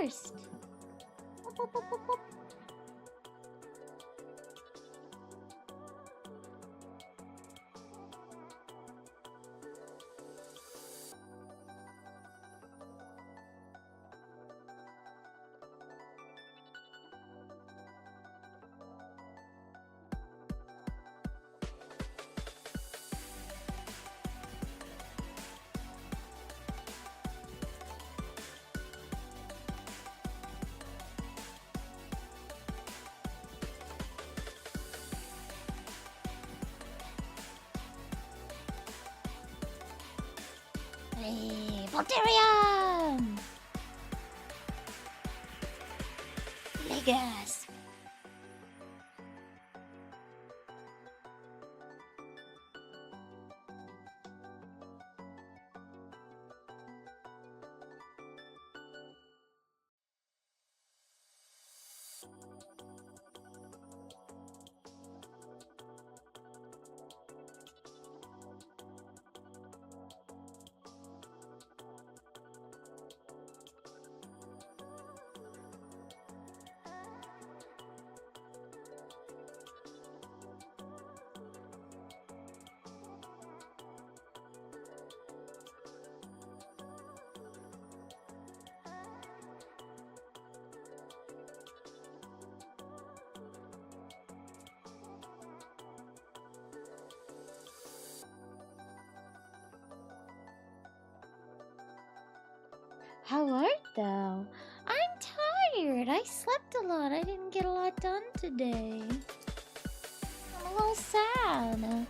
first. Whoop, whoop, whoop, whoop, whoop. Hey, Volterium! Legas! How art thou? I'm tired. I slept a lot. I didn't get a lot done today. I'm a little sad.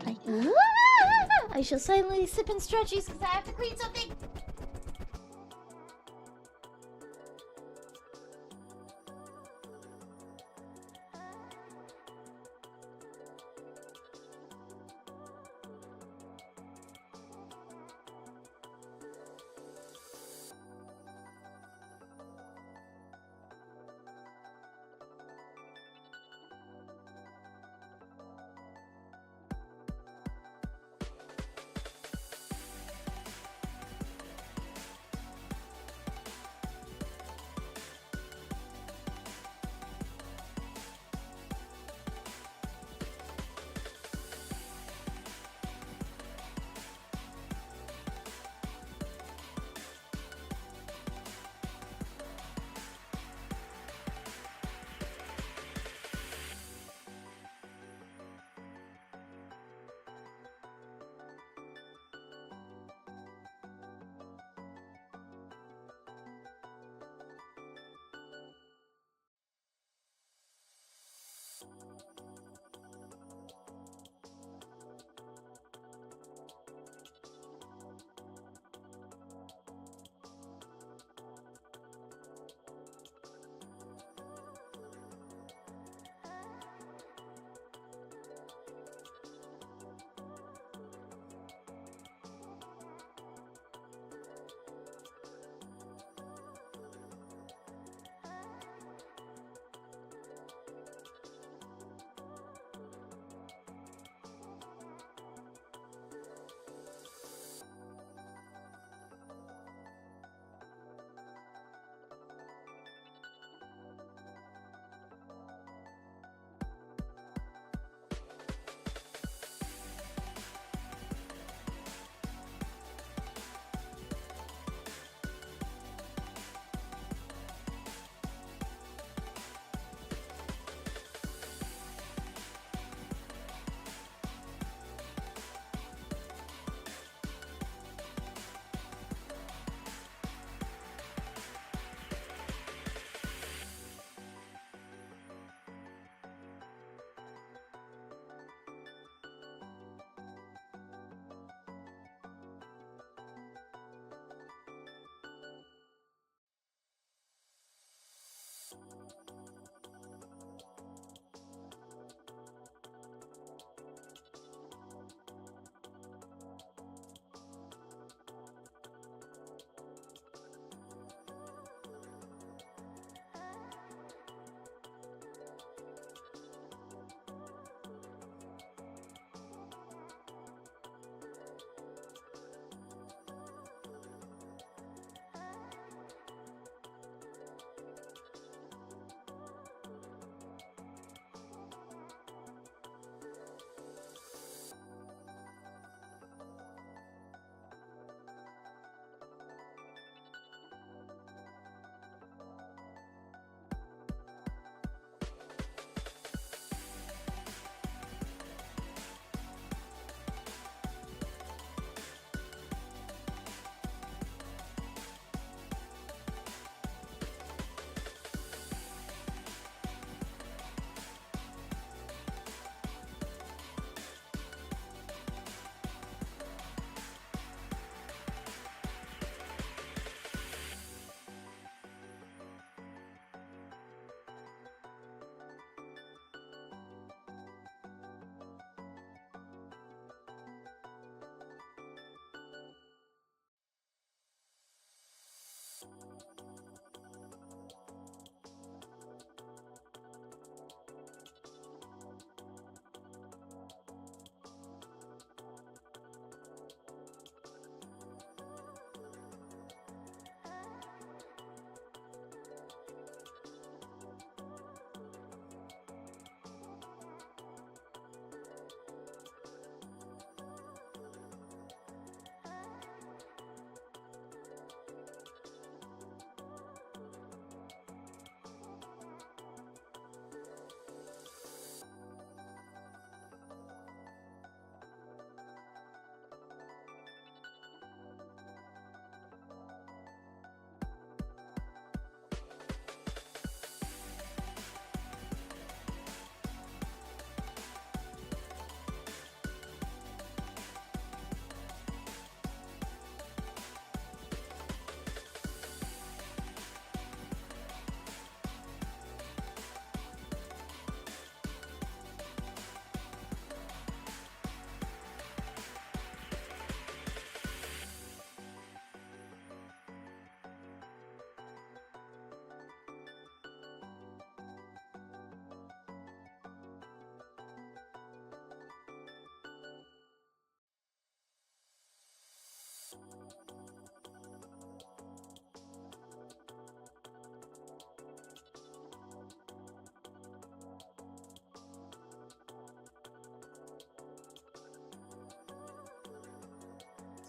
Like, I shall silently sip and stretchies because I have to clean something.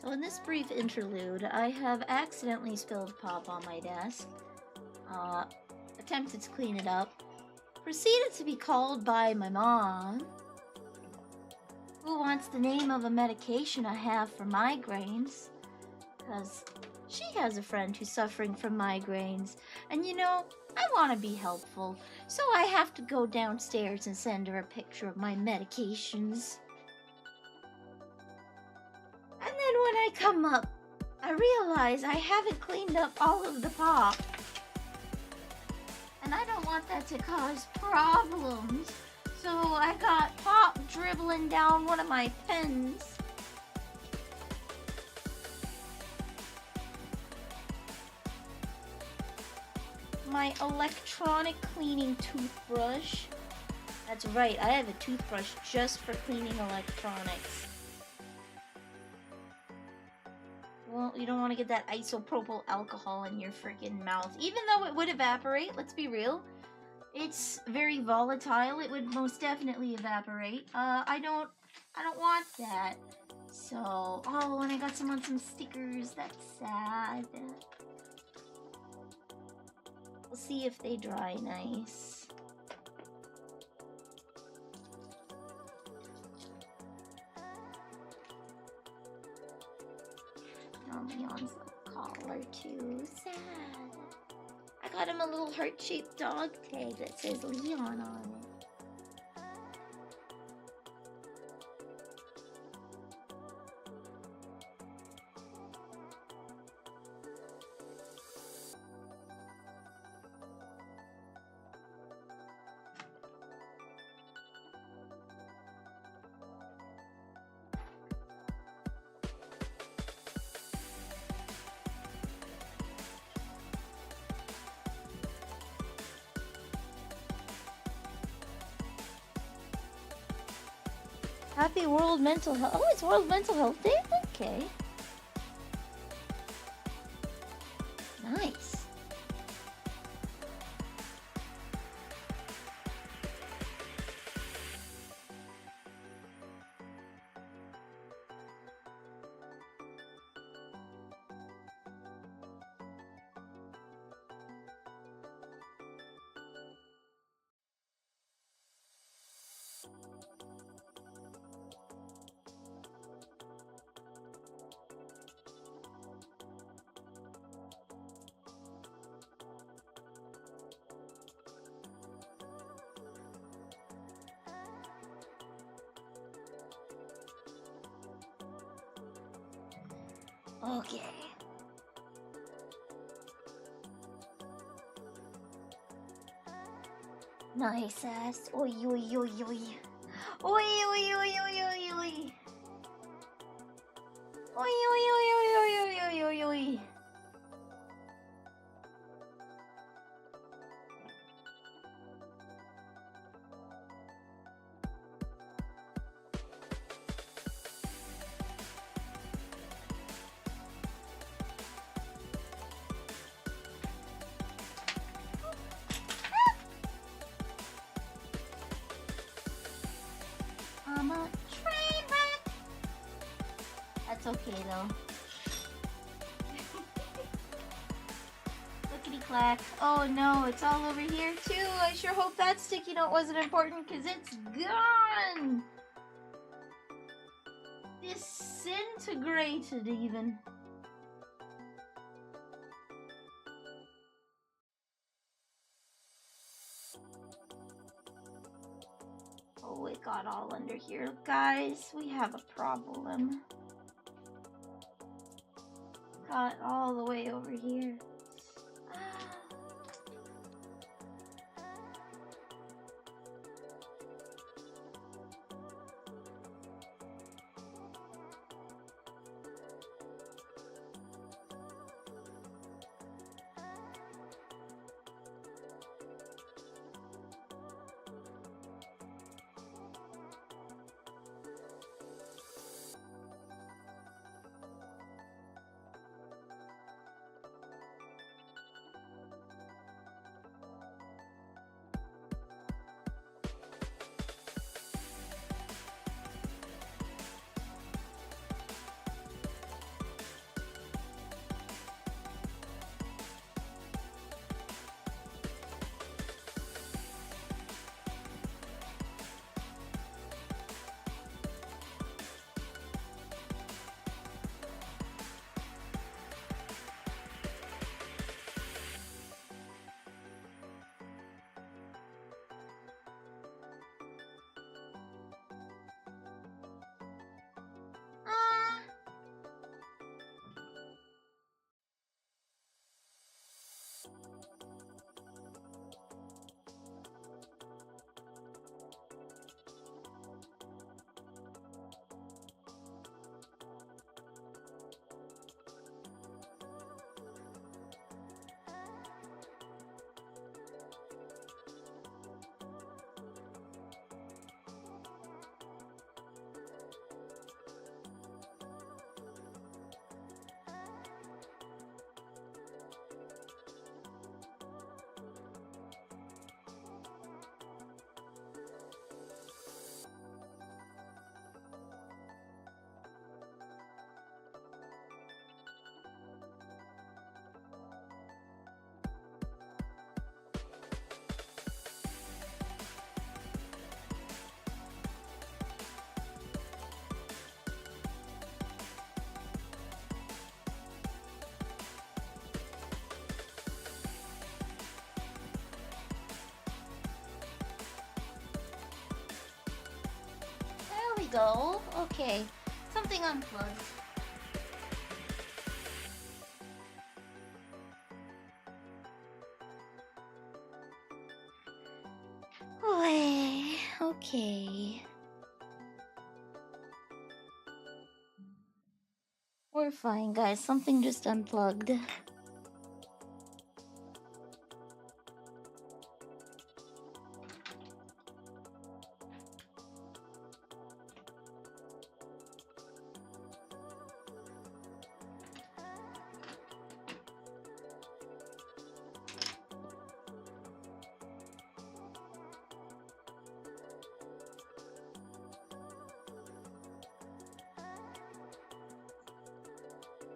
So in this brief interlude, I have accidentally spilled pop on my desk, attempted to clean it up, proceeded to be called by my mom, who wants the name of a medication I have for migraines, because she has a friend who's suffering from migraines, and you know, I want to be helpful, so I have to go downstairs and send her a picture of my medications. And then when I come up, I realize I haven't cleaned up all of the pop. And I don't want that to cause problems. So I got pop dribbling down one of my pens. My electronic cleaning toothbrush. That's right, I have a toothbrush just for cleaning electronics. Well, you don't want to get that isopropyl alcohol in your freaking mouth. Even though it would evaporate, let's be real. It's very volatile. It would most definitely evaporate. I don't want that. So, oh, and I got some stickers. That's sad. We'll see if they dry nice. Leon's collar too. Sad. I got him a little heart-shaped dog tag that says Leon on it. Happy World Mental Health. Oh, it's World Mental Health Day? Okay. Nice. Okay. Nice ass. Oi, oi, oi, oi. Oi, oi, oi, oi, oi, oi. Oi, oi, oi, oi, oi, oi, oi, oi. I'm a train wreck. That's okay though. Lickety clack. Oh no, it's all over here too. I sure hope that sticky note wasn't important because it's gone. Disintegrated even. Oh, it got all under here. Guys, we have a problem. Got all the way over here. go. Okay. Something unplugged. Okay. We're fine, guys. Something just unplugged.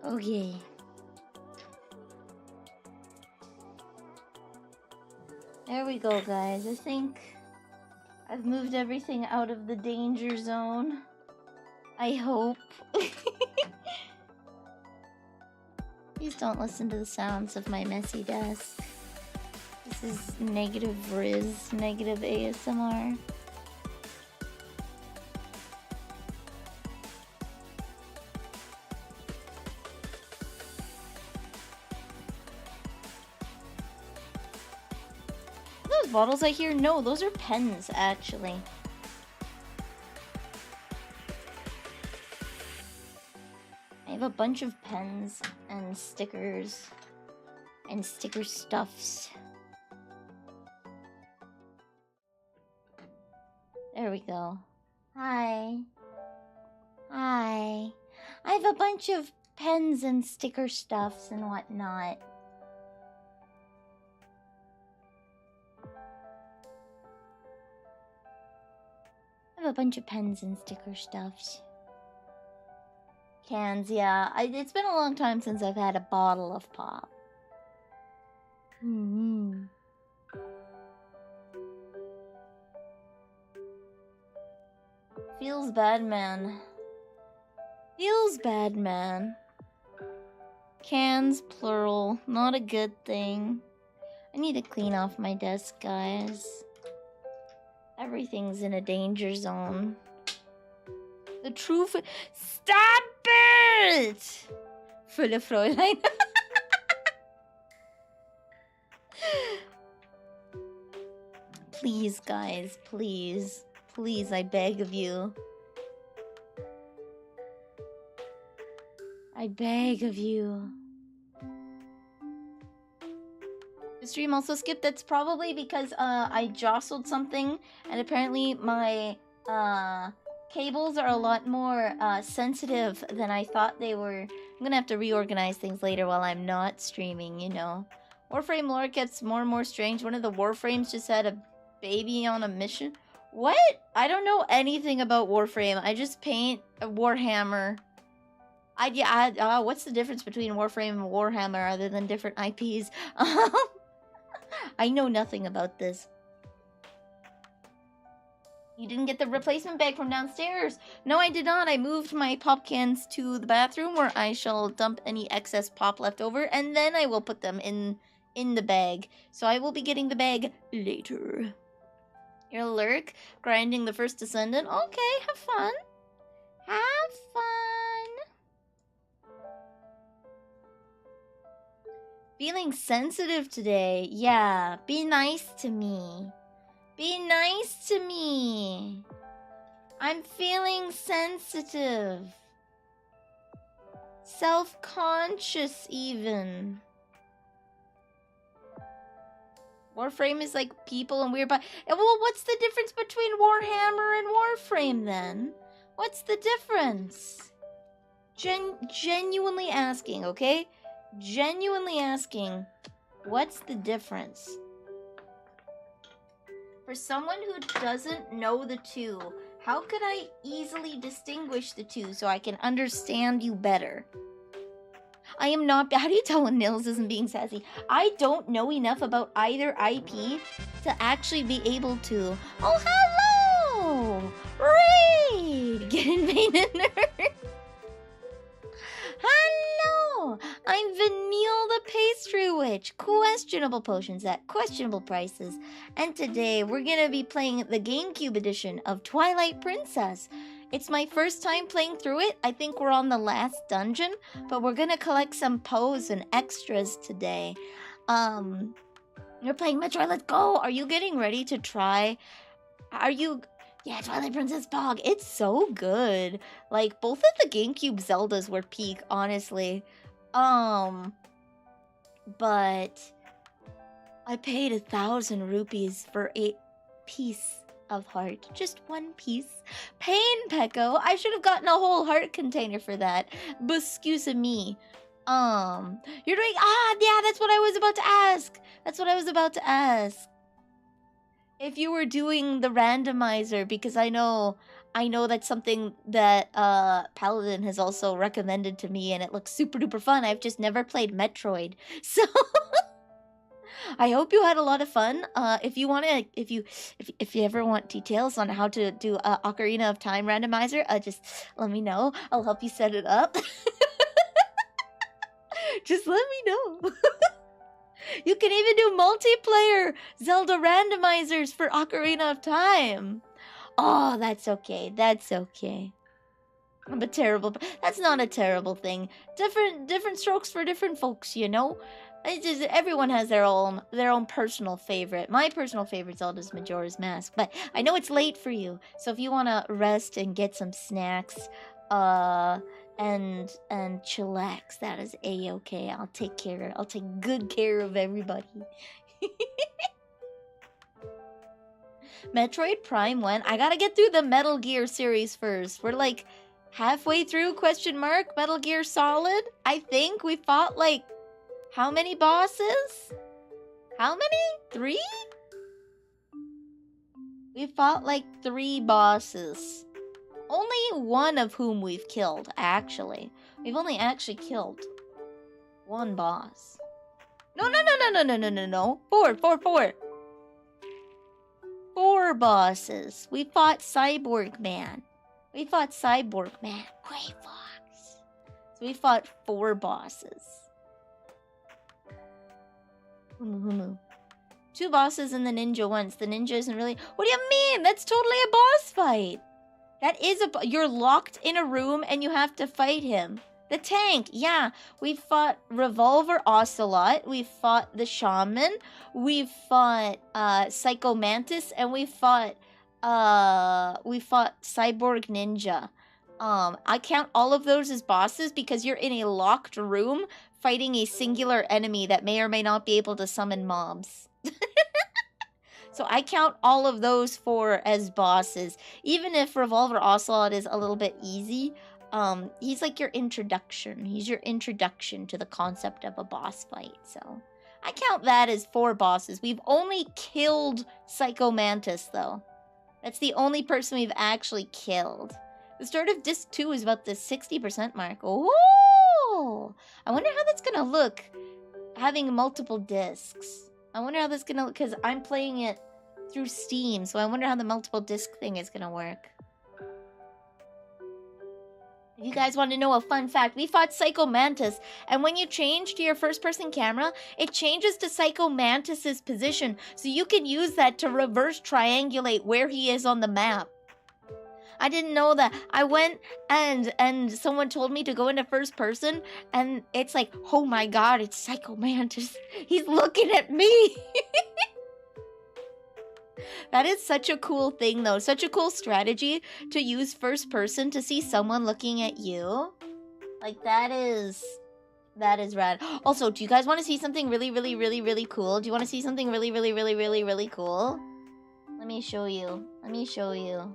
Okay. There we go, guys. I think I've moved everything out of the danger zone. I hope. Please don't listen to the sounds of my messy desk. This is negative Riz, negative ASMR. Those bottles I hear? No, those are pens, actually. I have a bunch of pens and stickers and sticker stuffs. There we go. Hi. Hi. I have a bunch of pens and sticker stuffs and whatnot. I have a bunch of pens and sticker stuffs. Cans, yeah. It's been a long time since I've had a bottle of pop. Feels bad, man. Feels bad, man. Cans, plural. Not a good thing. I need to clean off my desk, guys. Everything's in a danger zone. The truth. Stop it! Fülle Fräulein. Please, guys, please. Please, I beg of you. I beg of you. The stream also skipped. That's probably because I jostled something, and apparently my cables are a lot more sensitive than I thought they were. I'm gonna have to reorganize things later while I'm not streaming, you know. Warframe lore gets more and more strange. One of the Warframes just had a baby on a mission. What? I don't know anything about Warframe. I just paint a Warhammer. What's the difference between Warframe and Warhammer other than different IPs? I know nothing about this. You didn't get the replacement bag from downstairs. No, I did not. I moved my pop cans to the bathroom where I shall dump any excess pop left over, and then I will put them in the bag. So I will be getting the bag later. You're a lurk, grinding the first descendant. Okay, have fun. Have fun. Feeling sensitive today. Yeah, be nice to me. Be nice to me. I'm feeling sensitive. Self-conscious even. Warframe is like people and weird, but well, what's the difference between Warhammer and Warframe then? What's the difference? Genuinely asking, okay? Genuinely asking, what's the difference? For someone who doesn't know the two, how could I easily distinguish the two so I can understand you better? I am not. How do you tell when Nils isn't being sassy? I don't know enough about either IP to actually be able to. Oh, hello! Raid! Get invaded, nerd! Hello! I'm Vanille the Pastry Witch. Questionable potions at questionable prices. And today we're gonna be playing the GameCube edition of Twilight Princess. It's my first time playing through it. I think we're on the last dungeon, but we're gonna collect some POES and extras today. You're playing Metroid, let's go! Are you getting ready to try? Are you... Yeah, Twilight Princess Pog. It's so good. Like, both of the GameCube Zeldas were peak, honestly. But... I paid 1,000 rupees for a piece of heart. Just one piece. Pain, Pecco. I should have gotten a whole heart container for that. But excuse me. You're doing... yeah, that's what I was about to ask. That's what I was about to ask. If you were doing the randomizer, because I know that's something that Paladin has also recommended to me, and it looks super duper fun. I've just never played Metroid, so I hope you had a lot of fun. If you ever want details on how to do Ocarina of Time randomizer, just let me know. I'll help you set it up. Just let me know. You can even do multiplayer Zelda randomizers for Ocarina of Time. Oh, that's okay. That's okay. I'm a terrible... That's not a terrible thing. Different strokes for different folks, you know? It's just, everyone has their own personal favorite. My personal favorite Zelda is Majora's Mask, but I know it's late for you. So if you want to rest and get some snacks, and chillax, that is a-okay. I'll take good care of everybody. Metroid Prime 1. I gotta get through the Metal Gear series first. We're like halfway through, question mark, Metal Gear Solid. I think we fought like how many bosses? How many? 3? We fought like 3 bosses. Only one of whom we've killed, actually. We've only actually killed 1 boss. No. 4. 4 bosses. We fought Cyborg Man. Gray Fox. So we fought 4 bosses. Humu. 2 bosses and the ninja once. The ninja isn't really... What do you mean? That's totally a boss fight. That is you're locked in a room and you have to fight him. The tank, yeah. We fought Revolver Ocelot. We fought the Shaman. We fought Psycho Mantis, and we fought Cyborg Ninja. I count all of those as bosses because you're in a locked room fighting a singular enemy that may or may not be able to summon mobs. So I count all of those as bosses. Even if Revolver Ocelot is a little bit easy, he's like your introduction. He's your introduction to the concept of a boss fight. So I count that as 4 bosses. We've only killed Psycho Mantis, though. That's the only person we've actually killed. The start of Disc 2 is about the 60% mark. Oh! I wonder how that's gonna look, having multiple discs. I wonder how that's gonna look, because I'm playing it through Steam, so I wonder how the multiple disc thing is gonna work. If you guys want to know a fun fact, we fought Psycho Mantis, and when you change to your first-person camera, it changes to Psycho Mantis's position, so you can use that to reverse triangulate where he is on the map. I didn't know that. I went and someone told me to go into first person, and it's like, oh my god, it's Psycho Mantis. He's looking at me. That is such a cool thing, though. Such a cool strategy to use first person to see someone looking at you. Like, that is rad. Also, do you guys want to see something really, really, really, really cool? Do you want to see something really, really, really, really, really cool? Let me show you. Let me show you.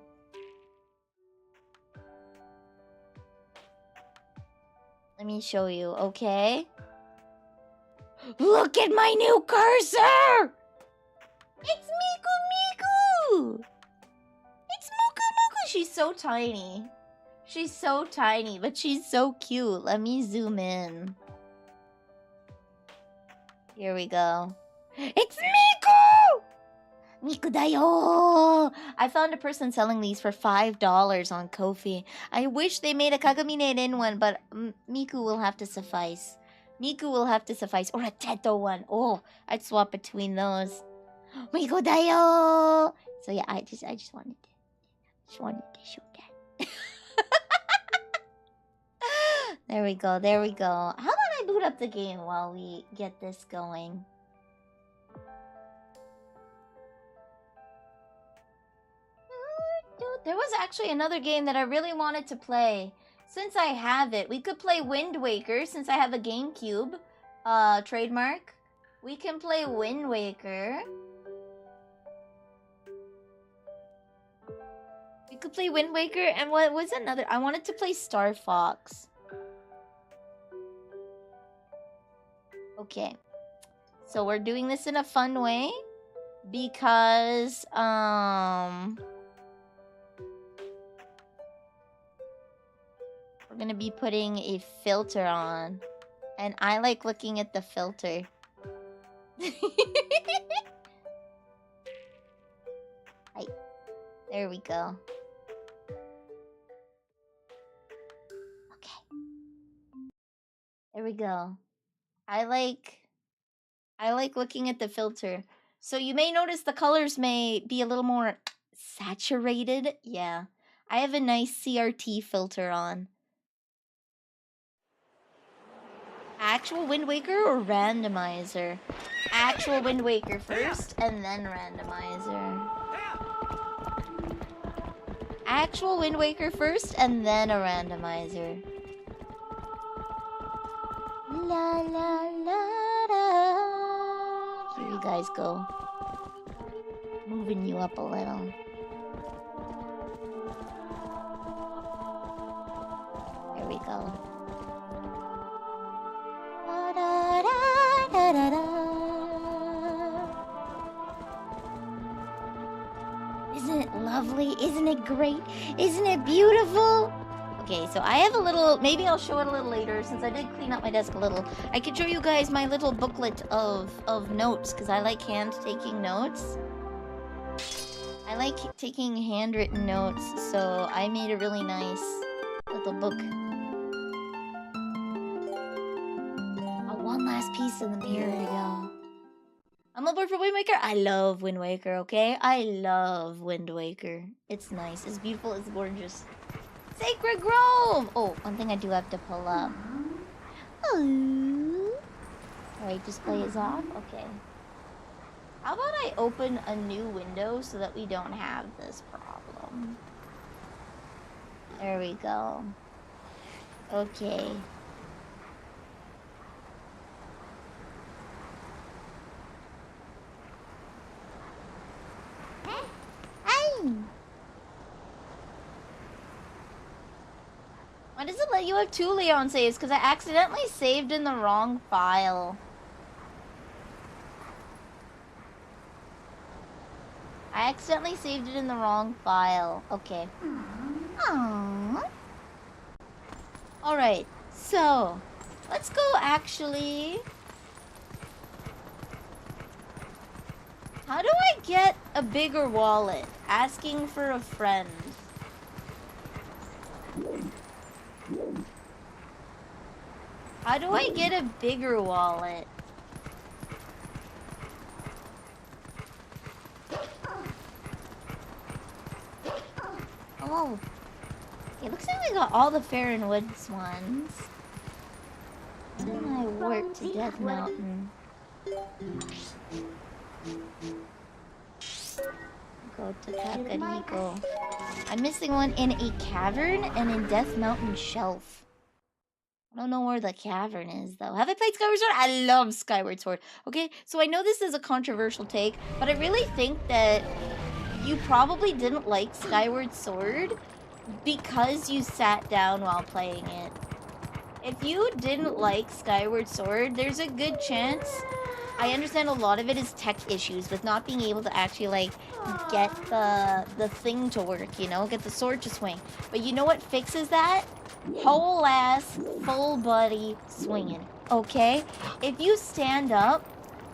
Let me show you, okay? Look at my new cursor! It's Miku Miku! It's Muku Muku! She's so tiny. She's so tiny, but she's so cute. Let me zoom in. Here we go. It's Miku! Miku dayo! I found a person selling these for $5 on Ko-fi. I wish they made a Kagamine Rin one, but Miku will have to suffice. Miku will have to suffice. Or a Teto one. Oh, I'd swap between those. Miku dayo! So yeah, I just wanted to show that. There we go, there we go. How about I boot up the game while we get this going? Dude, there was actually another game that I really wanted to play. Since I have it, we could play Wind Waker since I have a GameCube trademark. We can play Wind Waker. We could play Wind Waker, and what was another? I wanted to play Star Fox. Okay. So we're doing this in a fun way because we're gonna be putting a filter on, and I like looking at the filter. Right. There we go. Okay. There we go. I like looking at the filter. So you may notice the colors may be a little more saturated. Yeah. I have a nice CRT filter on. Actual Wind Waker or randomizer? Actual Wind Waker first and then randomizer. Actual Wind Waker first and then a randomizer. La la la la. Here you guys go. Moving you up a little. There we go. Da, da, da, da, da, da. Isn't it lovely? Isn't it great? Isn't it beautiful? Okay, so I have a little, maybe I'll show it a little later since I did clean up my desk a little. I could show you guys my little booklet of notes because I like hand-taking notes. I like taking handwritten notes, so I made a really nice little book. Oh, one last piece in the mirror to go. I'm on board for Wind Waker. I love Wind Waker, okay? I love Wind Waker. It's nice, it's beautiful, it's gorgeous. Sacred Grove! Oh, one thing I do have to pull up. Oh. Alright, display is off? Okay. How about I open a new window so that we don't have this problem? There we go. Okay. Hi! Why does it let you have 2 Leon saves? Because I accidentally saved in the wrong file. I accidentally saved it in the wrong file. Okay. Aww. Alright, so let's go actually. How do I get a bigger wallet? Asking for a friend. How do I get a bigger wallet? Oh. It looks like we got all the Fair and Woods ones. Then I warp to Death Mountain. Go to Kakariko. I'm missing one in a cavern and in Death Mountain Shelf. I don't know where the cavern is, though. Have I played Skyward Sword? I love Skyward Sword. Okay, so I know this is a controversial take, but I really think that you probably didn't like Skyward Sword because you sat down while playing it. If you didn't like Skyward Sword, there's a good chance. I understand a lot of it is tech issues with not being able to actually, like, get the thing to work, you know? Get the sword to swing. But you know what fixes that? Whole ass, full body swinging, okay? If you stand up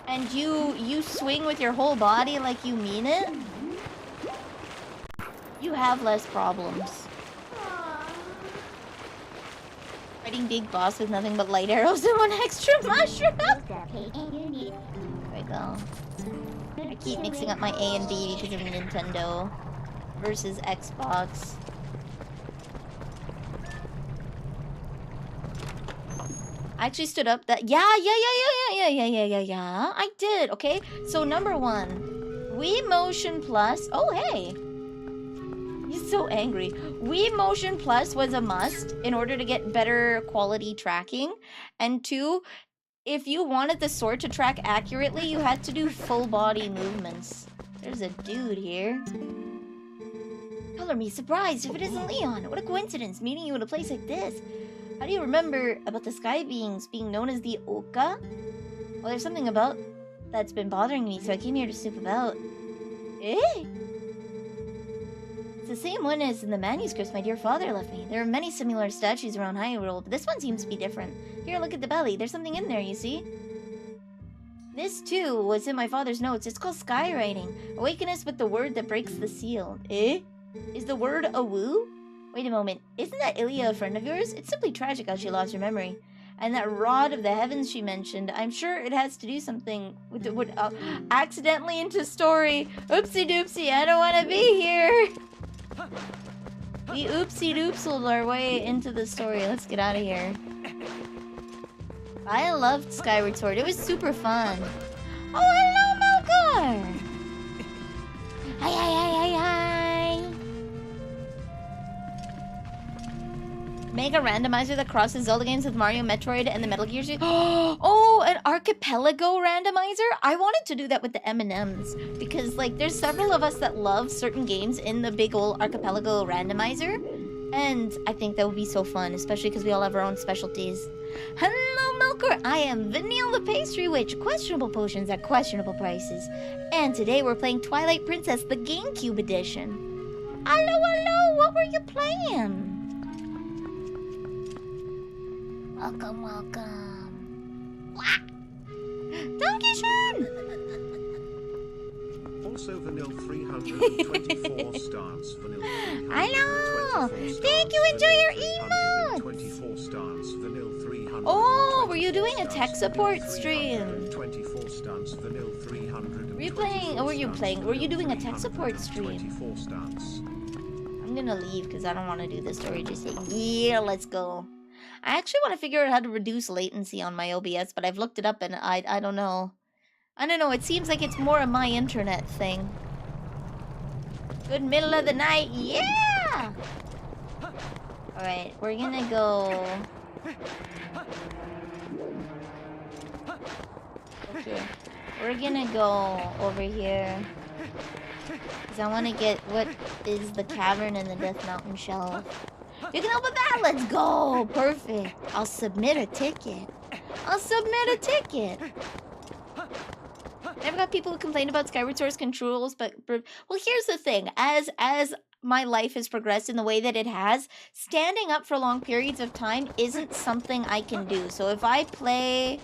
and you swing with your whole body like you mean it, you have less problems. Fighting big boss with nothing but light arrows and 1 extra mushroom. There we go. I keep mixing up my A and B because of Nintendo versus Xbox. I actually stood up that. Yeah. I did. Okay. So number 1, Wii Motion Plus. Oh hey. He's so angry. Wii Motion Plus was a must in order to get better quality tracking. And 2, if you wanted the sword to track accurately, you had to do full body movements. There's a dude here. Color me surprised if it isn't Leon. What a coincidence, meeting you in a place like this. How do you remember about the sky beings being known as the Oka? Well, there's something about that's been bothering me, so I came here to snoop about. Eh? It's the same one as in the manuscripts my dear father left me. There are many similar statues around Hyrule, but this one seems to be different. Here, look at the belly. There's something in there, you see? This, too, was in my father's notes. It's called skywriting. Awaken us with the word that breaks the seal. Eh? Is the word a woo? Wait a moment. Isn't that Ilya a friend of yours? It's simply tragic how she lost her memory. And that rod of the heavens she mentioned, I'm sure it has to do something with the word accidentally into story. Oopsie doopsie, I don't want to be here. We oopsie doopsled our way into the story. Let's get out of here. I loved Skyward Sword. It was super fun. Oh, hello, Melkor! Hi. Make a randomizer that crosses Zelda games with Mario, Metroid, and the Metal Gear series. Oh, an archipelago randomizer? I wanted to do that with the M&Ms because, like, there's several of us that love certain games in the big old archipelago randomizer, and I think that would be so fun, especially because we all have our own specialties. Hello, Melkor! I am Vanille the Pastry Witch. Questionable potions at questionable prices. And today we're playing Twilight Princess, the GameCube edition. Hello, what were you playing? Welcome. Dankeschön! Also Vanille 324 stars. Vanille 324 Hello! stars. Thank you, enjoy your emotes! 24 stars. Vanille 300. Oh, were you doing a tech support stream? 24 stars. Vanille 300. Were you playing, or were you playing, were you doing a tech support stream? 24 stars. I'm gonna leave because I don't want to do this story. Just say, yeah, let's go. I actually want to figure out how to reduce latency on my OBS, but I've looked it up and I don't know. I don't know, it seems like it's more of my internet thing. Good middle of the night, yeah! Alright, we're gonna go... Okay, we're gonna go over here. Because I want to get what is the cavern in the Death Mountain shelf. You can help with that? Let's go! Perfect. I'll submit a ticket. I've got people who complain about Skyward Sword's controls, but well, here's the thing. As my life has progressed in the way that it has, standing up for long periods of time isn't something I can do. So if I play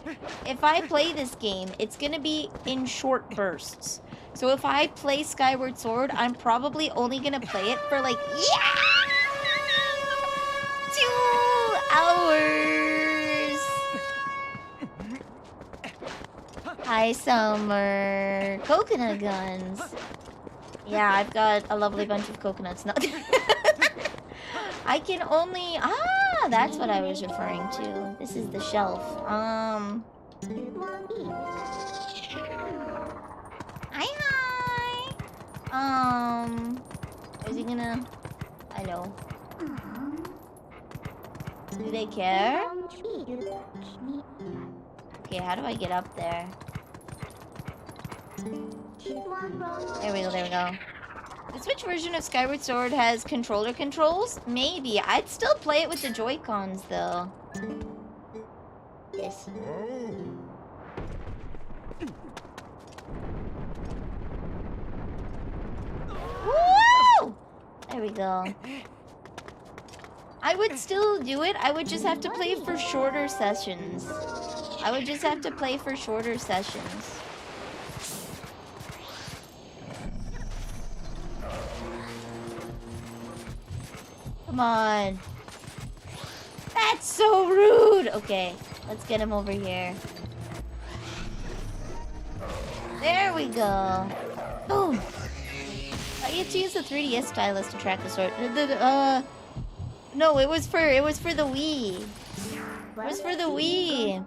this game, it's gonna be in short bursts. So if I play Skyward Sword, I'm probably only gonna play it for like 2 hours. Hi, Summer. Coconut guns. Yeah, I've got a lovely bunch of coconuts. No. I can only... Ah, that's what I was referring to. This is the shelf. Hi. Is he gonna... Hello. Do they care? Okay, how do I get up there? There we go. The Switch version of Skyward Sword has controller controls? Maybe. I'd still play it with the Joy-Cons, though. Yes. Woo! There we go. I would still do it. I would just have to play for shorter sessions. Come on. That's so rude. Okay, let's get him over here. There we go. Boom. You have to use the 3DS stylus to track the sword. No, it was for the Wii. It was for the Wii.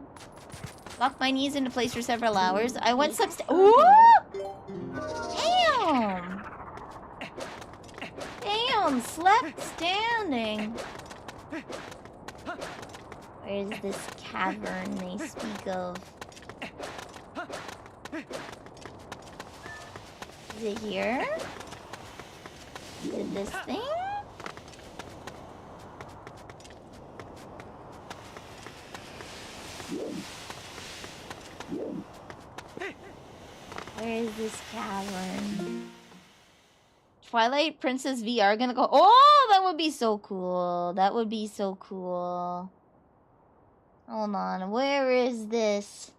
Locked my knees into place for several hours. I went Damn! Damn, slept standing. Where's this cavern they speak of? Is it here? Is it this thing? Where is this cavern? Twilight Princess VR gonna go. Oh, that would be so cool. That would be so cool. Hold on. Where is this?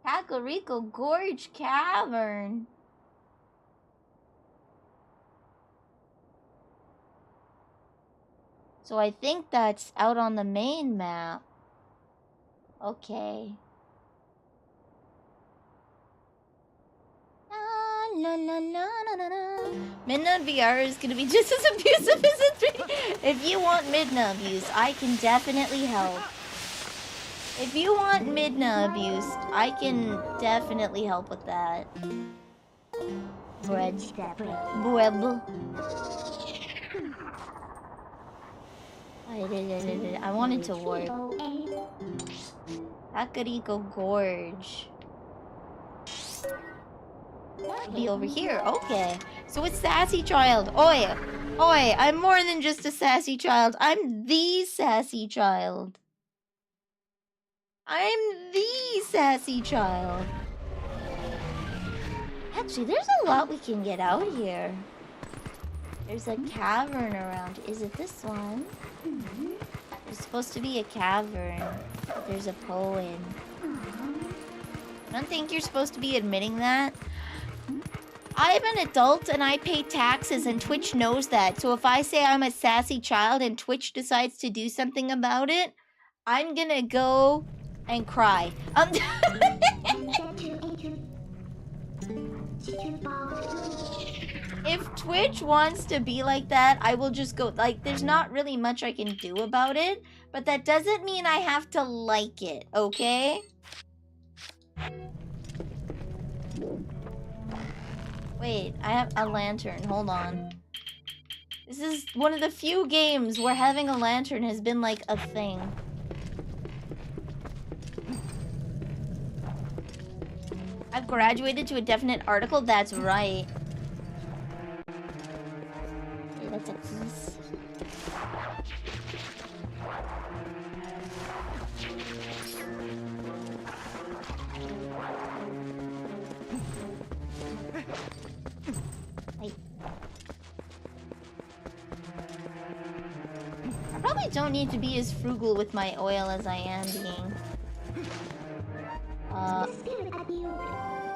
Kakariko Gorge Cavern. So I think that's out on the main map. Okay. La, la, la, la, la, la. Midna VR is gonna be just as abusive as a 3. If you want Midna abuse, I can definitely help. If you want Midna abuse, I can definitely help with that. Bread. Bread. I wanted to work. Kakariko Gorge. Be over here. Okay. So it's Sassy Child. Oi! Oi! I'm more than just a sassy child. I'm the sassy child. I'm the sassy child. Actually, there's a lot we can get out here. There's a cavern around. Is it this one? There's supposed to be a cavern. But there's a poem. I don't think you're supposed to be admitting that. I'm an adult and I pay taxes and Twitch knows that. So if I say I'm a sassy child and Twitch decides to do something about it, I'm gonna go and cry. If Twitch wants to be like that, I will just go. Like, there's not really much I can do about it, but that doesn't mean I have to like it, okay? Wait, I have a lantern. Hold on. This is one of the few games where having a lantern has been like a thing. I've graduated to a definite article. That's right. Okay, that's a piece. I probably don't need to be as frugal with my oil as I am being.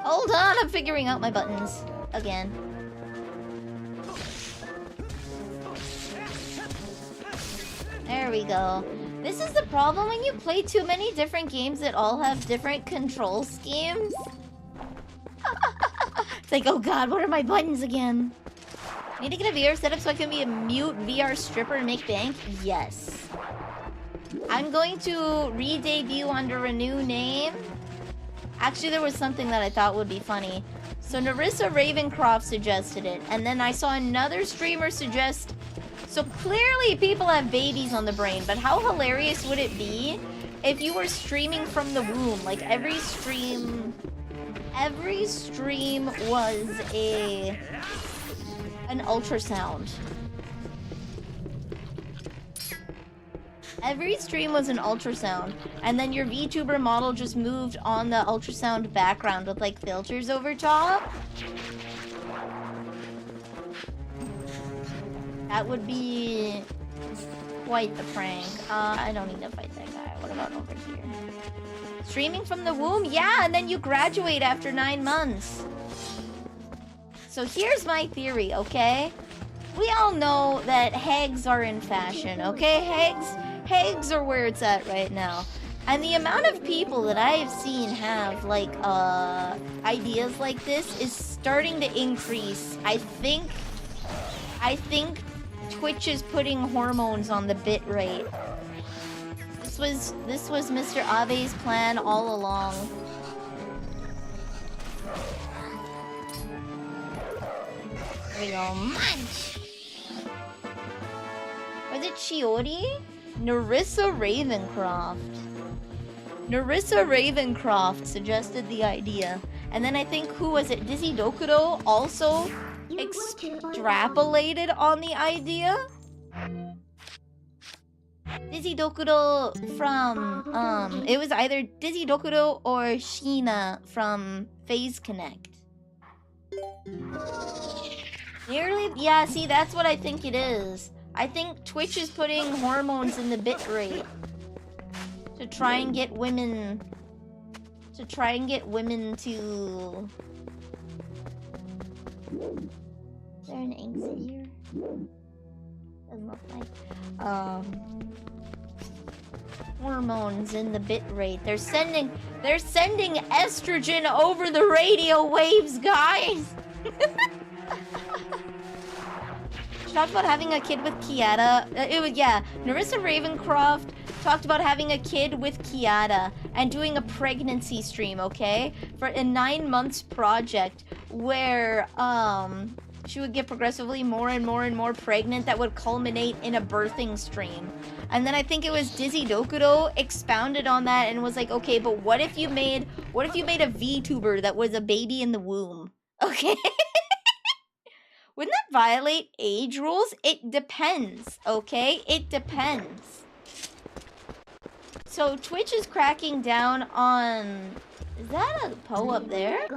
Hold on, I'm figuring out my buttons again. There we go. This is the problem when you play too many different games that all have different control schemes. It's like, oh god, what are my buttons again? Need to get a VR setup so I can be a mute VR stripper and make bank? Yes. I'm going to re-debut under a new name. Actually, there was something that I thought would be funny. So Narissa Ravencroft suggested it, and then I saw another streamer suggest... So clearly people have babies on the brain, but how hilarious would it be if you were streaming from the womb? Like, every stream was an ultrasound. Every stream was an ultrasound, and then your VTuber model just moved on the ultrasound background with like filters over top. That would be quite the prank. I don't need to fight that guy. What about over here? Streaming from the womb? Yeah, and then you graduate after 9 months. So here's my theory, okay? We all know that hags are in fashion, okay? Hags are where it's at right now. And the amount of people that I have seen have, like, ideas like this is starting to increase. I think Twitch is putting hormones on the bit rate. This was Mr. Abe's plan all along. There we go. Munch! Was it Chiori? Narissa Ravencroft. Narissa Ravencroft suggested the idea. And then I think, who was it? Dizzy Dokuro also extrapolated on the idea? Dizzy Dokuro from, it was either Dizzy Dokuro or Sheena from Phase Connect. Nearly, yeah, see, that's what I think it is. I think Twitch is putting hormones in the bit rate to try and get women to... Is there an exit here? Doesn't look like. Hormones in the bit rate. They're sending estrogen over the radio waves, guys. She talked about having a kid with Kiata. Narissa Ravencroft talked about having a kid with Kiata and doing a pregnancy stream, okay? For a 9 months project where she would get progressively more and more and more pregnant that would culminate in a birthing stream. And then I think it was Dizzy Dokuro expounded on that and was like, okay, but what if you made a VTuber that was a baby in the womb? Okay? Wouldn't that violate age rules? It depends, okay? It depends. So Twitch is cracking down on... Is that a Poe up there?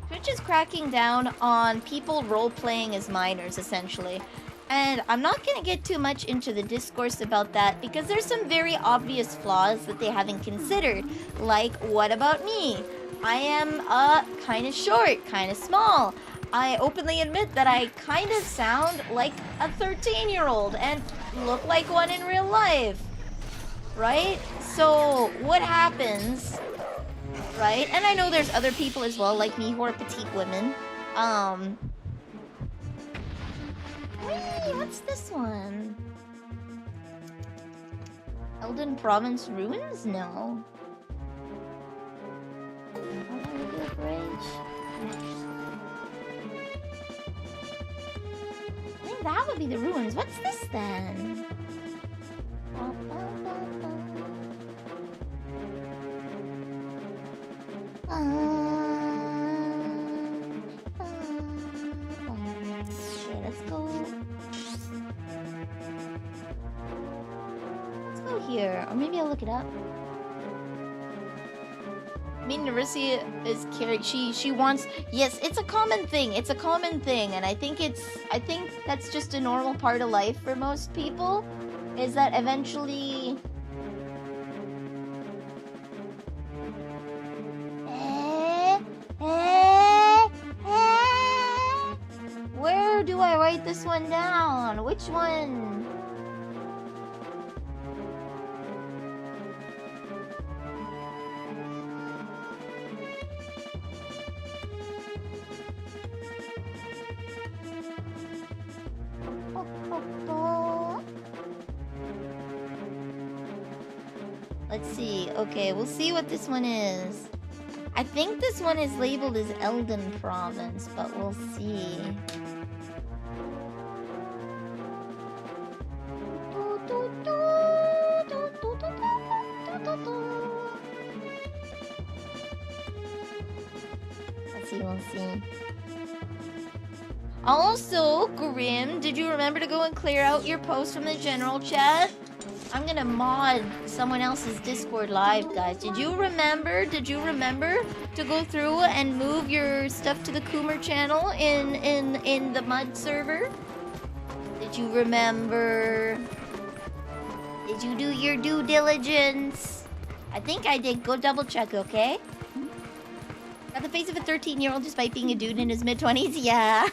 Twitch is cracking down on people role-playing as minors, essentially. And I'm not gonna get too much into the discourse about that because there's some very obvious flaws that they haven't considered. Like, what about me? I am kind of short, kind of small. I openly admit that I kind of sound like a 13-year-old and look like one in real life. Right? So, what happens... Right? And I know there's other people as well, like me, who are petite women. Wait, what's this one? Elden Province Ruins? No. I think that would be the ruins. What's this then? Okay, let's go here, or maybe I'll look it up. I mean, Narissa is carrying. She wants. Yes, it's a common thing. It's a common thing, and I think that's just a normal part of life for most people. Is that eventually? Where do I write this one down? Which one? Let's see. Okay, we'll see what this one is. I think this one is labeled as Elden Province, but we'll see. Let's see, we'll see. Also, Grim, did you remember to go and clear out your post from the general chat? I'm gonna mod someone else's Discord live, guys. Did you remember to go through and move your stuff to the Coomer channel in the mud server? Did you remember? Did you do your due diligence? I think I did. Go double check, okay? Got the face of a 13-year-old despite being a dude in his mid-20s? Yeah.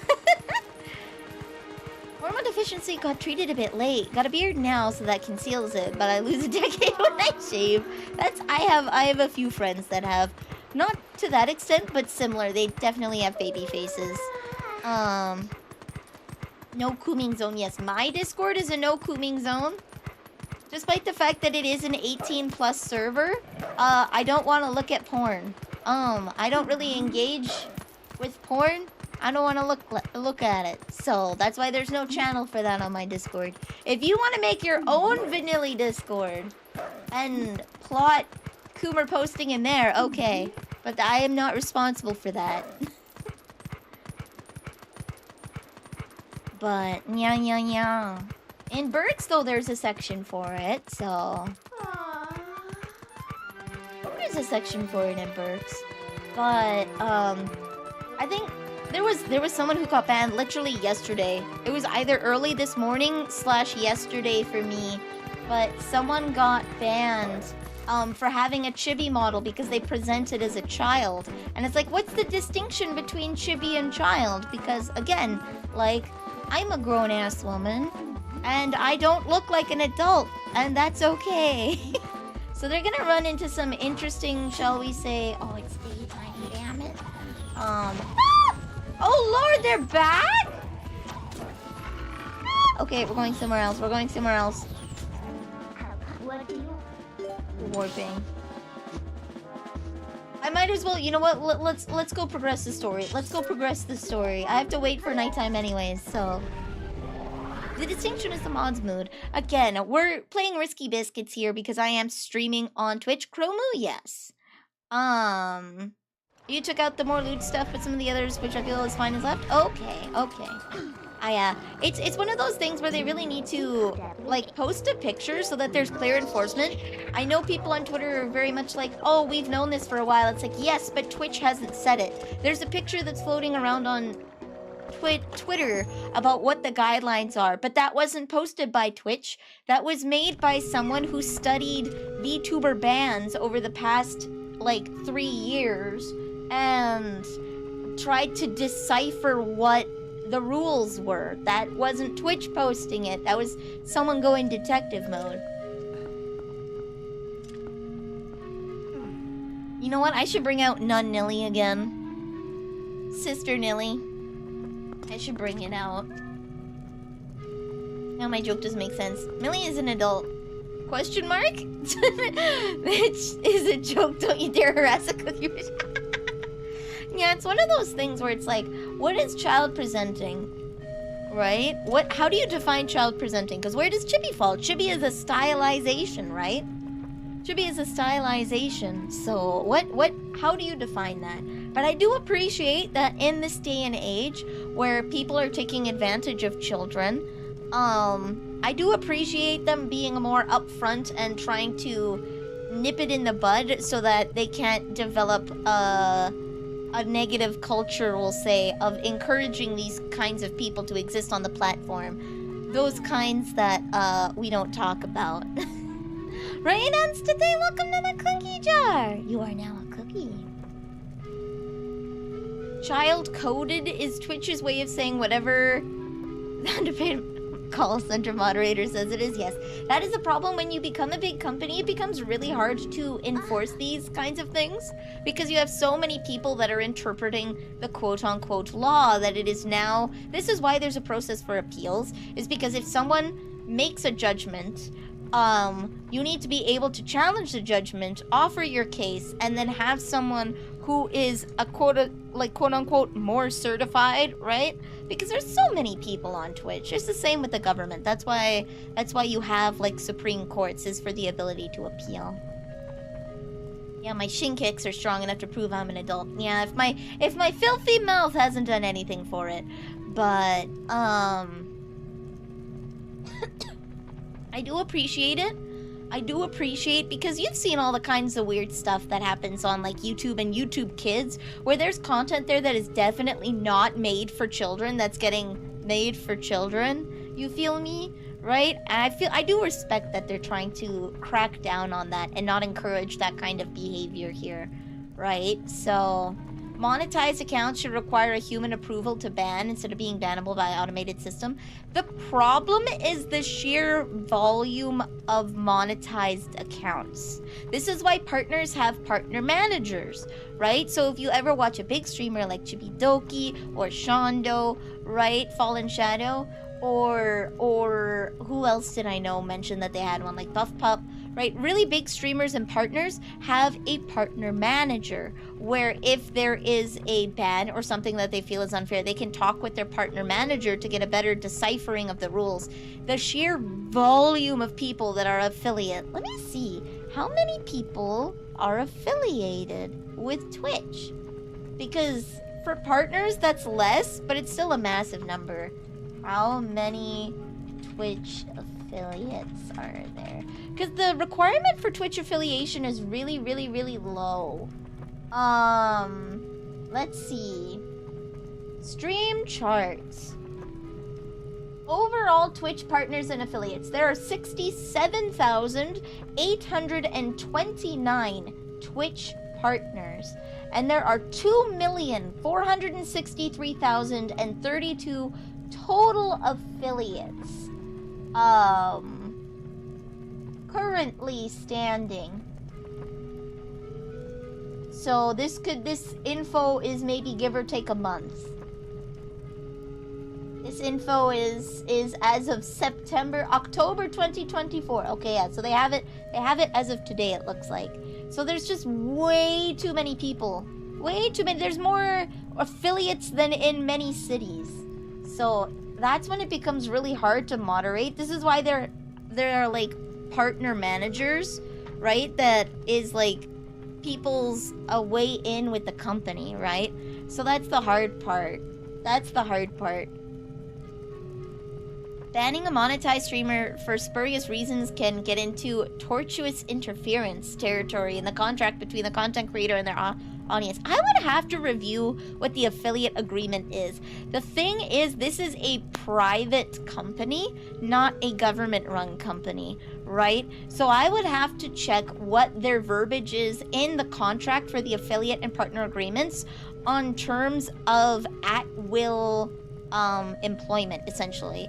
Hormone deficiency got treated a bit late. Got a beard now, so that conceals it, but I lose a decade when I shave. I have a few friends that have, not to that extent, but similar. They definitely have baby faces. No cooming zone. Yes, my Discord is a no cooming zone. Despite the fact that it is an 18+ server, I don't want to look at porn. I don't really engage with porn. I don't want to look at it. So that's why there's no channel for that on my Discord. If you want to make your own Vanille Discord and plot Coomer posting in there, okay. But I am not responsible for that. But, yeah. In Berks, though, there's a section for it, so... There's a section for it in Berks. But, I think there was someone who got banned literally yesterday. It was either early this morning / yesterday for me. But someone got banned for having a chibi model because they presented as a child. And it's like, what's the distinction between chibi and child? Because, again, like, I'm a grown-ass woman, and I don't look like an adult, and that's okay. So they're gonna run into some interesting, shall we say... Oh, it's daytime, damn it. Oh, Lord, they're back? Okay, we're going somewhere else. Warping. I might as well, you know what? Let's go progress the story. I have to wait for nighttime anyways, so... The distinction is the mods mood. Again, we're playing Risky Biscuits here because I am streaming on Twitch. Chromu, yes. You took out the more loot stuff, but some of the others, which I feel is fine, is left? Okay. It's one of those things where they really need to, like, post a picture so that there's clear enforcement. I know people on Twitter are very much like, oh, we've known this for a while. It's like, yes, but Twitch hasn't said it. There's a picture that's floating around on Twitter about what the guidelines are, but that wasn't posted by Twitch. That was made by someone who studied VTuber bans over the past, like, 3 years and tried to decipher what the rules were. That wasn't Twitch posting it. That was someone going detective mode. You know what? I should bring out Nun Nilly again. Sister Nilly. I should bring it out. Now my joke doesn't make sense. Millie is an adult. Question mark? Which is a joke. Don't you dare harass a cookie fish. Yeah, it's one of those things where it's like, what is child presenting? Right? How do you define child presenting? Because where does chibi fall? Chibi is a stylization, right? Chibi is a stylization. So how do you define that? But I do appreciate that in this day and age where people are taking advantage of children, I do appreciate them being more upfront and trying to nip it in the bud so that they can't develop a negative culture, we'll say, of encouraging these kinds of people to exist on the platform. Those kinds that we don't talk about. Right, Ans, today, welcome to the cookie jar. You are now a cookie. Child coded is Twitch's way of saying whatever the underpaid call center moderator says it is. Yes, that is a problem when you become a big company. It becomes really hard to enforce these kinds of things because you have so many people that are interpreting the quote-unquote law that it is now. This is why there's a process for appeals, is because if someone makes a judgment, you need to be able to challenge the judgment, offer your case, and then have someone who is a quote-unquote more certified, right? Because there's so many people on Twitch. It's the same with the government. That's why you have, like, Supreme Courts, is for the ability to appeal. Yeah, my shin kicks are strong enough to prove I'm an adult. Yeah, if my filthy mouth hasn't done anything for it. But, I do appreciate it. I do appreciate, because you've seen all the kinds of weird stuff that happens on, like, YouTube and YouTube Kids, where there's content there that is definitely not made for children, that's getting made for children. You feel me? Right? And I do respect that they're trying to crack down on that and not encourage that kind of behavior here. Right? So, monetized accounts should require a human approval to ban instead of being bannable by automated system. The problem is the sheer volume of monetized accounts. This is why partners have partner managers, right? So if you ever watch a big streamer like Chibidoki or Shondo, right? Fallen Shadow, or who else did I know mention that they had one, like Buff Pup, right? Really big streamers and partners have a partner manager where if there is a ban or something that they feel is unfair, they can talk with their partner manager to get a better deciphering of the rules. The sheer volume of people that are affiliate. Let me see. How many people are affiliated with Twitch? Because for partners, that's less, but it's still a massive number. How many Twitch affiliates are there? Because the requirement for Twitch affiliation is really, really, really low. Let's see. Stream charts. Overall Twitch partners and affiliates. There are 67,829 Twitch partners. And there are 2,463,032 total affiliates. Currently standing. So this info is maybe give or take a month. This info is as of October 2024. Okay, yeah, so they have it as of today, it looks like. So there's just way too many people. Way too many. There's more affiliates than in many cities. So that's when it becomes really hard to moderate. This is why there are like partner managers, right? That is like people's way in with the company, right? So that's the hard part. That's the hard part. Banning a monetized streamer for spurious reasons can get into tortuous interference territory in the contract between the content creator and their audience. I would have to review what the affiliate agreement is. The thing is, this is a private company, not a government-run company, right? So I would have to check what their verbiage is in the contract for the affiliate and partner agreements on terms of at-will employment, essentially.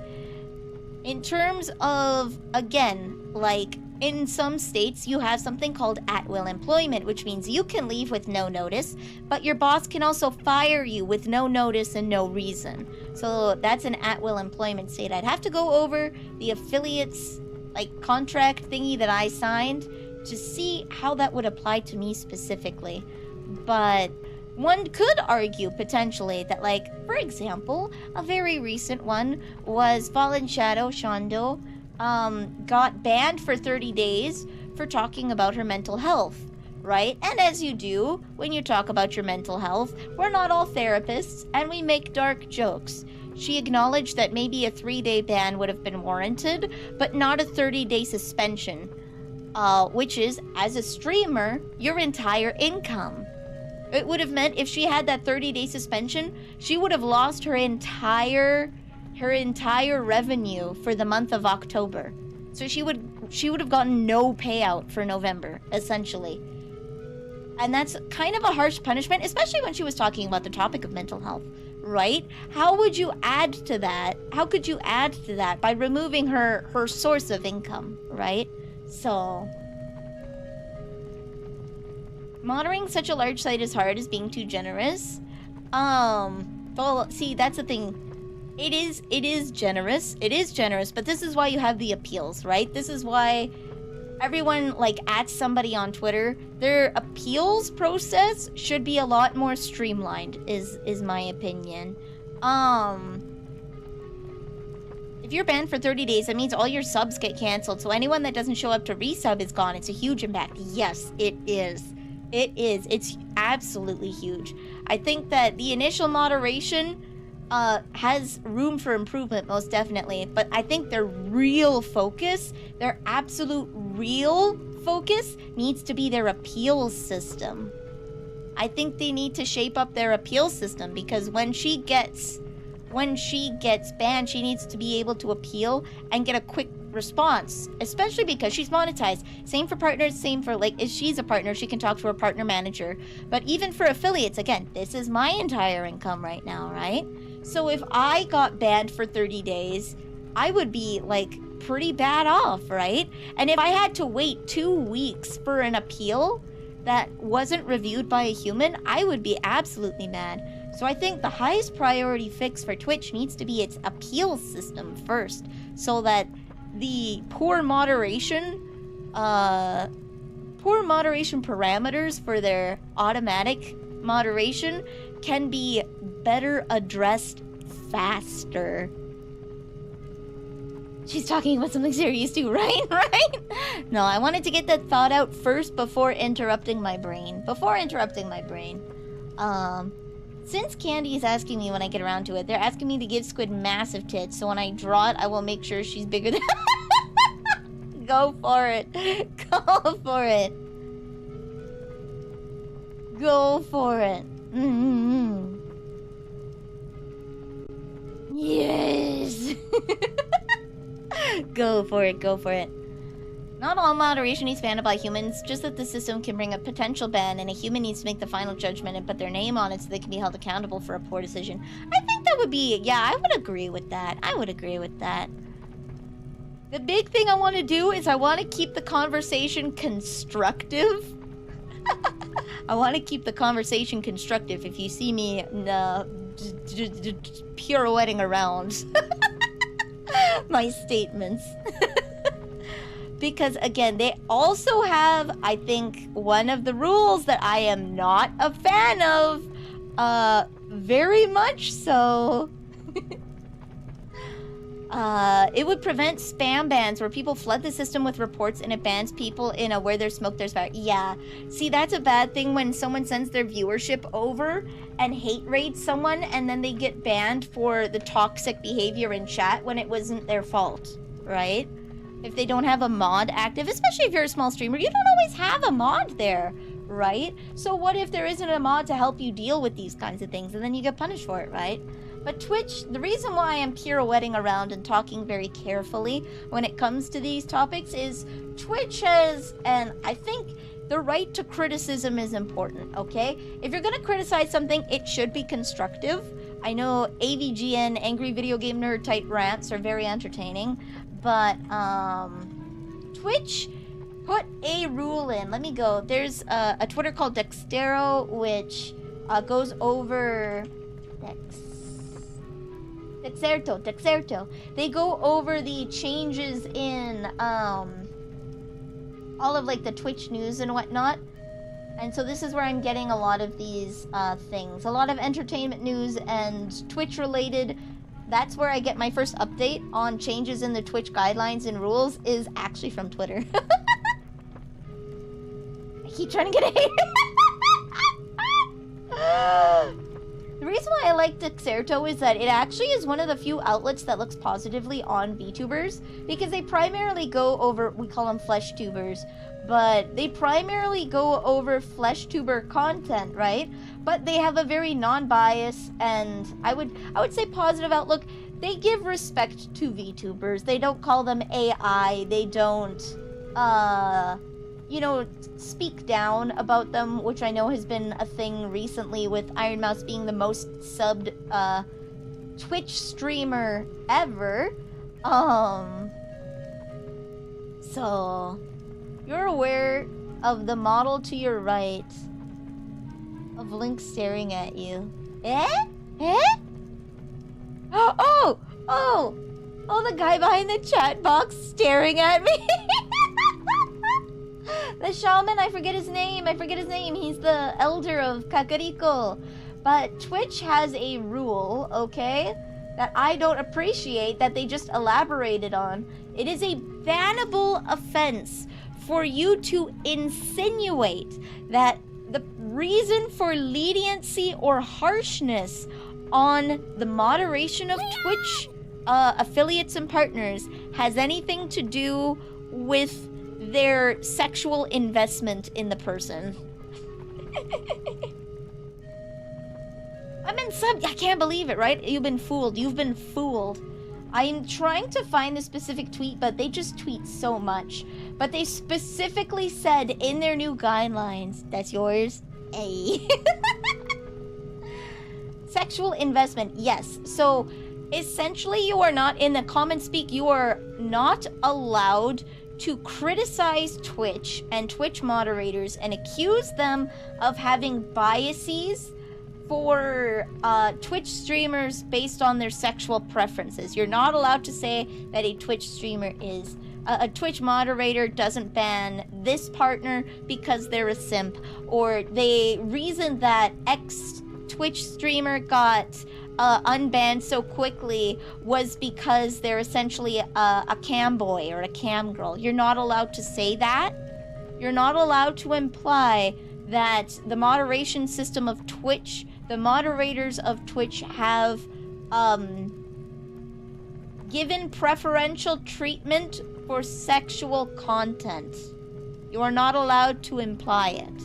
In terms of, again, like, in some states, you have something called at-will employment, which means you can leave with no notice, but your boss can also fire you with no notice and no reason. So that's an at-will employment state. I'd have to go over the affiliates, like, contract thingy that I signed to see how that would apply to me specifically. But one could argue, potentially, that, like, for example, a very recent one was Fallen Shadow Shondo got banned for 30 days for talking about her mental health, right? And as you do when you talk about your mental health, we're not all therapists, and we make dark jokes. She acknowledged that maybe a 3-day ban would have been warranted, but not a 30-day suspension, which is, as a streamer, your entire income. It would have meant if she had that 30-day suspension, she would have lost her entire revenue for the month of October. So she would have gotten no payout for November, essentially. And that's kind of a harsh punishment, especially when she was talking about the topic of mental health, right? How would you add to that? How could you add to that by removing her source of income, right? So moderating such a large site is hard as being too generous. Well, see, that's the thing. It is generous. It is generous, but this is why you have the appeals, right? This is why everyone, like, at somebody on Twitter, their appeals process should be a lot more streamlined, is my opinion. If you're banned for 30 days, that means all your subs get canceled, so anyone that doesn't show up to resub is gone. It's a huge impact. Yes, it is. It is. It's absolutely huge. I think that the initial moderation has room for improvement, most definitely. But I think their real focus, their absolute real focus, needs to be their appeals system. I think they need to shape up their appeals system, because when she gets banned, she needs to be able to appeal and get a quick response, especially because she's monetized. Same for partners, same for, like, if she's a partner, she can talk to her partner manager. But even for affiliates, again, this is my entire income right now, right? So if I got banned for 30 days, I would be, like, pretty bad off, right? And if I had to wait 2 weeks for an appeal that wasn't reviewed by a human, I would be absolutely mad. So I think the highest priority fix for Twitch needs to be its appeal system first, so that the poor moderation parameters for their automatic moderation can be better addressed faster. She's talking about something serious too, right? Right? No, I wanted to get that thought out first before interrupting my brain. Since Candy is asking me when I get around to it, they're asking me to give Squid massive tits, so when I draw it, I will make sure she's bigger than... Go for it. Go for it. Go for it. Mm-hmm. Yes. Go for it, go for it. Not all moderation needs banned by humans, just that the system can bring a potential ban and a human needs to make the final judgment and put their name on it so they can be held accountable for a poor decision. I think that would be, yeah, I would agree with that. I would agree with that. The big thing I want to do is I want to keep the conversation constructive. I want to keep the conversation constructive if you see me pirouetting around my statements. Because, again, they also have, I think, one of the rules that I am not a fan of. Very much so. It would prevent spam bans where people flood the system with reports and it bans people in a where there's smoke, there's fire. Yeah. See, that's a bad thing when someone sends their viewership over and hate rates someone and then they get banned for the toxic behavior in chat when it wasn't their fault, right? If they don't have a mod active, especially if you're a small streamer, you don't always have a mod there, right? So what if there isn't a mod to help you deal with these kinds of things and then you get punished for it, right? But Twitch, the reason why I'm pirouetting around and talking very carefully when it comes to these topics is Twitch has, and I think the right to criticism is important, okay? If you're gonna criticize something, it should be constructive. I know AVGN, Angry Video Game Nerd type rants are very entertaining, but Twitch put a rule in. Let me go. There's a Twitter called Dextero, which goes over... Dexerto. They go over the changes in all of like the Twitch news and whatnot. And so this is where I'm getting a lot of these things. A lot of entertainment news and Twitch related. That's where I get my first update on changes in the Twitch guidelines and rules is actually from Twitter. I keep trying to get a hater. The reason why I like Dexerto is that it actually is one of the few outlets that looks positively on VTubers because they primarily go over, we call them flesh tubers, but they primarily go over flesh tuber content, right? But they have a very non-biased and I would say positive outlook. They give respect to VTubers. They don't call them AI. They don't you know, speak down about them, which I know has been a thing recently with Iron Mouse being the most subbed Twitch streamer ever. So you're aware of the model to your right of Link staring at you. Eh? Oh, the guy behind the chat box staring at me. The shaman, I forget his name. He's the elder of Kakariko. But Twitch has a rule, okay, that I don't appreciate that they just elaborated on. It is a bannable offense for you to insinuate that the reason for leniency or harshness on the moderation of Twitch affiliates and partners has anything to do with their sexual investment in the person. I can't believe it, right? You've been fooled. I'm trying to find the specific tweet, but they just tweet so much. But they specifically said in their new guidelines, that's yours? Hey. Sexual investment, yes. So essentially you are not, in the common speak, you are not allowed to criticize Twitch and Twitch moderators and accuse them of having biases for Twitch streamers based on their sexual preferences. You're not allowed to say that a Twitch streamer is a Twitch moderator doesn't ban this partner because they're a simp, or the reason that X Twitch streamer got unbanned so quickly was because they're essentially a cam boy or a cam girl. You're not allowed to say that. You're not allowed to imply that the moderation system of Twitch, the moderators of Twitch have given preferential treatment for sexual content. You are not allowed to imply it.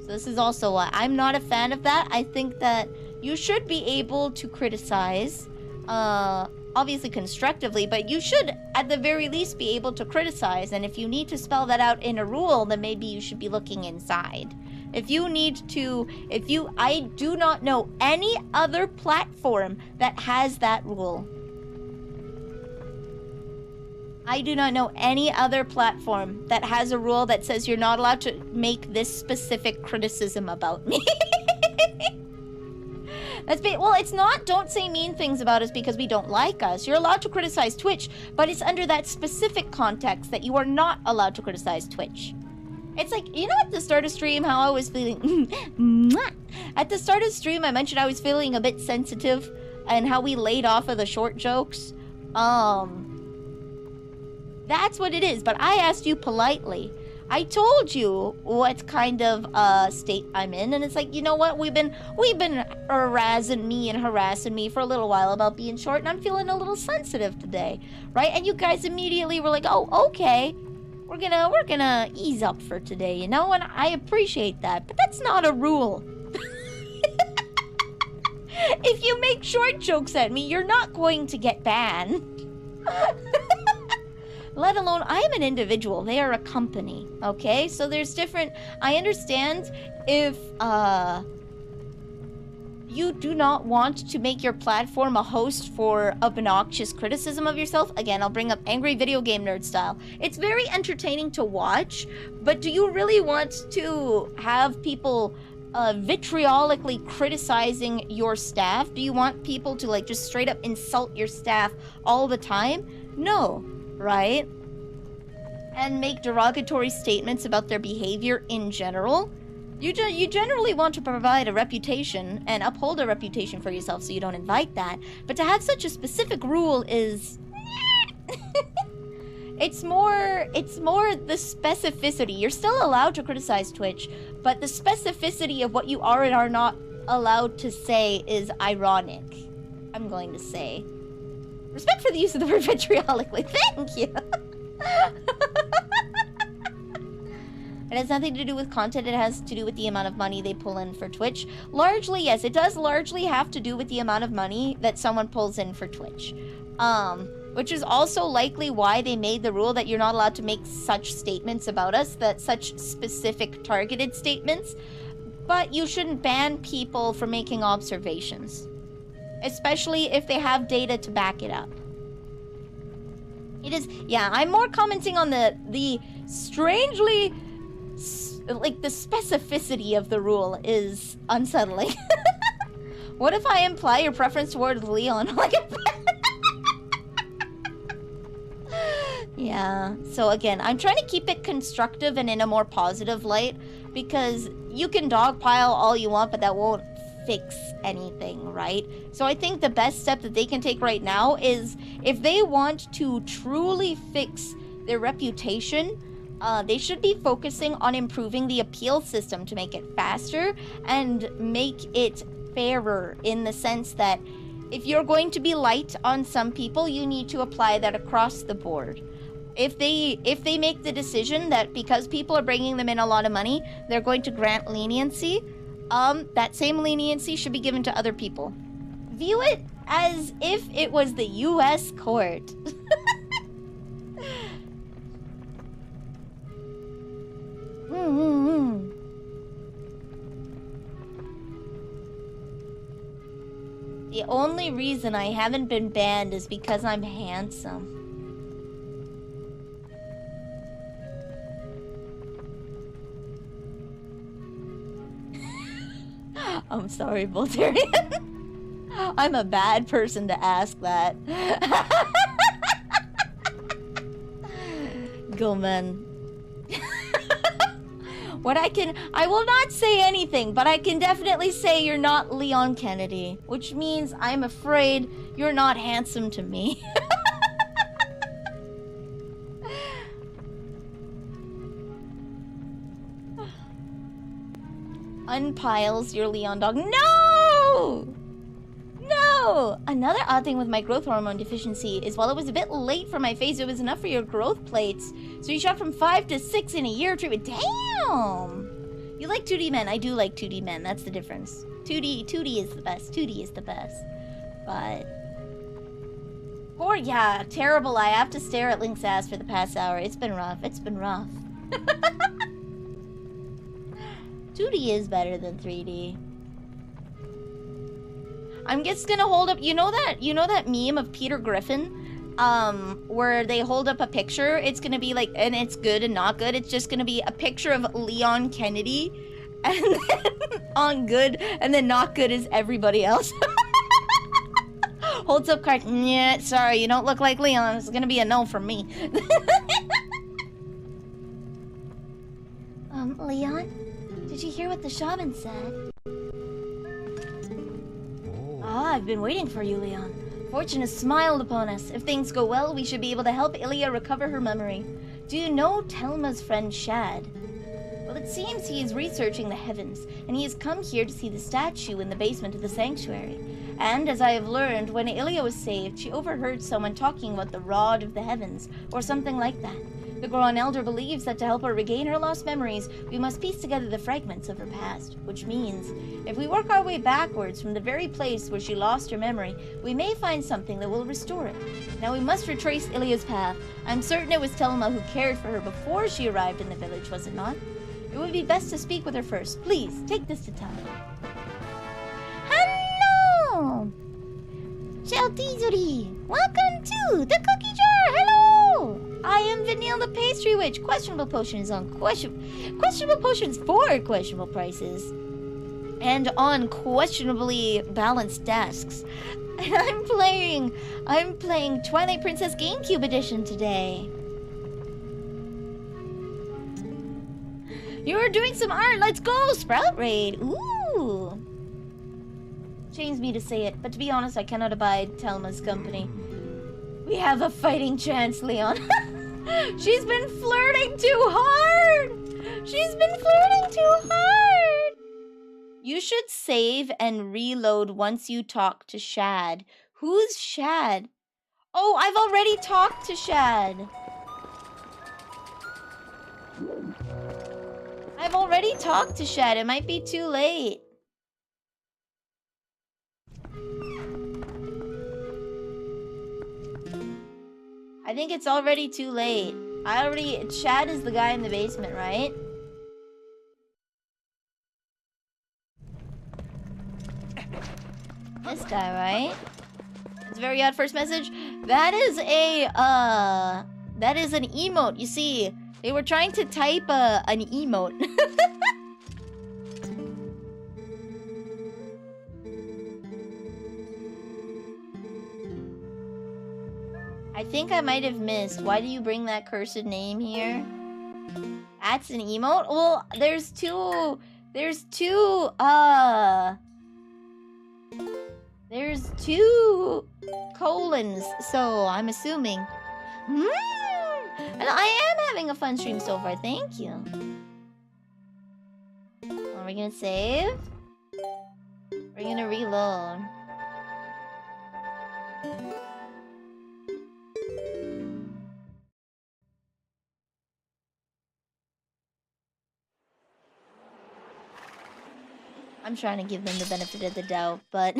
So this is also why I'm not a fan of that. I think that you should be able to criticize, obviously constructively, but you should at the very least be able to criticize. And if you need to spell that out in a rule, then maybe you should be looking inside. If you need to, I do not know any other platform that has that rule. I do not know any other platform that has a rule that says you're not allowed to make this specific criticism about me. Well, it's not don't say mean things about us because we don't like us. You're allowed to criticize Twitch, but it's under that specific context that you are not allowed to criticize Twitch. It's like, you know, at the start of stream, how I was feeling... At the start of stream, I mentioned I was feeling a bit sensitive and how we laid off of the short jokes. That's what it is, but I asked you politely. I told you what kind of state I'm in, and it's like, you know what? We've been harassing me for a little while about being short, and I'm feeling a little sensitive today, right? And you guys immediately were like, "Oh, okay, we're gonna ease up for today," you know? And I appreciate that, but that's not a rule. If you make short jokes at me, you're not going to get banned. Let alone, I am an individual. They are a company, okay? So there's different... I understand if you do not want to make your platform a host for obnoxious criticism of yourself. Again, I'll bring up Angry Video Game Nerd style. It's very entertaining to watch, but do you really want to have people vitriolically criticizing your staff? Do you want people to, like, just straight up insult your staff all the time? No. Right? And make derogatory statements about their behavior in general. You generally want to provide a reputation and uphold a reputation for yourself, so you don't invite that. But to have such a specific rule is... It's more the specificity. You're still allowed to criticize Twitch, but the specificity of what you are and are not allowed to say is ironic, I'm going to say. Respect for the use of the word vitriolically. Thank you. It has nothing to do with content. It has to do with the amount of money they pull in for Twitch. Largely, yes, it does largely have to do with the amount of money that someone pulls in for Twitch. Which is also likely why they made the rule that you're not allowed to make such statements about us, that such specific targeted statements. But you shouldn't ban people for making observations. Especially if they have data to back it up. It is, yeah, I'm more commenting on the strangely, like, the specificity of the rule is unsettling. What if I imply your preference towards Leon? Like, yeah, so again, I'm trying to keep it constructive and in a more positive light, because you can dogpile all you want, but that won't fix anything, right? So I think the best step that they can take right now is, if they want to truly fix their reputation, they should be focusing on improving the appeal system to make it faster and make it fairer, in the sense that if you're going to be light on some people, you need to apply that across the board. If they make the decision that because people are bringing them in a lot of money, they're going to grant leniency, that same leniency should be given to other people. View it As if it was the US court. The only reason I haven't been banned is because I'm handsome. I'm sorry, Voltarian. I'm a bad person to ask that. Go, man. I will not say anything, but I can definitely say you're not Leon Kennedy, which means I'm afraid you're not handsome to me. Unpiles your Leon dog. No! No! Another odd thing with my growth hormone deficiency is while it was a bit late for my phase, it was enough for your growth plates. So you shot from 5 to 6 in a year treatment. Damn! You like 2D men. I do like 2D men. That's the difference. 2D is the best. 2D is the best. But... Poor, yeah, terrible. I have to stare at Link's ass for the past hour. It's been rough. It's been rough. 2D is better than 3D. I'm just gonna hold up, you know that meme of Peter Griffin? Where they hold up a picture, it's gonna be like, and it's good and not good, it's just gonna be a picture of Leon Kennedy, and then on good, and then not good is everybody else. Holds up card, yeah, sorry, you don't look like Leon, it's gonna be a no from me. Leon? Did you hear what the shaman said? Ah, I've been waiting for you, Leon. Fortune has smiled upon us. If things go well, we should be able to help Ilya recover her memory. Do you know Telma's friend Shad? Well, it seems he is researching the heavens, and he has come here to see the statue in the basement of the sanctuary. And as I have learned, when Ilya was saved, she overheard someone talking about the Rod of the Heavens, or something like that. The Goron Elder believes that to help her regain her lost memories, we must piece together the fragments of her past, which means, if we work our way backwards from the very place where she lost her memory, we may find something that will restore it. Now we must retrace Ilya's path. I'm certain it was Telma who cared for her before she arrived in the village, was it not? It would be best to speak with her first. Please, take this to Telma. Hello! Chaltizuri! Welcome to the cookie jar! Hello! I am Vanille the Pastry Witch. Questionable potions on questionable potions for questionable prices. And on questionably balanced desks. And I'm playing Twilight Princess GameCube Edition today. You're doing some art. Let's go, Sprout Raid. Ooh. Shames me to say it, but to be honest, I cannot abide Telma's company. We have a fighting chance, Leon. She's been flirting too hard. She's been flirting too hard. You should save and reload once you talk to Shad. Who's Shad? Oh, I've already talked to Shad. I've already talked to Shad. It might be too late. I think it's already too late. Shad is the guy in the basement, right? This guy, right? It's a very odd first message. That is an emote. You see, they were trying to type an emote. I think I might have missed. Why do you bring that cursed name here? That's an emote? Well, there's two colons, so I'm assuming. And I am having a fun stream so far, thank you. Are we gonna save? We're gonna reload. I'm trying to give them the benefit of the doubt, but...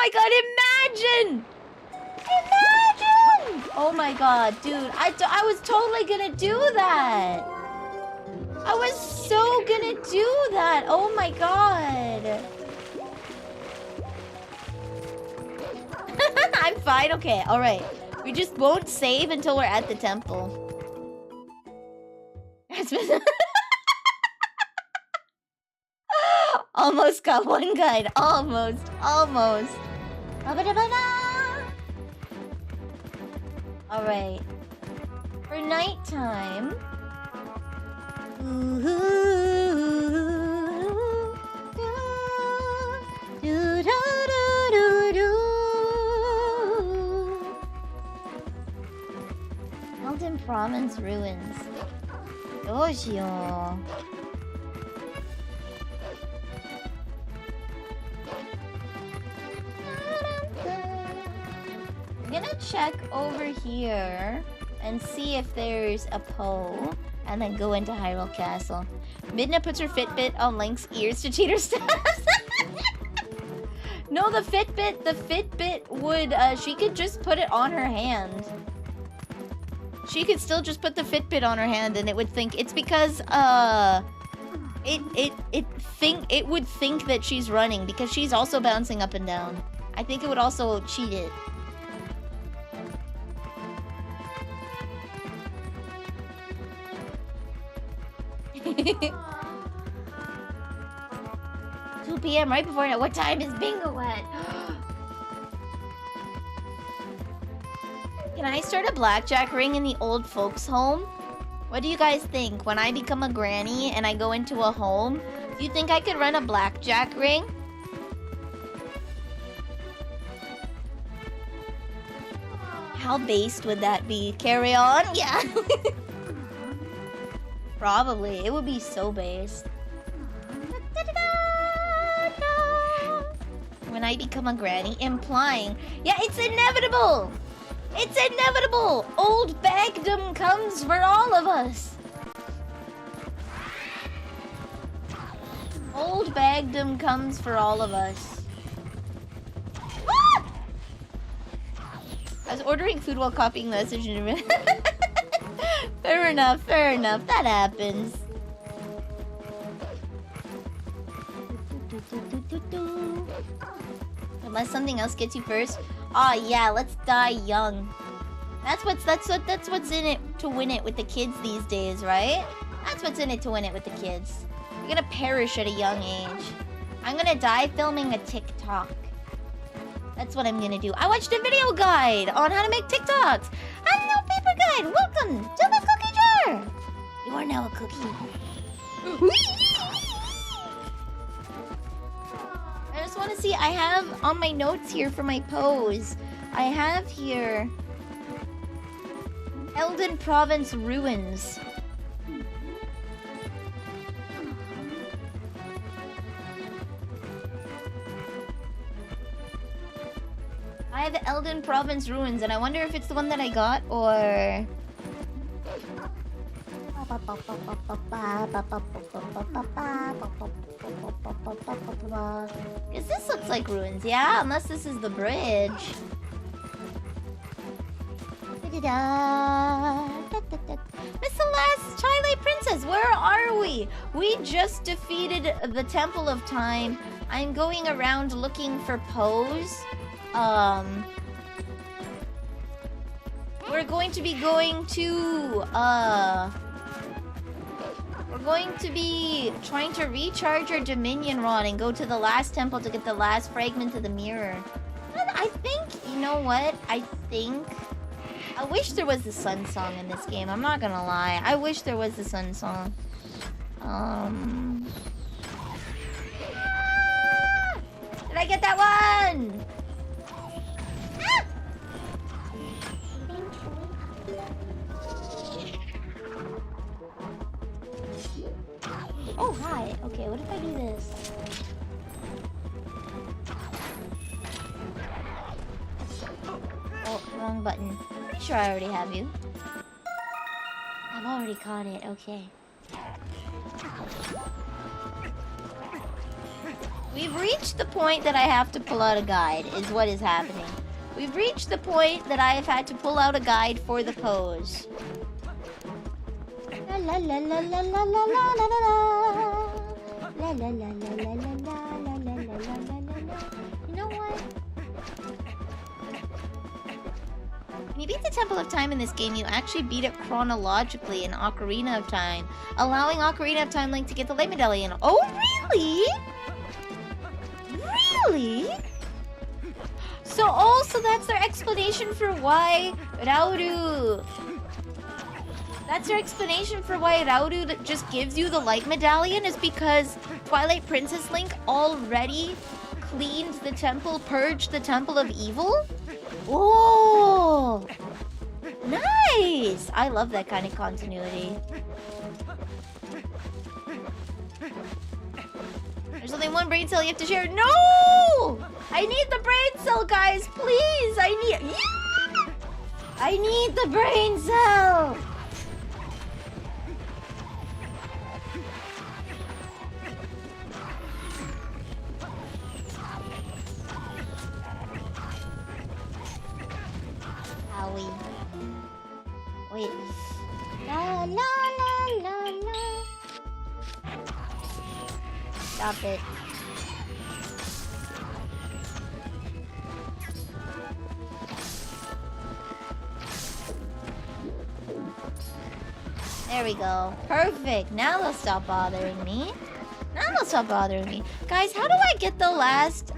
my god, imagine! Imagine! Oh my god, dude, I was totally gonna do that. I was so gonna do that. Oh my god. I'm fine, okay, alright. We just won't save until we're at the temple. Almost got one guide. Almost. Alright. For nighttime. Elden Province Ruins. どうしよう。I'm gonna check over here and see if there's a pole, and then go into Hyrule Castle. Midna puts her Fitbit on Link's ears to cheat her stats. No, the Fitbit would, she could just put it on her hand. She could still just put the Fitbit on her hand and it would think, it's because, it would think that she's running because she's also bouncing up and down. I think it would also cheat it. Two PM right before now. What time is bingo at? Can I start a blackjack ring in the old folks' home? What do you guys think? When I become a granny and I go into a home, do you think I could run a blackjack ring? How based would that be? Carry on? Yeah. Probably. It would be so based. When I become a granny, implying... Yeah, it's inevitable! It's inevitable! Old bagdom comes for all of us! Old bagdom comes for all of us. Ah! I was ordering food while copying the message in a minute. Fair enough, that happens. Unless something else gets you first. Ah, yeah, let's die young. That's what's in it to win it with the kids these days, right? That's what's in it to win it with the kids. You're gonna perish at a young age. I'm gonna die filming a TikTok. That's what I'm gonna do. I watched a video guide on how to make TikToks. Hello, paper guide. Welcome to the cookie jar. You are now a cookie. I just want to see. I have on my notes here for my pose. I have here Elden Province Ruins. I have Elden Province Ruins, and I wonder if it's the one that I got, or... Because this looks like ruins, yeah? Unless this is the bridge. Miss Celeste, Twilight Princess, where are we? We just defeated the Temple of Time. I'm going around looking for POES. We're going to be going to, we're going to be trying to recharge our Dominion Rod and go to the last temple to get the last fragment of the mirror. And I think, you know what? I wish there was the Sun Song in this game. I'm not gonna lie. I wish there was the Sun Song. Did I get that one? Ah! Oh, hi. Okay, what if I do this? Oh, wrong button. Pretty sure I already have you. I've already caught it. Okay. We've reached the point that I have to pull out a guide, is what is happening. We've reached the point that I have had to pull out a guide for the pose. La la la la la la la la la la. La la la la la la la la la la la. You know what? When you beat the Temple of Time in this game, you actually beat it chronologically in Ocarina of Time, allowing Ocarina of Time Link to get the Light Medallion. Oh, really? Really? So also that's their explanation for why Rauru... That's their explanation for why Rauru just gives you the Light Medallion, is because Twilight Princess Link already cleaned the temple, purged the Temple of Evil? Oh! Nice! I love that kind of continuity. There's only one brain cell you have to share. No! I need the brain cell, guys, please! I need the brain cell! Owie. Wait. La la la la la. Stop it. There we go. Perfect. Now they'll stop bothering me. Guys, how do I get the last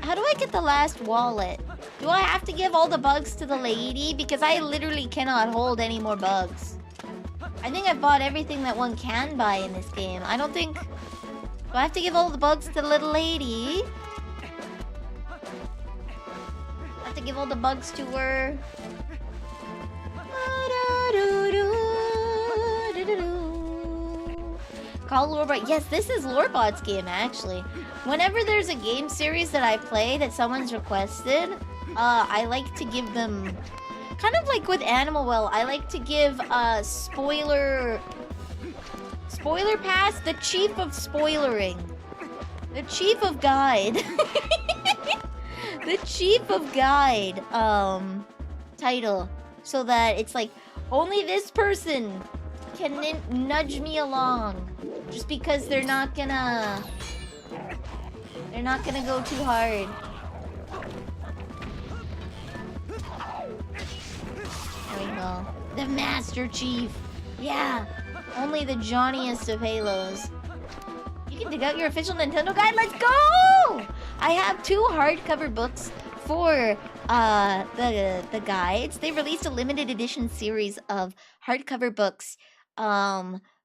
wallet? Do I have to give all the bugs to the lady? Because I literally cannot hold any more bugs. I think I've bought everything that one can buy in this game. I don't think... Do I have to give all the bugs to the little lady? I have to give all the bugs to her. Call Lorebot. Yes, this is Lorebot's game, actually. Whenever there's a game series that I play that someone's requested, I like to give them... Kind of like with Animal Well, I like to give spoiler pass, the chief of spoilering. The chief of guide. The chief of guide title. So that it's like, only this person can nudge me along. Just because they're not gonna go too hard. There we go. The Master Chief. Yeah. Only the Johnniest of Halos. You can dig out your official Nintendo guide. Let's go! I have 2 hardcover books for the guides. They released a limited edition series of hardcover books,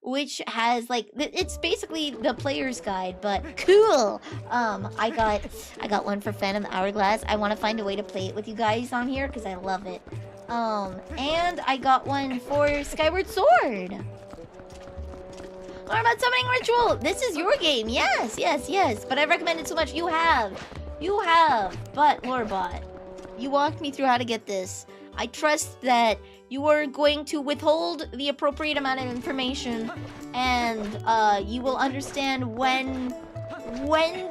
which has like, it's basically the player's guide, but cool. I got one for Phantom Hourglass. I want to find a way to play it with you guys on here because I love it. And I got one for Skyward Sword. Learn about Summoning Ritual. This is your game. Yes, yes, yes. But I recommend it so much. You have. But Lorebot, you walked me through how to get this. I trust that you are going to withhold the appropriate amount of information, and you will understand when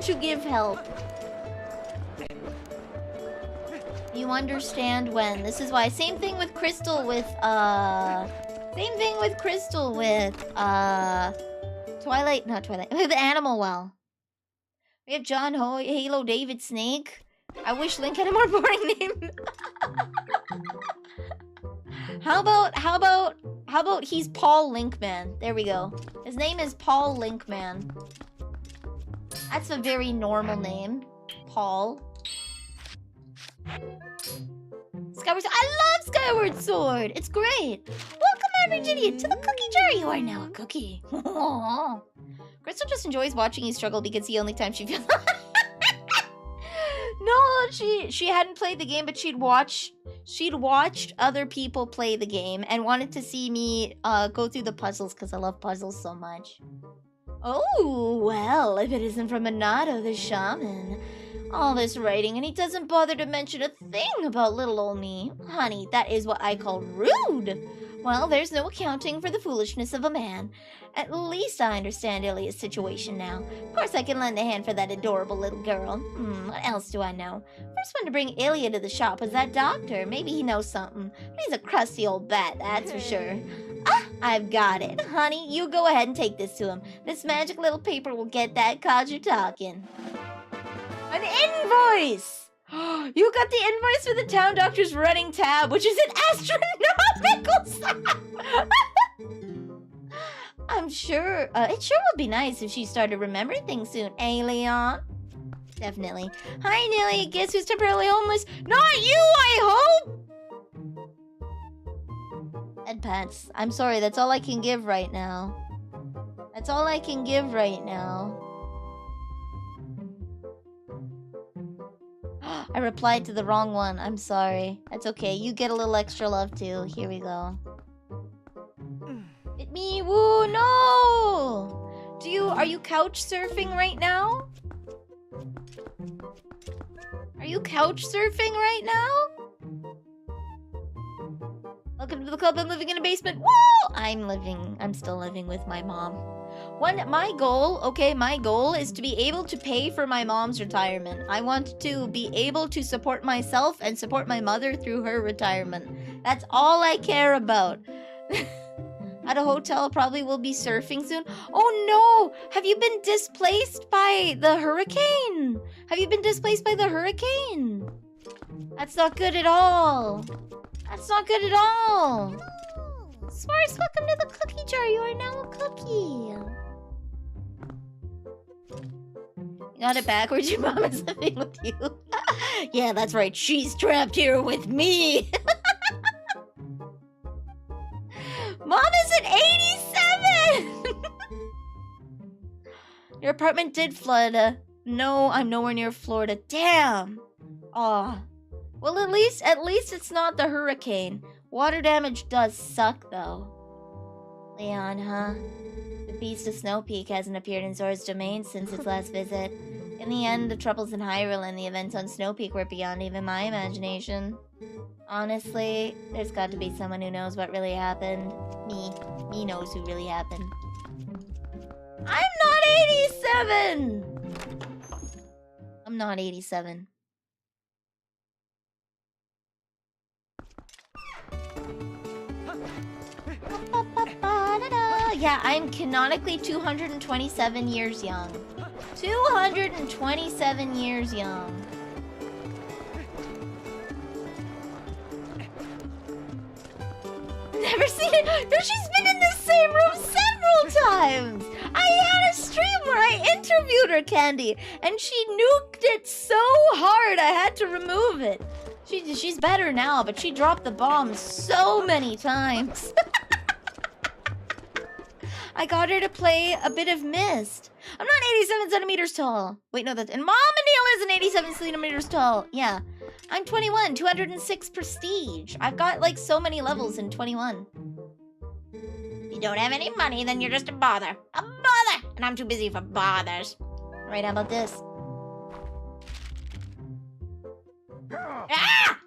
to give help. You understand when. This is why. Same thing with Crystal with Twilight, not Twilight, with Animal Well. We have John Halo David Snake. I wish Link had a more boring name. How about he's Paul Linkman? There we go. His name is Paul Linkman. That's a very normal name. Paul. Skyward Sword. I love Skyward Sword. It's great. Welcome, average idiot, to the cookie jar. You are now a cookie. Crystal just enjoys watching you struggle because the only time she feels... No, she hadn't played the game, but she'd watched other people play the game and wanted to see me go through the puzzles because I love puzzles so much. Oh, well, if it isn't from Minato the shaman. All this writing, and he doesn't bother to mention a thing about little old me. Honey, that is what I call rude. Well, there's no accounting for the foolishness of a man. At least I understand Ilia's situation now. Of course I can lend a hand for that adorable little girl. What else do I know? First one to bring Ilia to the shop was that doctor. Maybe he knows something. But he's a crusty old bat, that's for sure. Ah, I've got it. Honey, you go ahead and take this to him. This magic little paper will get that codger talking. An invoice! You got the invoice for the town doctor's running tab, which is an astronomical sum! I'm sure, it sure would be nice if she started remembering things soon, eh, Leon? Definitely. Hi, Nilly. Guess who's temporarily homeless? Not you, I hope! Ed Pats, I'm sorry, that's all I can give right now. That's all I can give right now. I replied to the wrong one. I'm sorry. That's okay. You get a little extra love too. Here we go. Hit me, woo, no! Are you couch surfing right now? Are you couch surfing right now? Welcome to the club. I'm living in a basement. Woo! I'm still living with my mom. My goal is to be able to pay for my mom's retirement. I want to be able to support myself and support my mother through her retirement. That's all I care about. At a hotel, probably will be surfing soon. Oh no! Have you been displaced by the hurricane? That's not good at all. Sparse, welcome to the cookie jar. You are now a cookie. You got it backwards. Your mom is living with you. Yeah, that's right. She's trapped here with me. Mom is at 87! Your apartment did flood. No, I'm nowhere near Florida. Damn. Aw. Well, at least it's not the hurricane. Water damage does suck, though. Leon, huh? The beast of Snow Peak hasn't appeared in Zora's domain since its last visit. In the end, the troubles in Hyrule and the events on Snow Peak were beyond even my imagination. Honestly, there's got to be someone who knows what really happened. Me knows who really happened. I'm not 87! I'm not 87. Yeah, I'm canonically 227 years young. 227 years young. Never seen it. No, she's been in the same room several times. I had a stream where I interviewed her, Candy, and she nuked it so hard I had to remove it. She's better now, but she dropped the bomb so many times. I got her to play a bit of Myst. I'm not 87 centimeters tall. Wait, no, and Mom and Neil isn't 87 centimeters tall. Yeah. I'm 21, 206 prestige. I've got like so many levels in 21. If you don't have any money, then you're just a bother. A bother! And I'm too busy for bothers. Right, how about this? Ah!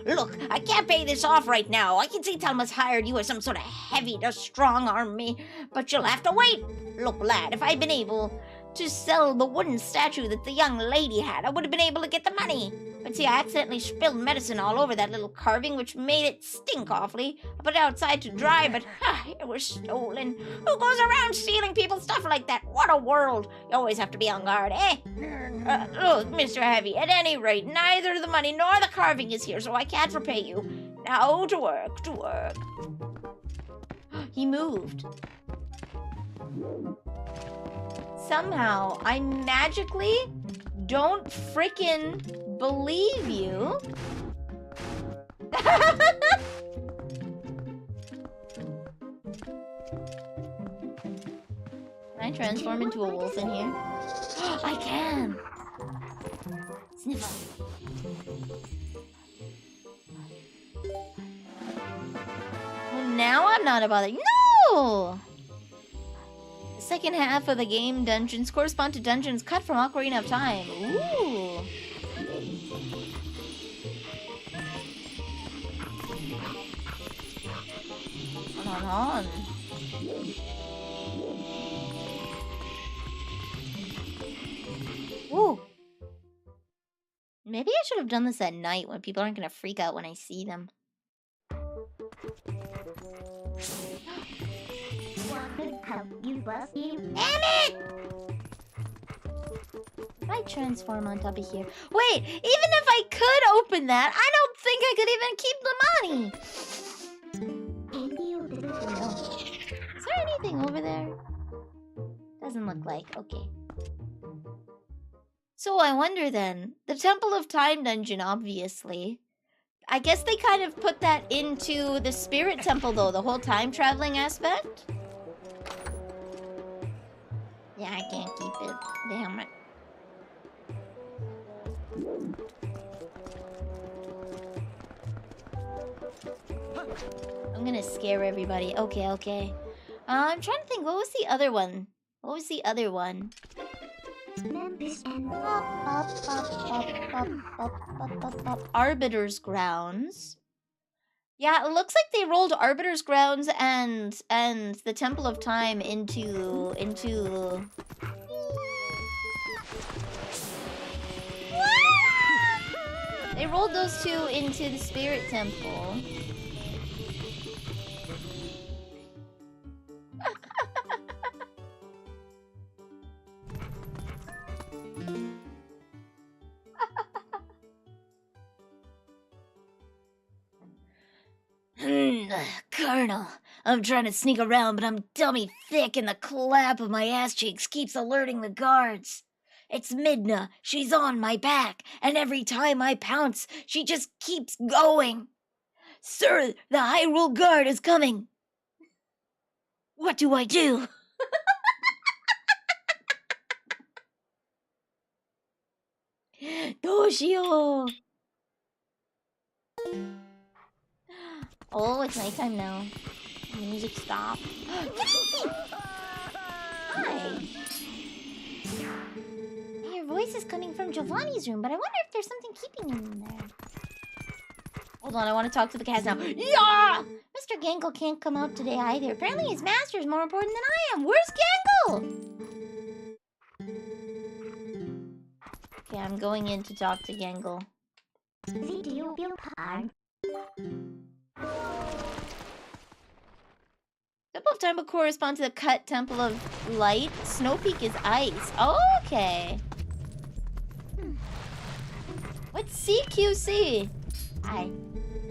Look, I can't pay this off right now. I can see Telma's hired you as some sort of heavy to strong-arm me, but you'll have to wait. Look, lad, if I'd been able to sell the wooden statue that the young lady had, I would have been able to get the money. But see, I accidentally spilled medicine all over that little carving, which made it stink awfully. I put it outside to dry, but it was stolen. Who goes around stealing people's stuff like that? What a world. You always have to be on guard, eh? Look, Mr. Heavy, at any rate, neither the money nor the carving is here, so I can't repay you. Now to work, to work. He moved. Somehow, I magically don't frickin' believe you. Can I transform into a wolf in here? I can! Sniff. Well, now I'm not a bother. No! The second half of the game dungeons correspond to dungeons cut from Ocarina of Time. Ooh! on? Ooh. Maybe I should have done this at night when people aren't gonna freak out when I see them. Damn it! If I transform on top of here. Wait, even if I could open that, I don't think I could even keep the money. No. Is there anything over there? Doesn't look like. Okay. So I wonder then, the Temple of Time dungeon, obviously. I guess they kind of put that into the Spirit Temple, though, the whole time traveling aspect. Yeah, I can't keep it. Damn it. I'm gonna scare everybody. Okay, okay. I'm trying to think, what was the other one? What was the other one? Arbiter's Grounds. Yeah, it looks like they rolled Arbiter's Grounds and the Temple of Time into They rolled those two into the Spirit Temple. Colonel, I'm trying to sneak around, but I'm dummy thick and the clap of my ass cheeks keeps alerting the guards. It's Midna, she's on my back, and every time I pounce, she just keeps going. Sir, the Hyrule Guard is coming. What do I do? Doshio! Oh, it's nighttime now. Music stop. Hi. Your voice is coming from Giovanni's room, but I wonder if there's something keeping him in there. Hold on, I want to talk to the cats now. Yeah! Mr. Gangle can't come out today either. Apparently his master is more important than I am. Where's Gangle? Okay, I'm going in to talk to Gangle. Temple of Time will correspond to the cut Temple of Light. Snow Peak is ice. Oh, okay. What's CQC? Hi.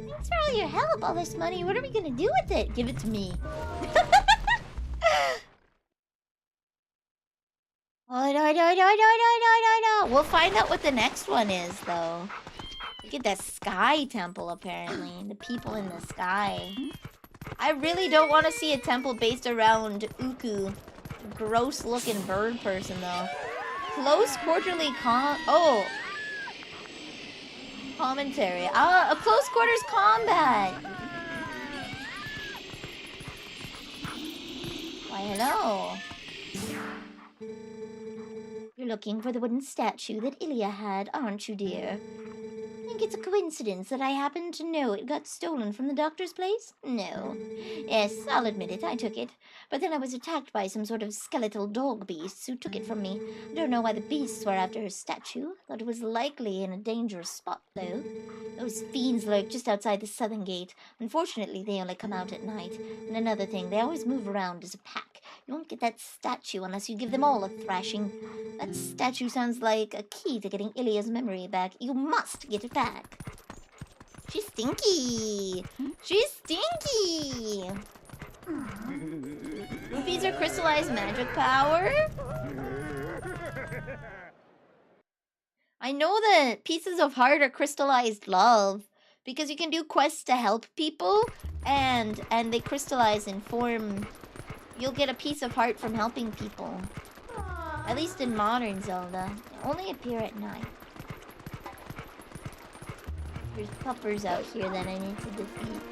Thanks for all your help, all this money. What are we gonna do with it? Give it to me. Oh, no. We'll find out what the next one is, though. Look at that sky temple, apparently. The people in the sky. I really don't want to see a temple based around Uku. Gross-looking bird person, though. Close quarterly commentary. Ah, a close quarters combat. Why, hello. You're looking for the wooden statue that Ilya had, aren't you, dear? Think it's a coincidence that I happen to know it got stolen from the doctor's place? No. Yes, I'll admit it, I took it. But then I was attacked by some sort of skeletal dog beasts who took it from me. I don't know why the beasts were after her statue. Thought it was likely in a dangerous spot, though. Those fiends lurk just outside the southern gate. Unfortunately, they only come out at night. And another thing, they always move around as a pack. You won't get that statue unless you give them all a thrashing. That statue sounds like a key to getting Ilya's memory back. You must get it back. She's stinky. She's stinky. Rupees are crystallized magic power. I know that pieces of heart are crystallized love because you can do quests to help people and they crystallize and form. You'll get a piece of heart from helping people. At least in modern Zelda. They only appear at night. There's puppers out here that I need to defeat.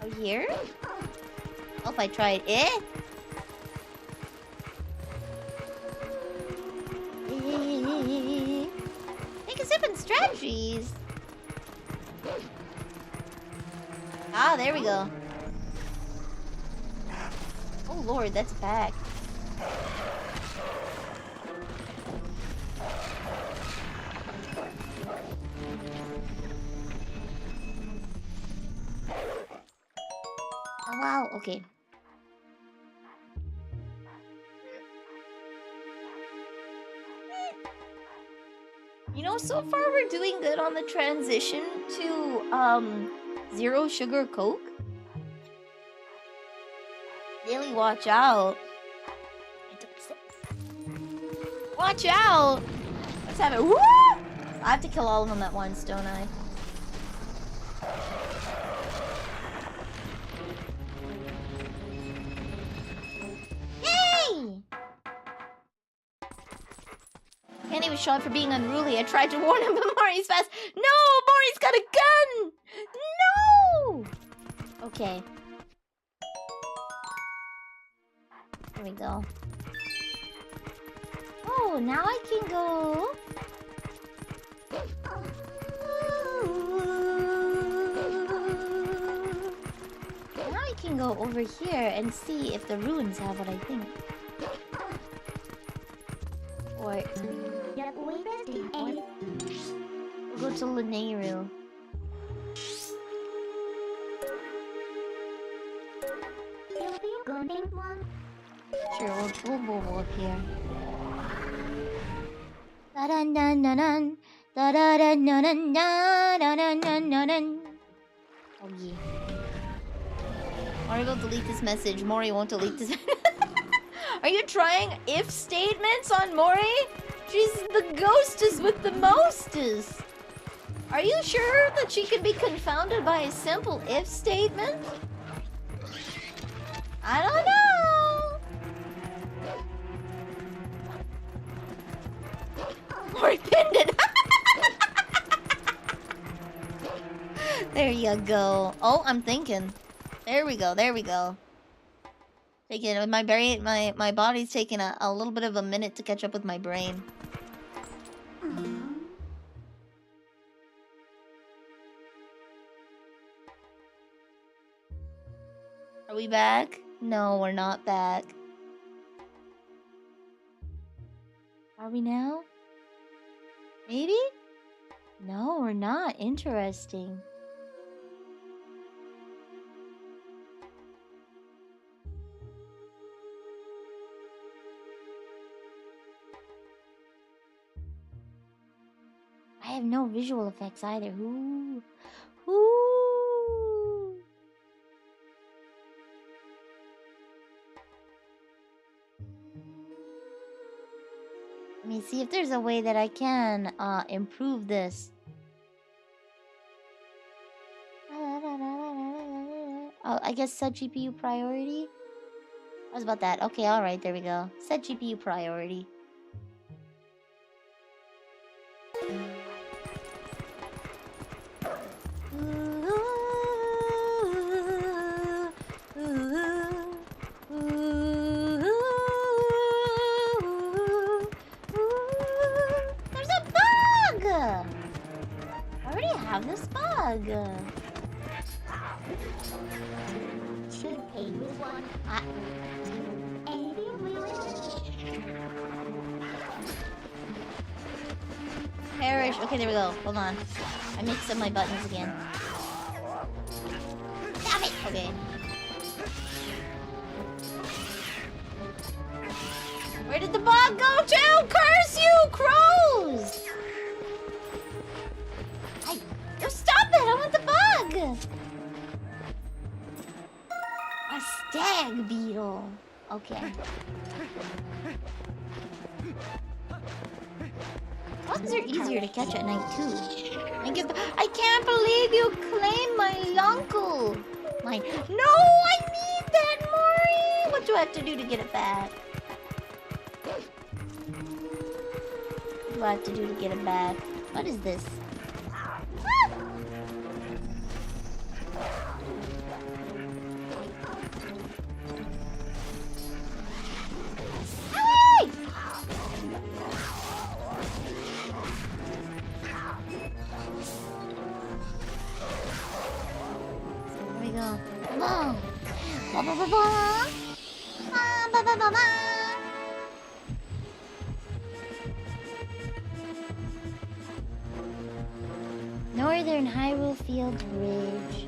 Out here? Oh, if I tried it. Take a sip on strategies. Ah, there we go. Oh lord, that's back. Oh wow, okay. You know, so far we're doing good on the transition to zero sugar Coke. Daily, watch out. Watch out! Let's have it. Woo! I have to kill all of them at once, don't I? Yay! Kenny was shot for being unruly. I tried to warn him, but Maury's fast. No! Maury's got a gun! No! Okay. There we go. Oh, now I can go. Now I can go over here and see if the ruins have what I think. Or we'll go to Lanayru. Sure, we'll go up here. Da-dun-dun-dun-dun. Da-da-dun-dun-dun-dun-dun-dun-dun. Oh yeah. Maury will delete this message. Maury won't delete this. Are you trying if statements on Maury? She's the ghostess with the mostest. Are you sure that she can be confounded by a simple if statement? I don't know. Maury pinned it. There you go. Oh, I'm thinking. There we go. There we go. Taking my brain, my body's taking a little bit of a minute to catch up with my brain. Are we back? No, we're not back. Are we now? Maybe? No, we're not. Interesting. I have no visual effects either. Ooh. Ooh. Let me see if there's a way that I can improve this. Oh, I guess set GPU priority. How's about that? Okay, alright, there we go. Set GPU priority. There's a bug! I already have this bug. Should pay with one. Perish. Okay, there we go. Hold on. I mixed up my buttons again. Damn it! Okay. Where did the bug go to? Curse you, crows! Oh, stop it! I want the bug! A stag beetle. Okay. Bugs are easier to catch at night too. I can't believe you claimed my uncle. Mine. No, I need that, Maury. What do I have to do to get it back? What do I have to do to get it back? What is this? Ah! Hey! There we Ba ba ba ba. Ba ba ba ba. Northern Hyrule Field Ridge.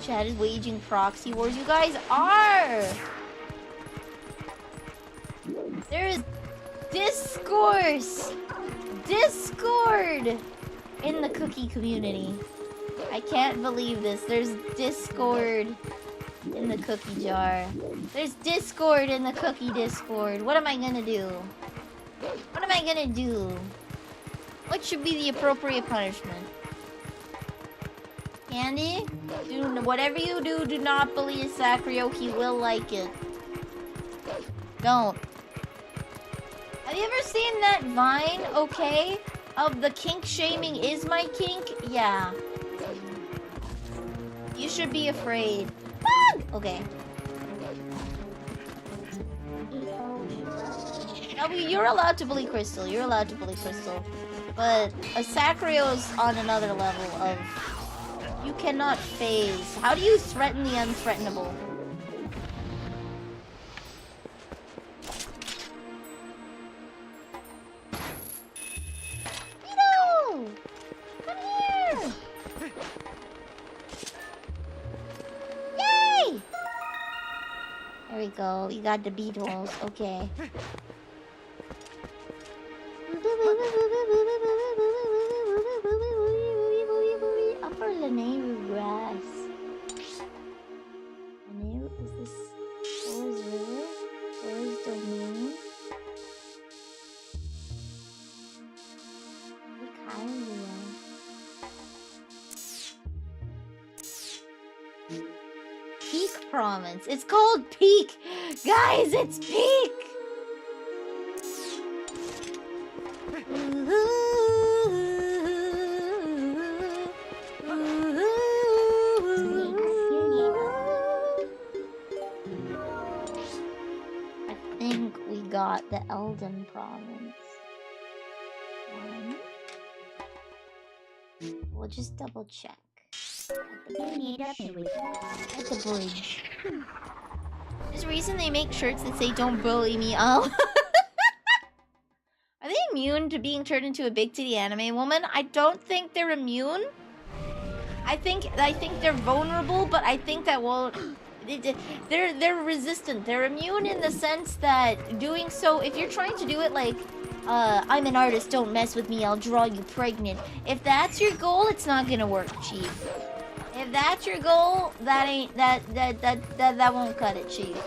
Chad is waging proxy wars. You guys are! There's discourse! Discord! In the cookie community. I can't believe this. There's Discord in the cookie jar. There's Discord in the cookie Discord. What am I gonna do? What am I gonna do? What should be the appropriate punishment? Candy? Whatever you do, do not believe Karaoke will like it. Don't. Have you ever seen that Vine, okay? Of the kink shaming is my kink? Yeah. You should be afraid. Okay. Now, you're allowed to bully Crystal. You're allowed to bully Crystal. But a Sacrio's on another level of... You cannot phase. How do you threaten the unthreatenable? Vito! Come here! Yay! There we go. We got the beetles. Okay. Upper Lanayru grass. Lanayru, is this POES river? POES domain? Peak province. It's called Peak! Guys, it's Peak! I think we got the Elden province. We'll just double check. At the bridge. There's a reason they make shirts that say "Don't bully me." Oh. Are they immune to being turned into a big titty anime woman? I don't think they're immune. I think they're vulnerable, but I think that they're resistant. They're immune in the sense that doing so, if you're trying to do it like, I'm an artist, don't mess with me, I'll draw you pregnant. If that's your goal, it's not gonna work, Chief. If that's your goal, that won't cut it, Chief.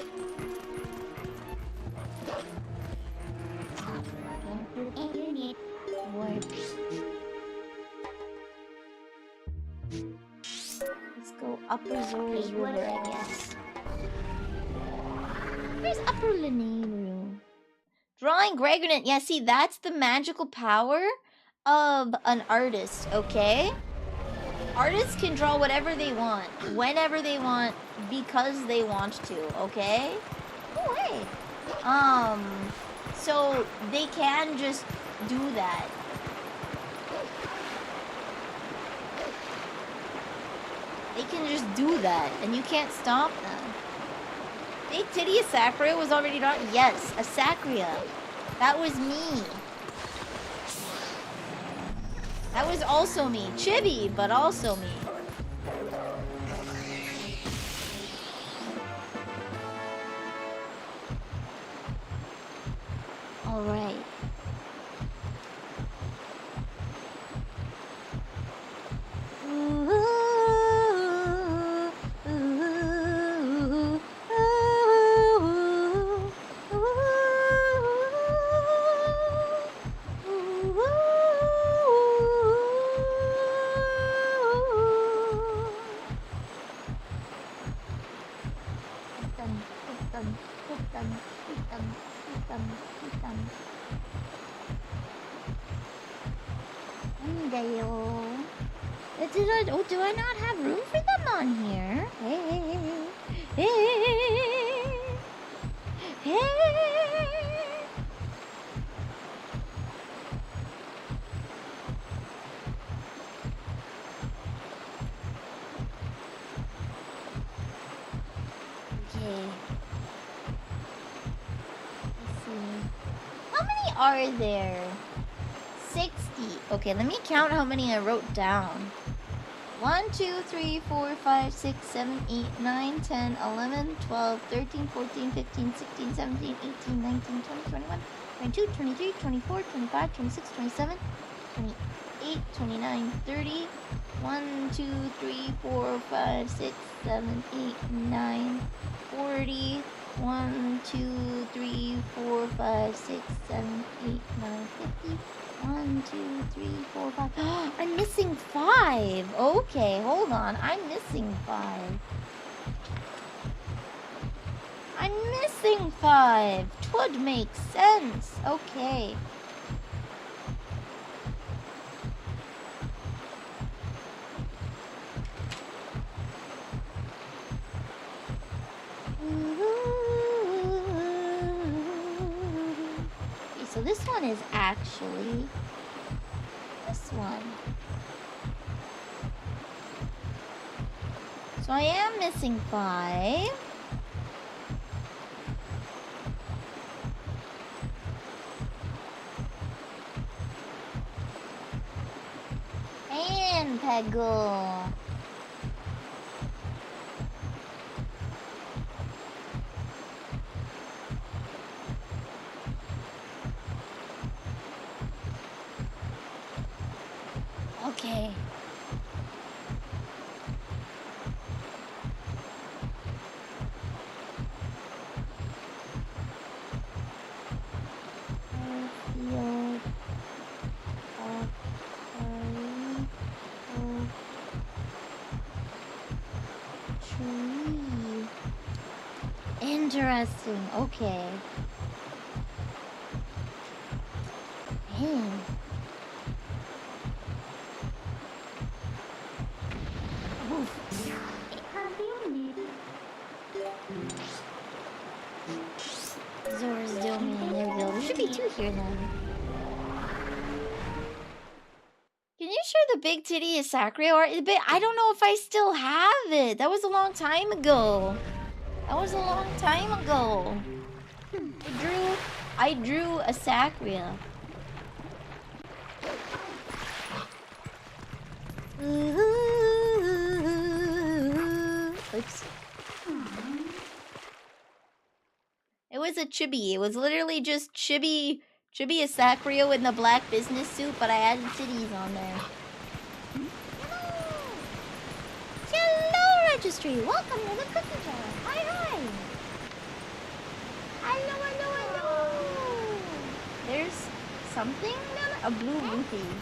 Let's go Upper Zora's River, I guess. Where's Upper Lanayru? Drawing Gregornet. Yeah, see, that's the magical power of an artist, okay? Artists can draw whatever they want, whenever they want, because they want to, okay? Oh, hey. So they can just do that. They can just do that, and you can't stop them. Big Titty Asakria was already drawn? Yes, Asakria. That was me. That was also me. Chibi, but also me. Alright. Do I not have room for them on here? Hey. are there? 60. Okay, let me count how many I wrote down. 1, 2, 3, 4, 5, 6, 7, 8, 9, 10, 11, 12, 13, 14, 15, 16, 17, 18, 19, 20, 21, 22, 23, 24, 25, 26, 27, 28, 29, 30. 1, 2, 3, 4, 5, 6, 7, 8, 9, 40. 1, 2, 3, 4, 5, 6, 7, 8, 9, 50. 1, 2, 3, 4, 5. I'm missing 5. Okay, hold on. I'm missing 5. I'm missing 5. Twould make sense. Okay. Okay, so this one is actually this one. So I am missing 5. And Peggle. Okay. Interesting. Okay. Man. Zora's domain. There we go. There should be 2 here then. Can you share the big titty Sakura art? I don't know if I still have it. That was a long time ago. I drew a Sakura. Oops. It was a chibi. It was literally just chibi Sakura in the black business suit, but I added titties on there. Hello, registry. Welcome to the cookie jar. Hi, hi. Hello. There's something down there? A blue rupee.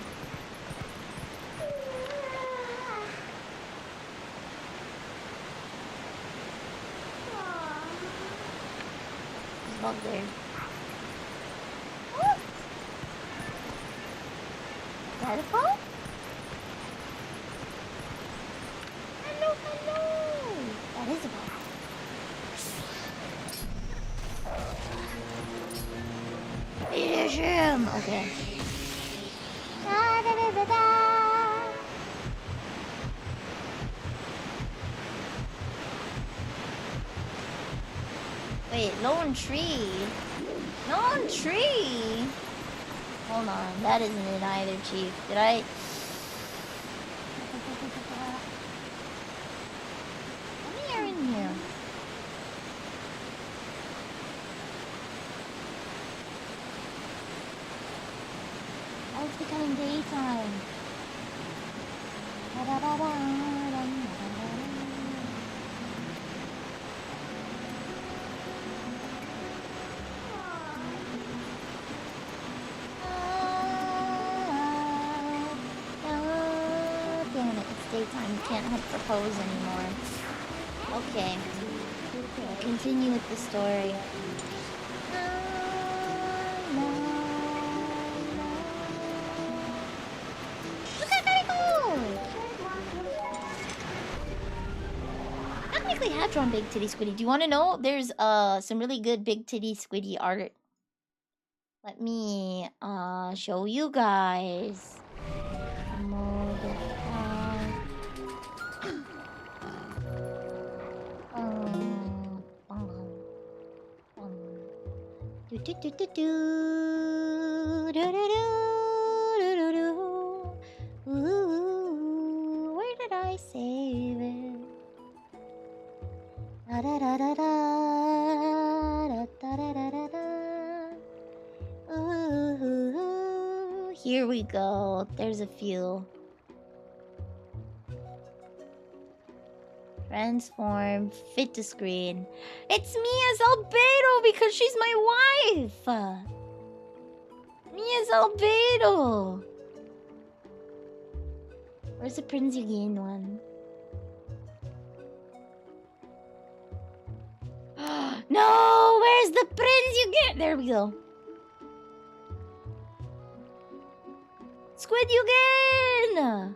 Bug there. Oh. Is that a phone? Hello. That is a phone. It is him. Okay. Da, da, da, da, da. Wait, lone tree. Lone tree? Hold on, that isn't it either, Chief. Did I... How many are in here? Oh, it's becoming daytime. Daytime, you can't propose anymore. Okay. We'll continue with the story. Look at that go! I technically have drawn big titty squiddy. Do you want to know? There's some really good big titty squiddy art. Let me show you guys. Do. Ooh, where did I save it? Da da da da da da da da da da. Ooh, here we go. There's a few. Transform, fit to screen. It's Mia's Albedo because she's my wife. Mia's Albedo. Where's the Prince Eugene one? No, where's the Prince Eugene? There we go. Squid Eugene!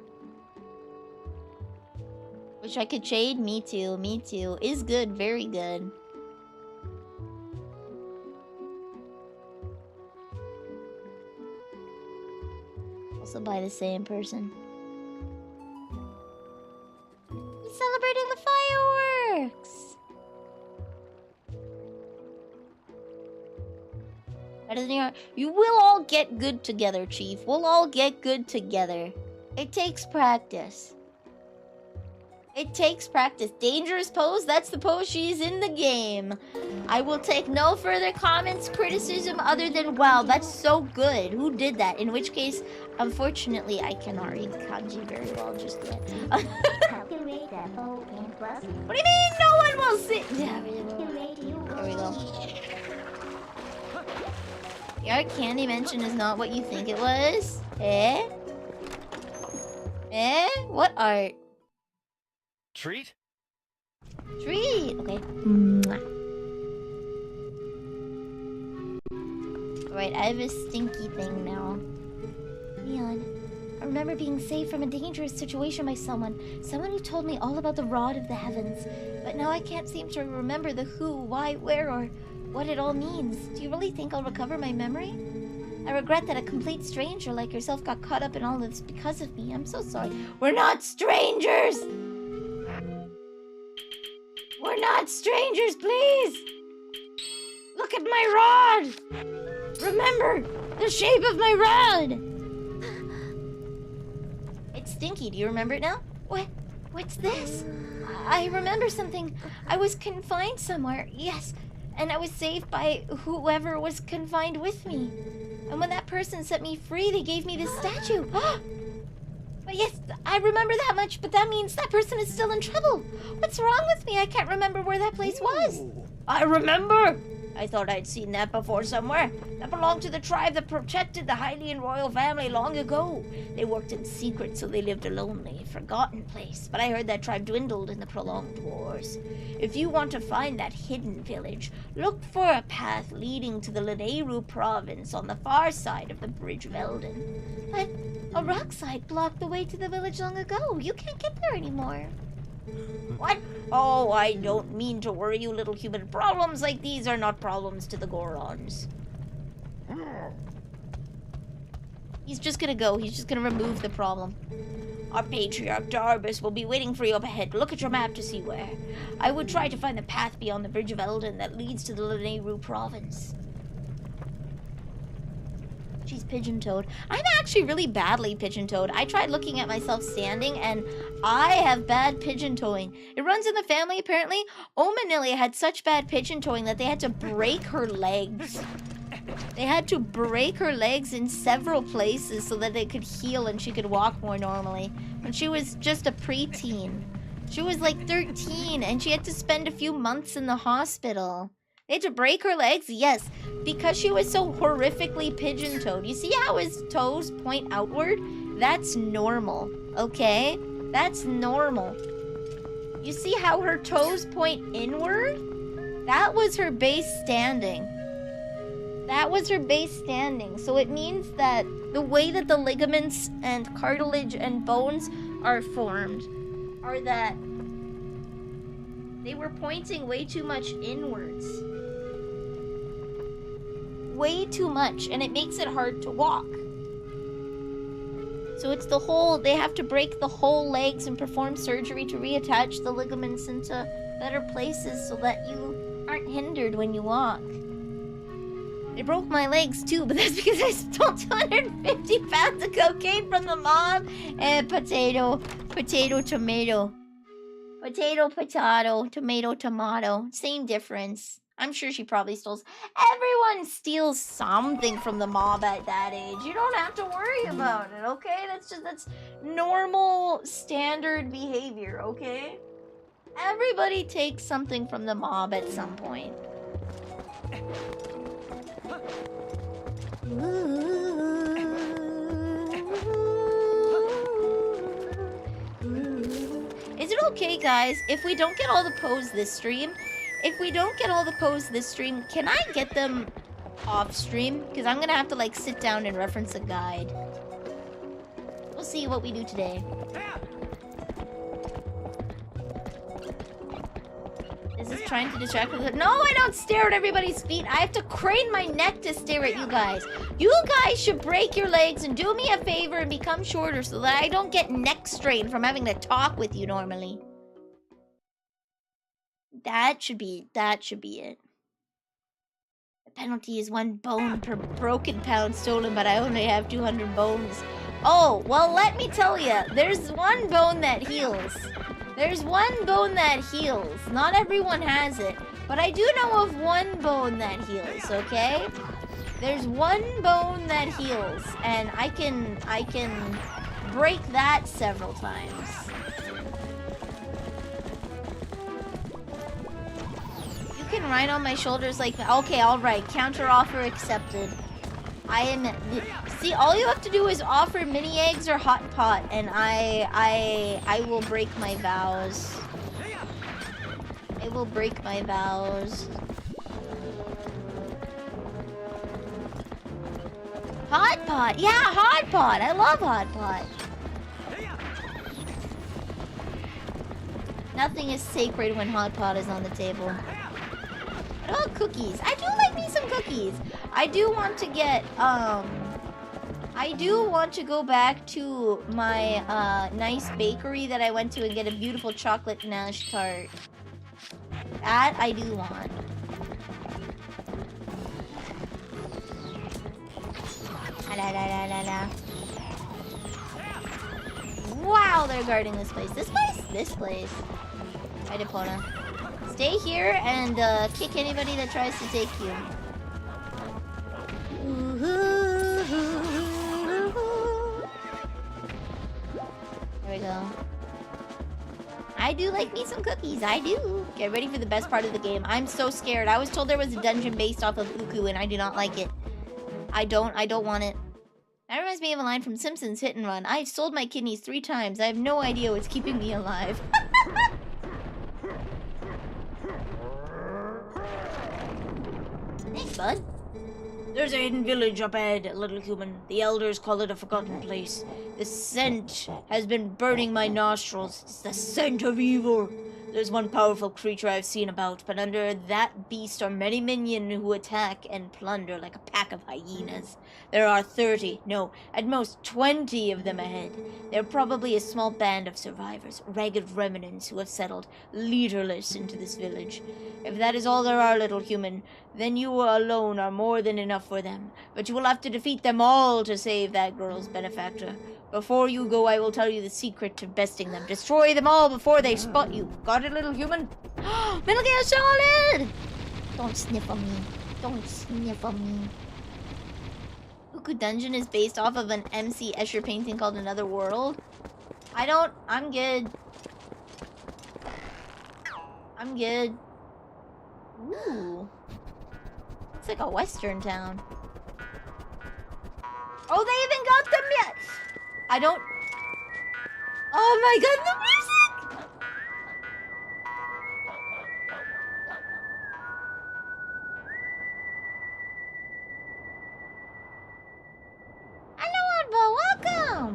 Wish I could shade. Me too, me too. Is good, very good. Also by the same person. He's celebrating the fireworks! You will all get good together, Chief. We'll all get good together. It takes practice. It takes practice. Dangerous pose? That's the pose she's in the game. I will take no further comments, criticism other than, wow, that's so good. Who did that? In which case, unfortunately, I cannot read kanji very well just yet. What do you mean? No one will see? Yeah, there we go. The art candy mention is not what you think it was. Eh? Eh? What art? Treat? Treat! Okay. Alright, I have a stinky thing now. Leon, I remember being saved from a dangerous situation by someone. Someone who told me all about the Rod of the Heavens. But now I can't seem to remember the who, why, where, or what it all means. Do you really think I'll recover my memory? I regret that a complete stranger like yourself got caught up in all this because of me. I'm so sorry. We're not strangers! We're not strangers, please! Look at my rod! Remember the shape of my rod! It's stinky. Do you remember it now? What's this? I remember something. I was confined somewhere. Yes. And I was saved by whoever was confined with me. And when that person set me free, they gave me this statue. But yes, I remember that much, but that means that person is still in trouble. What's wrong with me? I can't remember where that place was. I remember! I thought I'd seen that before somewhere. That belonged to the tribe that protected the Hylian royal family long ago. They worked in secret, so they lived a lonely, forgotten place. But I heard that tribe dwindled in the prolonged wars. If you want to find that hidden village, look for a path leading to the Lanayru province on the far side of the Bridge of Eldon. But a rock slide blocked the way to the village long ago. You can't get there anymore. What? Oh, I don't mean to worry you, little human. Problems like these are not problems to the Gorons. He's just gonna go. He's just gonna remove the problem. Our patriarch Darbus will be waiting for you up ahead. Look at your map to see where. I would try to find the path beyond the Bridge of Eldon that leads to the Lanayru province. She's pigeon-toed. I'm actually really badly pigeon-toed. I tried looking at myself standing, and I have bad pigeon-toeing. It runs in the family, apparently. Omanilia had such bad pigeon-toeing that they had to break her legs. They had to break her legs in several places so that they could heal and she could walk more normally. When she was just a preteen. She was like 13, and she had to spend a few months in the hospital. They had to break her legs? Yes, because she was so horrifically pigeon-toed. You see how his toes point outward? That's normal, okay? That's normal. You see how her toes point inward? That was her base standing. That was her base standing. So it means that the way that the ligaments and cartilage and bones are formed are that they were pointing way too much inwards. Way too much, and it makes it hard to walk. So it's the whole, they have to break the whole legs and perform surgery to reattach the ligaments into better places so that you aren't hindered when you walk. They broke my legs too, but that's because I stole 250 pounds of cocaine from the mom. And potato, tomato. Potato, tomato. Same difference. I'm sure she probably stole. Everyone steals something from the mob at that age. You don't have to worry about it, okay? That's normal, standard behavior, okay? Everybody takes something from the mob at some point. Is it okay, guys, if we don't get all the POES this stream? Can I get them off stream? Because I'm gonna have to like sit down and reference a guide. We'll see what we do today. Is this trying to distract me? No, I don't stare at everybody's feet. I have to crane my neck to stare at you guys. You guys should break your legs and do me a favor and become shorter so that I don't get neck strain from having to talk with you normally. That should be it. The penalty is 1 bone per broken pound stolen, but I only have 200 bones. Oh, well, let me tell you, there's 1 bone that heals. Not everyone has it, but I do know of 1 bone that heals, okay? There's 1 bone that heals, and I can break that several times. You can ride on my shoulders like that. Okay, alright, counter offer accepted. See, all you have to do is offer mini eggs or hot pot, and I will break my vows. Hot pot! Yeah, hot pot! I love hot pot. Nothing is sacred when hot pot is on the table. What about cookies? I do like me some cookies. I do want to get, I do want to go back to my, nice bakery that I went to and get a beautiful chocolate ganache tart. That I do want. Wow, they're guarding this place. This place. Right, Epona. Stay here and kick anybody that tries to take you. There we go. I do like me some cookies. I do. Get ready for the best part of the game. I'm so scared. I was told there was a dungeon based off of Uku and I do not like it. I don't want it. That reminds me of a line from Simpsons Hit and Run. I've sold my kidneys 3 times. I have no idea what's keeping me alive. Thanks, bud. There's a hidden village up ahead, little human. The elders call it a forgotten place. The scent has been burning my nostrils. It's the scent of evil. There's one powerful creature I've seen about, but under that beast are many minions who attack and plunder like a pack of hyenas. There are 30, no, at most 20 of them ahead. They're probably a small band of survivors, ragged remnants who have settled leaderless into this village. If that is all there are, little human, then you alone are more than enough for them. But you will have to defeat them all to save that girl's benefactor. Before you go, I will tell you the secret to besting them. Destroy them all before they spot you. Got it, little human? Metal Gear Solid! Don't sniff on me. Don't sniff on me. Uku Dungeon is based off of an MC Escher painting called Another World. I'm good. I'm good. Ooh. It's like a western town. Oh, they even got them yet! I don't... Oh my god, the music! Hello, Advo, welcome!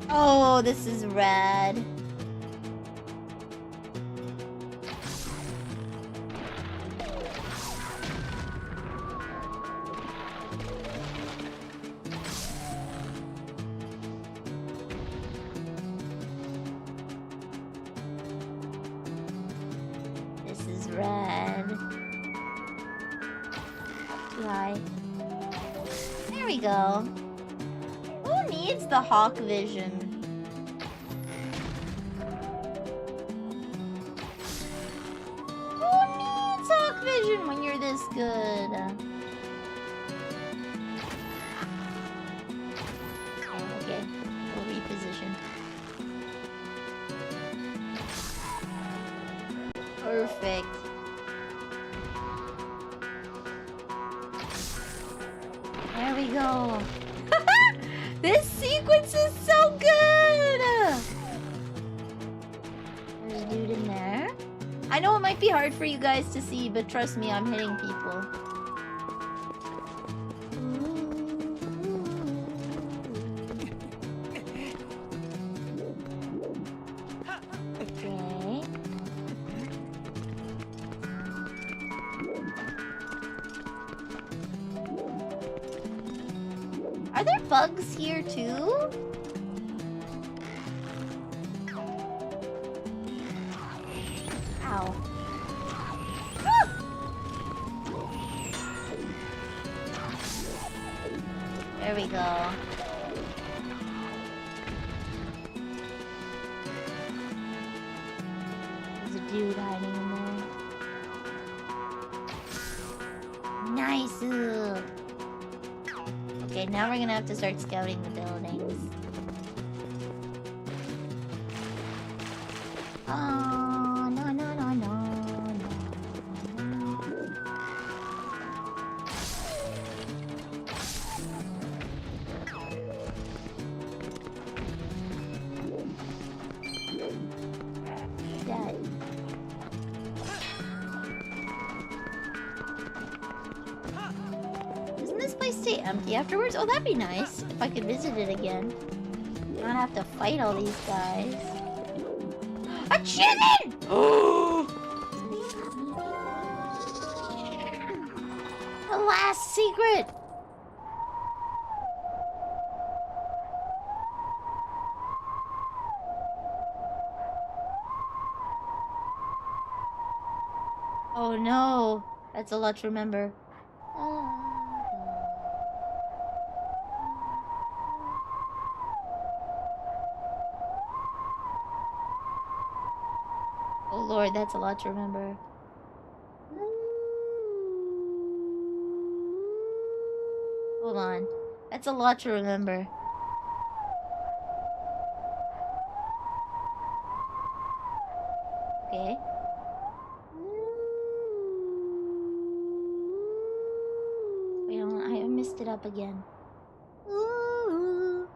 Oh, this is rad. too high. There we go. Who needs the hawk vision? Who needs hawk vision when you're this good? Oh, okay. We'll reposition. Perfect. There we go. This sequence is so good! There's a dude in there. I know it might be hard for you guys to see, but trust me, I'm hitting people. Okay. Are there bugs here too? Ow. There we go. There's a dude hiding in there. Nice. Okay, now we're gonna have to start scouting the buildings. Oh, no, no, no, no, no. Dead. Doesn't this place stay empty afterwards? Oh, that'd be nice if I could visit it again. I don't have to fight all these guys. A chicken! The last secret! Oh no, that's a lot to remember. Oh lord, that's a lot to remember. Hold on. That's a lot to remember. Okay. Wait, hold on. I messed it up again. Ooh.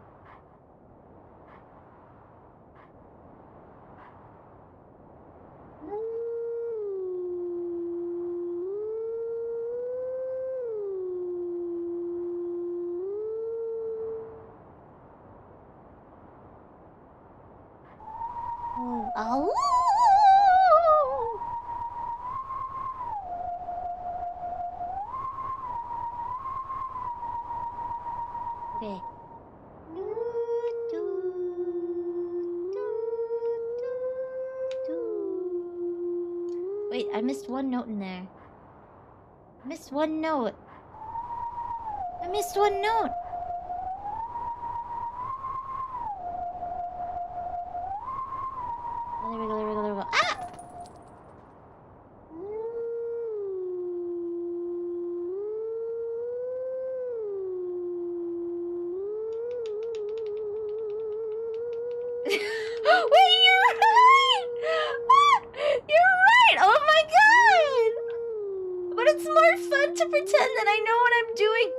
Oh, ow! Okay. Wait, I missed one note in there. I missed one note. I missed one note. Oh, there we go, there we go, there we go. Ah! Wait, you're right! You're right! Oh my god! But it's more fun to pretend that I know what I'm doing.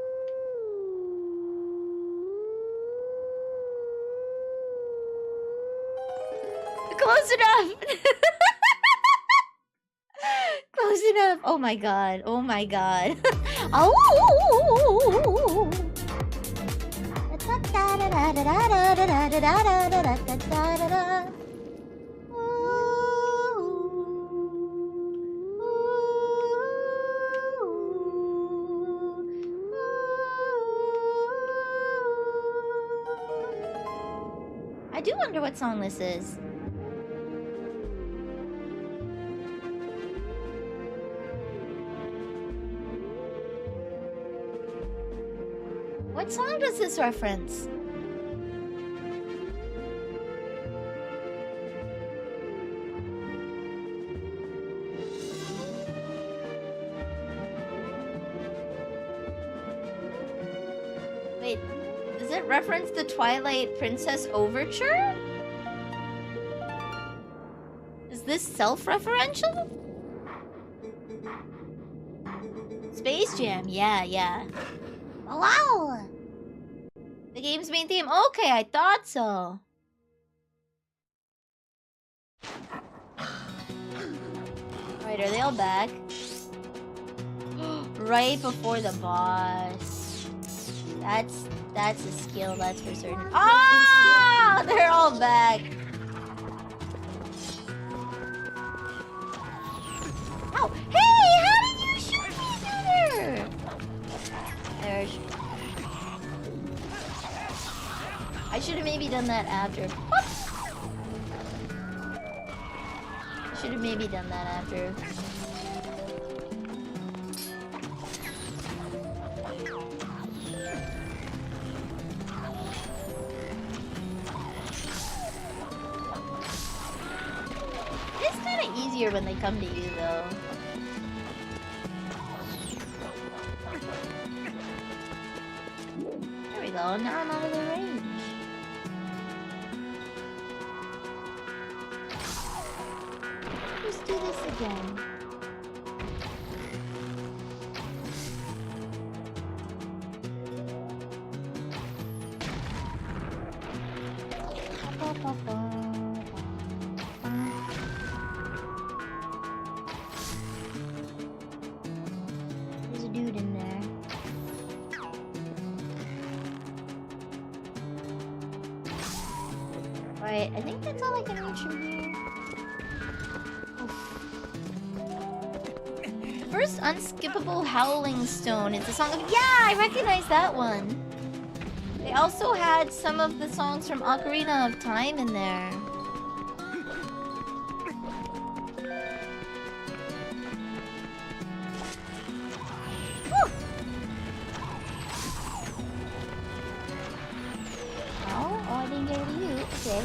Close enough! Close enough! Oh my god, oh my god. Oh! I do wonder what song this is. What song does this reference? Wait, does it reference the Twilight Princess Overture? Is this self-referential? Space Jam, yeah. Oh, wow! The game's main theme? Okay, I thought so. Right, are they all back? Right before the boss. That's a skill, that's for certain. Ah! They're all back. Oh, hey! How did you shoot me through there? There's. I should have maybe done that after. Should have maybe done that after. It's kind of easier when they come to you, though. There we go. Now I'm out of the range. Let's do this again. There's a dude in there. Alright, I think that's all I can reach from here. The first unskippable Howling Stone is the song of... Yeah, I recognize that one. They also had some of the songs from Ocarina of Time in there. Whew. Oh, I didn't get to you. Okay.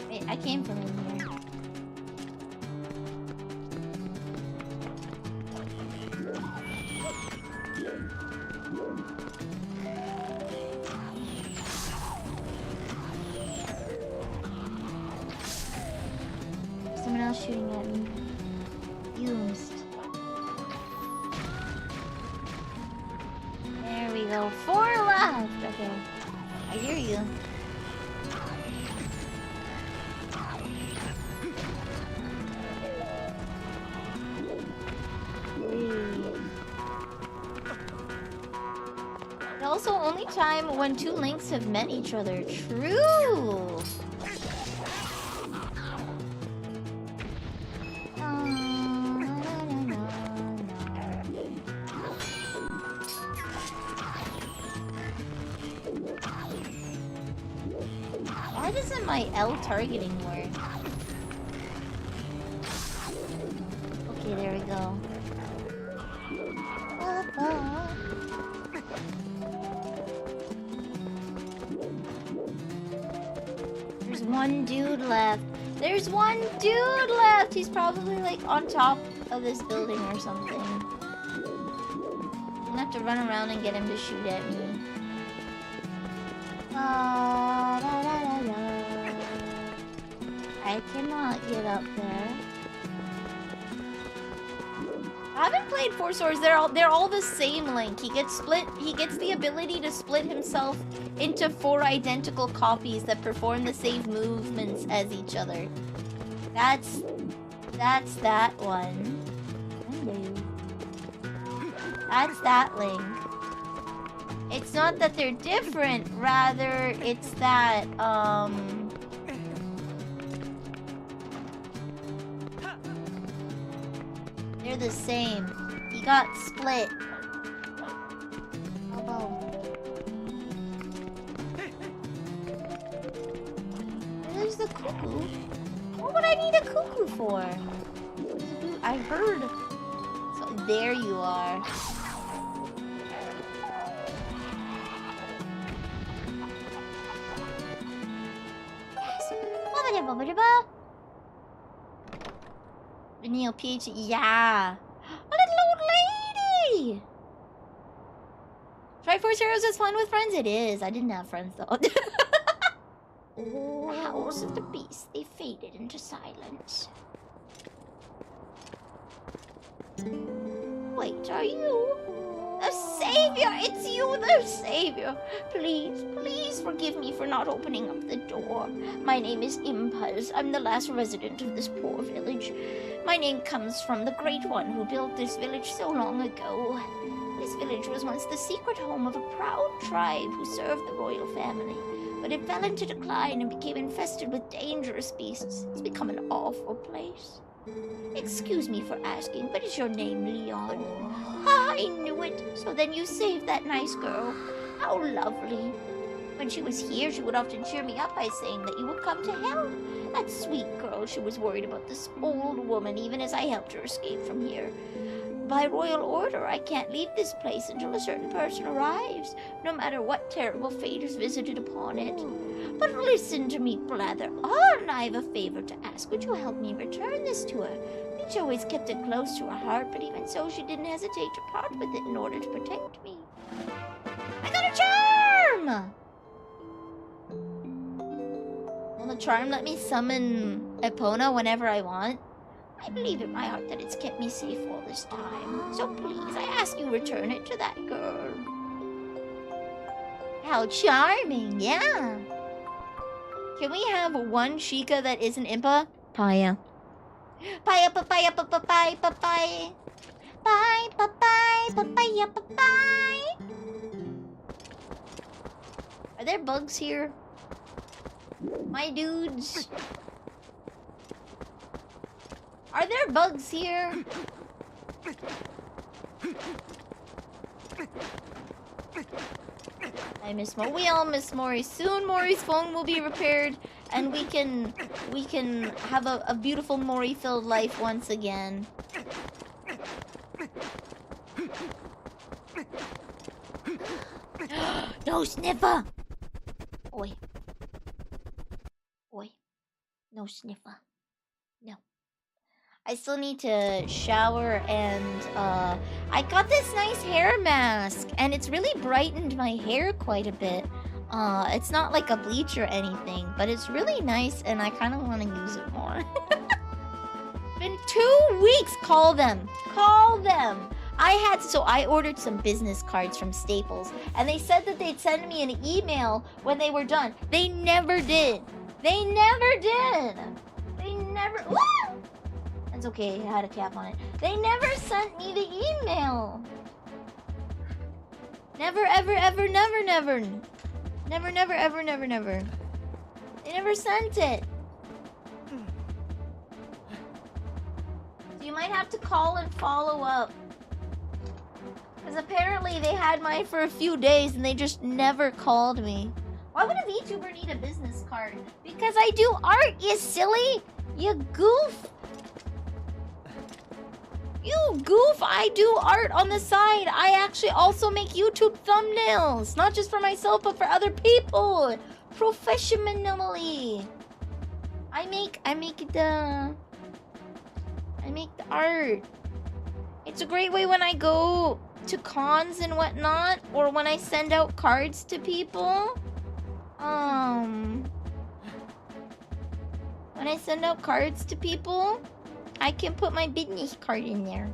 Wait, I came from in here. Someone else shooting at me. Fumes. There we go. 4 left. Okay. I hear you. Also, only time when 2 links have met each other. True. Why doesn't my L targeting work? Okay, there we go. There's one dude left. There's one dude left! He's probably like on top of this building or something. I'm gonna have to run around and get him to shoot at me. I cannot get up there. I haven't played Four Swords. They're all the same Link. He gets the ability to split himself into 4 identical copies that perform the same movements as each other. That's that one. That's that Link. It's not that they're different, rather it's that They're the same. He got split. Elbow. There's the cuckoo. What would I need a cuckoo for? I heard. So there you are. Vanille PH, yeah. A little old lady. Triforce Heroes is fun with friends. It is. I didn't have friends though. Oh, howls of the beast. They faded into silence. Wait, are you the savior? It's you, the savior. Please, please forgive me for not opening up the door. My name is Impulse. I'm the last resident of this poor village. My name comes from the Great One who built this village so long ago. This village was once the secret home of a proud tribe who served the royal family, but it fell into decline and became infested with dangerous beasts. It's become an awful place. Excuse me for asking, but is your name Leon? Ah, I knew it. So then you saved that nice girl. How lovely. When she was here, she would often cheer me up by saying that you would come to help. That sweet girl, she was worried about this old woman even as I helped her escape from here. By royal order, I can't leave this place until a certain person arrives, no matter what terrible fate is visited upon it. But listen to me, Blather. And I have a favor to ask. Would you help me return this to her? She always kept it close to her heart, but even so, she didn't hesitate to part with it in order to protect me. I got a charm! Will the charm let me summon Epona whenever I want? I believe in my heart that it's kept me safe all this time. So please, I ask you return it to that girl. How charming, yeah. Can we have one Sheikah that isn't Impa? Paya. Paya, papaya, papaya, papaya. Bye, papaya, papaya, papaya. Are there bugs here? My dudes. Are there bugs here? I miss Mo. We all miss Maury. Soon Maury's phone will be repaired and we can have a beautiful Maury-filled life once again. No sniffer! Oi. Oi. No sniffer. No. I still need to shower and I got this nice hair mask and it's really brightened my hair quite a bit. It's not like a bleach or anything, but it's really nice and I kind of want to use it more. Been 2 weeks. Call them. Call them. I ordered some business cards from Staples and they said that they'd send me an email when they were done. They never did. They never did. They never... Woo! It's okay, it had a cap on it. They never sent me the email. Never, ever, ever, never, never. Never, never, ever, never, never. They never sent it. So you might have to call and follow up. Because apparently they had mine for a few days and they just never called me. Why would a VTuber need a business card? Because I do art, you silly! You goof! You goof! I do art on the side. I actually also make YouTube thumbnails. Not just for myself, but for other people. Professionally. I make the art. It's a great way when I go to cons and whatnot, or when I send out cards to people. When I send out cards to people, I can put my business card in there.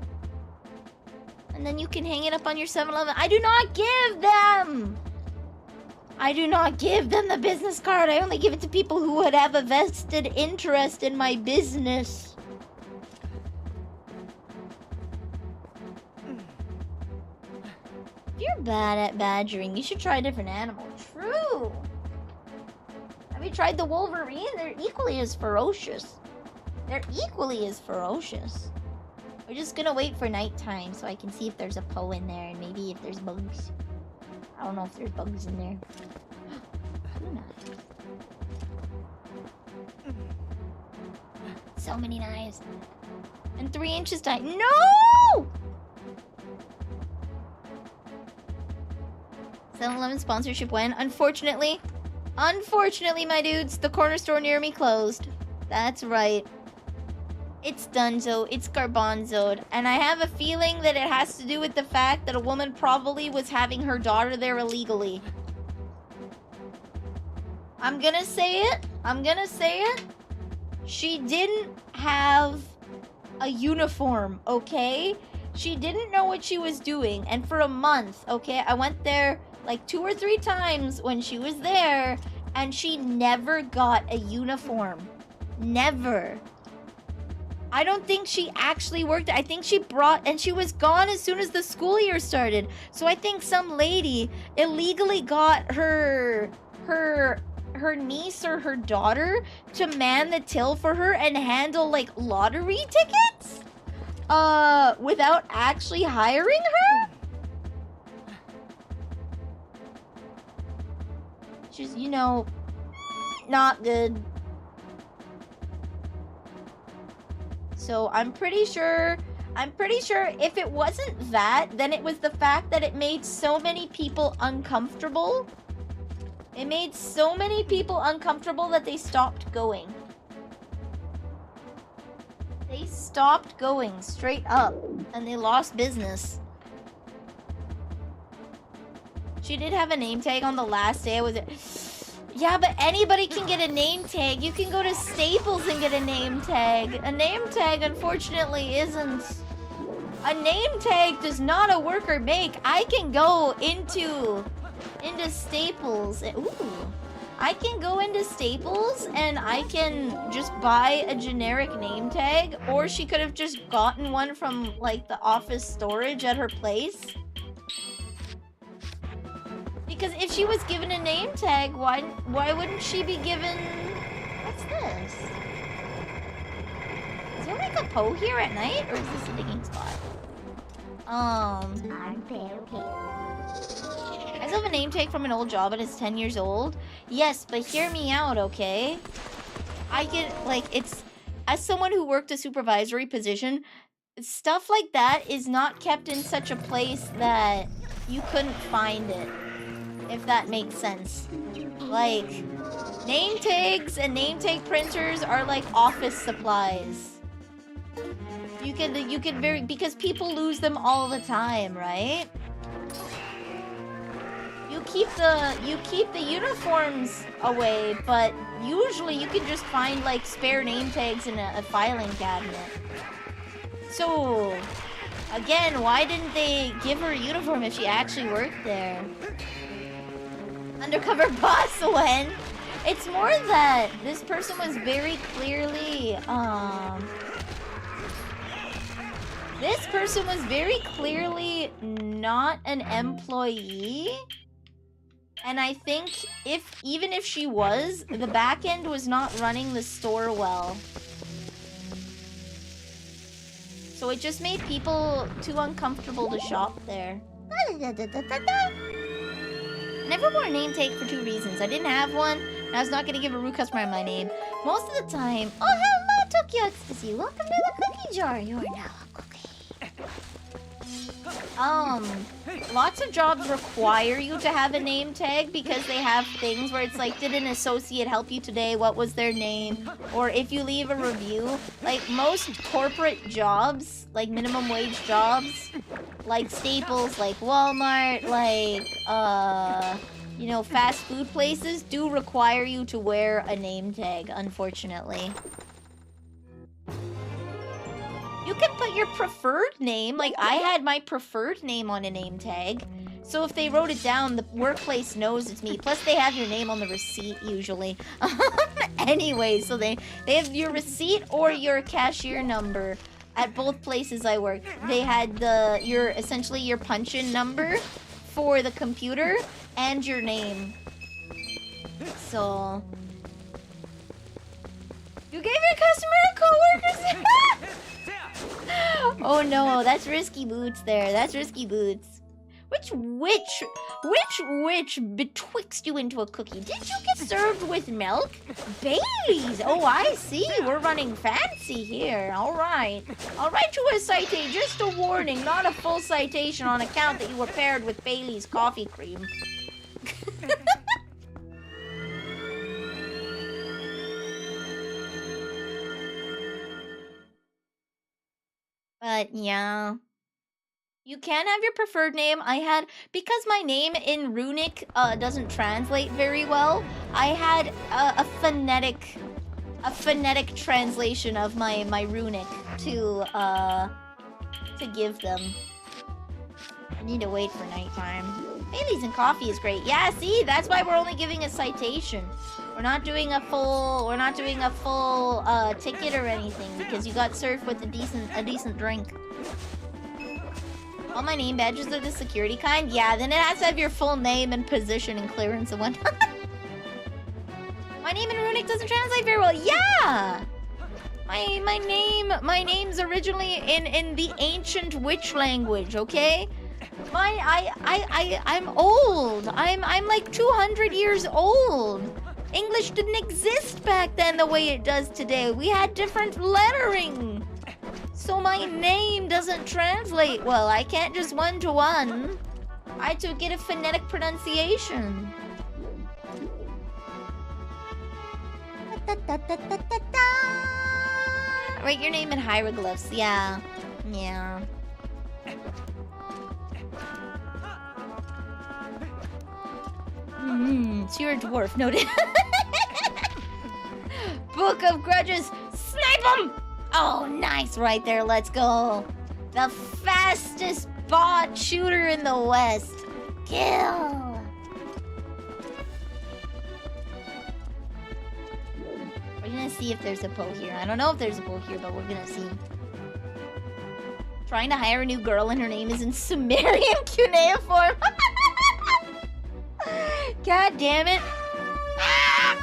And then you can hang it up on your 7-Eleven. I do not give them! I do not give them the business card. I only give it to people who would have a vested interest in my business. If you're bad at badgering, you should try a different animal. True! Have you tried the Wolverine? They're equally as ferocious. They're equally as ferocious. We're just gonna wait for nighttime so I can see if there's a Poe in there and maybe if there's bugs. I don't know if there's bugs in there. 2 knives. So many knives. And 3 inches tight. No! 7-Eleven sponsorship when? Unfortunately, my dudes, the corner store near me closed. That's right. It's donezo. It's garbanzoed. And I have a feeling that it has to do with the fact that a woman probably was having her daughter there illegally. I'm gonna say it. She didn't have a uniform, okay? She didn't know what she was doing. And for a month, okay, I went there like 2 or 3 times when she was there, and she never got a uniform. Never. I don't think she actually worked. I think she brought, and she was gone as soon as the school year started. So I think some lady illegally got her niece or her daughter to man the till for her and handle like lottery tickets without actually hiring her. She's, you know, not good. So I'm pretty sure if it wasn't that, then it was the fact that it made so many people uncomfortable. It made so many people uncomfortable that they stopped going. They stopped going straight up, and they lost business. She did have a name tag on the last day I was there. Yeah, but anybody can get a name tag. You can go to Staples and get a name tag. A name tag, unfortunately, isn't. A name tag does not a worker make. I can go into Staples. Ooh. I can go into Staples and I can just buy a generic name tag. Or she could have just gotten one from, like, the office storage at her place. Because if she was given a name tag, why wouldn't she be given... What's this? Is there like a Poe here at night? Or is this a digging spot? Okay. I still have a name tag from an old job and it's 10 years old. Yes, but hear me out, okay? I get, like, it's... As someone who worked a supervisory position, stuff like that is not kept in such a place that you couldn't find it. If that makes sense. Like, name tags and name tag printers are like office supplies. You could because people lose them all the time, right? You keep the uniforms away, but usually you can just find like spare name tags in a filing cabinet. So, again, why didn't they give her a uniform if she actually worked there? Undercover boss when? It's more that this person was very clearly, this person was very clearly not an employee. And I think even if she was, the back end was not running the store well. So it just made people too uncomfortable to shop there. Never wore a name tag for 2 reasons. I didn't have one, and I was not going to give a rude customer my name. Most of the time... Oh, hello, Tokyo Ecstasy. Welcome to the cookie jar. You are now a cookie. Lots of jobs require you to have a name tag because they have things where it's like, did an associate help you today? What was their name? Or if you leave a review, like most corporate jobs, like minimum wage jobs, like Staples, like Walmart, like, you know, fast food places do require you to wear a name tag, unfortunately. You can put your preferred name, like I had my preferred name on a name tag. So if they wrote it down, the workplace knows it's me. Plus they have your name on the receipt usually. Anyway, so they have your receipt or your cashier number at both places I worked. They had essentially your punch-in number for the computer and your name. So you gave your customer a coworker's Oh no, that's risky boots there. That's risky boots. Which witch betwixt you into a cookie? Did you get served with milk? Bailey's! Oh, I see. We're running fancy here. Alright. I'll write you a citation. Just a warning, not a full citation on account that you were paired with Bailey's coffee cream. But yeah. You can have your preferred name. Because my name in Runic doesn't translate very well, I had a phonetic translation of my Runic to give them. I need to wait for nighttime. Baileys and coffee is great. Yeah, see, that's why we're only giving a citation. We're not doing a full ticket or anything because you got served with a decent drink. All my name badges are the security kind? Yeah, then it has to have your full name and position and clearance and whatnot. My name in Runic doesn't translate very well. Yeah! My name's originally in the ancient witch language, okay? I'm old. I'm like 200 years old. English didn't exist back then the way it does today. We had different lettering. So my name doesn't translate well. I can't just one-to-one. I had to get a phonetic pronunciation. Write your name in hieroglyphs. Yeah. Yeah. So you're a dwarf. Noted. Book of Grudges. Snipe him! Oh, nice right there. Let's go. The fastest bot shooter in the West. Kill. We're gonna see if there's a Poe here. I don't know if there's a Poe here, but we're gonna see. Trying to hire a new girl and her name is in Sumerian cuneiform. God damn it. Ah!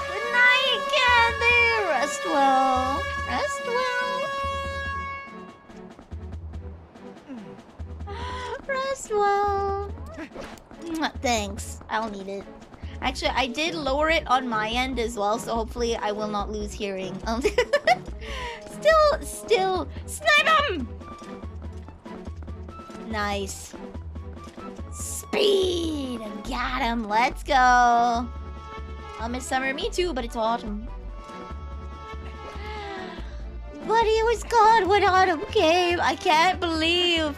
Good night, Candy. Rest well. Rest well. Rest well. Thanks. I'll need it. Actually, I did lower it on my end as well, so hopefully I will not lose hearing. Still, snipe him! Nice. Speed! Got him. Let's go. I'll miss summer. Me too, but it's autumn. But he was gone when autumn came. I can't believe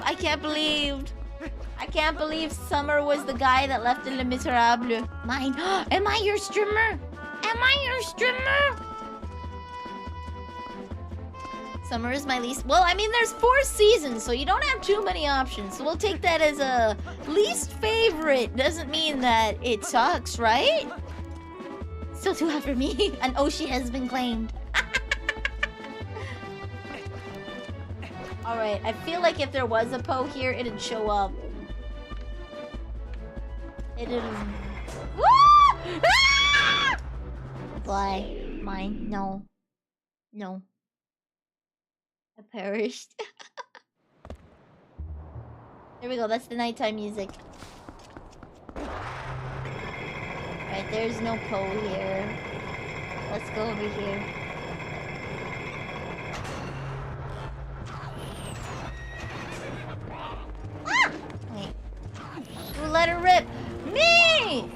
Summer was the guy that left in Le Miserable. Mine. Am I your streamer? Summer is my least... Well, I mean, there's 4 seasons, so you don't have too many options. So we'll take that as a least favorite. Doesn't mean that it sucks, right? Still too hot for me. And Oshi has been claimed. Alright, I feel like if there was a Poe here, it'd show up. It'd... Woo! Ah! Why? Mine? No. No. I perished. There we go, that's the nighttime music. Right, there's no Poe here. Let's go over here. Ah! Wait. Who let her rip? Me!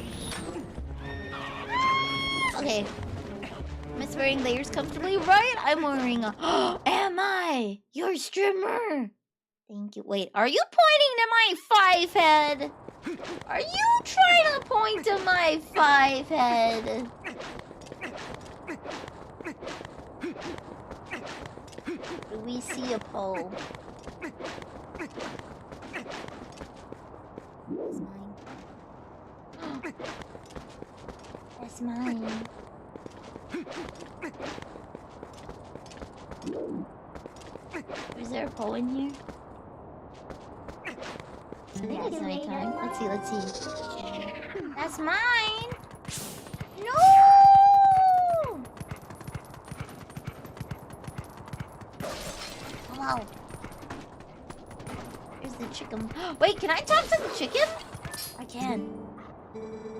Okay. Am I wearing layers comfortably? Right? I'm wearing a... Am I your streamer? Thank you. Wait, are you pointing to my 5 head? Are you trying to point to my 5 head? Do we see a Poe? That's mine. That's mine. Is there a Poe in here? I think it's nighttime. Let's see. That's mine! No! Wow. the chicken. Wait, can I talk to the chicken? I can.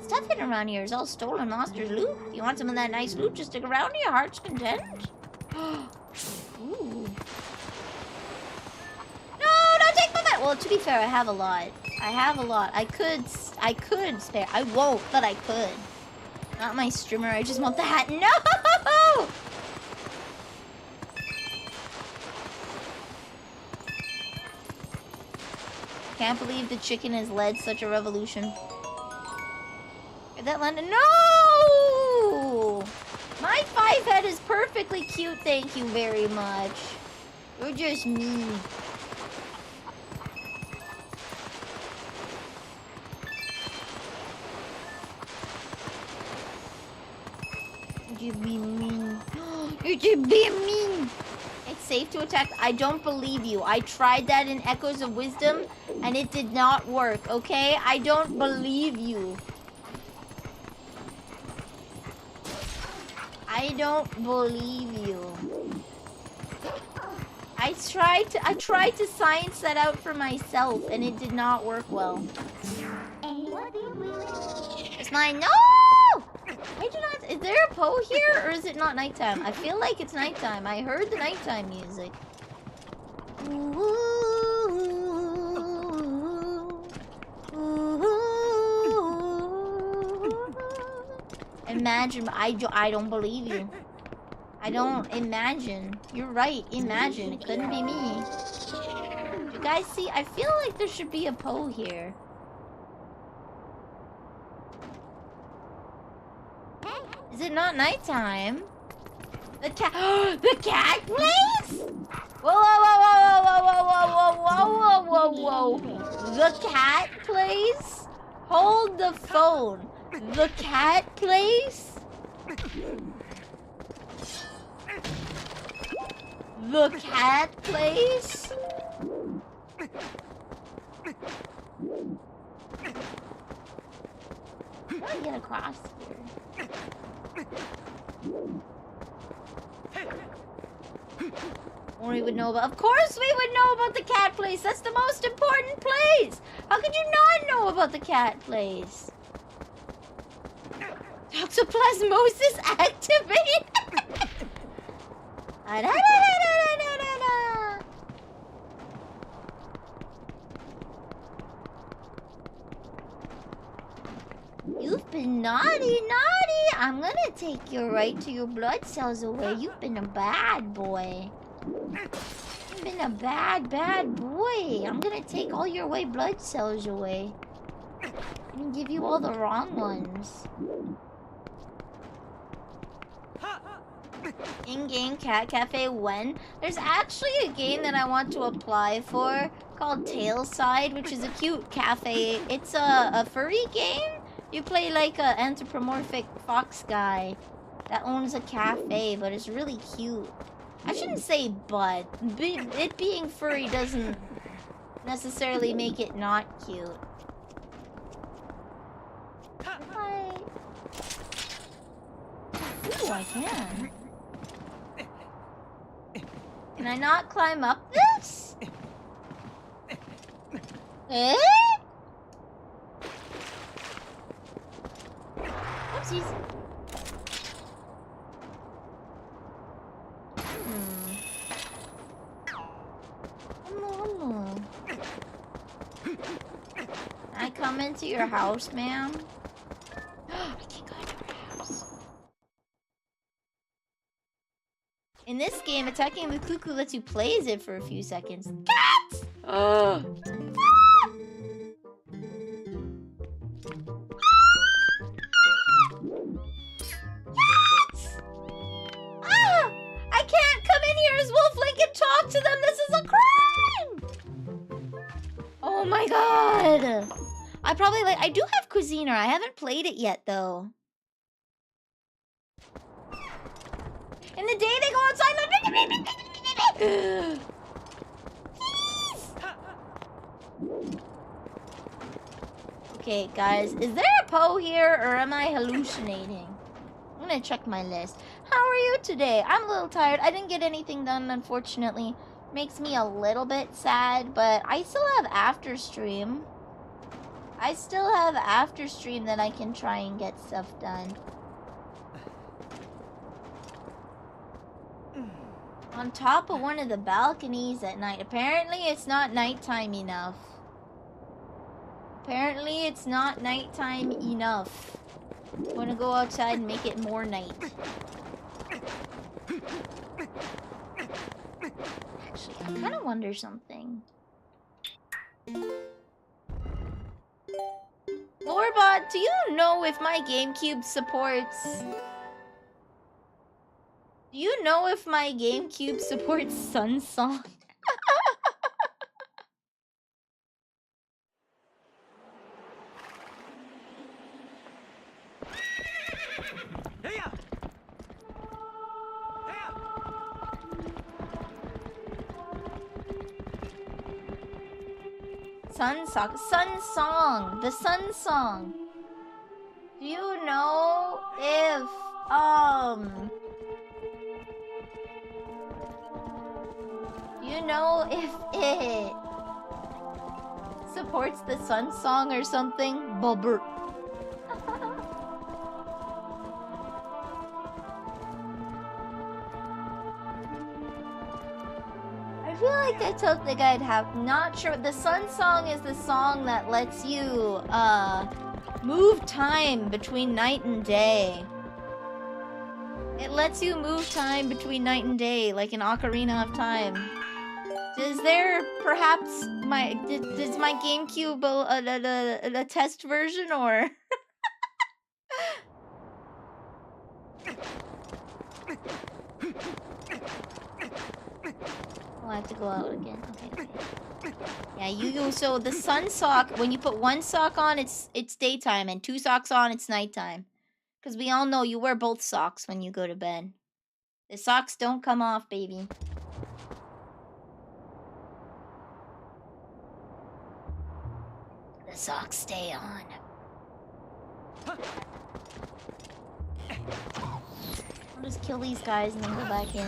Stuff hidden around here is all stolen monsters' loot. If you want some of that nice loot, just stick around to your heart's content. Ooh. No, don't take my money! Well, to be fair, I have a lot. I could spare. I won't, but I could. Not my streamer, I just want the hat. No! Can't believe the chicken has led such a revolution. Did that land? No! My 5 head is perfectly cute, thank you very much. You're just mean. You're being mean. You're just being mean. It's safe to attack. I don't believe you. I tried that in Echoes of Wisdom, and it did not work, okay? I don't believe you. I don't believe you. I tried to science that out for myself, and it did not work well. It's mine. No! I do not. Is there a Poe here, or is it not nighttime? I feel like it's nighttime. I heard the nighttime music. Imagine. I don't believe you. I don't imagine. You're right. Imagine. It couldn't be me. You guys see? I feel like there should be a Poe here. Is it not nighttime? The cat. The cat place? Whoa, whoa, whoa, whoa, whoa, whoa, whoa, whoa, whoa, whoa. The cat place? Hold the phone. The cat place? The cat place? How do I get across here? Or we would know about. Of course, we would know about the cat place. That's the most important place. How could you not know about the cat place? Toxoplasmosis activate. You've been naughty. I'm gonna take you right to your blood cells away. You've been a bad boy. You've been a bad boy. I'm gonna take all your white blood cells away. And give you all the wrong ones. In-game cat cafe when? There's actually a game that I want to apply for called Tailside, which is a cute cafe. It's a furry game. You play like a anthropomorphic fox guy that owns a cafe, but it's really cute. I shouldn't say but. It being furry doesn't necessarily make it not cute. Hi. Ooh, I can. Can I not climb up this? Eh? Oopsies. Hello. Can I come into your house, ma'am? I can't go into your house. In this game, attacking the cuckoo lets you play as it for a few seconds. Cats! I can't come in here as Wolflink and talk to them. This is a crime. Oh my god. I do have Cuisiner. I haven't played it yet though. In the day they go outside. Okay, guys, is there a Poe here or am I hallucinating? I'm gonna check my list. How are you today? I'm a little tired. I didn't get anything done, unfortunately. makes me a little bit sad, but I still have after stream. I still have after stream that I can try and get stuff done. On top of one of the balconies at night. Apparently it's not nighttime enough. Apparently it's not nighttime enough. I want to go outside and make it more night. Actually, I kind of wonder something. Lorebot, do you know if my GameCube supports... Do you know if my GameCube supports Sun Song? Sun Song, the Sun Song. Do you know if you know if it supports the Sun Song or something? Bobber. I feel like that's something I'd have. Not sure. The Sun Song is the song that lets you move time between night and day. It lets you move time between night and day, like an Ocarina of Time. Is there perhaps does my GameCube a test version or? Oh, I have to go out again. Okay. Yeah, so the sun sock, when you put one sock on, it's daytime, and two socks on, it's nighttime. Because we all know you wear both socks when you go to bed. The socks don't come off, baby. The socks stay on. I'll just kill these guys and then go back in.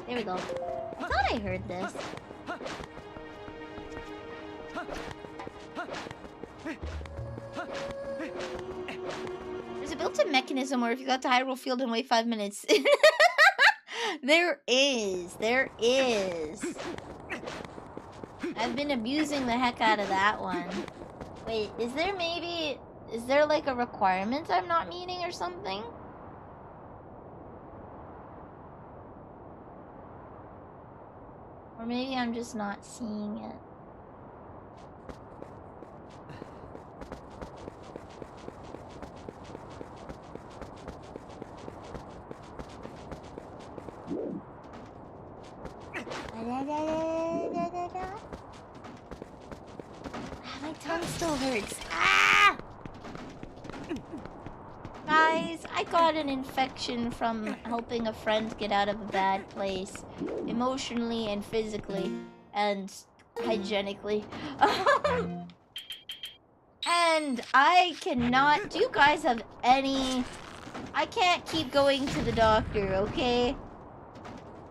There we go. I thought I heard this. There's a built-in mechanism where if you got to Hyrule Field and wait 5 minutes. There is. I've been abusing the heck out of that one. Wait, is there like a requirement I'm not meeting or something? Or maybe I'm just not seeing it. My tongue still hurts. Ah! Guys, I got an infection from helping a friend get out of a bad place. Emotionally and physically. And hygienically. And I cannot... Do you guys have any... I can't keep going to the doctor, okay?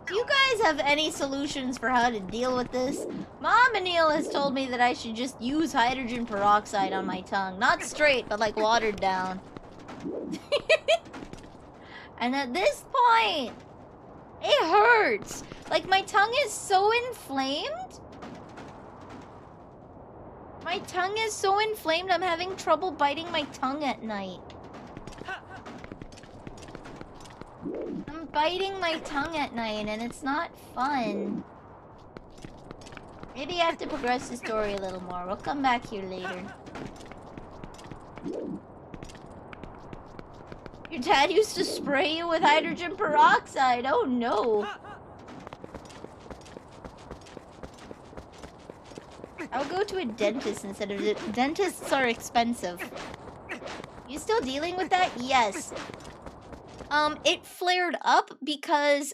Do you guys have any solutions for how to deal with this? Mom and Neil has told me that I should just use hydrogen peroxide on my tongue. Not straight, but like watered down. And at this point, it hurts. Like my tongue is so inflamed. My tongue is so inflamed, I'm having trouble biting my tongue at night. I'm biting my tongue at night and it's not fun. Maybe I have to progress the story a little more. We'll come back here later. Your dad used to spray you with hydrogen peroxide. Oh no. I'll go to a dentist instead of it. Dentists are expensive. You still dealing with that? Yes. It flared up because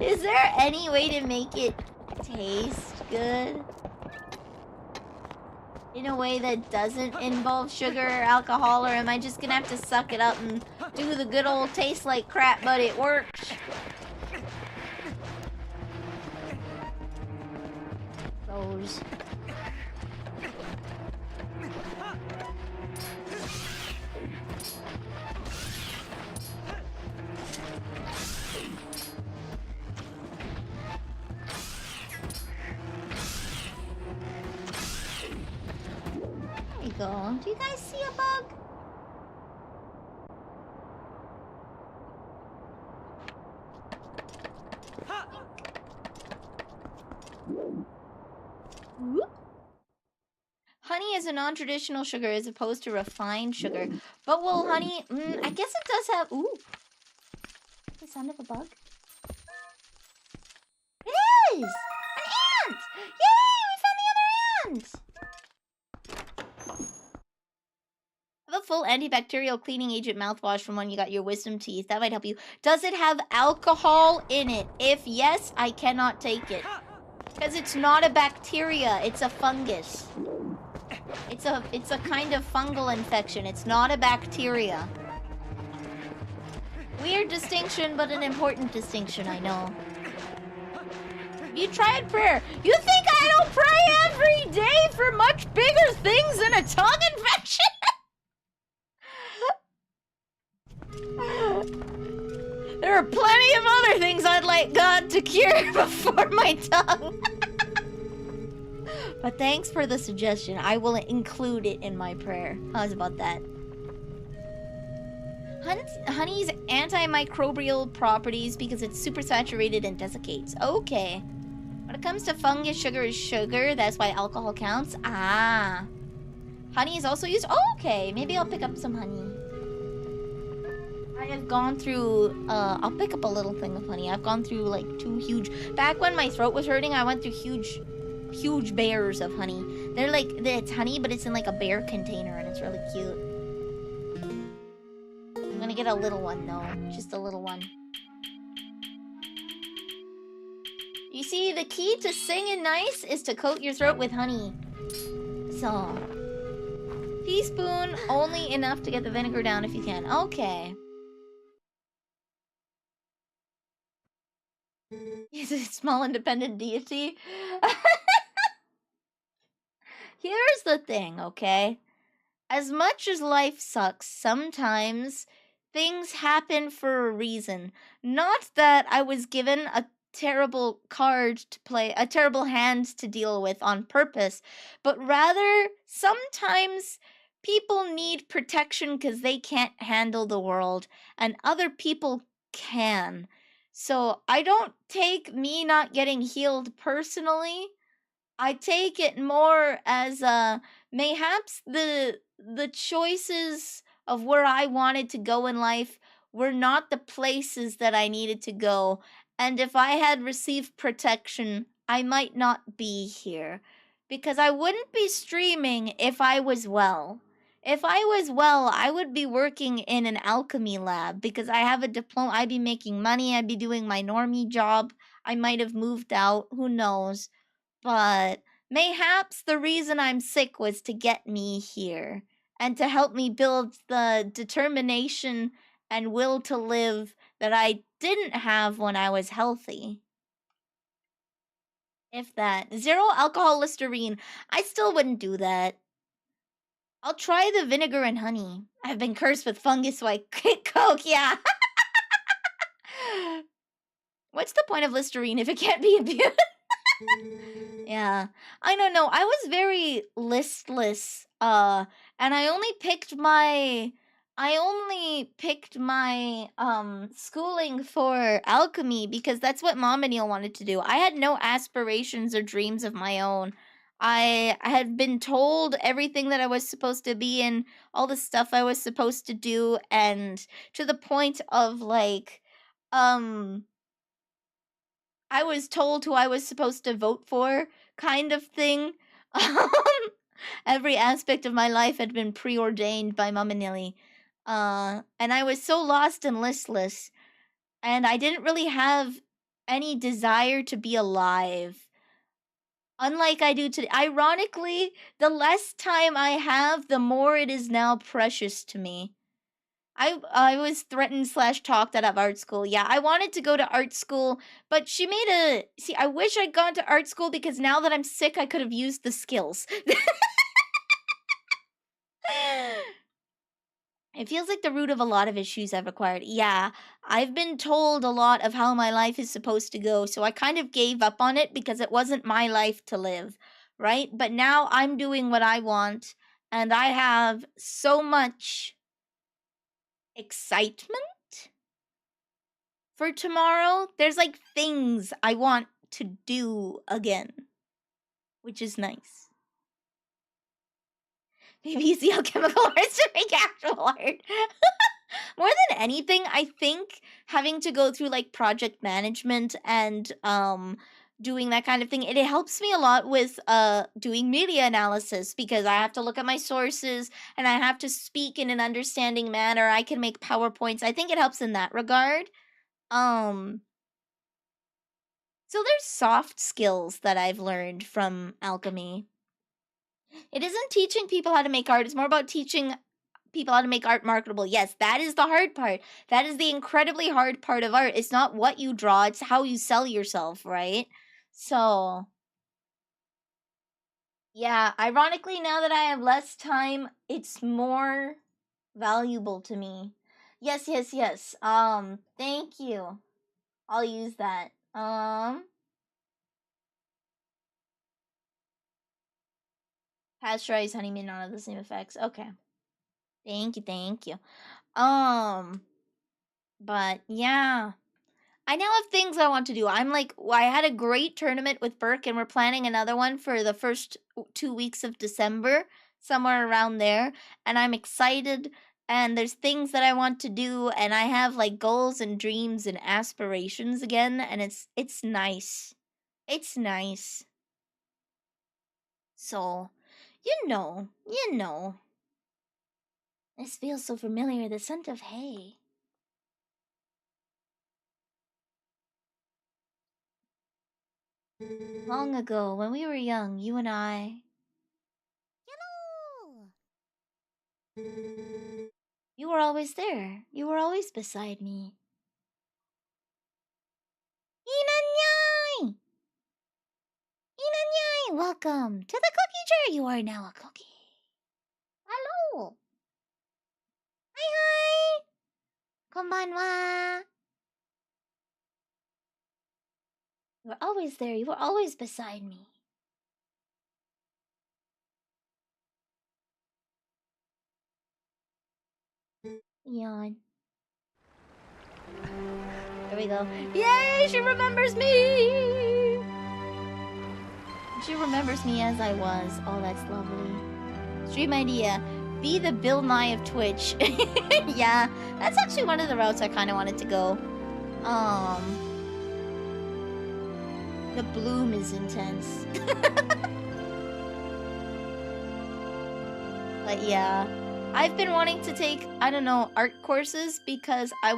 Is there any way to make it taste good? In a way that doesn't involve sugar or alcohol, or am I just gonna have to suck it up and do the good old taste like crap, but it works? Those. There you go. Do you guys see a bug? Whoop. Honey is a non-traditional sugar as opposed to refined sugar. But will honey... I guess it does have... Ooh. The sound of a bug? It is! An ant! Yay! We found the other ant! I have a full antibacterial cleaning agent mouthwash from when you got your wisdom teeth. That might help you. Does it have alcohol in it? If yes, I cannot take it. Because it's not a bacteria, it's a fungus. It's a kind of fungal infection. It's not a bacteria. Weird distinction, but an important distinction, I know. You tried prayer. You think I don't pray every day for much bigger things than a tongue infection? There are plenty of other things I'd like God to cure before my tongue. But thanks for the suggestion. I will include it in my prayer. How's about that? Honey's antimicrobial properties because it's super saturated and desiccates. Okay. When it comes to fungus, sugar is sugar. That's why alcohol counts. Ah. Honey is also used. Oh, okay. Maybe I'll pick up some honey. I have gone through, I'll pick up a little thing of honey. I've gone through like 2 huge, back when my throat was hurting, I went through huge bears of honey. They're like, it's honey, but it's in like a bear container and it's really cute. I'm gonna get a little one though, just a little one. You see, the key to singing nice is to coat your throat with honey. So, teaspoon, only enough to get the vinegar down if you can. Okay. Is it a small independent deity? Here's the thing, okay? As much as life sucks, sometimes things happen for a reason. Not that I was given a terrible card to play, a terrible hand to deal with on purpose, but rather sometimes people need protection because they can't handle the world, and other people can. So I don't take me not getting healed personally. I take it more as mayhaps the choices of where I wanted to go in life were not the places that I needed to go. And if I had received protection, I might not be here. Because I wouldn't be streaming if I was well. If I was well, I would be working in an alchemy lab because I have a diploma. I'd be making money. I'd be doing my normie job. I might have moved out. Who knows? But mayhaps the reason I'm sick was to get me here and to help me build the determination and will to live that I didn't have when I was healthy. If that. 0 alcohol Listerine. I still wouldn't do that. I'll try the vinegar and honey. I've been cursed with fungus, so I quit Coke, yeah. What's the point of Listerine if it can't be abused? Yeah. I don't know. I was very listless. And I only picked my schooling for alchemy because that's what Mom and Neil wanted to do. I had no aspirations or dreams of my own. I had been told everything that I was supposed to be in, all the stuff I was supposed to do, and to the point of like, I was told who I was supposed to vote for, kind of thing. Every aspect of my life had been preordained by Mama Nilly. And I was so lost and listless. And I didn't really have any desire to be alive. Unlike I do today. Ironically, the less time I have, the more it is now precious to me. I was threatened / talked out of art school. Yeah, I wanted to go to art school, but she made a... See, I wish I'd gone to art school because now that I'm sick, I could have used the skills. It feels like the root of a lot of issues I've acquired. Yeah, I've been told a lot of how my life is supposed to go, so I kind of gave up on it because it wasn't my life to live, right? But now I'm doing what I want, and I have so much excitement for tomorrow. There's like things I want to do again, which is nice. Maybe use the alchemical arts to make actual art. More than anything, I think having to go through like project management and doing that kind of thing, it helps me a lot with doing media analysis because I have to look at my sources and I have to speak in an understanding manner. I can make PowerPoints. I think it helps in that regard. So there's soft skills that I've learned from alchemy. It isn't teaching people how to make art. It's more about teaching people how to make art marketable. Yes, that is the hard part. That is the incredibly hard part of art. It's not what you draw, it's how you sell yourself, right? So, yeah, ironically, now that I have less time, it's more valuable to me. Yes. Thank you. I'll use that. Pasteurized honey may not have the same effects. Okay. Thank you. But yeah. I now have things I want to do. I'm like, I had a great tournament with Burke, and we're planning another one for the first 2 weeks of December, somewhere around there. And I'm excited, and there's things that I want to do, and I have like goals and dreams and aspirations again, and it's nice. It's nice. So, you know. This feels so familiar, the scent of hay. Long ago, when we were young, you and I... You were always there. You were always beside me. Inanyai! Inanyai! Welcome to the cookie jar. You are now a cookie. Hello. Hi. Konbanwa. You were always there. You were always beside me. Yawn. There we go. Yay! She remembers me! She remembers me as I was. Oh, that's lovely. Stream idea. Be the Bill Nye of Twitch. Yeah, that's actually one of the routes I kind of wanted to go. The bloom is intense. But yeah, I've been wanting to take, I don't know, art courses because I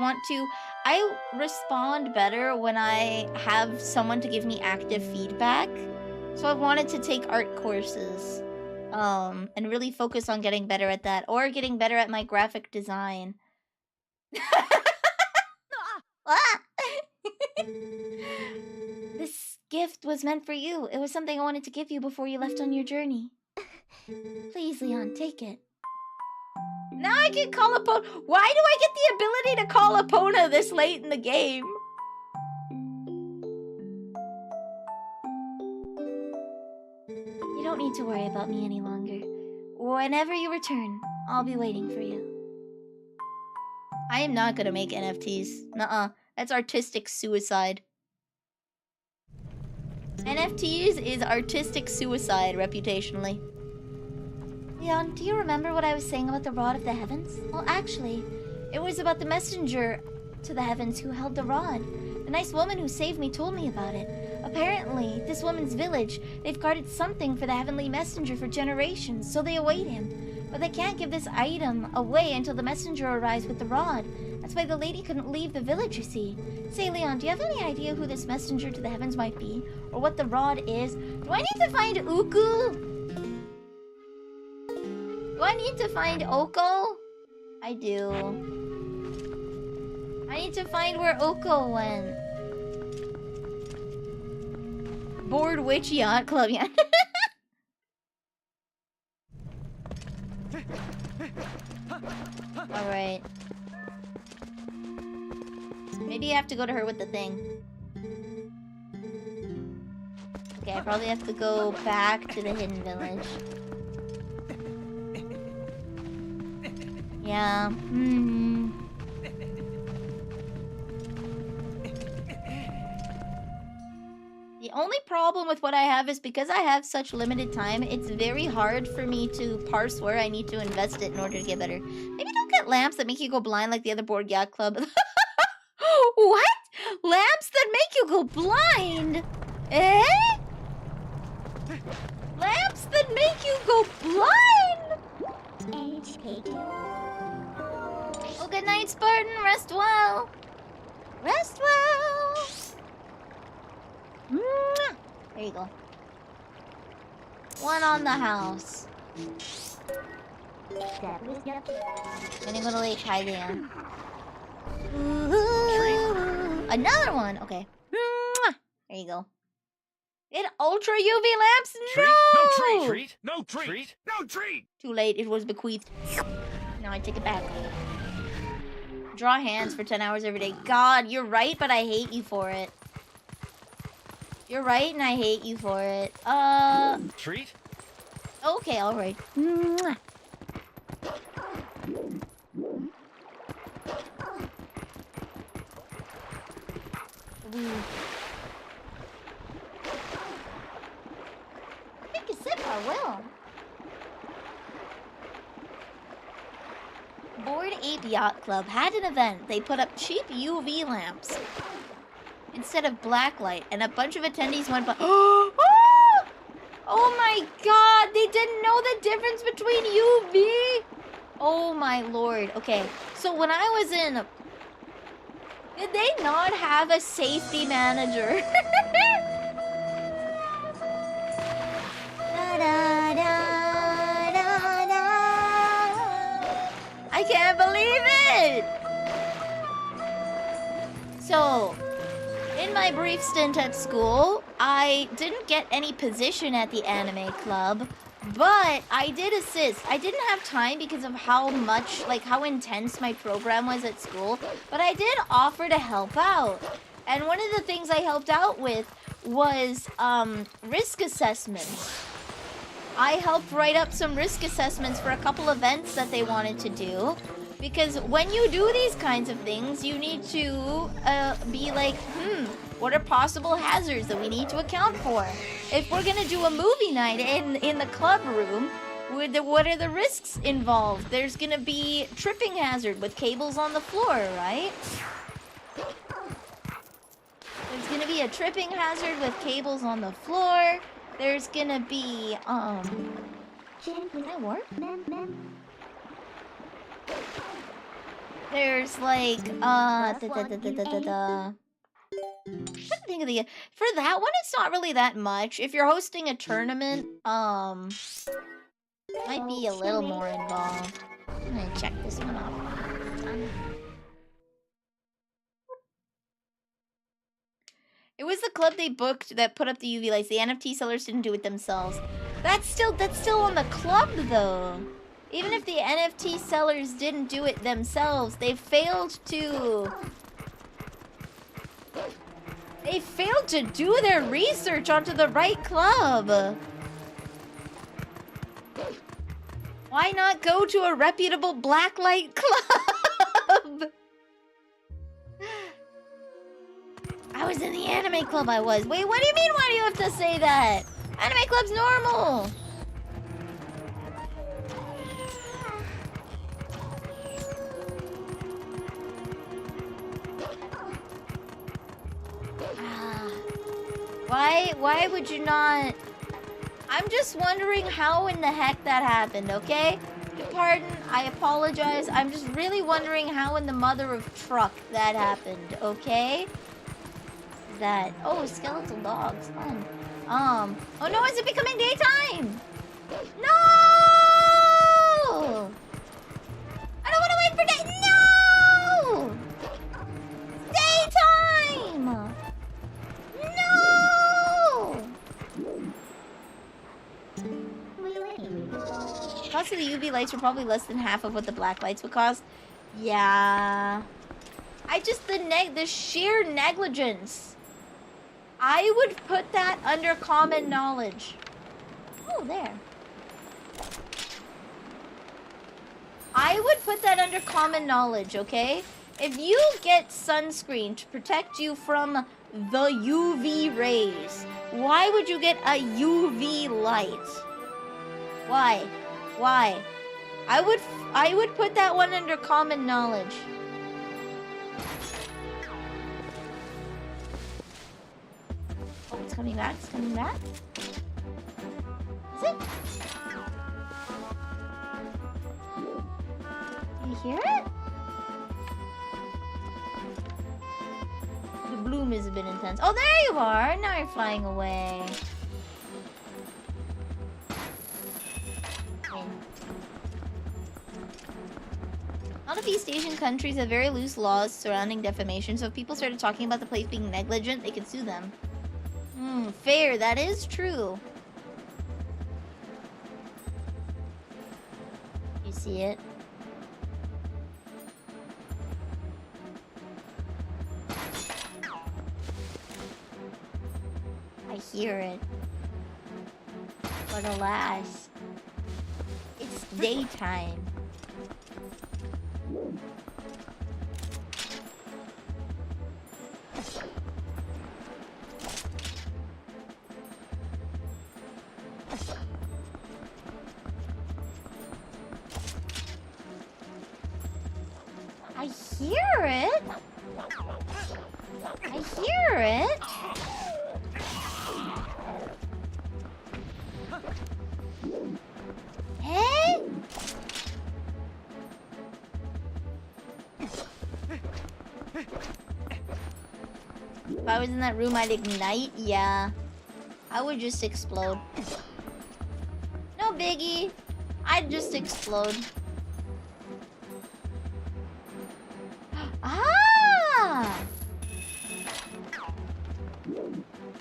respond better when I have someone to give me active feedback. So I've wanted to take art courses. And really focus on getting better at that, or getting better at my graphic design. This gift was meant for you. It was something I wanted to give you before you left on your journey. Please, Leon, take it. Now I can call Epona. Why do I get the ability to call Epona this late in the game? You don't need to worry about me any longer. Whenever you return, I'll be waiting for you. I am not gonna make NFTs. Nuh-uh. That's artistic suicide. NFTs is artistic suicide, reputationally. Leon, do you remember what I was saying about the Rod of the Heavens? Well, actually, it was about the messenger to the heavens who held the rod. The nice woman who saved me told me about it. Apparently, this woman's village, they've guarded something for the heavenly messenger for generations, so they await him. But they can't give this item away until the messenger arrives with the rod. That's why the lady couldn't leave the village, you see. Say, Leon, do you have any idea who this messenger to the heavens might be? Or what the rod is? Do I need to find Uku? Do I need to find Oko? I do. I need to find where Oko went. Bored Witch Yacht Club, yeah. Alright. Maybe I have to go to her with the thing. Okay, I probably have to go back to the hidden village. Yeah. The only problem with what I have is because I have such limited time, it's very hard for me to parse where I need to invest it in order to get better. Maybe don't get lamps that make you go blind like the other board yacht club. What? Lamps that make you go blind? Eh? Lamps that make you go blind? Oh, good night, Spartan. Rest well. Rest well. Mwah. There you go. One on the house. Gonna go to Lake Hylian. Another one. Okay. Mwah. There you go. Get ultra UV lamps? Treat? No! No treat! Treat? No treat! No treat! Too late. It was bequeathed. Now I take it back. Draw hands for 10 hours every day. God, you're right, but I hate you for it. You're right, and I hate you for it. Treat? Okay, alright. Mwah. Ooh. Take a sip, I will. Bored Ape Yacht Club had an event. They put up cheap UV lamps instead of black light, and a bunch of attendees went by. Oh my god, they didn't know the difference between UV. Oh my lord. Okay, so when I was in, did they not have a safety manager? Da, da, da, da, da. I can't believe it! So, in my brief stint at school, I didn't get any position at the anime club, but I did assist. I didn't have time because of how much, like how intense my program was at school, but I did offer to help out. And one of the things I helped out with was risk assessments. I helped write up some risk assessments for a couple events that they wanted to do. Because when you do these kinds of things, you need to be like, what are possible hazards that we need to account for? If we're gonna do a movie night in the club room, what are the risks involved? There's gonna be tripping hazard with cables on the floor, right? There's gonna be a tripping hazard with cables on the floor. There's gonna be, Can that work? There's like, think of the, for that one, it's not really that much. If you're hosting a tournament, might be a little more involved. I'm gonna check this one off. It was the club they booked that put up the UV lights. The NFT sellers didn't do it themselves. That's still on the club though. Even if the NFT sellers didn't do it themselves, they failed to do their research onto the right club. Why not go to a reputable blacklight club? I was in the anime club, I was. Wait, what do you mean, why do you have to say that? Anime club's normal. Why would you not? I'm just wondering how in the heck that happened, okay? pardon. I apologize. I'm just really wondering how in the mother of truck that happened, okay? That... Oh, skeletal dogs. Fun. Oh no, is it becoming daytime? No! I don't want to wait for day... No! Daytime! No! The cost of the UV lights were probably less than half of what the black lights would cost. Yeah. I just... The sheer negligence. I would put that under common knowledge. Oh, there. I would put that under common knowledge, okay? If you get sunscreen to protect you from the UV rays, why would you get a UV light? Why? Why? I would put that one under common knowledge. Oh, it's coming back, it's coming back. Is it? Do you hear it? The bloom has been intense. Oh, there you are! Now you're flying away. A lot of East Asian countries have very loose laws surrounding defamation, so if people started talking about the place being negligent, they could sue them. Fair, that is true. You see it? I hear it. But alas, it's daytime. I hear it. I hear it. Hey? If I was in that room, I'd ignite. Yeah. I would just explode. No biggie. I'd just explode. Ah!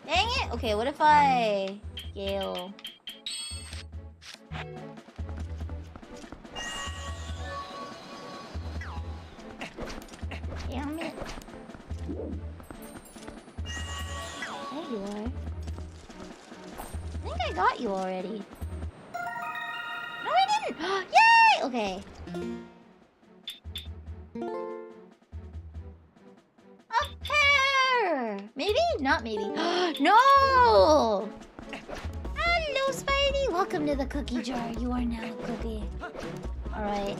Dang it! Okay, what if I... Gale... Damn it. There you are. I think I got you already. No, I didn't! Yay! Okay. A pear! Maybe? Not maybe. No! Hello, Spidey! Welcome to the cookie jar. You are now a cookie. Alright.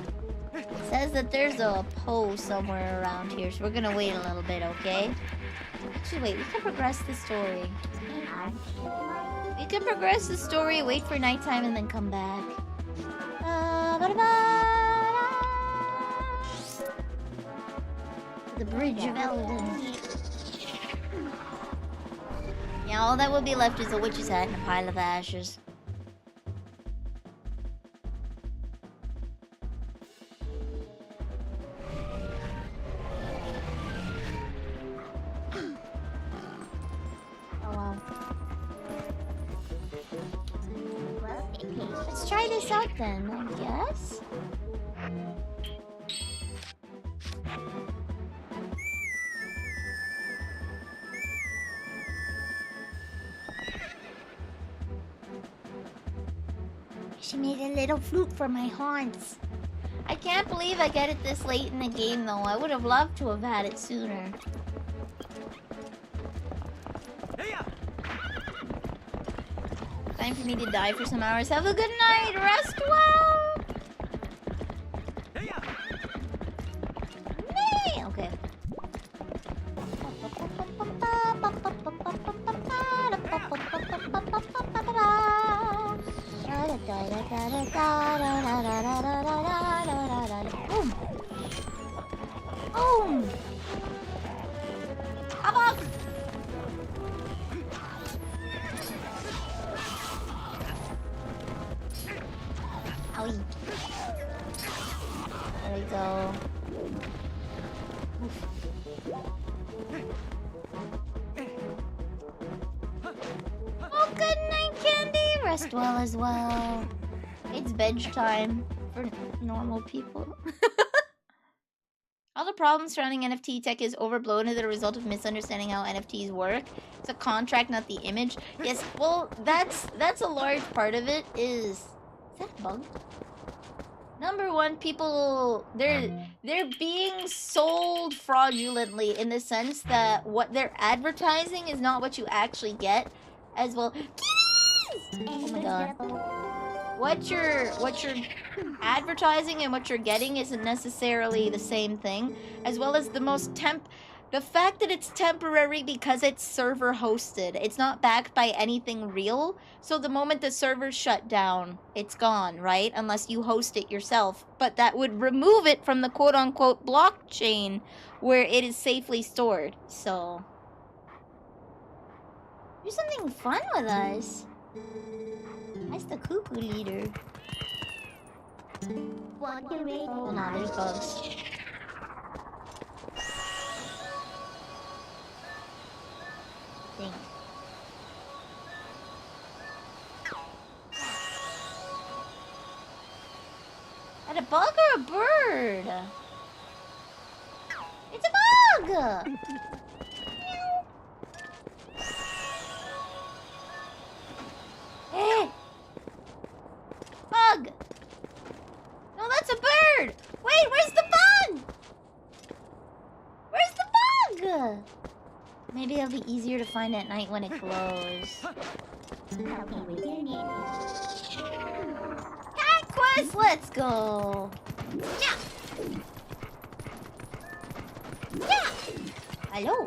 It says that there's a POES somewhere around here, so we're gonna wait a little bit, okay? Actually, wait, we can progress the story. We can progress the story, wait for nighttime, and then come back. The Bridge of Elden. Yeah, all that will be left is a witch's hat and a pile of ashes. Oh wow. Let's try this out then, I guess. She made a little flute for my haunts. I can't believe I get it this late in the game though. I would have loved to have had it sooner. Time for me to die for some hours. Have a good night. Rest well. Me. Okay. Boom! Hop off! Owie. There we go. Oh, good night, Candy. Rest well as well. It's bedtime for normal people. All the problems surrounding NFT tech is overblown as a result of misunderstanding how NFTs work. It's a contract, not the image. Yes, well, that's a large part of it. Is that bugged? Number one, people they're being sold fraudulently in the sense that what they're advertising is not what you actually get, as well. Kitties! Oh my god. What you're advertising and what you're getting isn't necessarily the same thing, as well as the fact that it's temporary because it's server hosted. It's not backed by anything real. So the moment the server's shut down, it's gone, right? Unless you host it yourself. But that would remove it from the quote-unquote blockchain where it is safely stored. So do something fun with us. That's the cuckoo leader. Oh no, there's bugs. Dang. Is that a bug or a bird? It's a bug! Eh! Bug! No, that's a bird! Wait, where's the bug? Where's the bug? Maybe it'll be easier to find at night when it glows. Cat quest, let's go! Yeah! Yeah! Hello!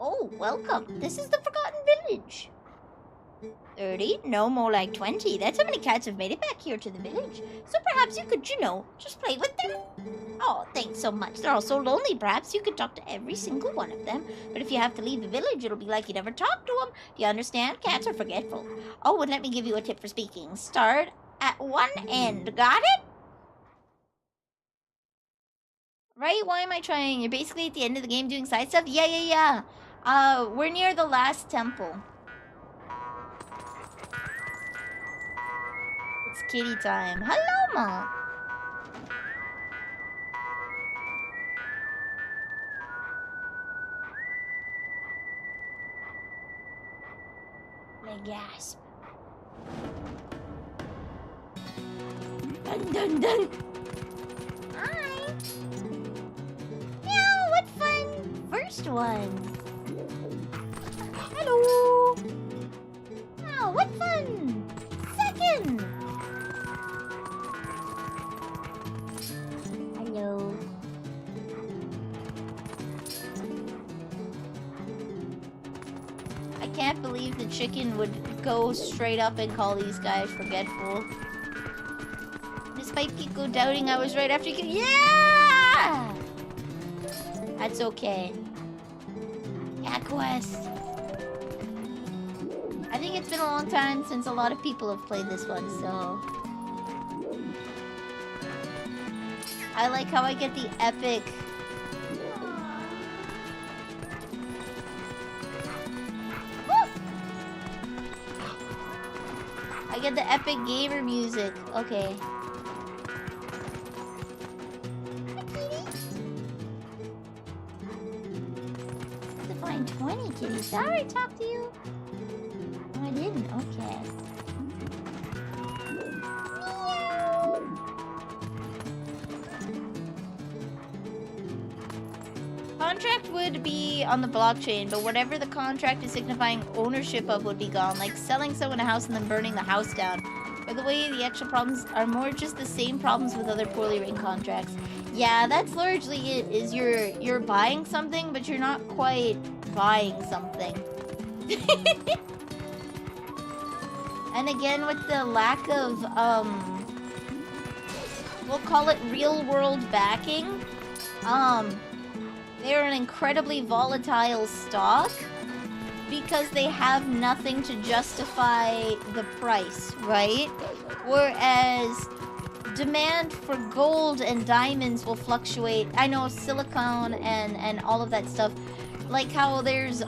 Oh, welcome. This is the Forgotten Village. 30? No, more like 20. That's how many cats have made it back here to the village. So perhaps you could, just play with them? Oh, thanks so much. They're all so lonely. Perhaps you could talk to every single one of them. But if you have to leave the village, it'll be like you never talked to them. Do you understand? Cats are forgetful. Oh, and let me give you a tip for speaking. Start at one end. Got it? Right? Why am I trying? You're basically at the end of the game doing side stuff? Yeah. We're near the last temple. It's kitty time. Hello, Ma. I gasp. Dun dun dun. Hi. Meow, what fun. First one. Hello. Meow, what fun. Second. Hello. I can't believe the chicken would go straight up and call these guys forgetful. Despite people doubting I was right after you. Yeah! That's okay. Cat quest. I think it's been a long time since a lot of people have played this one, so I like how I get the epic. I get the epic gamer music. Okay. Hi, kitty. To find 20 kitties. Did I already talk to you? No, I didn't. Okay. Meow. Contract would be on the blockchain, but whatever the contract is signifying ownership of would be gone, like selling someone a house and then burning the house down. By the way, the actual problems are more just the same problems with other poorly written contracts. Yeah, that's largely it, is you're buying something, but you're not quite buying something. And again, with the lack of, we'll call it real-world backing, they're an incredibly volatile stock because they have nothing to justify the price, right? Whereas demand for gold and diamonds will fluctuate. I know silicone and all of that stuff. Like how there's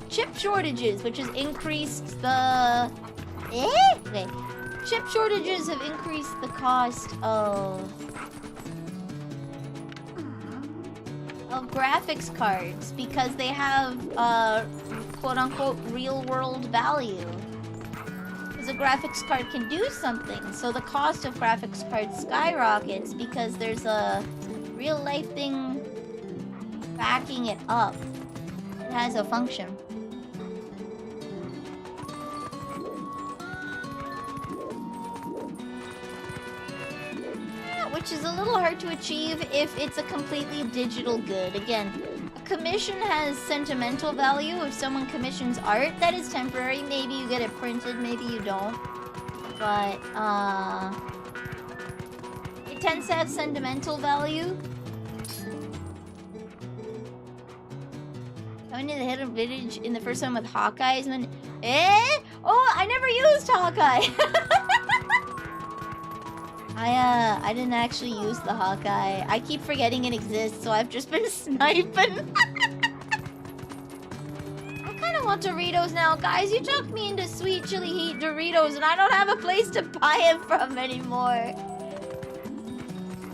chip shortages, which has increased the okay. Chip shortages have increased the cost of graphics cards because they have quote-unquote real-world value. Because a graphics card can do something, so the cost of graphics cards skyrockets because there's a real-life thing backing it up. It has a function. Which is a little hard to achieve if it's a completely digital good. Again, a commission has sentimental value. If someone commissions art, that is temporary. Maybe you get it printed, maybe you don't. But, it tends to have sentimental value. Coming to the hidden village in the first one with Hawkeye is when... Oh, I never used Hawkeye! I didn't actually use the Hawkeye. I keep forgetting it exists, so I've just been sniping. I kind of want Doritos now. Guys, you talked me into sweet chili heat Doritos, and I don't have a place to buy it from anymore.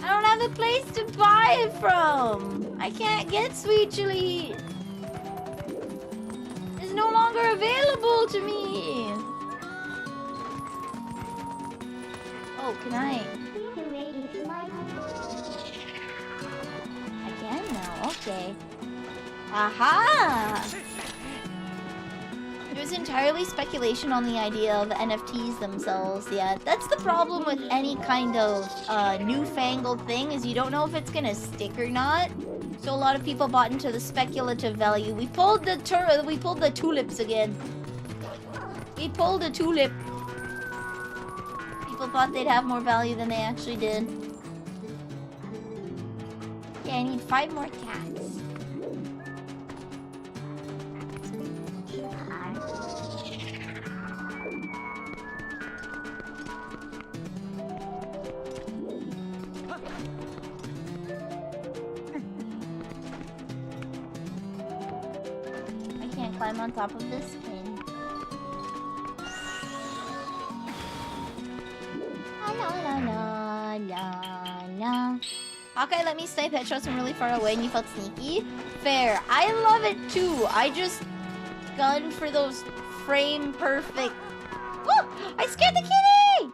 I don't have a place to buy it from. I can't get sweet chili heat. It's no longer available to me. Oh, can I? I can now, okay. Aha! It was entirely speculation on the idea of NFTs themselves, yeah. That's the problem with any kind of newfangled thing, is you don't know if it's gonna stick or not. So a lot of people bought into the speculative value. We pulled the tulips again. We pulled a tulip. People thought they'd have more value than they actually did. Yeah, I need 5 more cats. I can't climb on top of this pin. La la la la la. Hawkeye let me snipe headshots from really far away and you felt sneaky? Fair. I love it too. I just gunned for those frame perfect... Oh! I scared the kitty!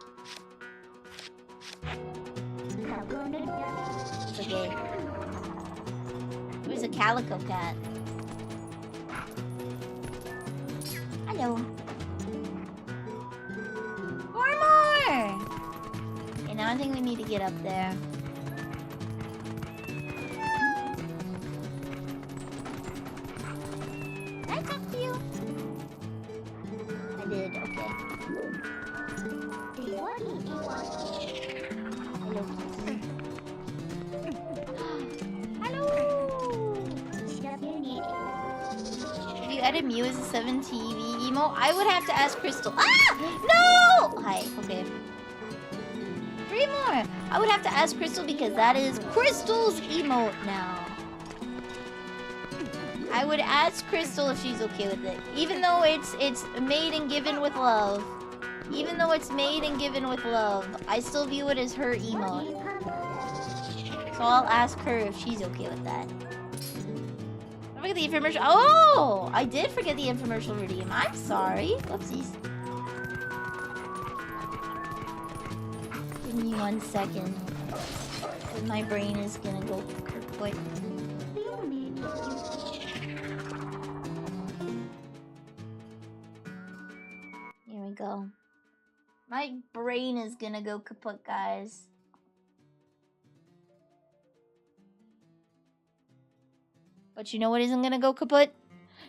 It's okay. There's a calico cat. Hello. 4 more! Okay, now I think we need to get up there. Can I talk to you? I did, okay. Hello, kitty. Hello! If you edit Mew as a 7 TV emo, I would have to ask Crystal. Ah! No! Hi, okay. 3 more! I would have to ask Crystal because that is Crystal's emote now. I would ask Crystal if she's okay with it. Even though it's made and given with love. Even though it's made and given with love, I still view it as her emote. So I'll ask her if she's okay with that. Don't forget the infomercial. Oh! I did forget the infomercial redeem. I'm sorry. Whoopsies. Give me 1 second. My brain is gonna go quick. Here we go. My brain is gonna go kaput, guys. But you know what isn't gonna go kaput?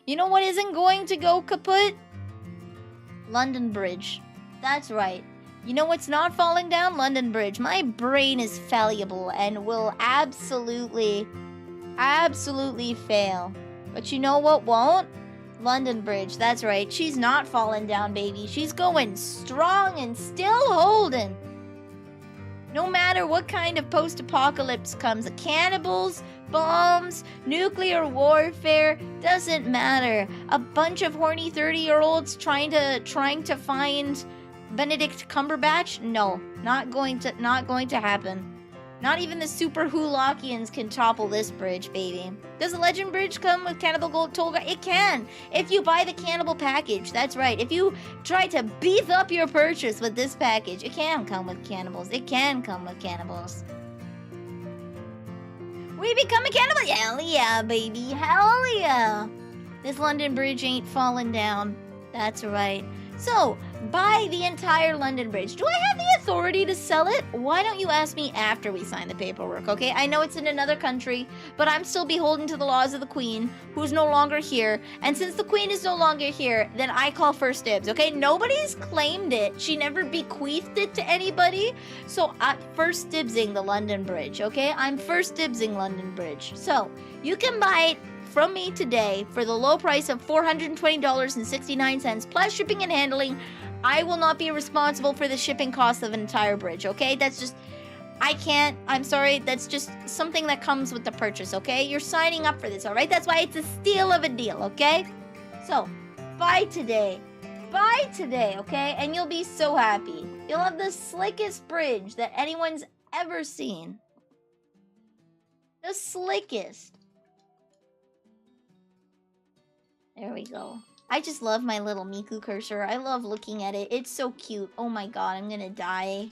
You know what isn't going to go kaput? London Bridge. That's right. You know what's not falling down? London Bridge. My brain is fallible and will absolutely fail. But you know what won't? London Bridge. That's right. She's not falling down, baby. She's going strong and still holding. No matter what kind of post-apocalypse comes, cannibals, bombs, nuclear warfare, doesn't matter. A bunch of horny 30-year-olds trying to find Benedict Cumberbatch? No, not going to happen. Not even the super Hulakians can topple this bridge, baby. Does the Legend Bridge come with Cannibal Gold Toll? It can, if you buy the Cannibal package. That's right. If you try to beef up your purchase with this package, it can come with cannibals. It can come with cannibals. We become a cannibal? Hell yeah, baby. Hell yeah. This London Bridge ain't falling down. That's right. So, buy the entire London Bridge. Do I have the authority to sell it? Why don't you ask me after we sign the paperwork, okay? I know it's in another country, but I'm still beholden to the laws of the Queen, who's no longer here. And since the Queen is no longer here, then I call first dibs, okay? Nobody's claimed it. She never bequeathed it to anybody. So, I'm first dibsing the London Bridge, okay? I'm first dibsing London Bridge. So, you can buy it from me today for the low price of $420.69 plus shipping and handling. I will not be responsible for the shipping cost of an entire bridge, okay? That's just, I'm sorry, that's just something that comes with the purchase, okay? You're signing up for this, all right? That's why it's a steal of a deal, okay? So, buy today, okay? And you'll be so happy. You'll have the slickest bridge that anyone's ever seen. The slickest. There we go. I just love my little Miku cursor. I love looking at it. It's so cute. Oh my god, I'm gonna die.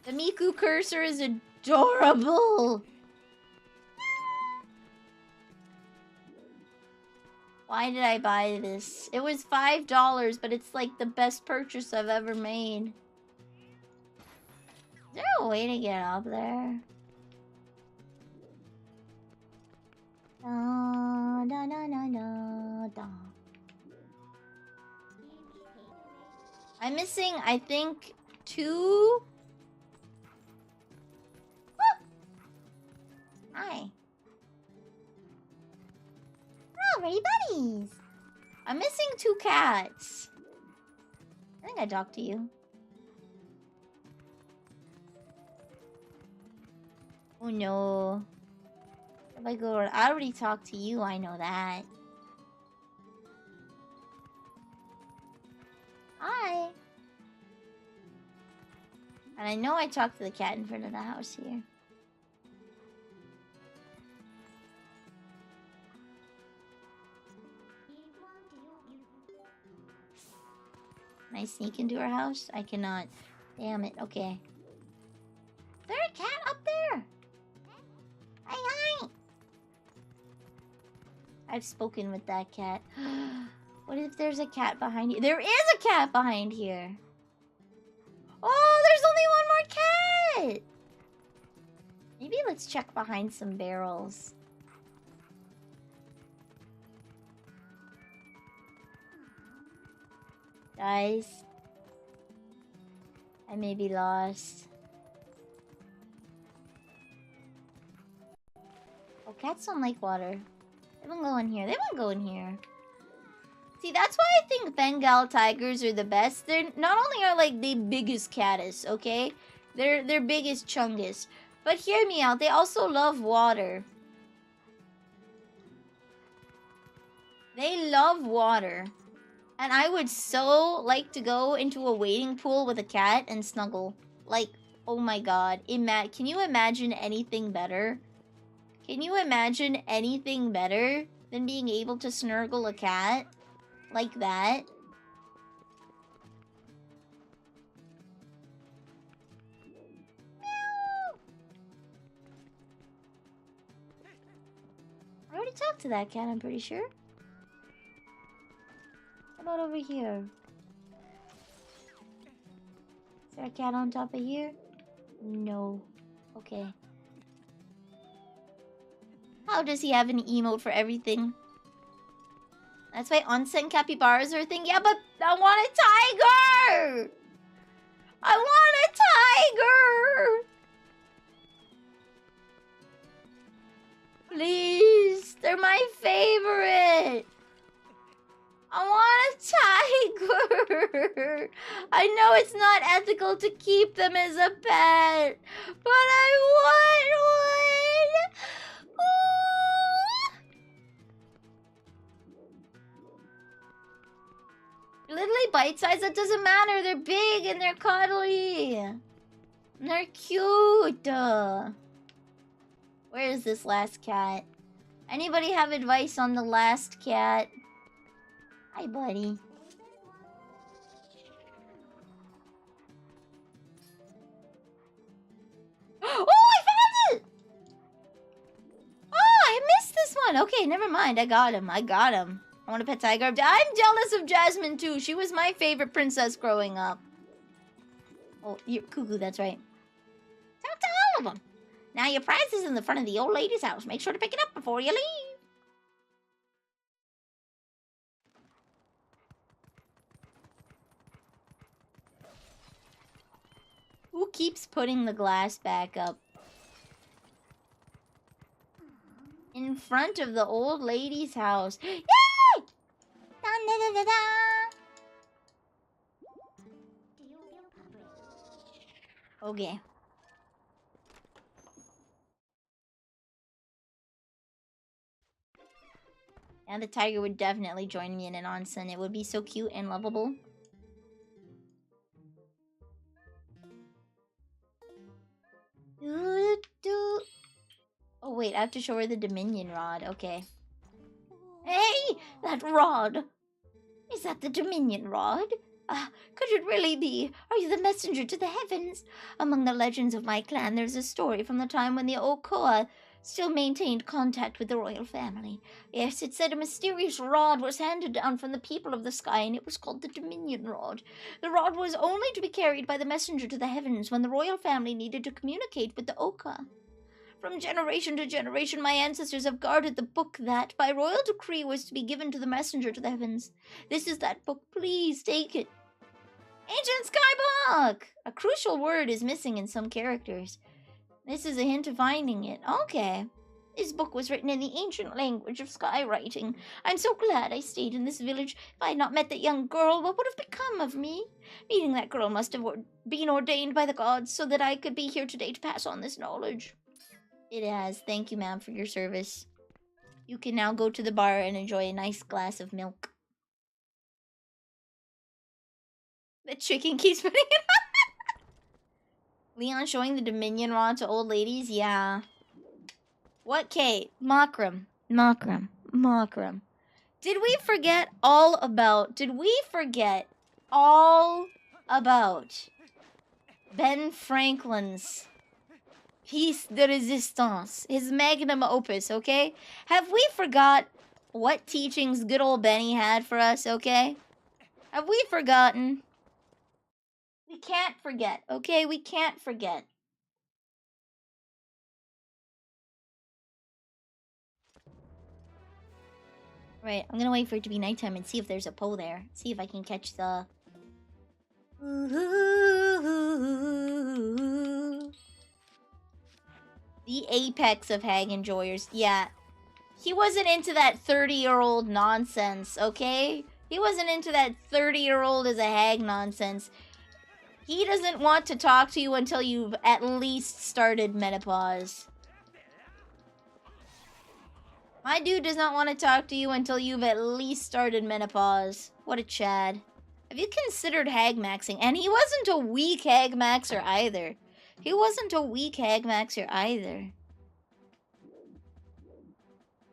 The Miku cursor is adorable. Why did I buy this? It was $5, but it's like the best purchase I've ever made. Is there a way to get up there? Da, da, da, da, da, da. I'm missing, I think, 2. Ah! Hi. Oh, we're buddies. I'm missing 2 cats. I think I talked to you. Oh no. If I go, I already talked to you, I know that. Hi. And I know I talked to the cat in front of the house here. Can I sneak into her house? I cannot. Damn it, okay. Is there a cat up there? Hi, hi! I've spoken with that cat. What if there's a cat behind you? There is a cat behind here! Oh, there's only one more cat! Maybe let's check behind some barrels. Guys, I may be lost. Oh, cats don't like water. They won't go in here. They won't go in here. See, that's why I think Bengal tigers are the best. They're not only are like the biggest caddis, okay? They're biggest chungus. But hear me out, they also love water. They love water. And I would so like to go into a wading pool with a cat and snuggle. Like, oh my god. Can you imagine anything better? Can you imagine anything better than being able to snuggle a cat? Like that? Meow. I already talked to that cat, I'm pretty sure. How about over here? Is there a cat on top of here? No. Okay. How does he have an emote for everything? That's why onsen capybaras are a thing. Yeah, but I want a tiger! I want a tiger! Please, they're my favorite. I want a tiger. I know it's not ethical to keep them as a pet, but I want one. Ooh. Literally bite-sized, that doesn't matter. They're big and they're cuddly. And they're cute. Where is this last cat? Anybody have advice on the last cat? Hi, buddy. Oh, I found it! Oh, I missed this one. Okay, never mind. I got him. I want a pet tiger. I'm jealous of Jasmine, too. She was my favorite princess growing up. Oh, you're cuckoo. That's right. Talk to all of them. Now your prize is in the front of the old lady's house. Make sure to pick it up before you leave. Who keeps putting the glass back up? In front of the old lady's house. Yay! Da, da, da, da, da. Okay. And the tiger would definitely join me in an onsen. It would be so cute and lovable. Oh wait, I have to show her the Dominion rod. Okay. Hey, that rod. Is that the Dominion rod? Could it really be? Are you the messenger to the heavens? Among the legends of my clan, there's a story from the time when the Okoa still maintained contact with the royal family. Yes, it said a mysterious rod was handed down from the people of the sky, and it was called the Dominion Rod. The rod was only to be carried by the messenger to the heavens when the royal family needed to communicate with the Oka. From generation to generation, my ancestors have guarded the book that, by royal decree, was to be given to the messenger to the heavens. This is that book. Please take it. Ancient Skybook! A crucial word is missing in some characters. This is a hint of finding it. Okay. This book was written in the ancient language of skywriting. I'm so glad I stayed in this village. If I had not met that young girl, what would have become of me? Meeting that girl must have been ordained by the gods so that I could be here today to pass on this knowledge. It has. Thank you, ma'am, for your service. You can now go to the bar and enjoy a nice glass of milk. The chicken keeps putting it on. Leon showing the Dominion rod to old ladies? Yeah. What, Kate? Makram. Did we forget all about Ben Franklin's Piece de Resistance, his magnum opus, okay? Have we forgot what teachings good old Benny had for us, okay? Have we forgotten? We can't forget, okay? We can't forget. Right, I'm gonna wait for it to be nighttime and see if there's a Poe there. See if I can catch the... The apex of hag enjoyers. Yeah. He wasn't into that 30-year-old nonsense, okay? He wasn't into that 30-year-old as a hag nonsense. He doesn't want to talk to you until you've at least started menopause. My dude does not want to talk to you until you've at least started menopause. What a Chad. Have you considered hag maxing? And he wasn't a weak hag maxer either.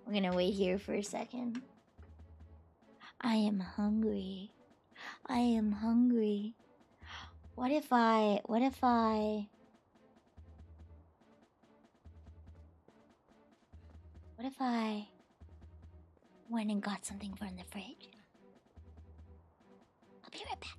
We're gonna wait here for a second. I am hungry. What if I went and got something from the fridge? I'll be right back.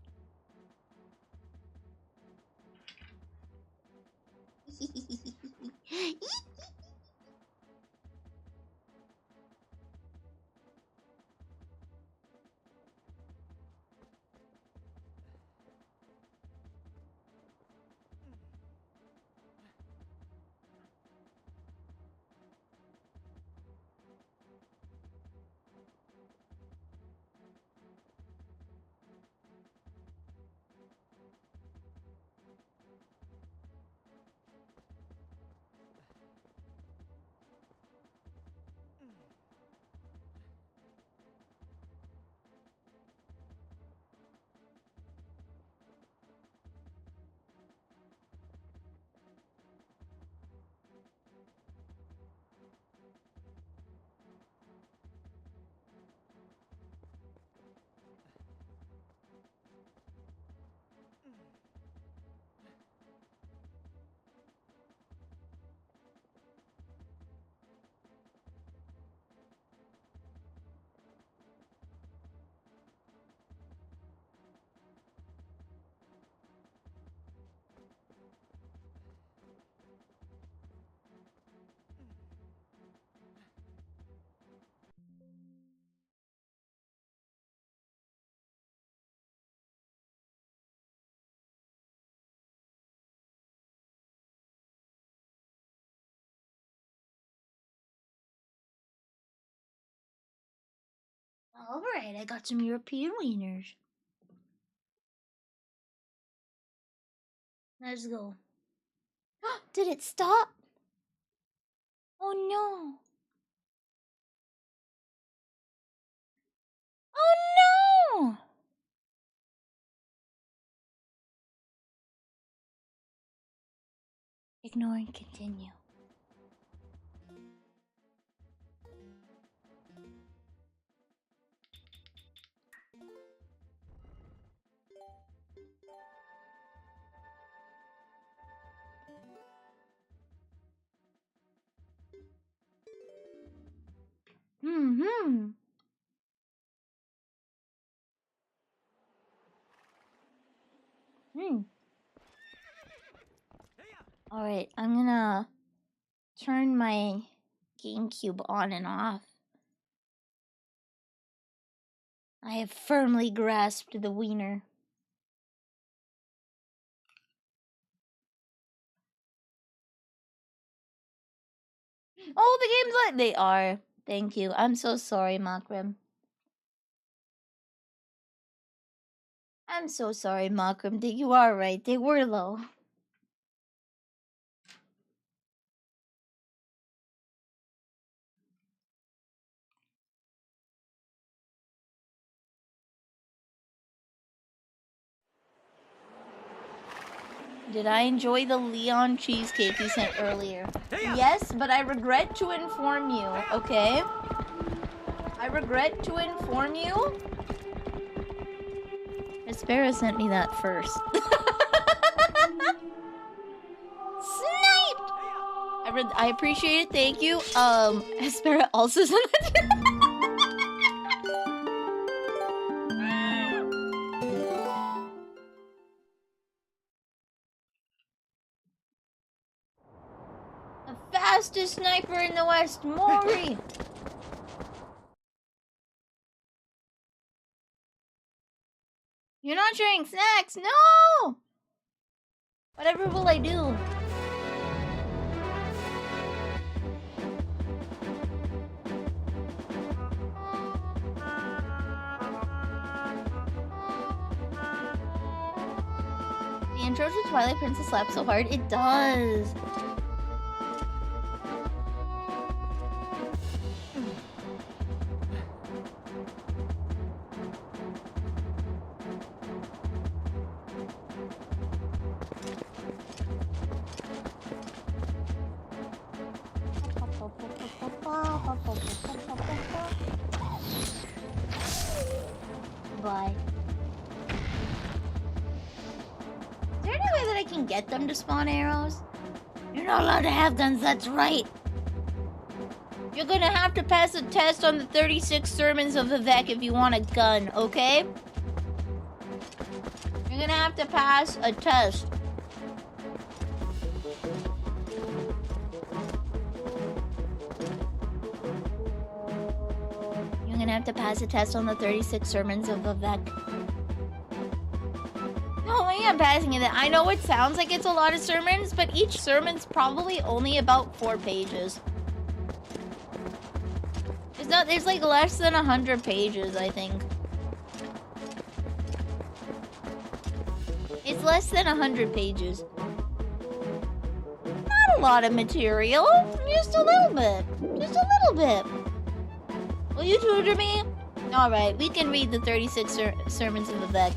Alright, I got some European wieners. Let's go. Did it stop? Oh no. Oh no! Ignore and continue. Mm-hmm. Alright, I'm gonna turn my GameCube on and off. I have firmly grasped the wiener. Oh, the game's like they are. Thank you. I'm so sorry, Makrim. I'm so sorry, Makrim. You are right. They were low. Did I enjoy the Leon cheesecake you sent earlier? Yes, but I regret to inform you, okay? I regret to inform you. Aspera sent me that first. Sniped! I appreciate it, thank you. Aspera also sent it to me. Fastest sniper in the West, Maury! You're not sharing snacks, no! Whatever will I do? The intro to Twilight Princess slaps so hard, it does! Bye. Is there any way that I can get them to spawn arrows? You're not allowed to have guns, that's right. You're gonna have to pass a test on the 36 sermons of Vivek if you want a gun, okay? You're gonna have to pass a test. You're gonna have to pass a test on the 36 sermons of Vivek. No way I'm passing it. I know it sounds like it's a lot of sermons, but each sermon's probably only about 4 pages. There's like less than 100 pages, I think. It's less than 100 pages. Not a lot of material. Just a little bit. Just a little bit. Will you tutor me? Alright, we can read the 36 sermons of Vivek.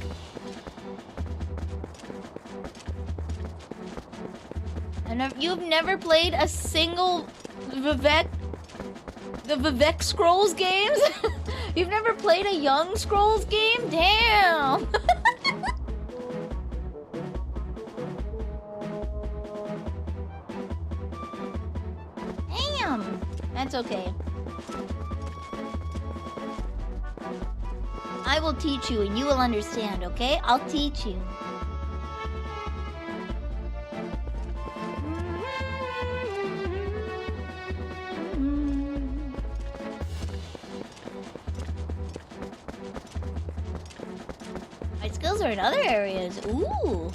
You've never played a single Vivek... The Vivek Scrolls games? You've never played a Young Scrolls game? Damn! Damn! That's okay. I will teach you and you will understand, okay? I'll teach you. My skills are in other areas. Ooh.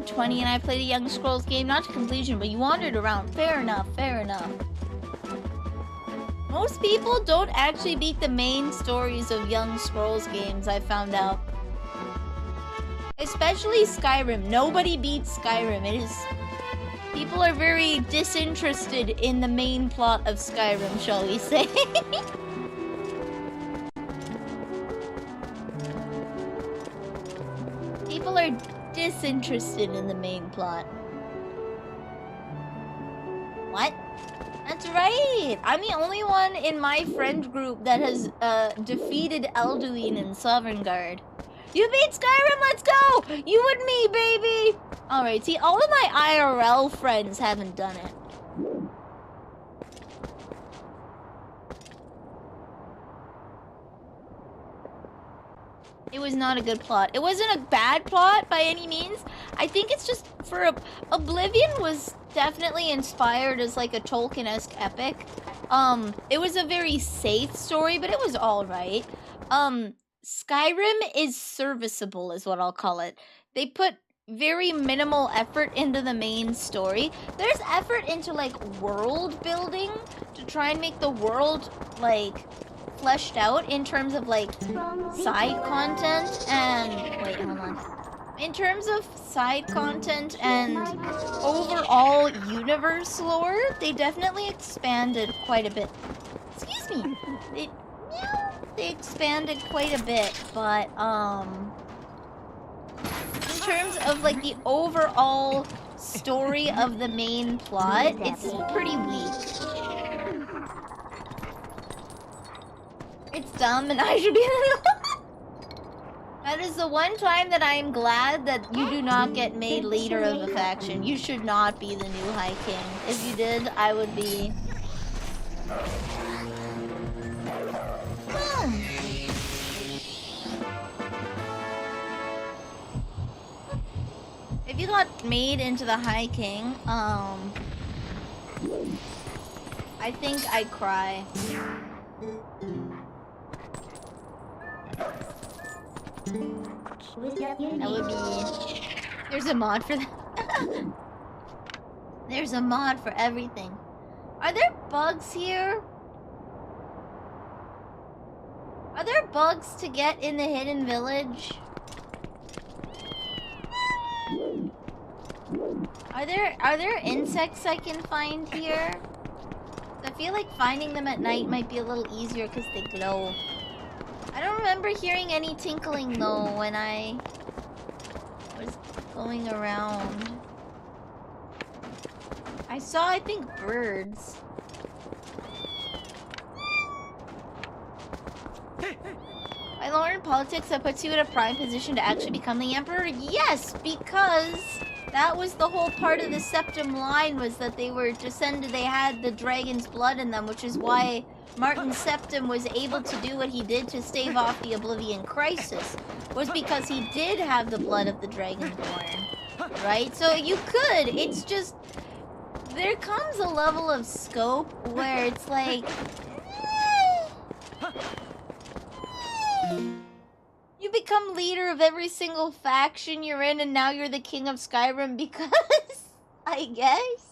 20 and I played a Young Scrolls game, not to completion, but you wandered around. Fair enough, fair enough. Most people don't actually beat the main stories of Young Scrolls games, I found out. Especially Skyrim. Nobody beats Skyrim. It is... People are very disinterested in the main plot of Skyrim, shall we say. People are disinterested in the main plot. What? That's right! I'm the only one in my friend group that has defeated Elduin in Sovngarde. You beat Skyrim, let's go! You and me, baby! Alright, see, all of my IRL friends haven't done it. It was not a good plot. It wasn't a bad plot by any means. I think it's just for Oblivion was definitely inspired as like a Tolkien-esque epic. It was a very safe story, but it was alright. Skyrim is serviceable is what I'll call it. They put very minimal effort into the main story. There's effort into like world building to try and make the world like fleshed out in terms of like side content and wait, hold on. In terms of side content and overall universe lore, they definitely expanded quite a bit. Excuse me. They expanded quite a bit, but in terms of like the overall story of the main plot, it's pretty weak. It's dumb and I should be That is the one time that I am glad that you do not get made leader of a faction. You should not be the new High King. If you did, I would be... If you got made into the High King, I think I'd cry. That would be... There's a mod for that. There's a mod for everything. Are there bugs here? Are there bugs to get in the hidden village? Are there insects I can find here? I feel like finding them at night might be a little easier because they glow. I don't remember hearing any tinkling though when I was going around. I saw, I think, birds. By law and politics, that puts you in a prime position to actually become the emperor? Yes, because that was the whole part of the Septim line, was that they were descended, they had the dragon's blood in them, which is why Martin Septim was able to do what he did to stave off the Oblivion Crisis, was because he did have the blood of the Dragonborn, right? So you could, it's just, there comes a level of scope where it's like, you become leader of every single faction you're in and now you're the king of Skyrim because, I guess.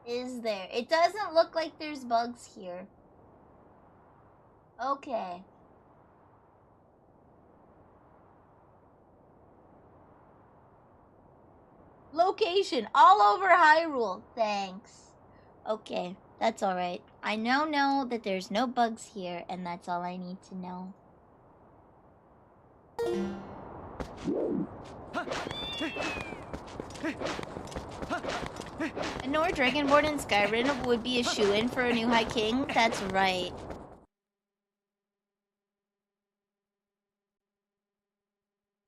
Is there? It doesn't look like there's bugs here. Okay. Location all over Hyrule. Thanks. Okay, that's alright. I now know that there's no bugs here, and that's all I need to know. A Nord Dragonborn in Skyrim would be a shoo-in for a new High King? That's right.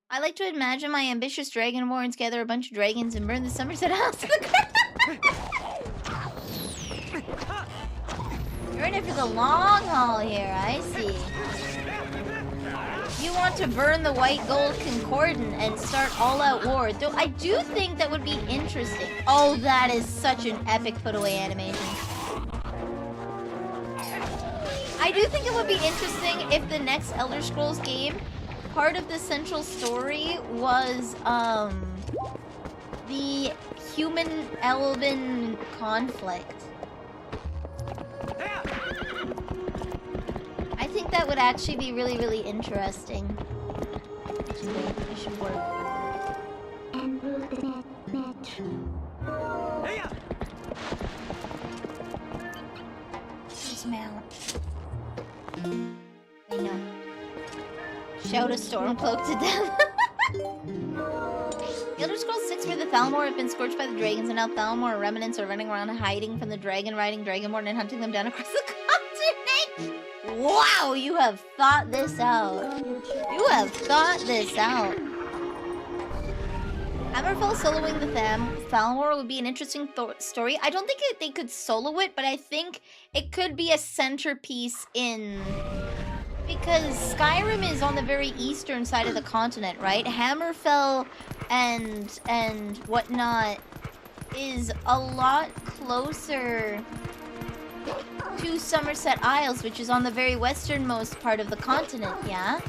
I like to imagine my ambitious Dragonborns gather a bunch of dragons and burn the Somerset House to the ground. You're in it for the long haul here, I see. You want to burn the white gold concordant and start all-out war. Though I do think that would be interesting. Oh, that is such an epic put-away animation. I do think it would be interesting if the next Elder Scrolls game, part of the central story was, the human-elven conflict. I think that would actually be really, really interesting. It should work. Dismount. I know. Shout a Stormcloak to death. The Elder Scrolls 6 where the Thalmor have been scorched by the dragons, and now Thalmor remnants are running around hiding from the dragon riding Dragonborn and hunting them down across the continent. Wow, you have thought this out. You have thought this out. Hammerfell soloing the Thalmor would be an interesting story. I don't think they could solo it, but I think it could be a centerpiece in... Because Skyrim is on the very eastern side of the continent, right? Hammerfell and whatnot is a lot closer to Somerset Isles, which is on the very westernmost part of the continent, yeah?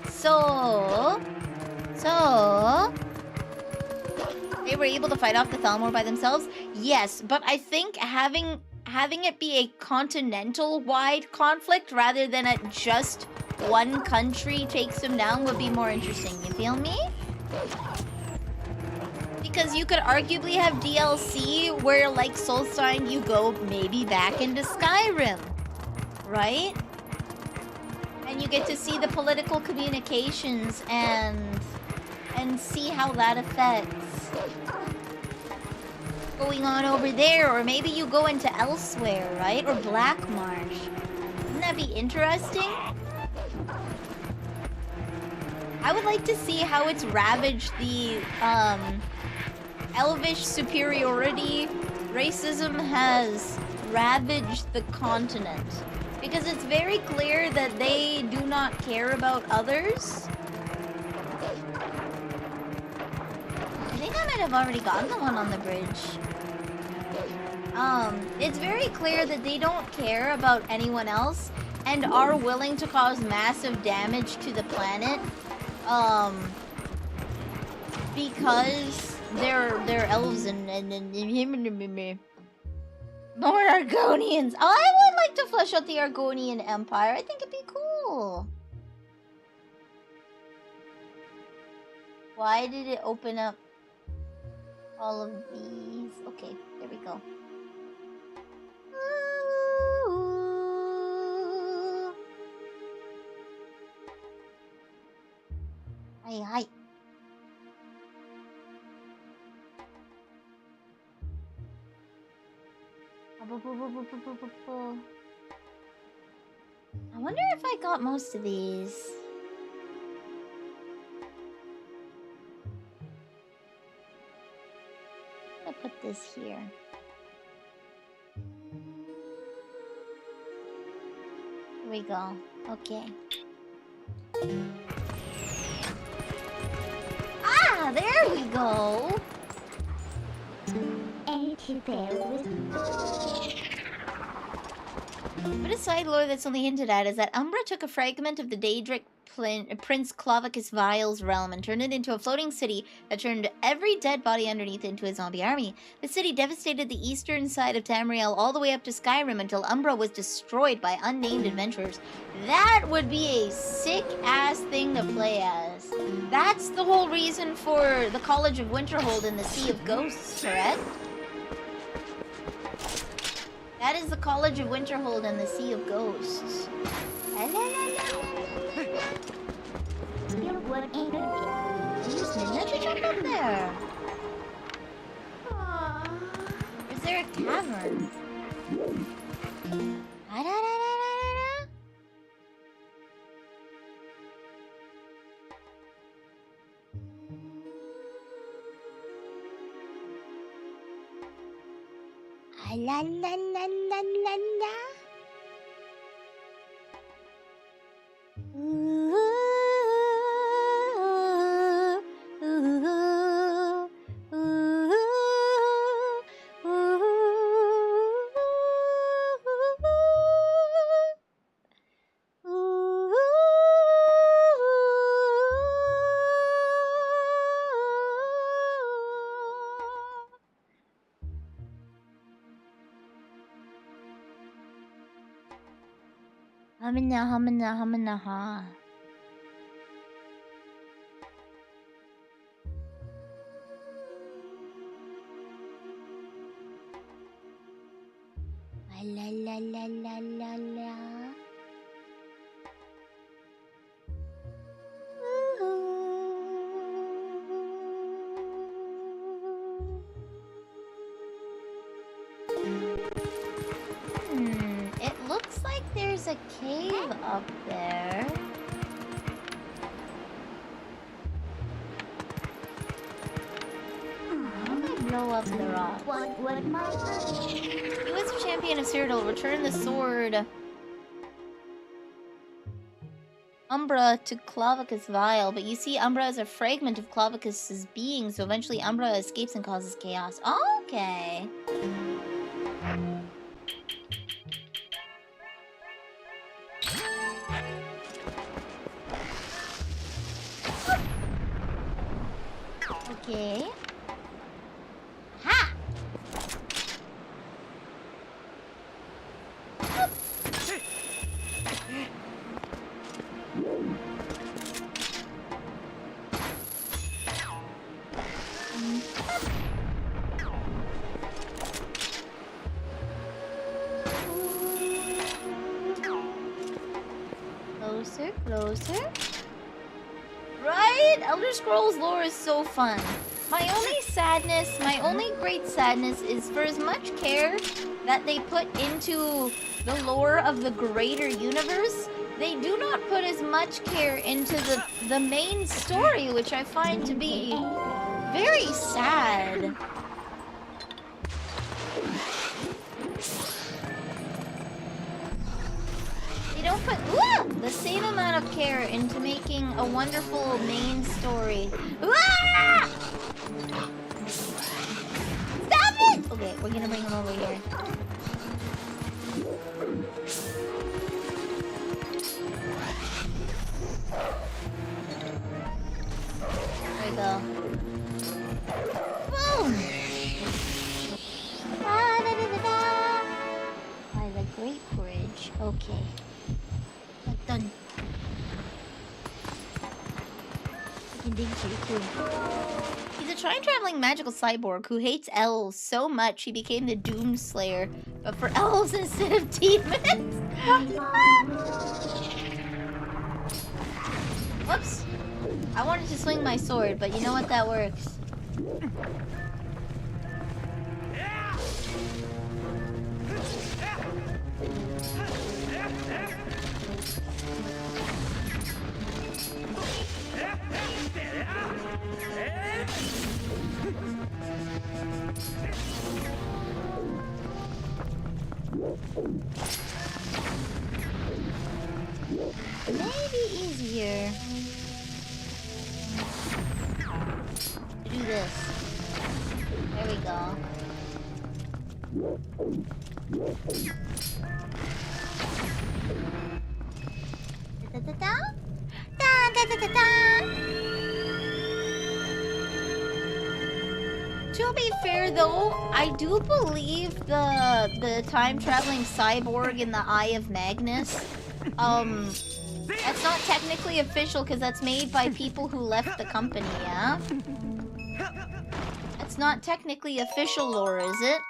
So... They were able to fight off the Thalmor by themselves? Yes, but I think having it be a continental-wide conflict rather than a just one country takes them down would be more interesting. You feel me? Because you could arguably have DLC where, like Solstheim, you go maybe back into Skyrim, right? And you get to see the political communications and see how that affects going on over there, or maybe you go into elsewhere, right? Or Black Marsh. Wouldn't that be interesting? I would like to see how it's ravaged the elvish superiority. Racism has ravaged the continent. Because it's very clear that they do not care about others. I think I might have already gotten the one on the bridge. It's very clear that they don't care about anyone else and are willing to cause massive damage to the planet. Because they're elves and more Argonians. Oh, I would like to flesh out the Argonian Empire. I think it'd be cool. Why did it open up all of these? Okay, there we go. Hi, hi. I wonder if I got most of these. I'm gonna put this here. Here we go. Okay. Ah, there we go. But a side lore that's only hinted at is that Umbra took a fragment of the Daedric Prince Clovicus Vile's realm and turned it into a floating city that turned every dead body underneath into a zombie army. The city devastated the eastern side of Tamriel all the way up to Skyrim until Umbra was destroyed by unnamed adventurers. That would be a sick-ass thing to play as. That's the whole reason for the College of Winterhold in the Sea of Ghosts, correct? That is the College of Winterhold and the Sea of Ghosts. Did you jump up there? Is there a cavern? La la la la la la. Ooh. Hamina, hamina, hamina, ha. La la la la la la. It looks like there's a cave up there. How do I blow up the rock? He was a champion of Cyrodiil. Return the sword Umbra to Clavicus Vile, but you see Umbra is a fragment of Clavicus's being, so eventually Umbra escapes and causes chaos. Okay. Okay. Ha! Closer, closer. Right? Elder Scrolls lore is so fun. My only sadness, my only great sadness is for as much care that they put into the lore of the greater universe, they do not put as much care into the main story, which I find to be very sad. They don't put the same amount of care into making a wonderful main story. Stop it! Okay, we're gonna bring him over here. There we go. Boom! By the Great Bridge. Okay. Done. I can dig for you too. He's a time-traveling magical cyborg who hates elves so much he became the Doomslayer, but for elves instead of demons. Whoops. I wanted to swing my sword, but you know what? That works. Maybe easier to do this. There we go. Da da da da da da da da. To be fair, though, I do believe the time-traveling cyborg in the Eye of Magnus. That's not technically official because that's made by people who left the company, yeah? It's not technically official lore, is it?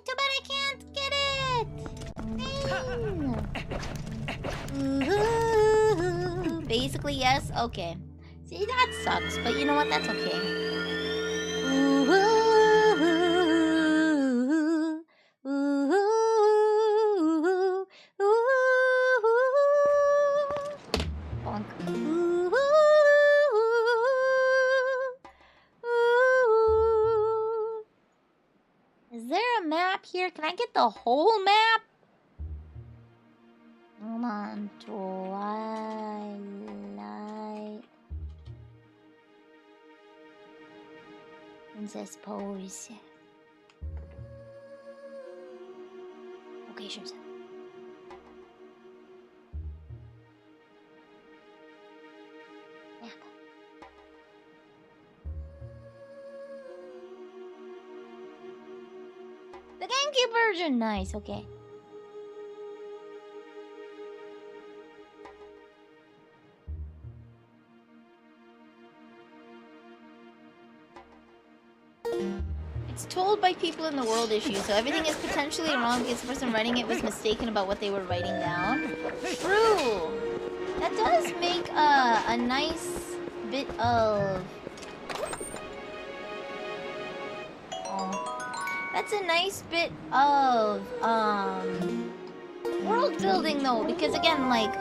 Too bad I can't get it! Basically, yes? Okay. See, that sucks, but you know what? That's okay. Bonk. Is there a map here? Can I get the whole map? Hold on. Twilight. Princess POES. Locations. Map. The GameCube version! Nice, okay. It's told by people in the world issue, so everything is potentially wrong because the person writing it was mistaken about what they were writing down. True! That does make a nice bit of... Oh. That's a nice bit of, world building though, because again, like,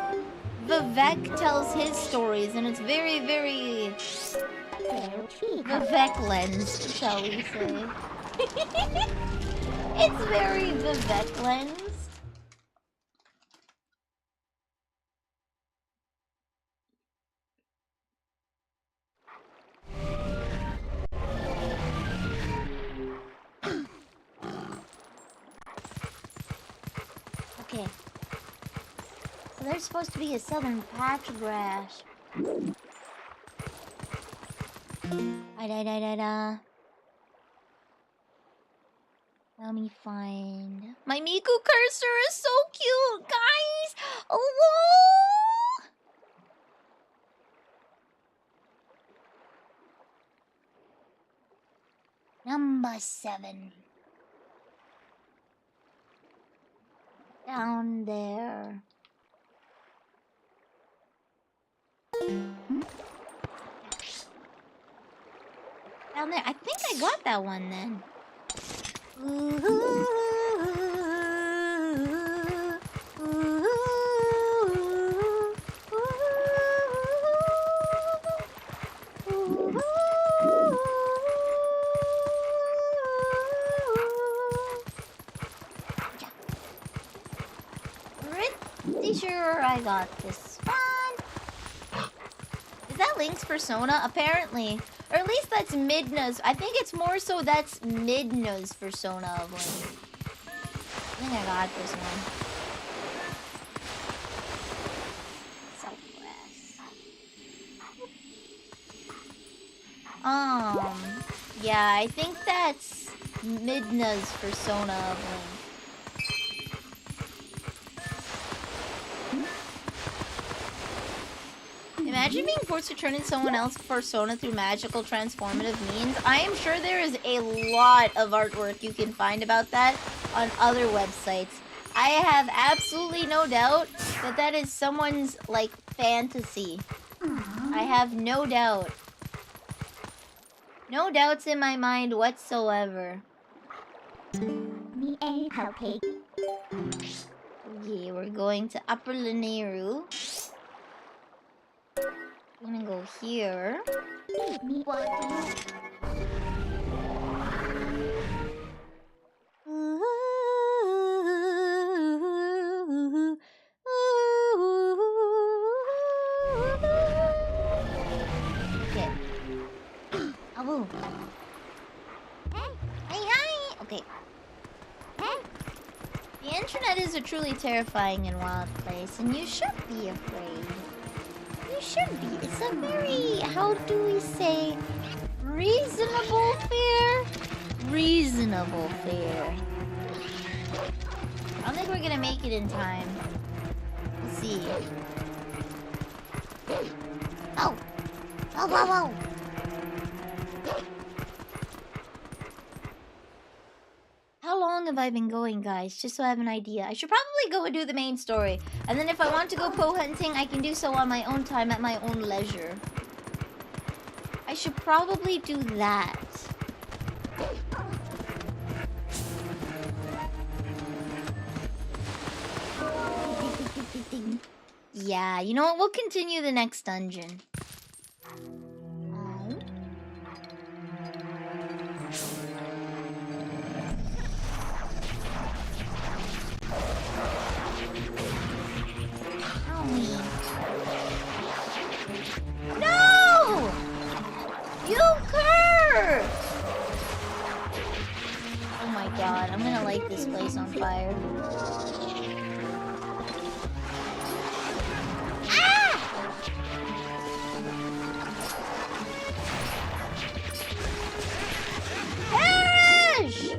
Vivek tells his stories and it's very, very... Vivek lensed, shall we say. It's very Vivek lensed. Okay. So there's supposed to be a southern patch of grass. Da-da-da-da-da. Let me find... My Miku cursor is so cute, guys! Whoa! Number 7. Down there. Down there. I think I got that one then. Pretty sure I got this one. Is that Link's persona? Apparently. Or at least that's Midna's. I think it's more so that's Midna's persona of Link. I think I got this one. Southwest. Yeah, I think that's Midna's persona of Link. Imagine being forced to turn in someone else's persona through magical transformative means. I am sure there is a lot of artwork you can find about that on other websites. I have absolutely no doubt that that is someone's, like, fantasy. I have no doubt. No doubts in my mind whatsoever. Me ain't helping. Yeah, we're going to Upper Lineru. I'm gonna go here. Me what? Okay. Oh. Hey, hi. Okay. Hey. The internet is a truly terrifying and wild place, and you should be afraid. You should be. It's a very, how do we say, reasonable fear? Reasonable fear. I don't think we're gonna make it in time. We'll see. Oh! Whoa, whoa, whoa! How long have I been going, guys? Just so I have an idea. I should probably go and do the main story. And then if I want to go Poe hunting, I can do so on my own time at my own leisure. I should probably do that. Yeah, you know what? We'll continue the next dungeon. No! You curse! Oh my god, I'm gonna light this place on fire. Ah! Perish!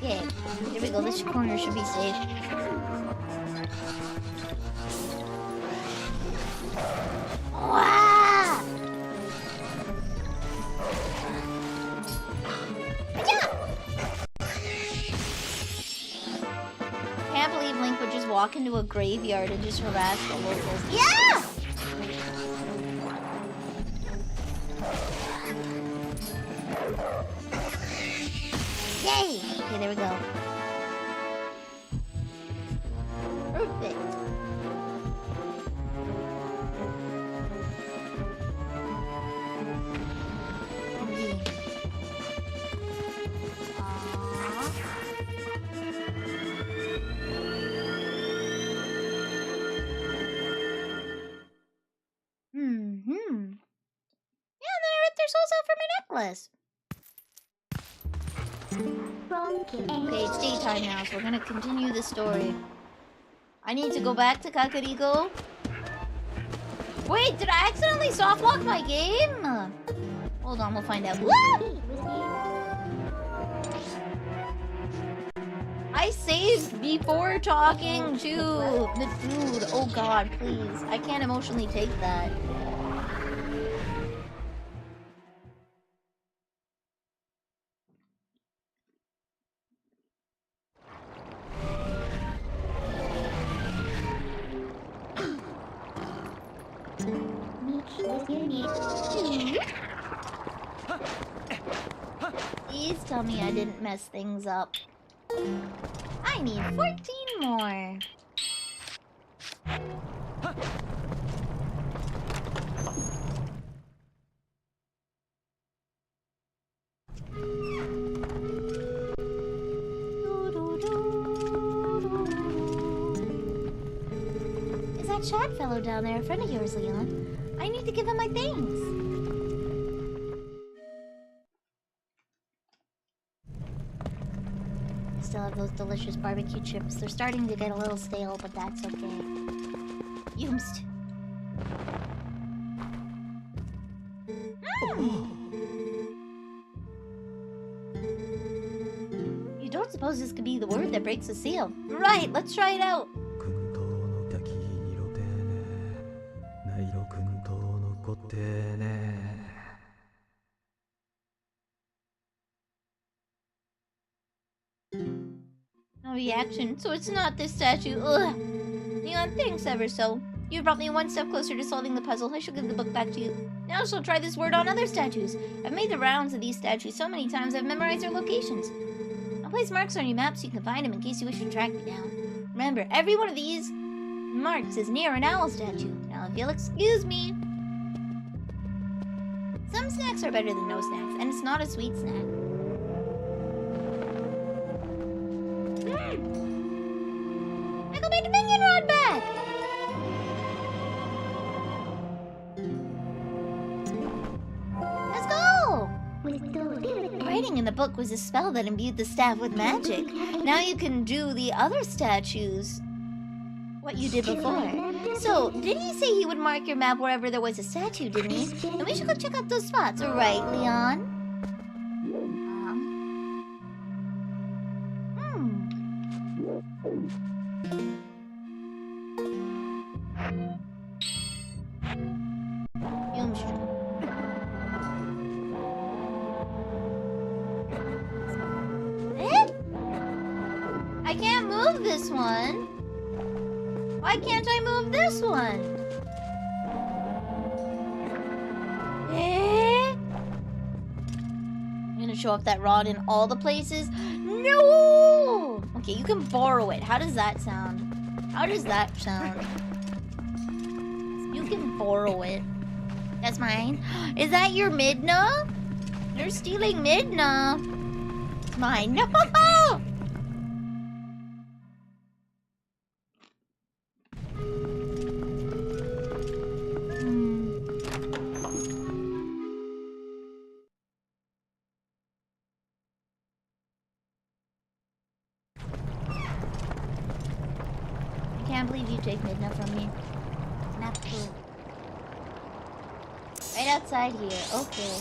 Okay, here we go. This corner should be safe. Wow! Can't believe Link would just walk into a graveyard and just harass the locals. Yeah! Yay! Okay, there we go. Perfect. Okay. Yeah, and then I ripped their souls out for my necklace. Okay, it's daytime now, so we're gonna continue the story. I need to go back to Kakariko. Wait, did I accidentally soft lock my game? Hold on, we'll find out. Woo! I saved before talking to the dude. Oh god, please. I can't emotionally take that. Please tell me I didn't mess things up. I need 14 more. Is that Chad fellow down there a friend of yours, Leon? I need to give him my thanks. I still have those delicious barbecue chips. They're starting to get a little stale, but that's okay. Yumst. You don't suppose this could be the word that breaks the seal? Right, let's try it out. No reaction, so it's not this statue. Ugh. Leon, thanks ever so. You brought me one step closer to solving the puzzle. I shall give the book back to you. Now I shall try this word on other statues. I've made the rounds of these statues so many times I've memorized their locations. I'll place marks on your map so you can find them in case you wish to track me down. Remember, every one of these marks is near an owl statue. Now if you'll excuse me. Some snacks are better than no snacks, and it's not a sweet snack. I got my Dominion rod back! Let's go! Writing in the book was a spell that imbued the staff with magic. Now you can do the other statues. What you did before. So, did he say he would mark your map wherever there was a statue, didn't he? And we should go check out those spots, right, Leon? I can't move this one. Why can't I move this one? I'm gonna show off that rod in all the places. No! Okay, you can borrow it. How does that sound? How does that sound? You can borrow it. That's mine. Is that your Midna? You're stealing Midna. It's mine. No! I can't believe you take Midna from me. Not cool. Right outside here. Okay.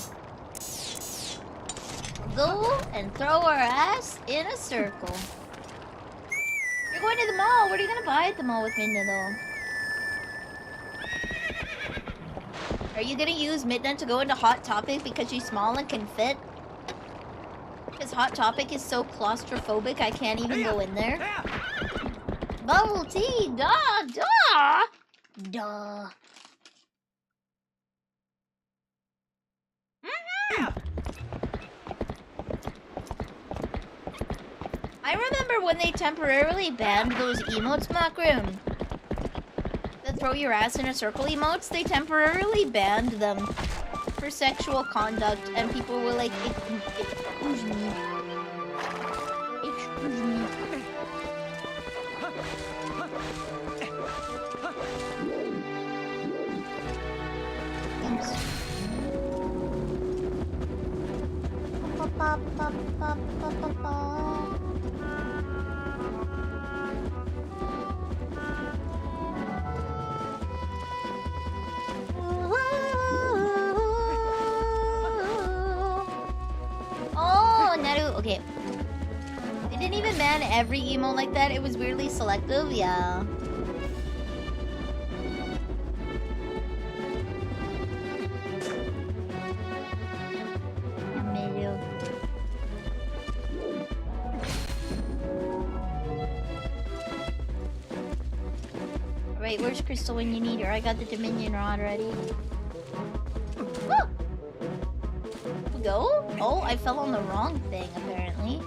Go and throw our ass in a circle. You're going to the mall. What are you gonna buy at the mall with Midna, though? Are you gonna use Midna to go into Hot Topic because she's small and can fit? Because Hot Topic is so claustrophobic, I can't even go in there. Bubble tea, duh, duh, duh. I remember when they temporarily banned those emotes, Macroom. The throw your ass in a circle emotes, they temporarily banned them for sexual conduct, and people were like, excuse me. Excuse me. Thanks. Oh, Naru. Okay. They didn't even ban every emo like that. It was weirdly selective. Yeah. Alright, where's Crystal when you need her? I got the Dominion Rod ready. Oh! Go? Oh, I fell on the wrong thing, apparently.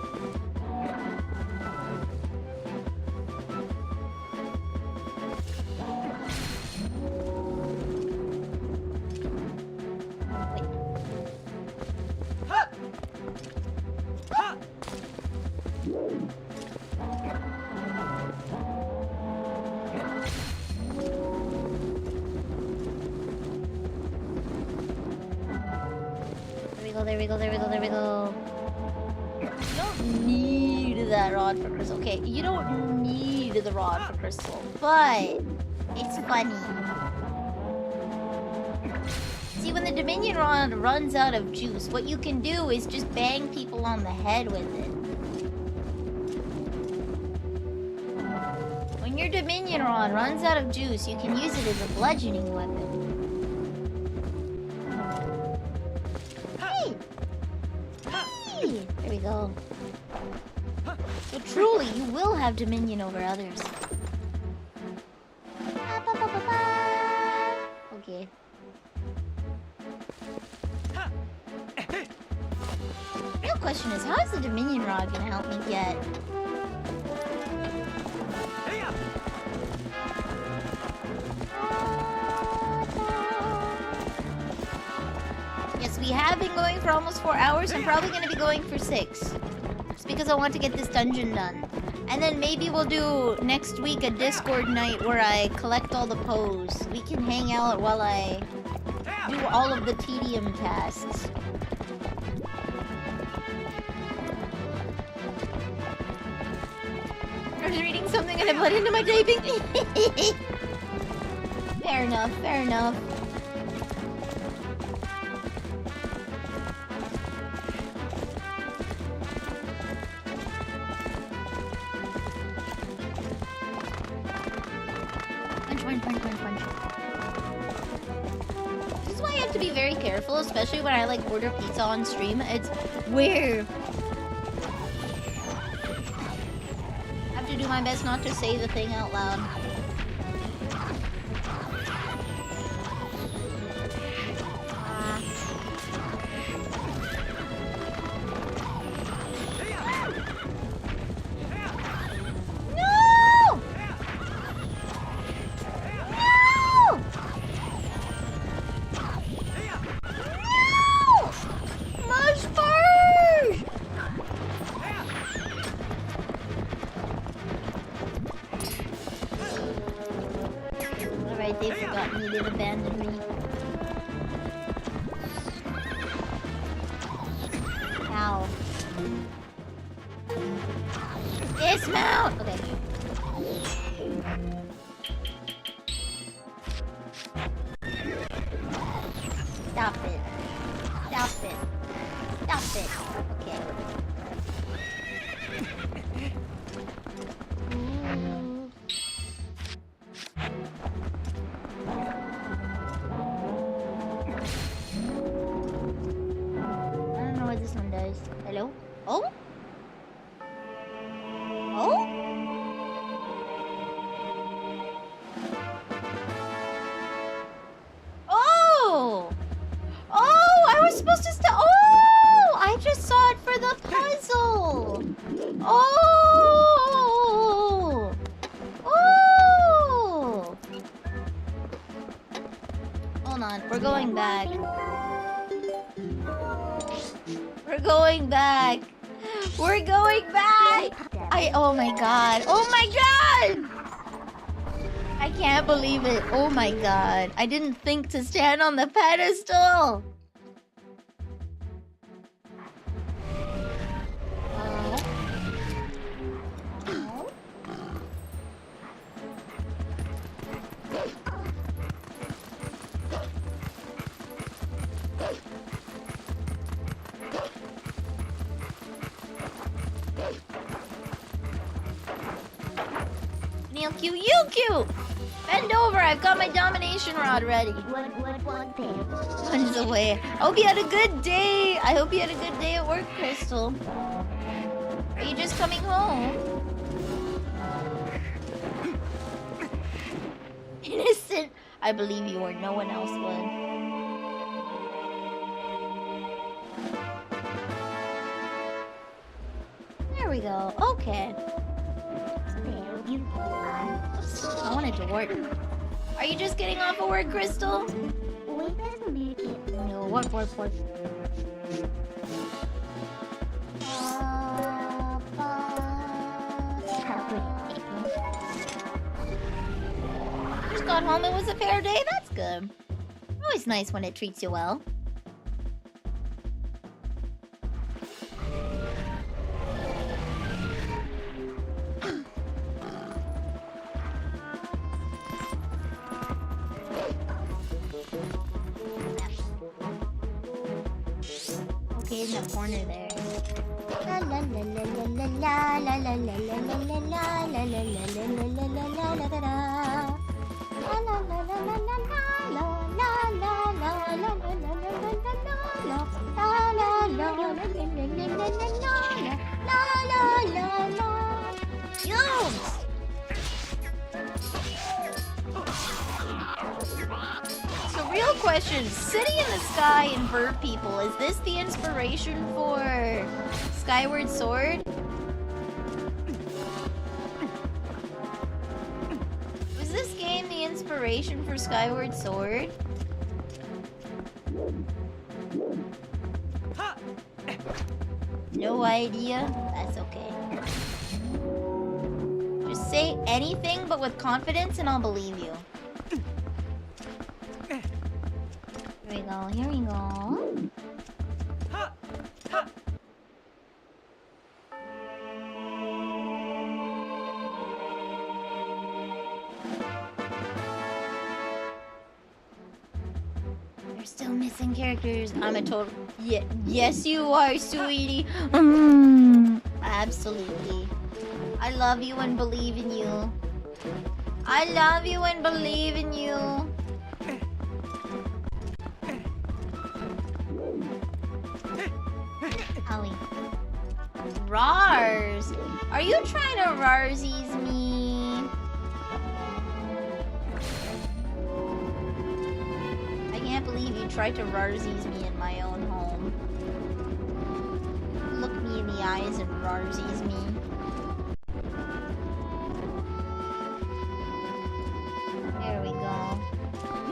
There we go, there we go, there we go. You don't need that rod for Crystal. Okay, you don't need the rod for Crystal, but it's funny. See, when the Dominion Rod runs out of juice, what you can do is just bang people on the head with it. When your Dominion Rod runs out of juice, you can use it as a bludgeoning weapon. There we go. So truly, you will have dominion over others. Okay. The real question is, how is the Dominion Rod gonna help me get... Yes, we have been going for almost 4 hours. I'm probably gonna be going for 6. Just because I want to get this dungeon done. And then maybe we'll do next week a Discord night where I collect all the POES. We can hang out while I do all of the tedium tasks. I was reading something and I put into my typing. Fair enough, fair enough. This is why I have to be very careful, especially when I like order pizza on stream. It's weird. I have to do my best not to say the thing out loud. Dismount! Okay. Stop it. Stop it. Stop it. Okay. Oh! Oh! Hold on, we're going back. We're going back. We're going back. Oh my god. Oh my god! I can't believe it. Oh my god. I didn't think to stand on the pedestal. Neil Q, you cute! Bend over, I've got my domination rod ready. One thing. Punches away. I hope you had a good day. I hope you had a good day at work, Crystal. Are you just coming home? Innocent. I believe you or no one else would. There we go. Okay. I wanted to work. Are you just getting off of work, Crystal? No, work. Just got home. It was a fair day. That's good. Always nice when it treats you well. Okay, in the corner there. La la la la la la la la la la la la la la la la la So real question, City in the Sky and Bird People, is this the inspiration for Skyward Sword? Was this game the inspiration for Skyward Sword? No idea? That's okay. Just say anything but with confidence and I'll believe you. Here we go. They're still missing characters. I'm a total... Yeah, yes, you are, sweetie. Absolutely. I love you and believe in you. I love you and believe in you. Ollie. Rars! Are you trying to Rarsies me? I can't believe you tried to Rarsies me in my own home. Look me in the eyes and Rarsies me. There we go.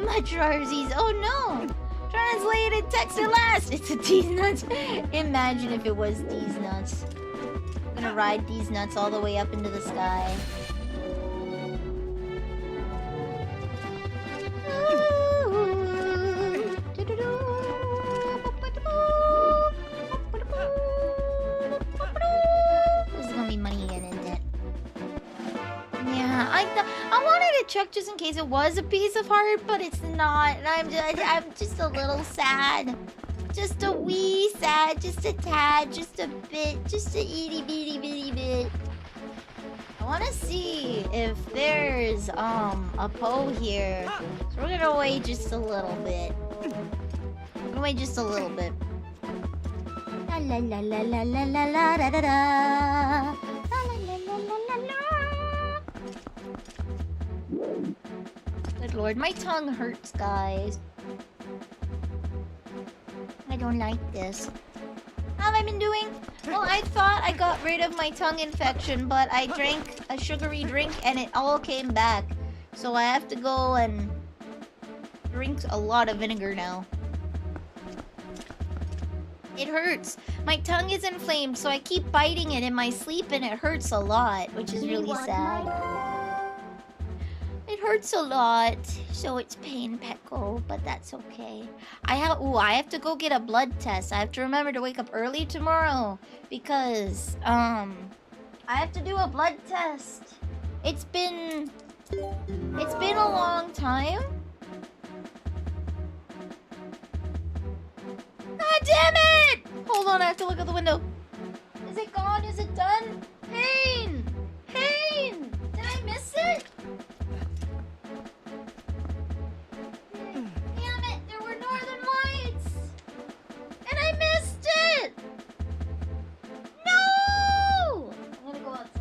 Much Rarsies! Oh no! Translated text at last! It's a D's nuts. Imagine if it was D's nuts. I'm gonna ride D's nuts all the way up into the sky. This is gonna be money again, isn't it? Yeah, I wanted to check just in case it was a piece of heart, but it's not. And I'm just a little sad. Just a wee sad, just a tad, just a bit, just a itty bitty bit. I want to see if there's a Poe here. So we're gonna wait just a little bit. We're gonna wait just a little bit. La la la la la la la la da da da. Good lord, my tongue hurts, guys. I don't like this. How have I been doing? Well, I thought I got rid of my tongue infection, but I drank a sugary drink and it all came back. So I have to go and drink a lot of vinegar now. It hurts. My tongue is inflamed, so I keep biting it in my sleep and it hurts a lot, which is really sad. It hurts a lot, so it's pain, Petco, but that's okay. I have to go get a blood test. I have to remember to wake up early tomorrow because I have to do a blood test. It's been a long time. God damn it! Hold on, I have to look out the window. Is it gone? Is it done? Pain! Pain! Did I miss it? Damn it! There were northern lights! And I missed it! No! I'm gonna go outside.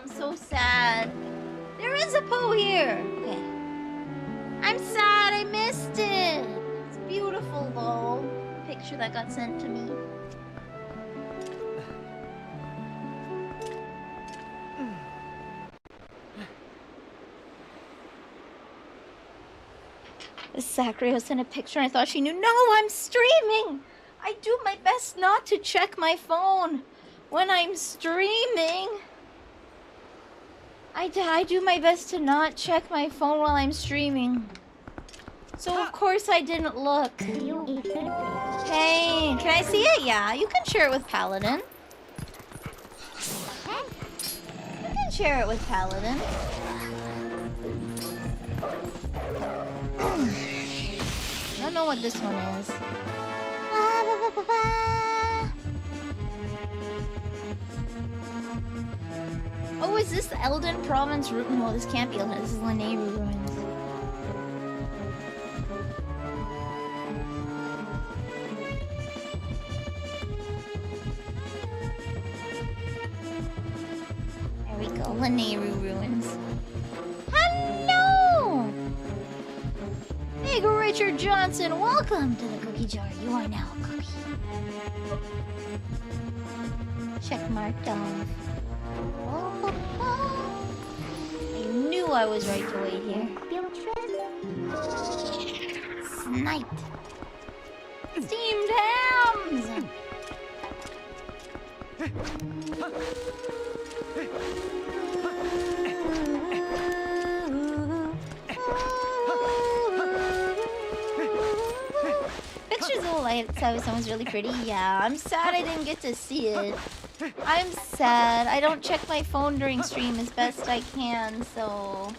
So sad. There is a Poe here. Okay. I'm sad I missed it. It's beautiful though. The picture that got sent to me. Sacrio sent a picture and I thought she knew. No, I'm streaming. I do my best not to check my phone when I'm streaming. I do my best to not check my phone while I'm streaming. So of course I didn't look. Hey, can I see it? Yeah, you can share it with Paladin. You can share it with Paladin. I don't know what this one is. Oh, is this the Elden Province ruin? No, this can't be Elden. This is Lanayru ruins. There we go, Lanayru ruins. Hello! Hey, Richard Johnson, welcome to the cookie jar. You are now a cookie. Check marked off. I knew I was right to wait here. Sniped. Steamed hams! Pictures of the lighthouse sounds really pretty. Yeah, I'm sad I didn't get to see it. I'm sad. I don't check my phone during stream as best I can, so...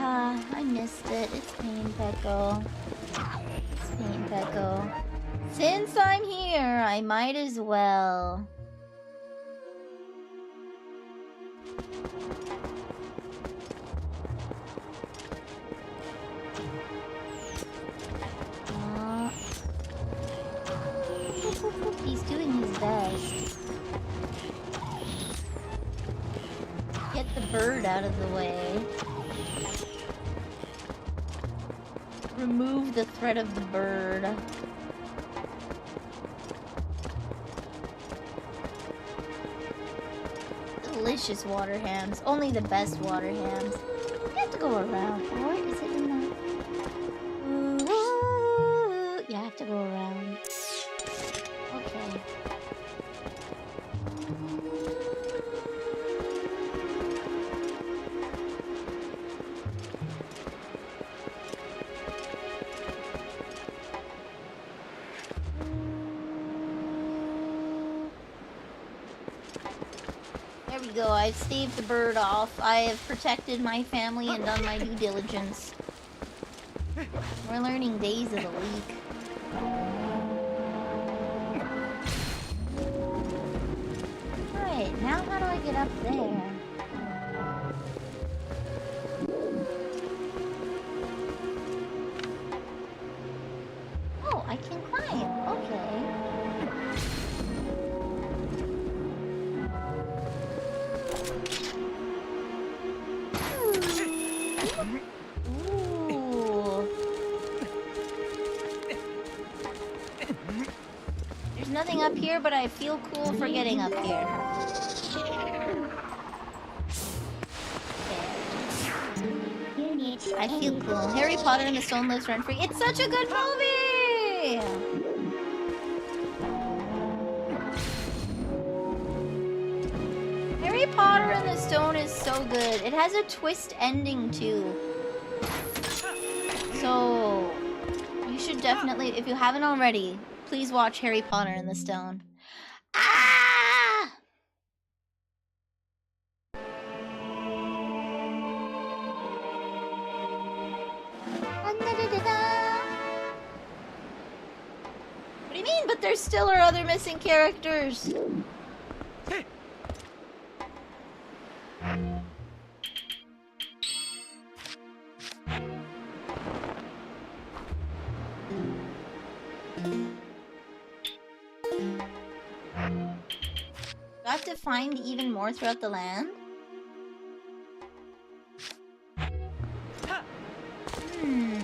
I missed it. It's pain, Pecco. It's pain, Pecco. Since I'm here, I might as well. He's doing his best. Get the bird out of the way. Remove the threat of the bird. Delicious water hams. Only the best water hams. You have to go around. Or is it in the... Ooh, you have to go around. Okay. go. I've staved the bird off. I have protected my family and done my due diligence. We're learning days of the week. Alright, now how do I get up there? Oh, I can climb. Okay. Ooh. There's nothing up here, but I feel cool for getting up here. I feel cool. Harry Potter and the Stone lives rent free. It's such a good movie! Harry Potter and the Stone is so good. It has a twist ending too. So, you should definitely, if you haven't already, please watch Harry Potter and the Stone. Ah! What do you mean? But there still are other missing characters. Got to find even more throughout the land?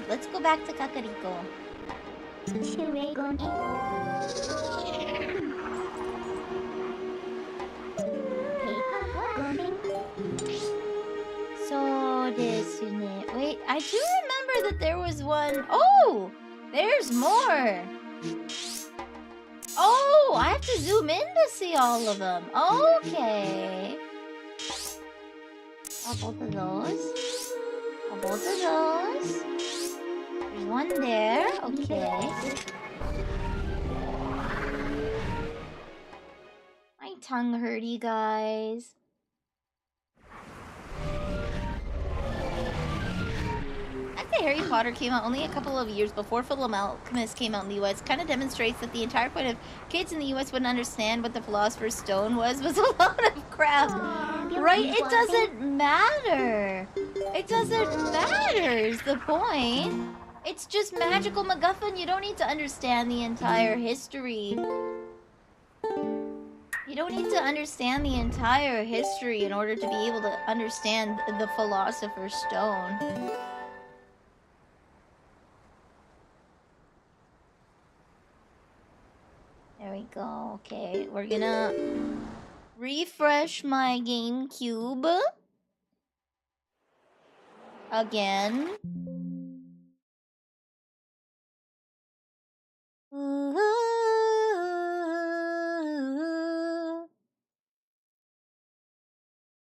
Let's go back to Kakariko. So desune. Wait, I do remember that there was one. Oh! There's more! Oh, I have to zoom in to see all of them. Okay. Both of those. Both of those. There's one there. Okay. My tongue hurt, you guys. Harry Potter came out only a couple of years before Full Alchemist came out in the US kind of demonstrates that the entire point of kids in the US wouldn't understand what the Philosopher's Stone was a lot of crap. Right? It doesn't matter. It doesn't matter is the point. It's just magical MacGuffin. You don't need to understand the entire history. You don't need to understand the entire history in order to be able to understand the Philosopher's Stone. There we go. Okay, we're gonna refresh my GameCube again.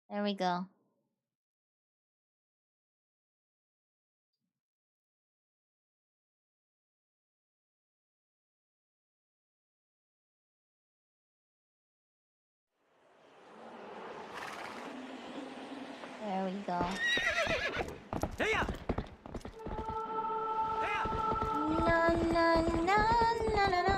There we go. There we go. Hey-ya! Na na na na na na.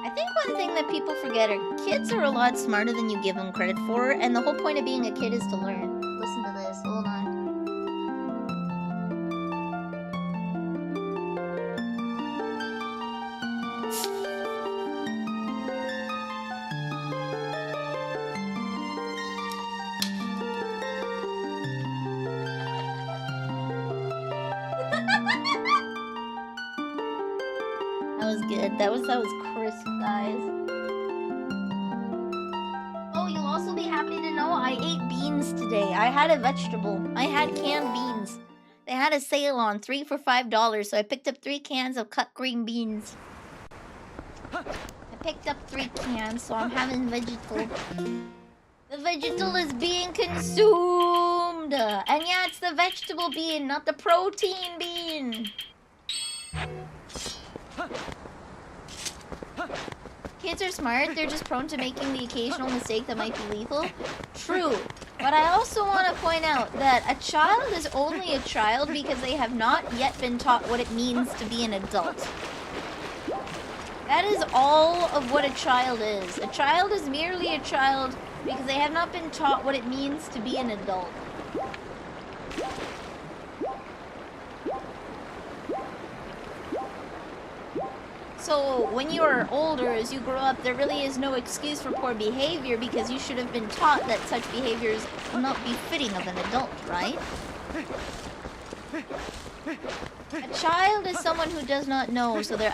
I think one thing that people forget are kids are a lot smarter than you give them credit for, and the whole point of being a kid is to learn. Listen to this. Hold on. That was crisp, guys. Oh, you'll also be happy to know I ate beans today. I had a vegetable. I had canned beans. They had a sale on 3 for $5, so I picked up 3 cans of cut green beans. I picked up 3 cans, so I'm having vegetable. The vegetable is being consumed! And yeah, it's the vegetable bean, not the protein bean! smart, they're just prone to making the occasional mistake that might be lethal. True. But I also want to point out that a child is only a child because they have not yet been taught what it means to be an adult. That is all of what a child is. A child is merely a child because they have not been taught what it means to be an adult. So when you are older, as you grow up, there really is no excuse for poor behavior because you should have been taught that such behaviors will not be fitting of an adult, right? A child is someone who does not know, so their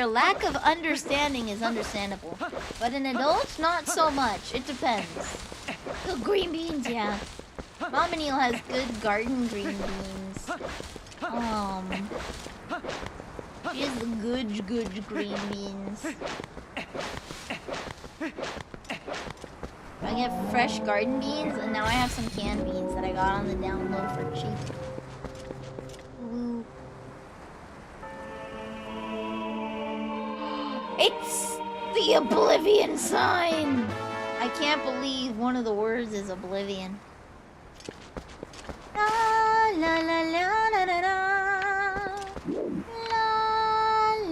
lack of understanding is understandable. But an adult, not so much. It depends. The green beans, yeah. Mom and Neil has good garden green beans. She has the good green beans. I get fresh garden beans, and now I have some canned beans that I got on the download for cheap. Woo. It's the Oblivion sign! I can't believe one of the words is Oblivion. La la la la la la la.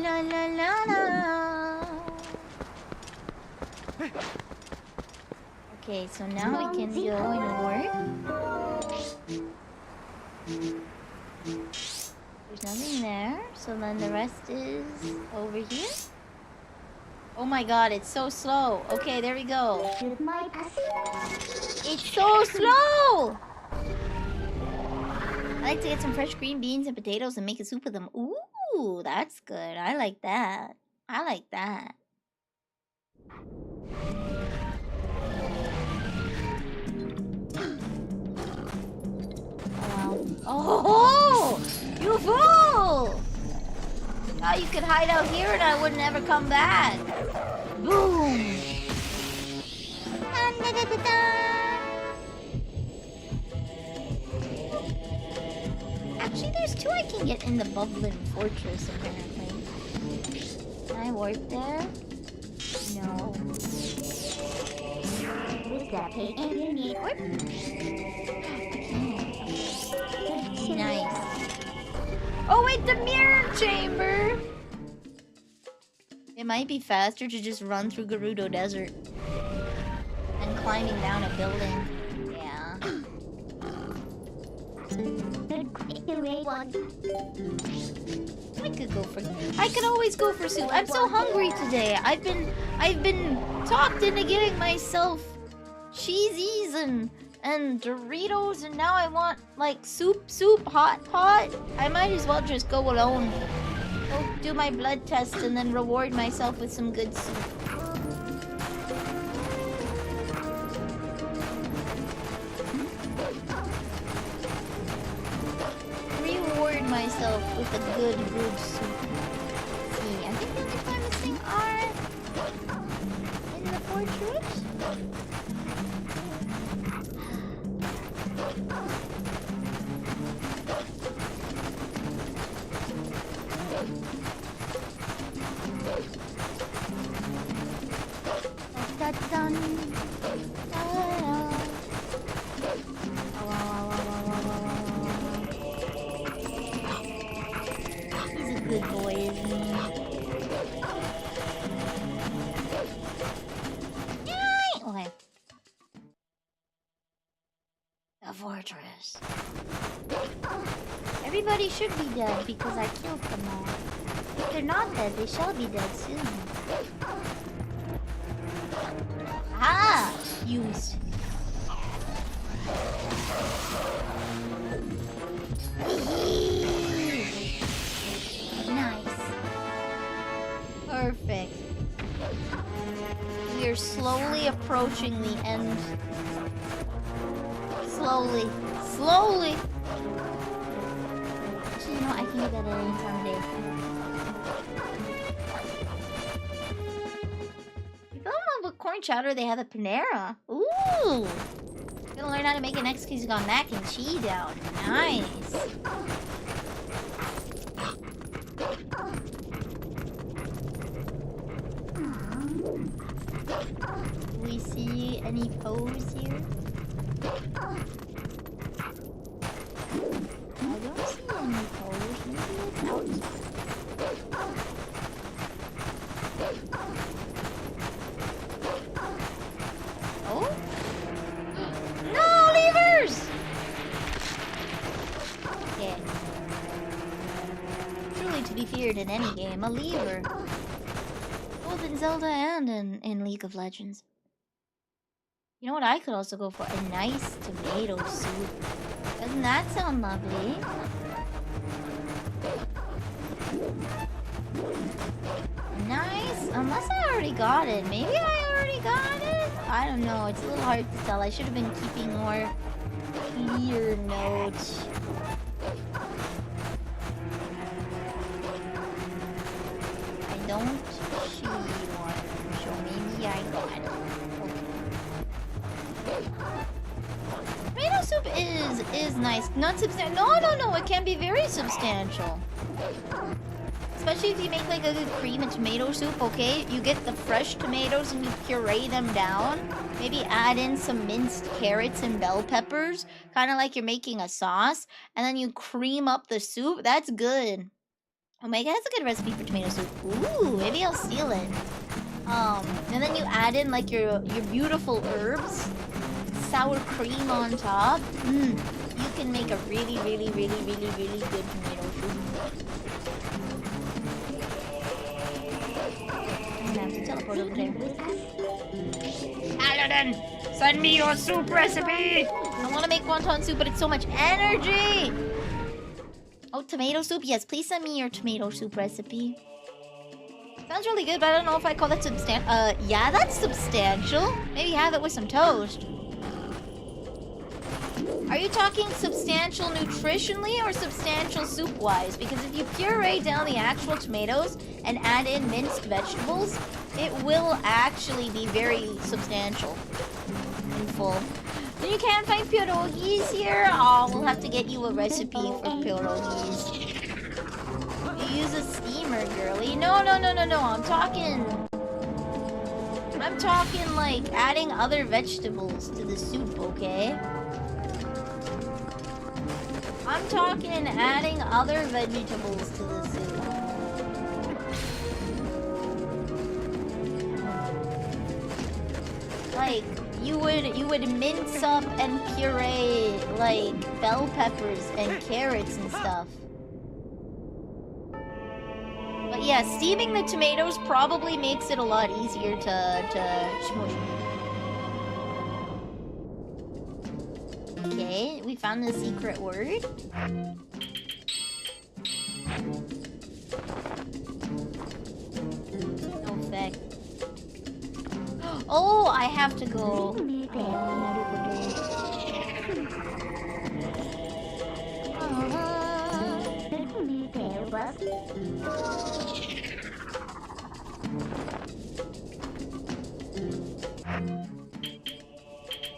La la la la. Okay, so now we can go and work. There's nothing there, so then the rest is over here. Oh my god, it's so slow. Okay, there we go. It's so slow! I like to get some fresh green beans and potatoes and make a soup with them. Ooh, that's good. I like that. I like that. Oh, you fool! Thought you could hide out here and I would never come back. Boom! Actually, there's two I can get in the Bubbling Fortress, apparently. Can I warp there? No. With that page, you need warp? Nice. Oh wait, the mirror chamber! It might be faster to just run through Gerudo Desert than climbing down a building. Yeah. I could always go for soup. I'm so hungry today. I've been talked into getting myself cheesies and Doritos, and now I want like soup, hot. I might as well just go alone. Go do my blood test and then reward myself with some good soup. Reward myself with a good soup. Let's see, I think the only two I'm missing are in the fortress. He's a good boy, isn't he? Okay. The fortress. Everybody should be dead because I killed them all. If they're not dead, they shall be dead soon. Ah! Used. Nice. Perfect. We are slowly approaching the end. Slowly. Actually, you know what? I can do that at any time of day. If I don't know what corn chowder they have at Panera. Ooh! Gonna learn how to make it next because you got mac and cheese out. Nice. see any POES here? I don't see any POES. Maybe it's outside. Oh? No, levers! Yeah. Truly to be feared in any game, a lever. Both in Zelda and in League of Legends. You know what I could also go for? A nice tomato soup. Doesn't that sound lovely? Nice. Unless I already got it. Maybe I already got it? I don't know. It's a little hard to tell. I should have been keeping more clear notes. I don't see one. So maybe I got it. Tomato soup is nice. Not substantial. No. It can be very substantial. Especially if you make like a good cream and tomato soup, okay? You get the fresh tomatoes and you puree them down. Maybe add in some minced carrots and bell peppers. Kind of like you're making a sauce. And then you cream up the soup. That's good. Omega has a good recipe for tomato soup. Ooh, maybe I'll steal it. And then you add in like your beautiful herbs. Sour cream on top. You can make a really good tomato soup. I'm gonna have to teleport over there. Aladdin, send me your soup recipe! I want to make wonton soup, but it's so much energy! Oh, tomato soup? Yes, please send me your tomato soup recipe. Sounds really good, but I don't know if I call that substantial. Yeah, that's substantial. Maybe have it with some toast. Are you talking substantial nutritionally or substantial soup-wise? Because if you puree down the actual tomatoes and add in minced vegetables, it will actually be very substantial and full. Then you can't find pierogies here? Oh, we'll have to get you a recipe for pierogies. You use a steamer, girly. No. I'm talking like adding other vegetables to the soup, okay? I'm talking adding other vegetables to the soup. Like, you would mince up and puree, like, bell peppers and carrots and stuff. But yeah, steaming the tomatoes probably makes it a lot easier to smush. Okay, we found the secret word. No effect. Oh, I have to go.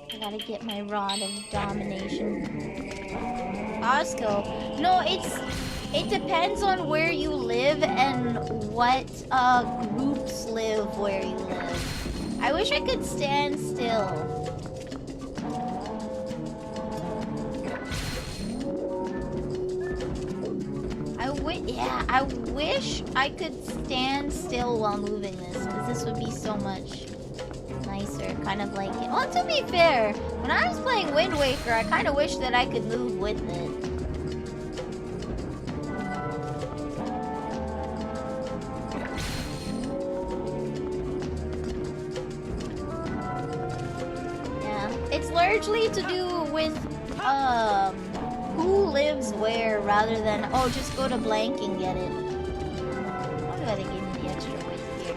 I gotta get my rod of domination. Osco. No, it depends on where you live and what groups live where you live. I wish I could stand still. I wish I could stand still while moving this, because this would be so much nicer. Kind of like it. Well, to be fair, when I was playing Wind Waker, I kind of wish that I could move with it. Yeah, it's largely to do with who lives where rather than, oh, just go to blank and get it. Why do they give me the extra width here?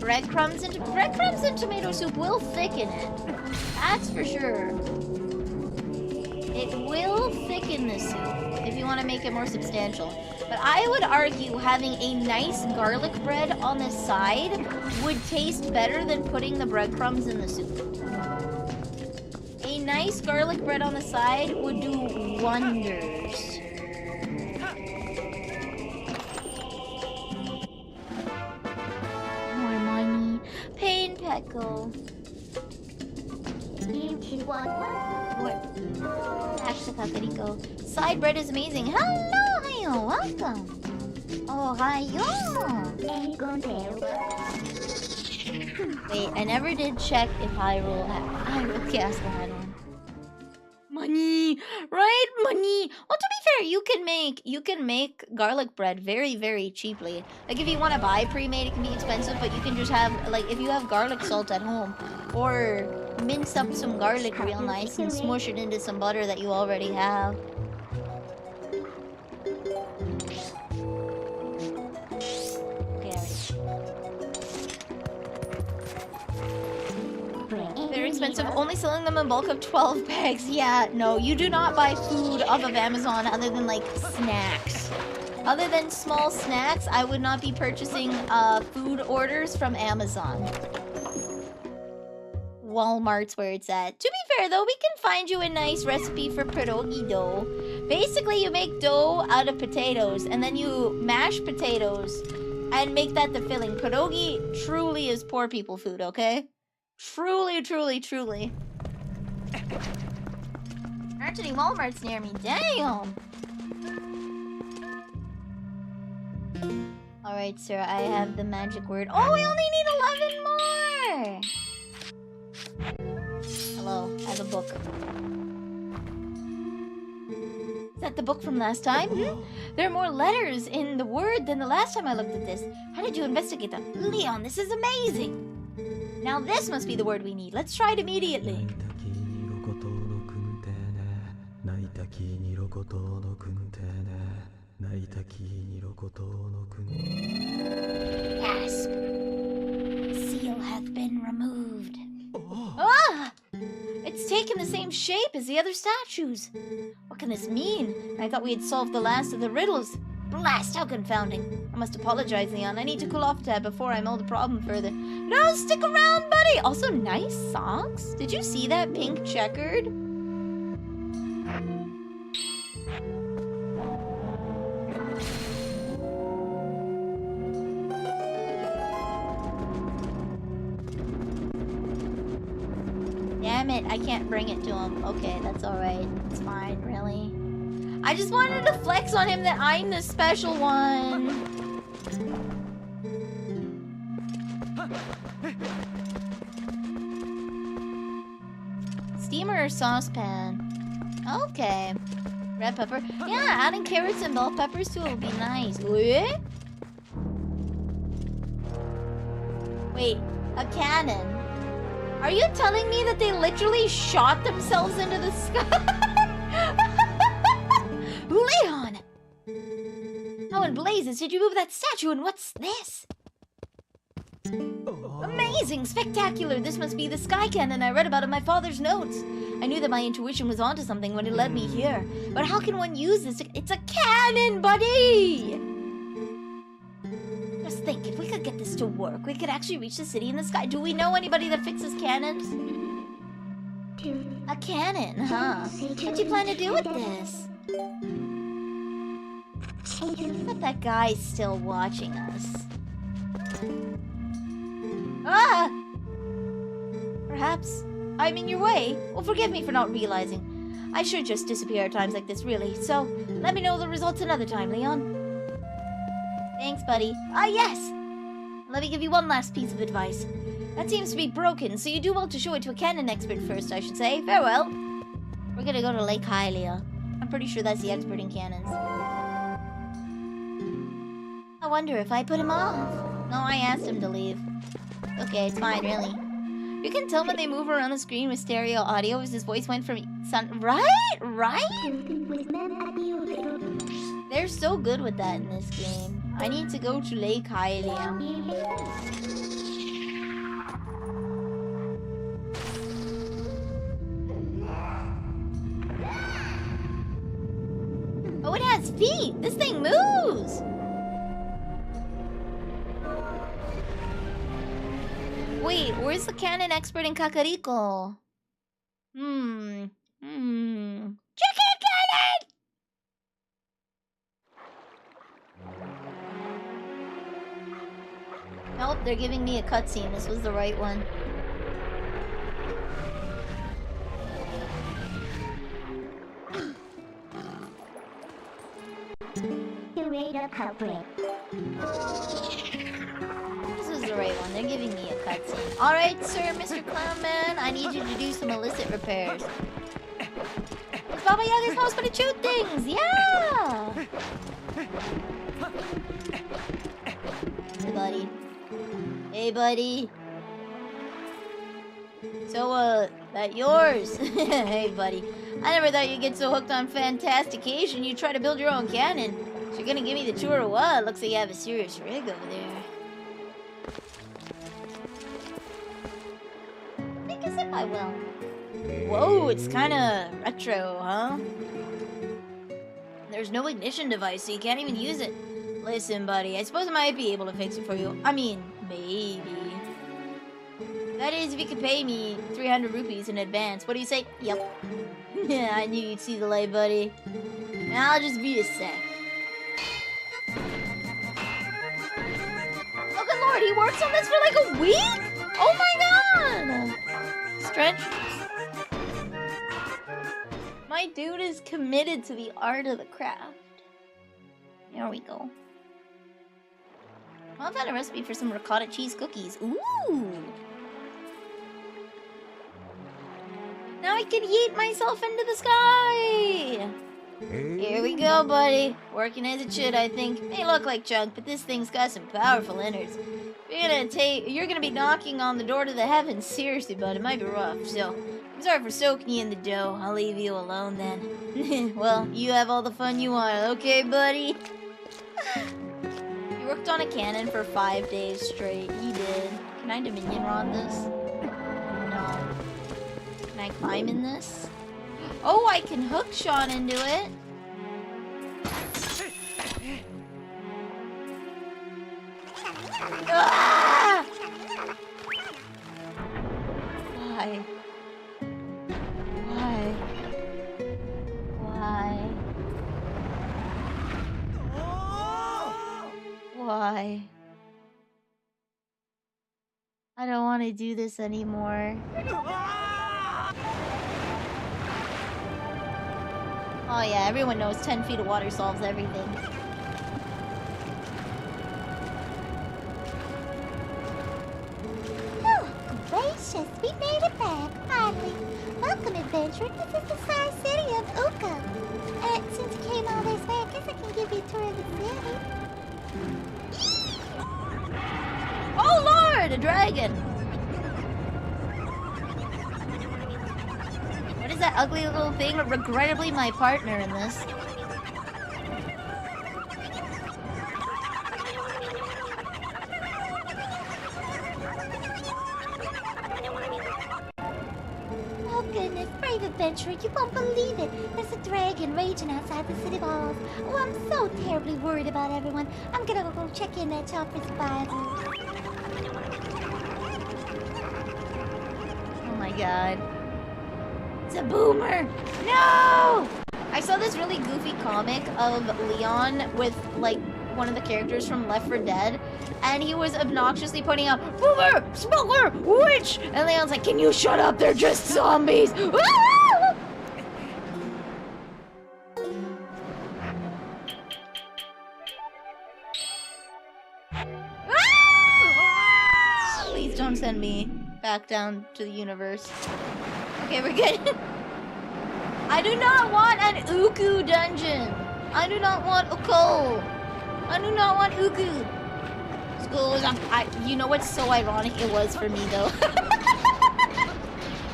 Breadcrumbs and tomato soup will thicken it. That's for sure. It will thicken the soup. if you want to make it more substantial. But I would argue having a nice garlic bread on the side would taste better than putting the breadcrumbs in the soup. A nice garlic bread on the side would do wonders. More money. Pain Peckle. What? Actually, Kakariko. Side bread is amazing. Hello, hiyo, welcome. Oh, hiyo. Wait, I never did check if Hyrule Castle had one. Money, right? Money. Well, to be fair, you can make garlic bread very, very cheaply. Like if you want to buy pre-made, it can be expensive, but you can just have like if you have garlic salt at home, or mince up some garlic real nice and smush it into some butter that you already have. Very expensive, only selling them in bulk of 12 bags. Yeah, no, you do not buy food off of Amazon other than like snacks. Other than small snacks, I would not be purchasing food orders from Amazon. Walmart's where it's at. To be fair though, we can find you a nice recipe for pierogi dough. Basically, you make dough out of potatoes and then you mash potatoes and make that the filling. Pierogi truly is poor people food, okay? Truly, truly, truly. Aren't any Walmarts near me? Damn! Alright, sir, I have the magic word. Oh, we only need 11 more! Hello, I have a book. Is that the book from last time? There are more letters in the word than the last time I looked at this. How did you investigate them? Leon, this is amazing! Now this must be the word we need. Let's try it immediately. Gasp. Seal hath been removed. Ah! It's taken the same shape as the other statues. What can this mean? I thought we had solved the last of the riddles. Blast, how confounding. I must apologize, Leon. I need to cool off a tad before I mull the problem further. No, stick around, buddy! Also, nice socks. Did you see that pink checkered? Damn it, I can't bring it to him. Okay, that's alright. It's fine, really. I just wanted to flex on him that I'm the special one. Steamer or saucepan? Okay. Red pepper. Yeah, adding carrots and bell peppers to it would be nice. Wait, a cannon? Are you telling me that they literally shot themselves into the sky? Leon! How in blazes did you move that statue, and what's this? Amazing! Spectacular! This must be the sky cannon I read about in my father's notes. I knew that my intuition was onto something when it led me here. But how can one use this? It's a cannon, buddy! Just think, if we could get this to work, we could actually reach the city in the sky. Do we know anybody that fixes cannons? A cannon, huh? What do you plan to do with this? But that guy's still watching us. Ah! Perhaps I'm in your way. Well, forgive me for not realizing. I should just disappear at times like this, really. So, let me know the results another time, Leon. Thanks, buddy. Ah, yes! Let me give you one last piece of advice. That seems to be broken, so you do well to show it to a cannon expert first, I should say. Farewell. We're gonna go to Lake Hylia. I'm pretty sure that's the expert in cannons. I wonder if I put him off. No, I asked him to leave. Okay, it's fine, really. You can tell when they move around the screen with stereo audio as his voice went from Right? They're so good with that in this game. I need to go to Lake Hylia. Oh, it has feet! This thing moves! Wait, where's the canon expert in Kakariko? Chicken cannon! Nope, they're giving me a cutscene. This was the right one. Curator culprit. This was the right one. They're giving me a cutscene. Alright, sir, Mr. Clownman. I need you to do some illicit repairs. It's Baba Yaga's house, but it shoot things! Yeah! Hey, buddy. Hey, buddy. So, that yours? Hey, buddy. I never thought you'd get so hooked on fantastication you'd try to build your own cannon. So you're gonna give me the tour or what? Looks like you have a serious rig over there. I guess if I will. Whoa, it's kinda retro, huh? There's no ignition device, so you can't even use it. Listen, buddy, I suppose I might be able to fix it for you. I mean, maybe. That is, if you could pay me 300 rupees in advance. What do you say? Yep. Yeah, I knew you'd see the light, buddy. Now I'll just be a sec. Oh, good lord, he works on this for like a week? Oh my god! Stretch. My dude is committed to the art of the craft. There we go. I found a recipe for some ricotta cheese cookies. Ooh! Now I can yeet myself into the sky! Here we go, buddy. Working as it should, I think. May look like junk, but this thing's got some powerful innards. You're gonna be knocking on the door to the heavens. Seriously, bud, it might be rough. So, I'm sorry for soaking you in the dough. I'll leave you alone then. Well, you have all the fun you want, okay, buddy? He worked on a cannon for 5 days straight. He did. Can I Dominion Rod this? No. Can I climb in this? Oh, I can hook shot into it. Ah! Why? Why? Why? Why? I don't want to do this anymore. Oh yeah, everyone knows 10 feet of water solves everything. Oh, gracious, we made it back, finally. Welcome, adventurer. This is the Star City of Uka. Since you came all this way, I guess I can give you a tour of the city. Oh lord, a dragon! What is that ugly little thing? Regrettably my partner in this. Oh goodness, brave adventurer, you won't believe it. There's a dragon raging outside the city walls. Oh, I'm so terribly worried about everyone. I'm gonna go check in that shop for survival. Oh my god. It's a boomer! No! I saw this really goofy comic of Leon with, like, one of the characters from Left 4 Dead, and he was obnoxiously pointing out, Boomer! Smuggler! Witch! And Leon's like, can you shut up? They're just zombies! Ah! Ah! Please don't send me back down to the universe. Okay, we're good. I do not want an Uku dungeon. I do not want Uko. I do not want Uku. Schools, you know what's so ironic it was for me, though?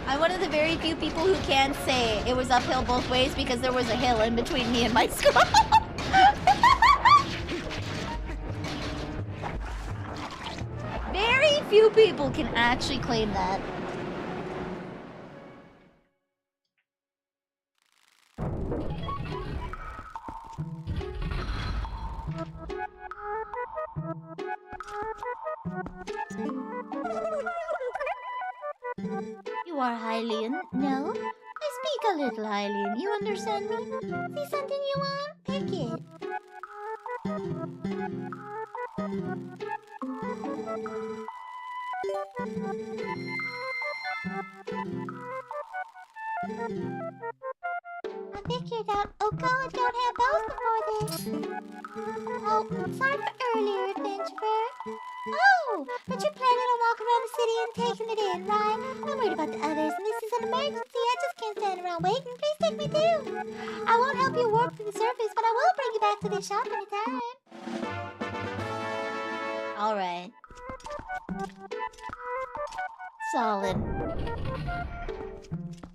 I'm one of the very few people who can say it was uphill both ways because there was a hill in between me and my school. Very few people can actually claim that. are Hylian. No, I speak a little Hylian. You understand me? See something you want? Pick it. I figured out Oko and don't have bows before this. Oh, sorry for earlier, adventurer. Oh, but you're planning on walking around the city and taking it in, right? I'm worried about the others, and this is an emergency. I just can't stand around waiting. Please take me too. I won't help you warp to the surface, but I will bring you back to this shop anytime. Alright. Solid.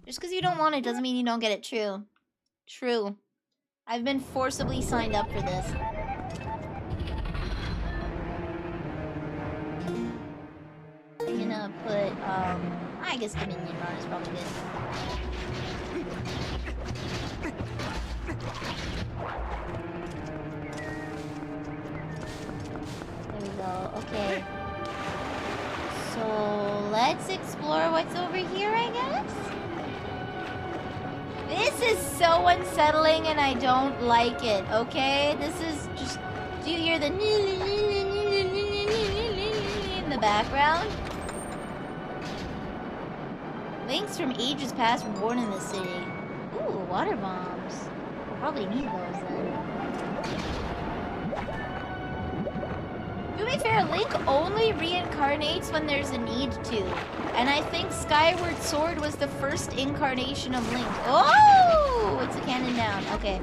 Just because you don't want it doesn't mean you don't get it. True. True. I've been forcibly signed up for this. I'm gonna put, I guess Dominion Run is probably good. There we go. Okay. So, let's explore what's over here, I guess? This is so unsettling and I don't like it, okay? This is just... Do you hear the... in the background? Links from ages past were born in the city. Ooh, water bombs. We'll probably need those then. To be fair, Link only reincarnates when there's a need to. And I think Skyward Sword was the first incarnation of Link. Oh! It's a cannon down. Okay.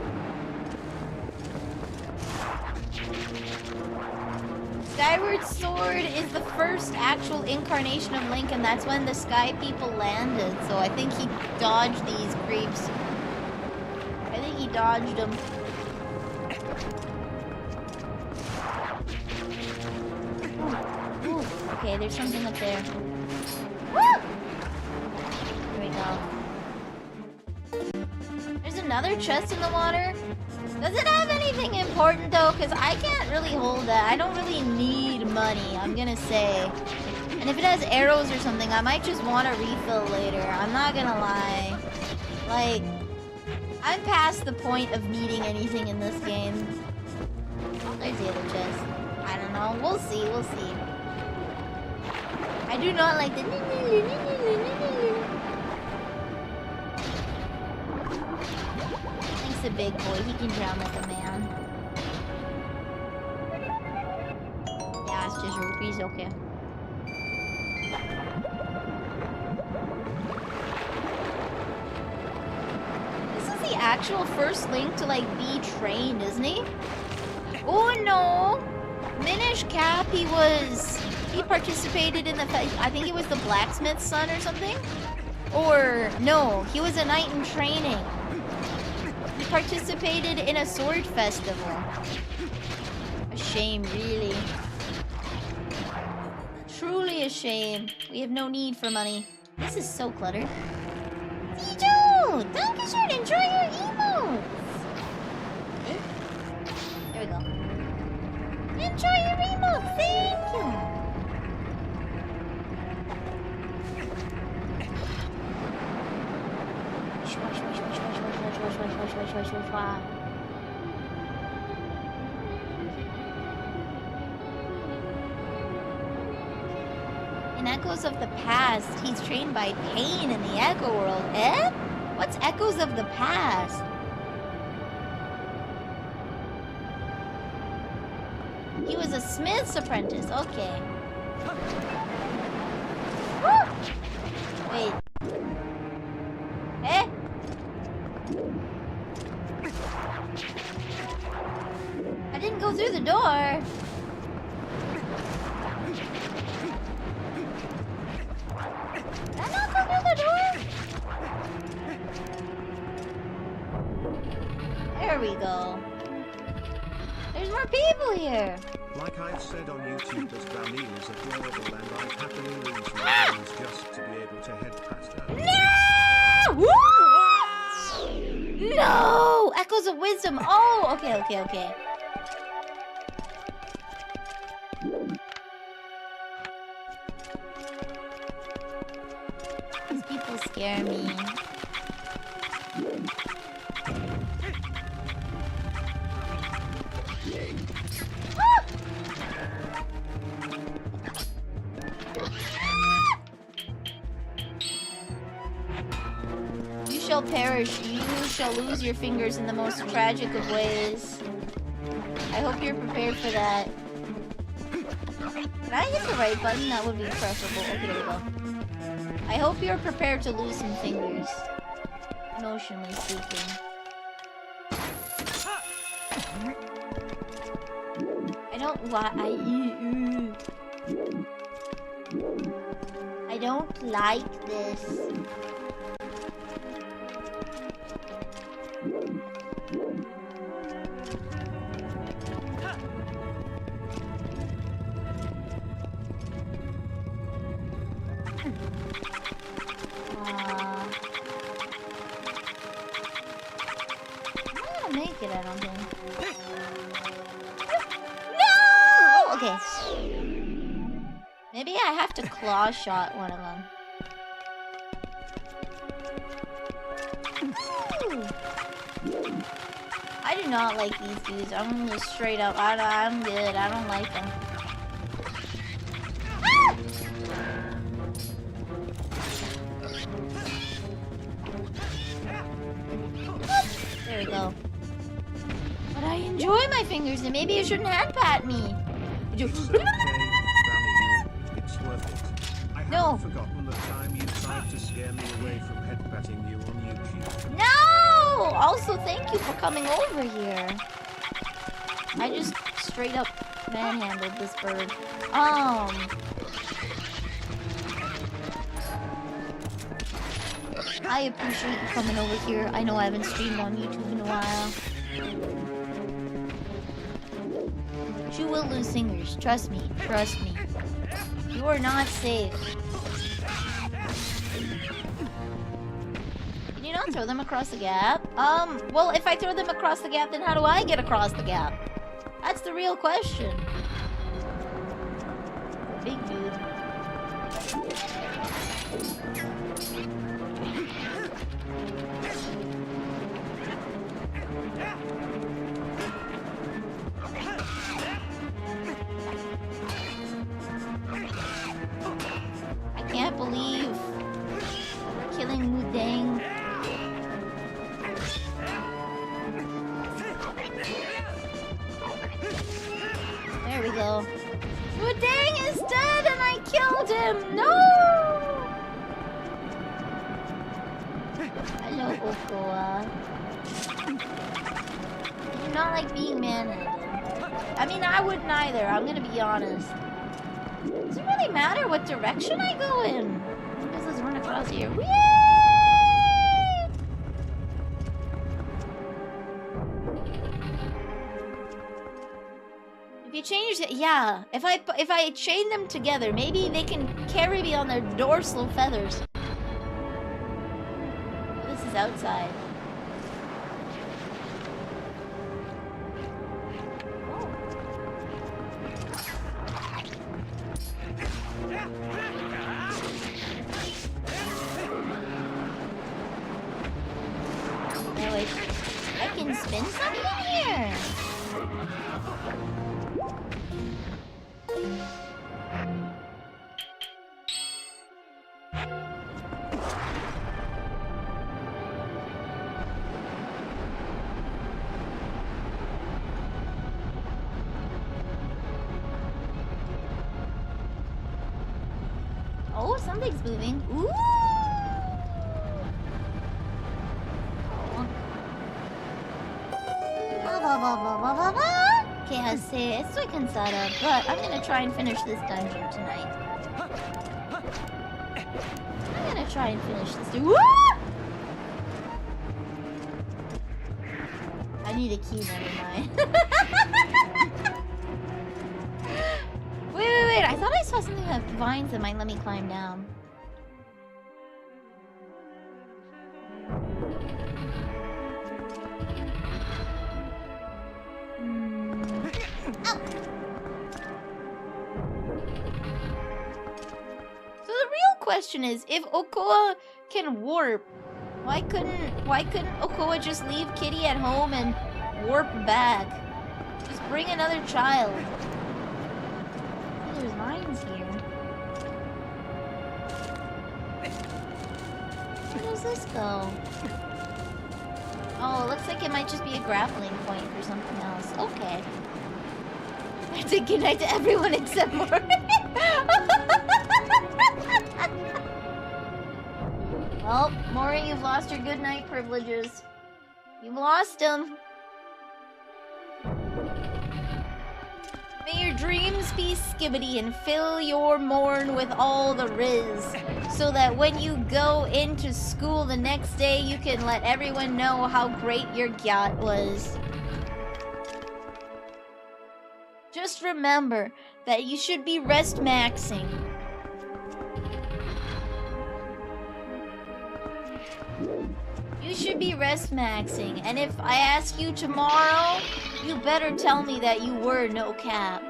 Skyward Sword is the first actual incarnation of Link, and that's when the Sky People landed. So I think he dodged these creeps. I think he dodged them. Ooh. Okay, there's something up there. Woo! Here we go. There's another chest in the water. Does it have anything important though? Because I can't really hold that. I don't really need money, I'm gonna say. And if it has arrows or something, I might just want to refill later. I'm not gonna lie. Like, I'm past the point of needing anything in this game. Oh, there's the other chest. I don't know. We'll see. We'll see. I do not like the... Link's a big boy. He can drown like a man. Yeah, it's just rupees. Okay. This is the actual first Link to, like, be trained, isn't he? Oh, no! Minish Cap, he participated in the, I think he was the blacksmith's son or something? Or, no, he was a knight in training. He participated in a sword festival. A shame, really. Truly a shame. We have no need for money. This is so cluttered. Tijo! Dankeschön, enjoy your emotes! There we go. Enjoy your emotes, thank you! In Echoes of the Past, he's trained by Pain in the Echo World. Eh? What's Echoes of the Past? He was a smith's apprentice. Okay. Woo! Wait. Eh? I didn't go through the door. Did I not go through the door? There we go. There's more people here. Like I've said on YouTube, this Vanille is adorable and I happily lose my games just to be able to head past her. No! No! Echoes of Wisdom. Oh, okay. These people scare me. You shall perish. You shall lose your fingers in the most tragic of ways. I hope you're prepared for that. Can I hit the right button? That would be preferable. Okay, there we go. I hope you're prepared to lose some fingers. Emotionally speaking. I don't I don't like this. Make it, I don't think. No! Okay. Maybe I have to claw shot one of them. Ooh. I do not like these dudes. I'm just straight up. I'm good. I don't like them. Ah! There we go. But I enjoy my fingers, and maybe you shouldn't hand pat me. It's okay, Vanille. It's worth it. I haven't forgotten the time you tried to scare me away from headbutting you on YouTube. No! Also, thank you for coming over here. I just straight up manhandled this bird. I appreciate you coming over here. I know I haven't streamed on YouTube in a while. But you will lose fingers. Trust me. Trust me. You are not safe. Can you not throw them across the gap? Well, if I throw them across the gap, then how do I get across the gap? That's the real question. Big dude. I can't believe we're killing Mudang. There we go. Mudang is dead and I killed him! No! Hello, Okoa. I do not like being manhandled. I mean, I wouldn't either, I'm gonna be honest. Does it really matter what direction I go in? Let's just run across here. Whee! If you change it, yeah. If I chain them together, maybe they can carry me on their dorsal feathers. Oh, this is outside. Oh, wait. I can spin something here. Oh, something's moving. Ooh! Okay, estoy cansada, but I'm gonna try and finish this dungeon tonight. I'm gonna try and finish this. Woo! I need a key, never mind. Wait. I thought I saw something that vines that might let me climb down. question is, if Okoa can warp, why couldn't Okoa just leave Kitty at home and warp back? Just bring another child. Oh, there's lines here. Where does this go? Oh, it looks like it might just be a grappling point for something else. Okay. I have to connect to everyone except Maureen. Well, Maureen, you've lost your good night privileges. You've lost them. May your dreams be skibbity and fill your morn with all the riz, so that when you go into school the next day, you can let everyone know how great your gyat was. Just remember that you should be rest maxing. You should be rest maxing, and if I ask you tomorrow, you better tell me that you were no cap.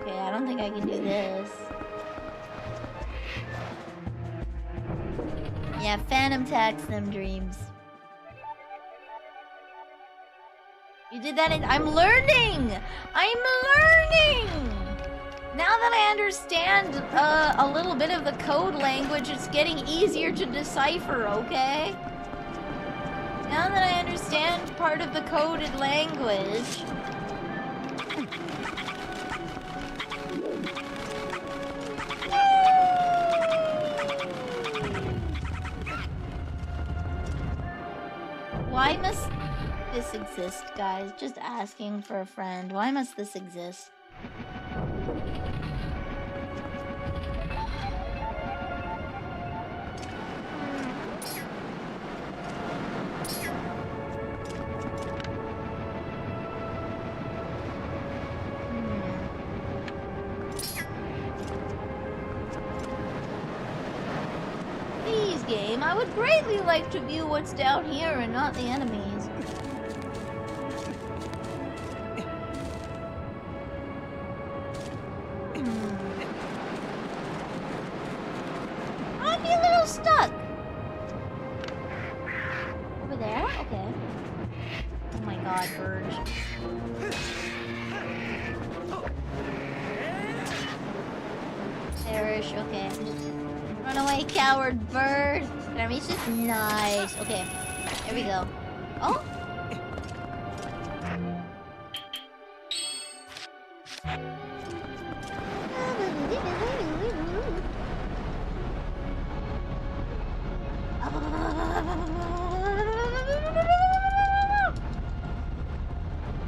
Okay, I don't think I can do this. Yeah, phantom tax them dreams. You did that in— I'm learning! I'm learning! Now that I understand a little bit of the code language, it's getting easier to decipher, okay? Now that I understand part of the coded language... Why must this exist, guys? Just asking for a friend. Why must this exist? Please, game. I would greatly like to view what's down here and not the enemies. I'd be a little stuck. Over there? Okay. Oh my god, bird. Perish, okay. Run away, coward bird. Can I reach this? Nice. Okay. There we go. Oh?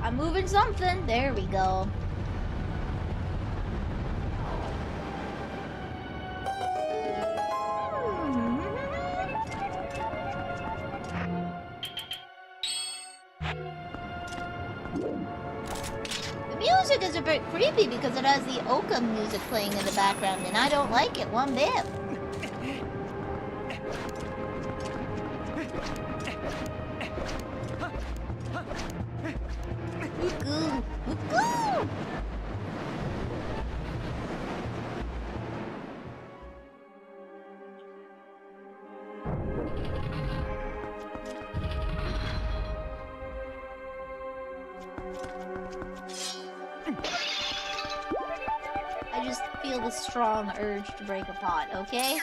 I'm moving something. There we go. The music is a bit creepy because it has the Oka music playing in the background, and I don't like it one bit. Woo-goo, woo-goo. I just feel the strong urge to break a pot, okay?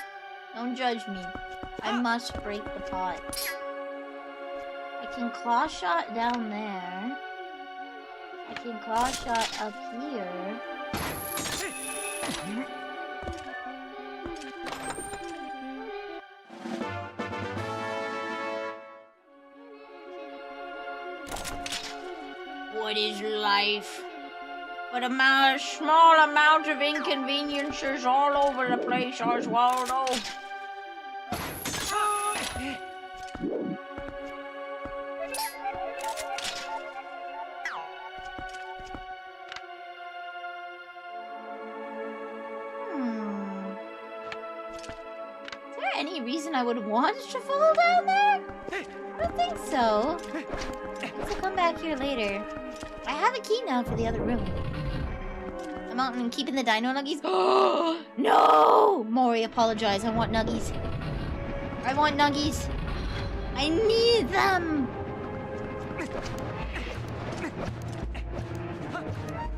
Don't judge me. I must break the pot. I can claw shot down there. I can claw shot up here. What is life? But a small amount of inconveniences all over the place, Oswaldo. Is there any reason I would want to fall down there? I don't think so. I'll come back here later. I have a key now for the other room. mountain and keeping the dino nuggies? No! Mori, apologize. I want nuggies. I want nuggies. I need them!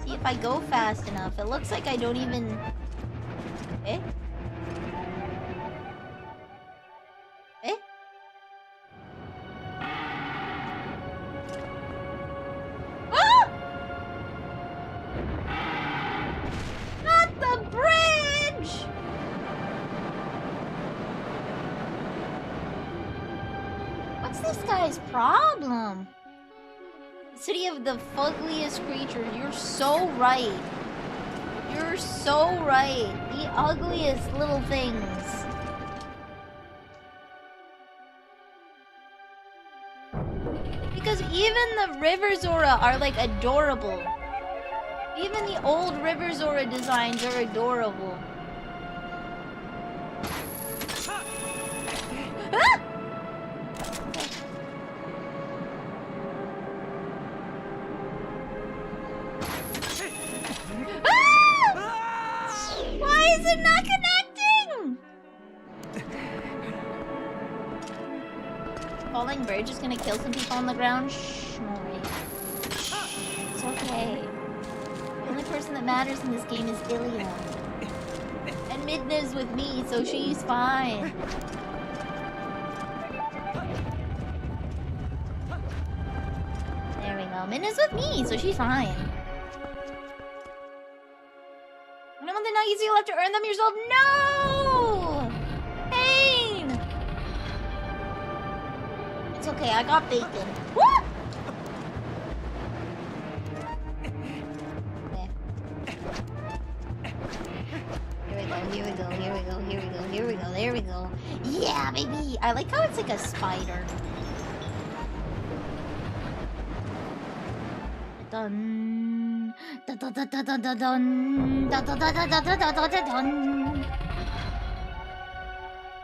See if I go fast enough. It looks like I don't even... Eh? Eh? Ah! Not the bridge! What's this guy's problem? The city of the fuggliest creatures. You're so right. You're so right. The ugliest little things. Because even the Riverzora are like adorable. Even the old Riverzora designs are adorable. Ah! Why is it not connecting? Falling bridge is gonna kill some people on the ground. Shh, Mori. It's okay. The only person that matters in this game is Ilya. And Midna's with me, so she's fine. There we go. Midna's with me, so she's fine. The nuggies, you'll have to earn them yourself. No! Pain! It's okay, I got bacon. What? Okay. Here we go, here we go, here we go, here we go, here we go, there we go. Yeah, baby! I like how it's like a spider. Dun. Da da da da da da dun. Da da da da da da da da da dun.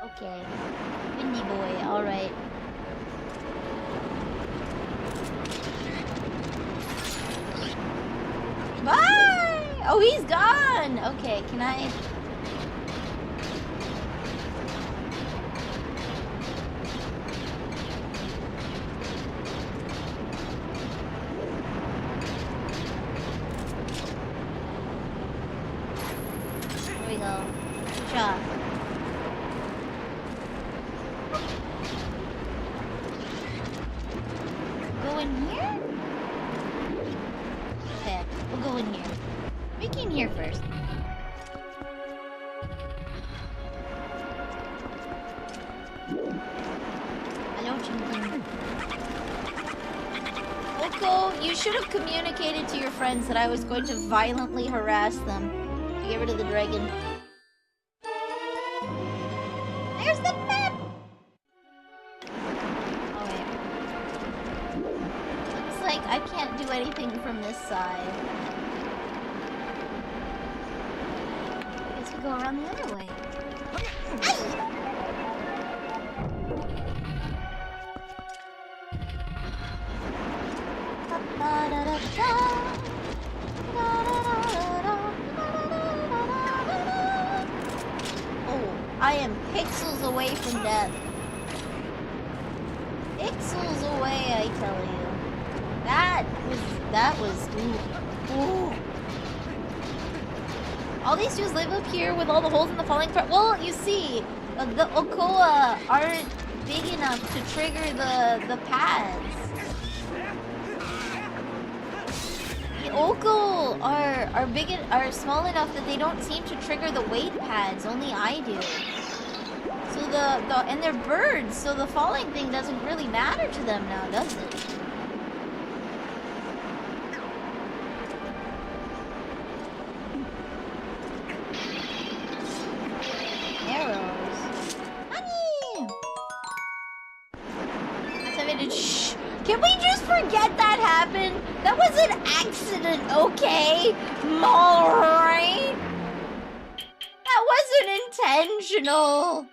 Okay. Windy boy, alright. Bye! Oh, he's gone! Okay, can I... Go in here? Okay, we'll go in here. We came here first. Hello, Chinkin. Oko, you should have communicated to your friends that I was going to violently harass them to get rid of the dragon. There's the map! Oh wait. Looks like I can't do anything from this side. I guess we go around the other way. I am pixels away from death. Pixels away, I tell you. That was, ooh. All these dudes live up here with all the holes in the falling part. Well, you see, the Okoa aren't big enough to trigger the pads. The Oko are small enough that they don't seem to trigger the weight pads. Only I do. So and they're birds, so the falling thing doesn't really matter to them now, does it? Arrows. Honey! Shh! Can we just forget that happened? That was an accident, okay? Alright? That wasn't intentional.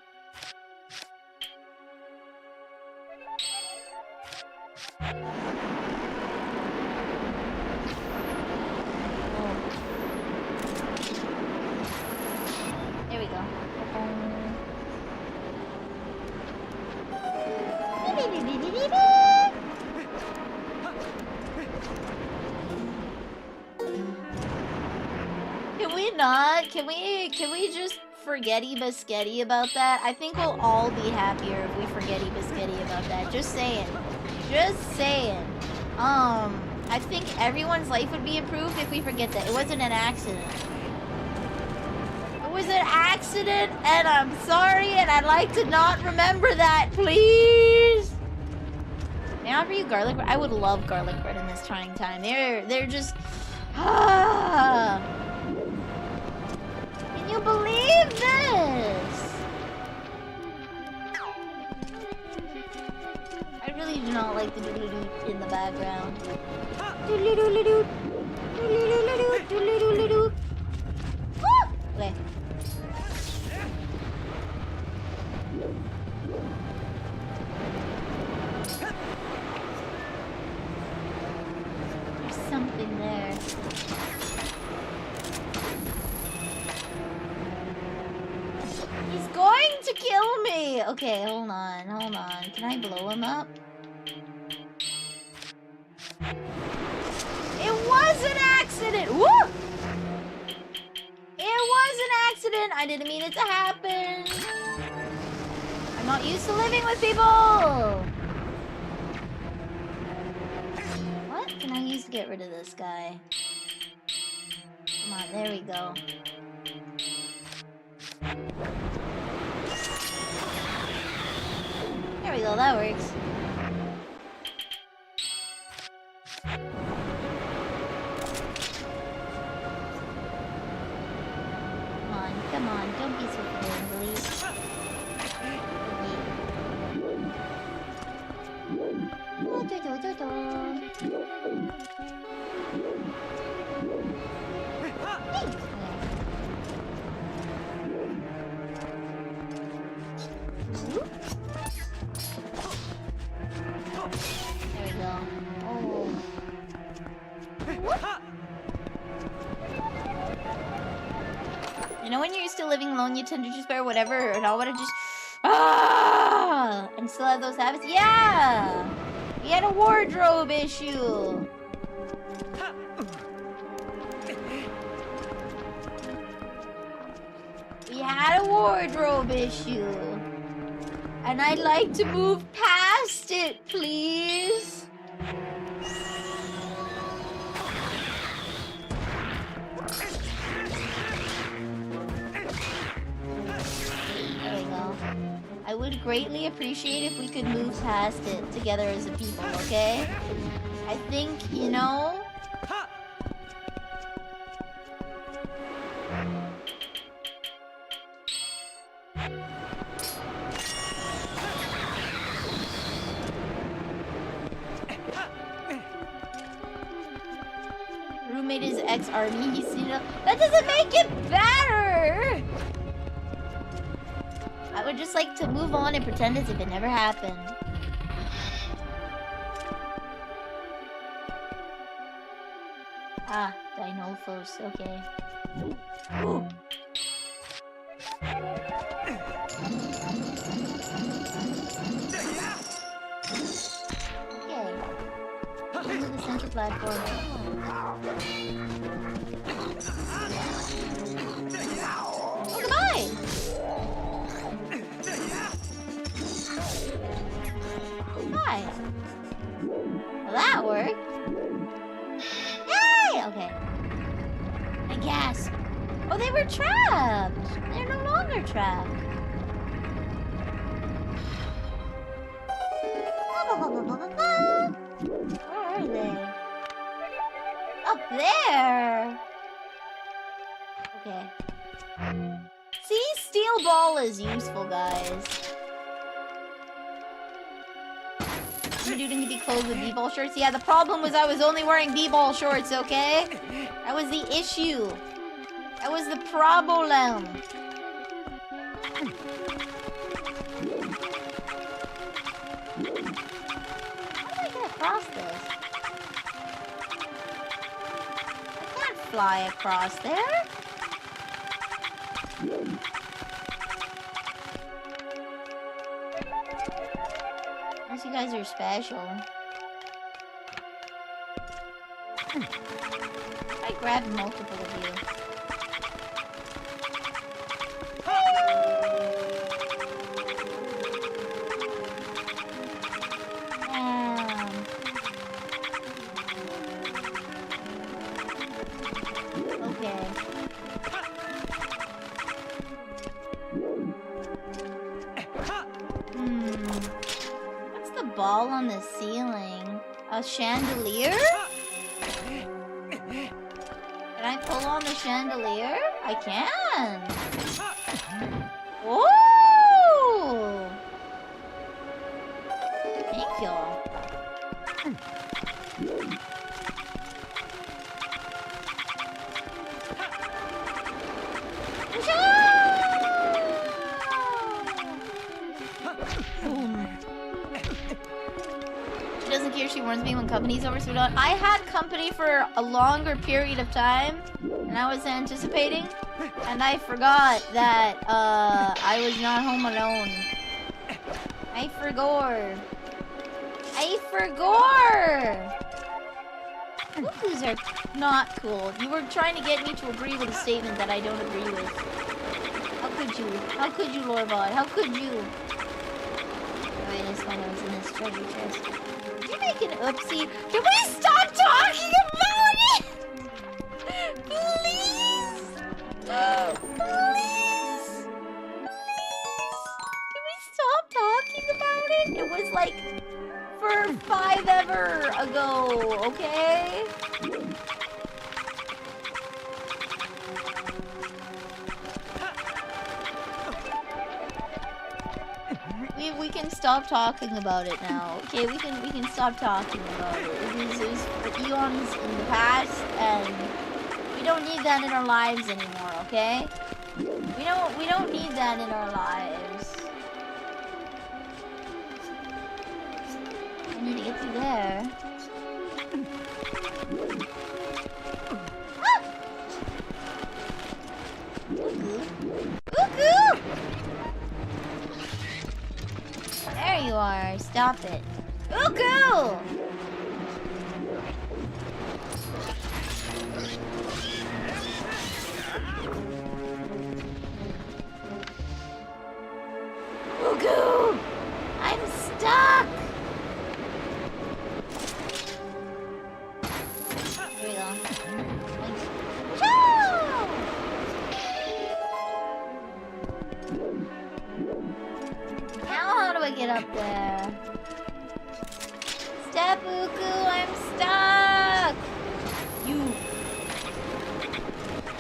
Can we not? Can we just forgetty biscotti about that? I think we'll all be happier if we forgetty biscotti about that. Just saying. Just saying. I think everyone's life would be improved if we forget that. It wasn't an accident. It was an accident, and I'm sorry, and I'd like to not remember that, please. May I offer you garlic bread? I would love garlic bread in this trying time. They're just... Can you believe this? I really do not like the doodle-doo in the background. Doodle-doo-doo-doo. Doodle-doo-doo-doo. Doodle-doo-doo-doo. Okay. There's something there. He's going to kill me! Okay, hold on, hold on. Can I blow him up? It was an accident! Woo! It was an accident! I didn't mean it to happen! I'm not used to living with people! What can I use to get rid of this guy? Come on, there we go. There we go, that works. Come on, don't be so friendly. There we go. Oh. You know when you're used to living alone, you tend to just wear whatever, and I want to just... and still have those habits? Yeah! We had a wardrobe issue! We had a wardrobe issue. And I'd like to move past it, please. There we go. I would greatly appreciate if we could move past it together as a people, okay? I think, you know... Roommate is ex-army, he's seen it. That doesn't make it better! I would just like to move on and pretend as if it never happened. Ah, Dinophos, okay. Ooh. Okay. Into the center platform. Oh, goodbye! Hi. Well, that worked. Yay! Okay. I guess. Oh, they were trapped. They're no longer trapped. Where are they? Up there. Okay. See, steel ball is useful, guys. You didn't be clothed with b-ball shorts? Yeah, the problem was I was only wearing b-ball shorts, okay? That was the issue. That was the problem. How do I get across this? I can't fly across there. Unless you You guys are special. I grabbed multiple of you. Okay. What's the ball on the ceiling? A chandelier? Can I pull on the chandelier? I can! Whoa! Thank you. She doesn't care. She warns me when company's over, so don't. I had company for a longer period of time, and I was anticipating, and I forgot that I was not home alone. I forgot. Cuckoos are not cool. You were trying to get me to agree with a statement that I don't agree with. How could you? How could you, Lorbot? How could you? Alright, it's fine. I was in this treasure chest. Did you make an oopsie? Can we stop talking about it? Please? Please? Can we stop talking about it? It was like for 5 ever ago, okay? We can stop talking about it now, okay? We can stop talking about it. It was for eons in the past, and we don't need that in our lives anymore, okay? We don't need that in our lives. I need to get through there. Ah! Cuckoo! There you are. Stop it. Cuckoo! Cuckoo! I'm stuck! Here we go. Now how do I get up there? Step Uku, I'm stuck! You.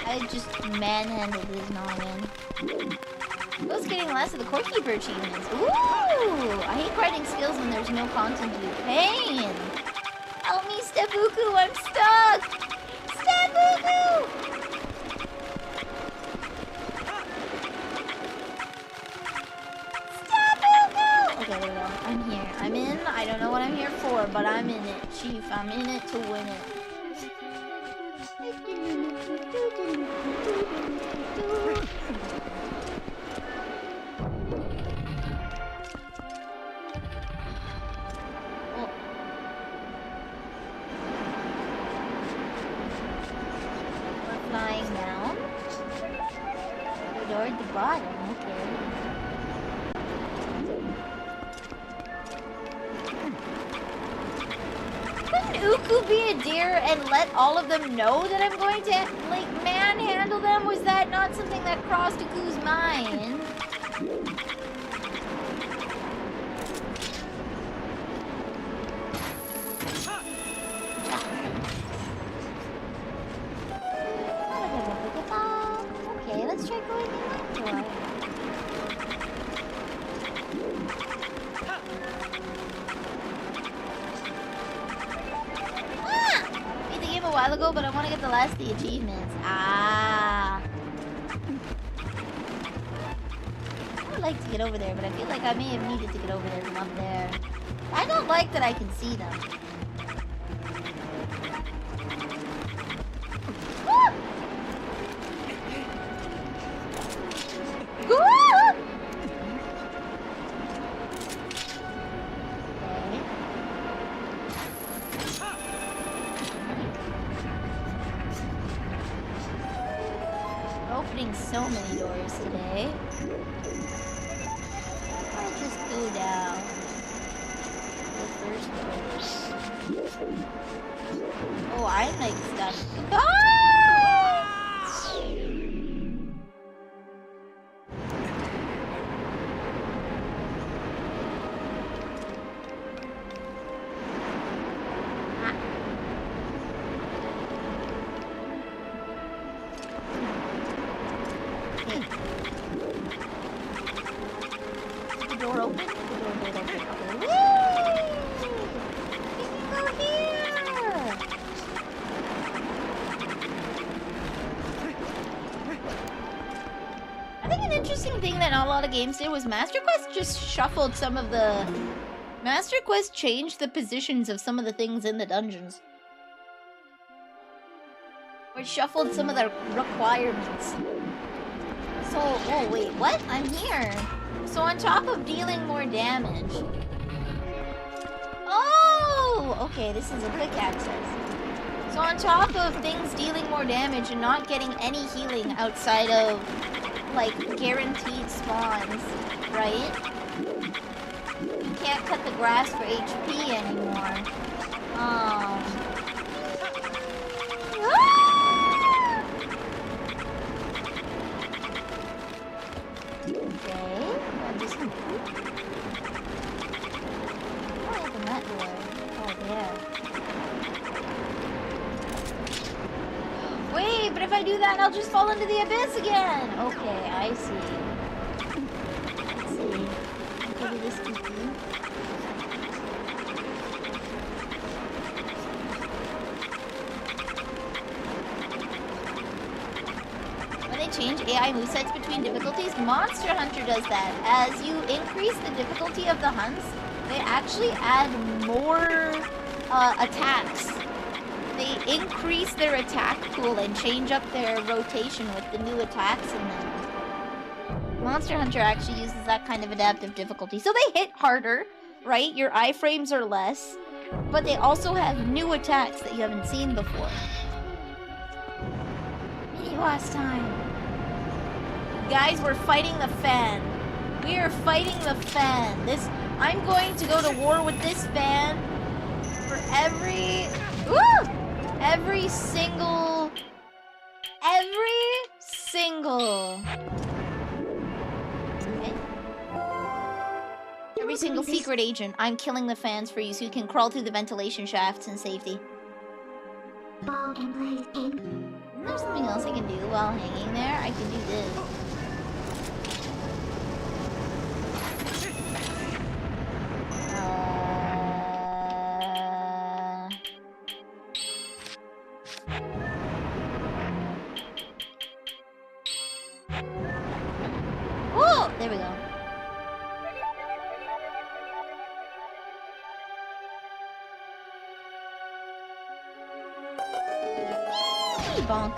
I just manhandled this noggin. Who's getting less of the core keeper achievements? Ooh! I hate writing skills when there's no content to do. Pain! Help me, Step Uku, I'm stuck! Step Uku! Okay, there we go. I'm here. I'm in. I don't know what I'm here for, but I'm in it, Chief. I'm in it to win it. Oh. We're flying down. We're at the bottom. Okay. Couldn't Uku be a deer and let all of them know that I'm going to, like, manhandle them? Was that not something that crossed Uku's mind? Okay, let's try going in that door. A while ago, but I want to get the last of the achievements. Ah. I would like to get over there, but I feel like I may have needed to get over there from up there. I don't like that I can see them. Ah! Ah! so many doors today. I'll just go down the first door. Oh, I'm like stuck. Ah! The door open? The door open. Okay. Woo! We can go here! I think an interesting thing that not a lot of games did was Master Quest just shuffled some of the... Master Quest changed the positions of some of the things in the dungeons. Or shuffled some of the requirements. So, oh wait, what? I'm here. So on top of dealing more damage... Oh! Okay, this is a quick access. So on top of things dealing more damage and not getting any healing outside of, like, guaranteed spawns, right? You can't cut the grass for HP anymore. Ah! Okay, I'm just gonna... Oh, open that door. Oh, there. Wait, but if I do that, I'll just fall into the abyss again! Okay, I see. Let's see. Maybe this can be... Change AI movesets between difficulties. Monster Hunter does that. As you increase the difficulty of the hunts, they actually add more attacks. They increase their attack pool and change up their rotation with the new attacks in them. Monster Hunter actually uses that kind of adaptive difficulty. So they hit harder, right? Your iframes are less, but they also have new attacks that you haven't seen before. Mini boss time. Guys, we're fighting the fan. We are fighting the fan. I'm going to go to war with this fan for every single secret agent. I'm killing the fans for you so you can crawl through the ventilation shafts in safety. Isn't there something else I can do while hanging there? I can do this. Whoa! There we go. Bonk.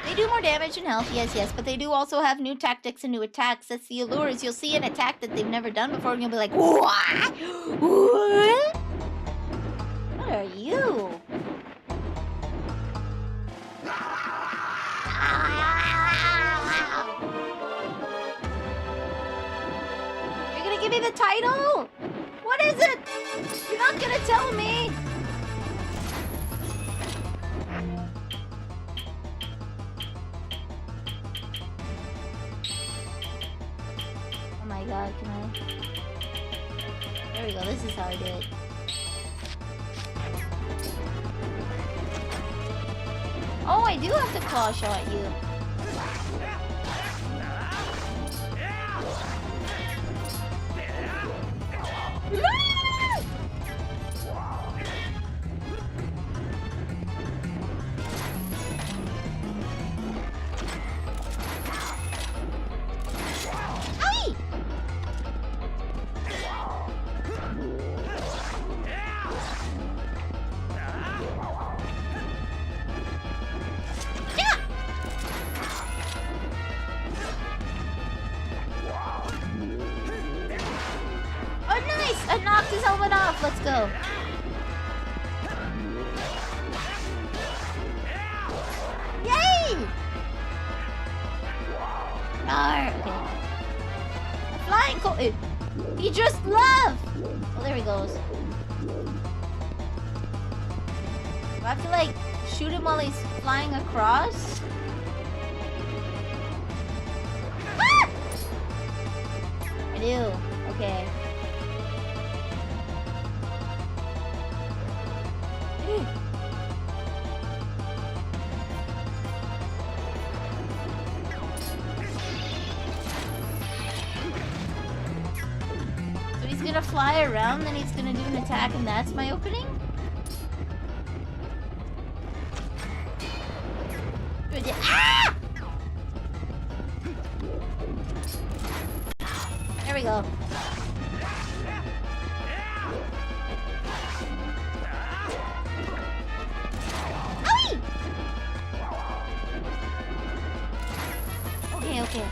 They do more damage and health, yes, but they do also have new tactics and new attacks. That's the allure. Is you'll see an attack that they've never done before and you'll be like, what? What? What are you? You're gonna give me the title? What is it? You're not gonna tell me. Oh my god, can I? There we go, this is how I do it. Oh, I do have to claw shot you. Let's go. more! Okay. Flying he just left! Oh, there he goes. Do I have to, like, shoot him while he's flying across? Ah! I do. Okay. So he's gonna fly around, then he's gonna do an attack, and that's my opening? Ah! There we go. Owie! Okay.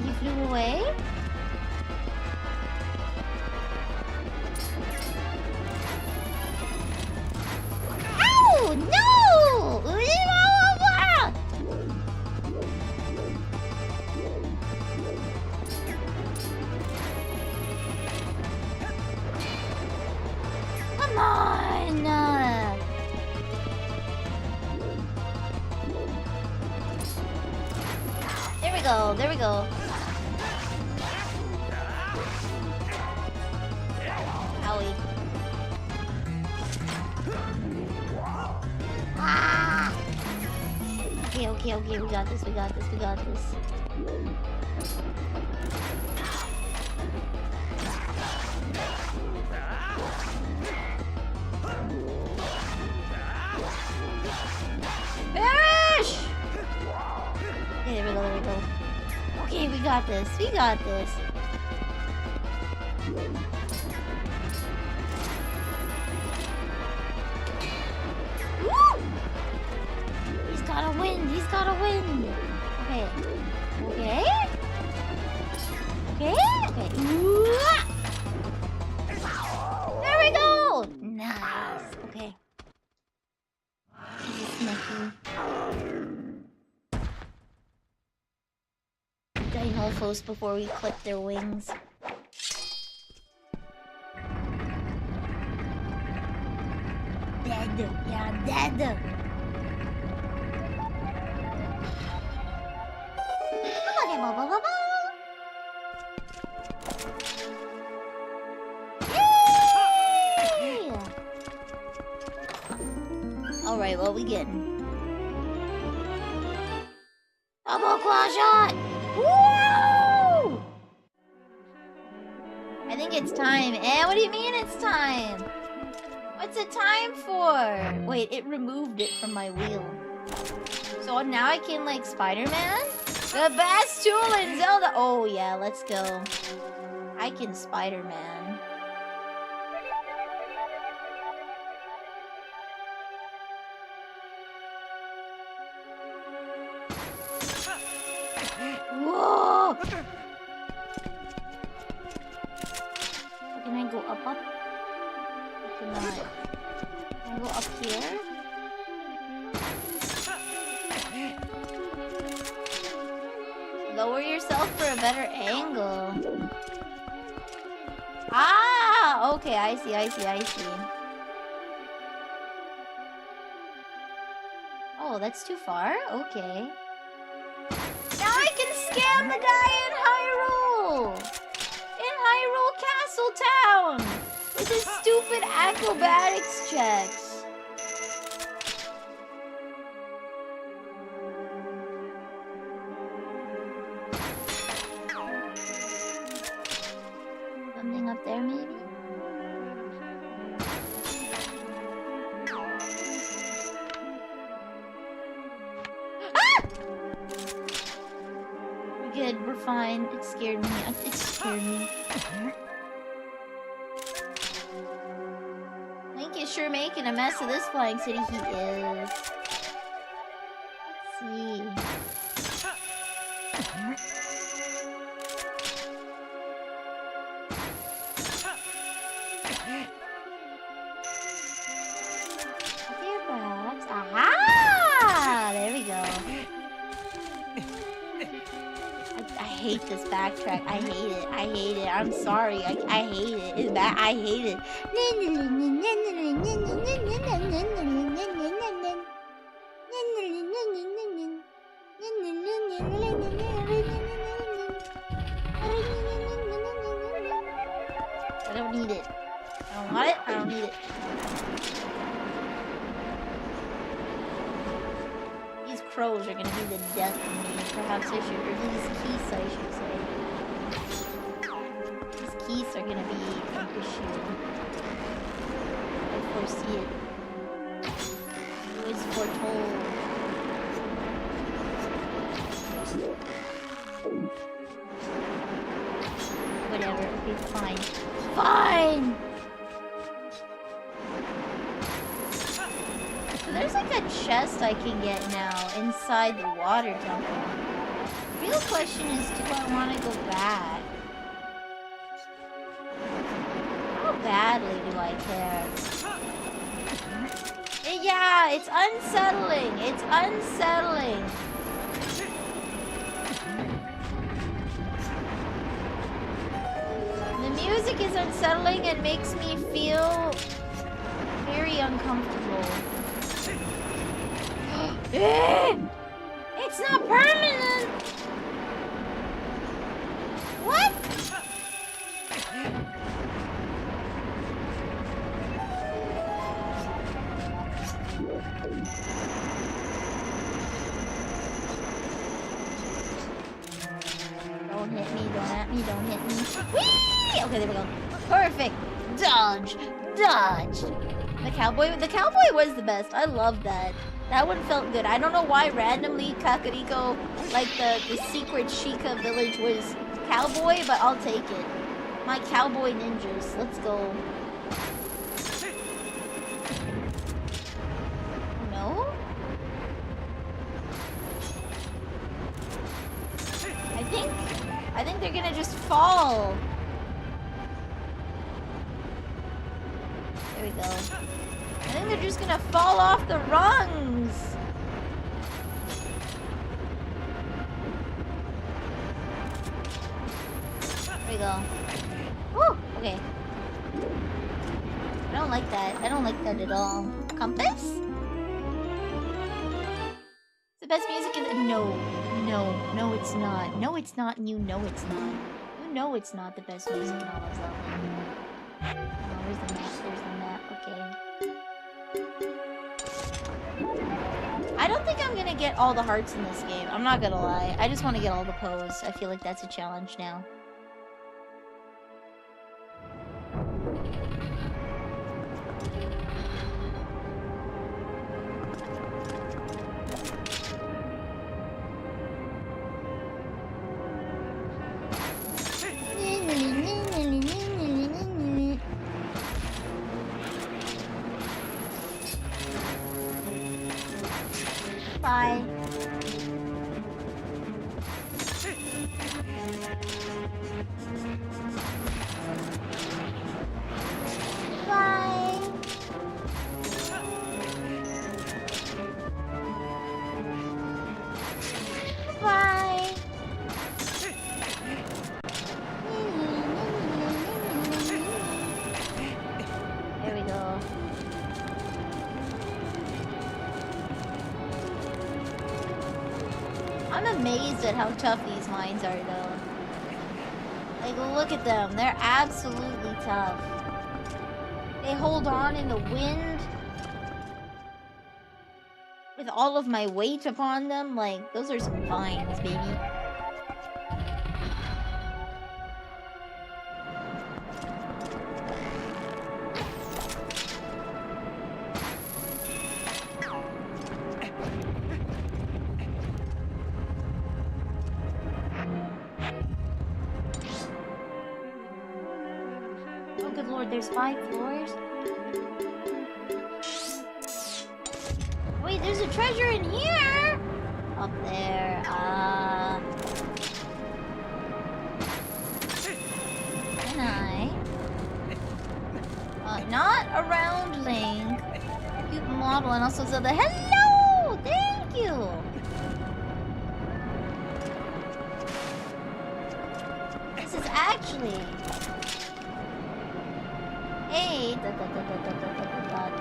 He flew away? Ow! No! Come on! There we go. Owie. Ah! Okay, we got this. Perish! Okay, there we go. Okay, we got this. Woo! He's gotta win. Okay. Ooh-ah! There we go! Nice. Okay. Dying foes before we clip their wings. Dead. Yeah, dead. Yay! Alright, what we getting? Double claw shot! Woo! I think it's time. What do you mean it's time? What's it time for? Wait, it removed it from my wheel. So now I can, like, Spider-Man? The best tool in Zelda! Oh, yeah, let's go. I can Spider-Man. Whoa! Can I go up? I cannot. Can I go up here? Lower yourself for a better angle. Ah! Okay, I see. Oh, that's too far? Okay. Now I can scam the guy in Hyrule! In Hyrule Castle Town! With his stupid acrobatics checks. Something up there, maybe? Good, we're fine. It scared me. Link is sure making a mess of this flying city. He is. Let's see. Here, perhaps. Aha! hate this backtrack. I hate it. I hate it. I'm sorry. I hate it. It's bad. I hate it. I don't need it. I don't want it. I don't need it. These crows are gonna be the death of me. Perhaps I should, or these geese, I should say. These geese are gonna be an issue. I foresee it. It was foretold. Whatever. Okay, fine. Fine! So there's like a chest I can get now inside the water temple. The real question is, do I want to go back? How badly do I care? Yeah, it's unsettling. It's unsettling. The music is unsettling and makes me feel very uncomfortable. It's not permanent! What? Don't hit me, don't at me, don't hit me. Whee! Okay, there we go. Perfect! Dodge! Dodge! The cowboy was the best. I love that. That one felt good. I don't know why randomly Kakariko, like the secret Sheikah village was cowboy, but I'll take it. My cowboy ninjas. Let's go. No? I think they're gonna just fall. There we go. I think they're just gonna fall off the rungs. There we go. Woo! Okay. I don't like that. I don't like that at all. Compass? It's the best music in the... No, it's not. No, it's not, and you know it's not. You know it's not the best music in all of Zelda. Oh, where's the map? There's the map. Okay. I don't think I'm gonna get all the hearts in this game. I'm not gonna lie. I just want to get all the POES. I feel like that's a challenge now. Bye. Bye. Bye. There we go. I'm amazed at how tough these mines are, though. Like, look at them. They're absolutely tough. They hold on in the wind. With all of my weight upon them. Like, those are some vines, baby. Good lord, there's 5 floors? Wait, there's a treasure in here! Up there, Can I? Not around Link. Cute model, and also Zelda. Hello! Thank you! actually. Hey,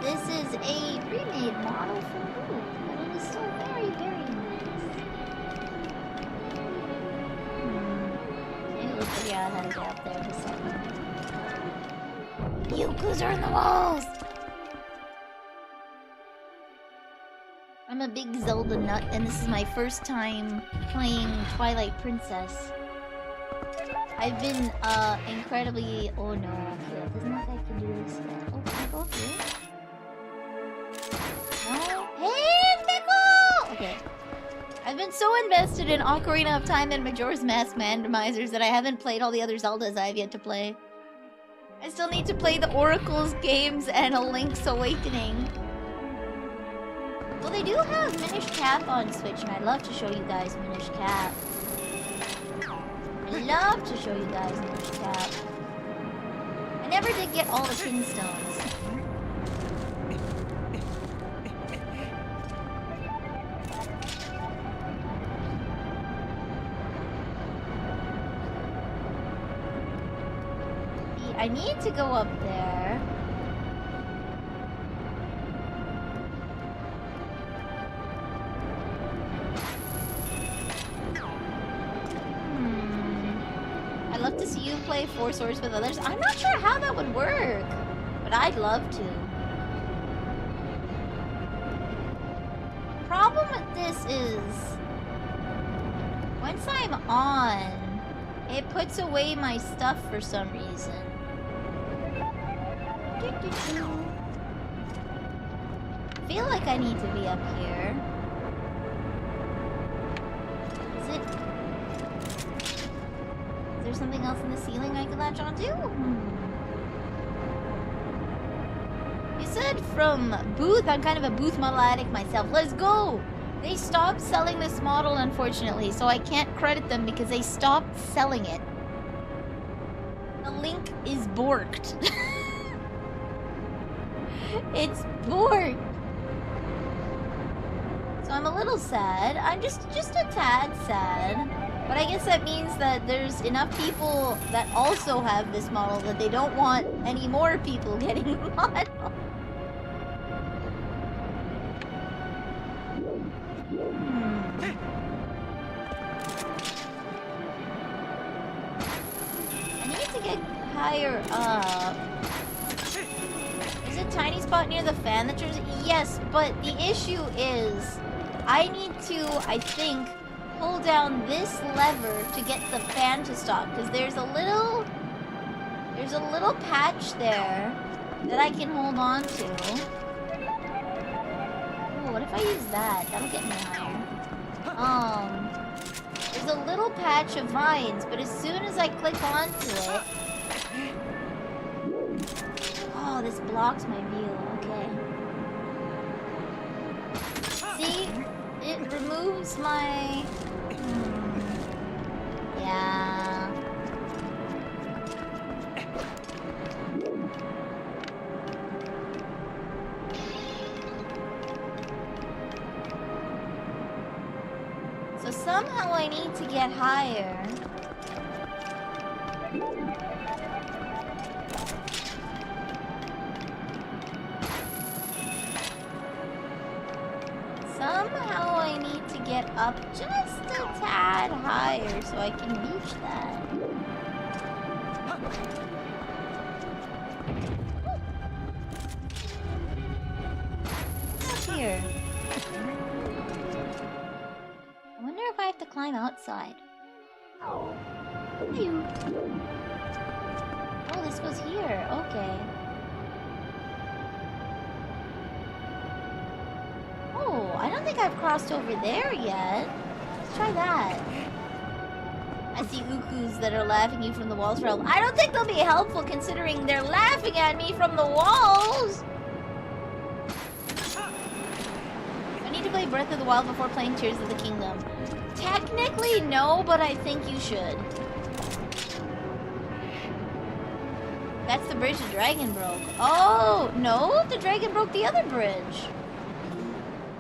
this is a pre-made model for Luke, but it is still very, very nice. Maybe we'll figure out how to get up there in a second. Yukus are in the walls! I'm a big Zelda nut, and this is my first time playing Twilight Princess. I've been, incredibly... Oh no, okay, it doesn't look like I can do this yet. Oh, can I go up here? No? Hey, Pickle! Okay. I've been so invested in Ocarina of Time and Majora's Mask Randomizers that I haven't played all the other Zeldas I have yet to play. I still need to play the Oracle's games and A Link's Awakening. Well, they do have Minish Cap on Switch, and I'd love to show you guys Minish Cap. I'd love to show you guys Minish Cap. I never did get all the Kingstones. I need to go up there. I'd love to see you play Four Swords with others. I'm not sure how that would work, but I'd love to. The problem with this is, once I'm on, it puts away my stuff for some reason. I feel like I need to be up here. Is there something else in the ceiling I can latch onto? You said from booth. I'm kind of a booth model addict myself. Let's go! They stopped selling this model, unfortunately, so I can't credit them because they stopped selling it. The link is borked. It's borked. So I'm a little sad. I'm just a tad sad. But I guess that means that there's enough people that also have this model that they don't want any more people getting the model. I need to get higher up. Is it a tiny spot near the fan that triggers? Yes, but the issue is I need to, I think, pull down this lever to get the fan to stop, because there's a little patch there that I can hold on to. Ooh, what if I use that? That'll get me higher. There's a little patch of vines, but as soon as I click onto it... Oh, this blocks my view. Okay. See? It removes my... Yeah. So somehow I need to get higher. Somehow I need to get up just a tad higher so I can reach that. Up here. I wonder if I have to climb outside. Oh, this was here. Okay. Oh, I don't think I've crossed over there yet. Let's try that. I see ukus that are laughing at you from the walls for help. I don't think they'll be helpful considering they're laughing at me from the walls. I need to play Breath of the Wild before playing Tears of the Kingdom. Technically, no, but I think you should. That's the bridge the dragon broke. Oh, no, the dragon broke the other bridge.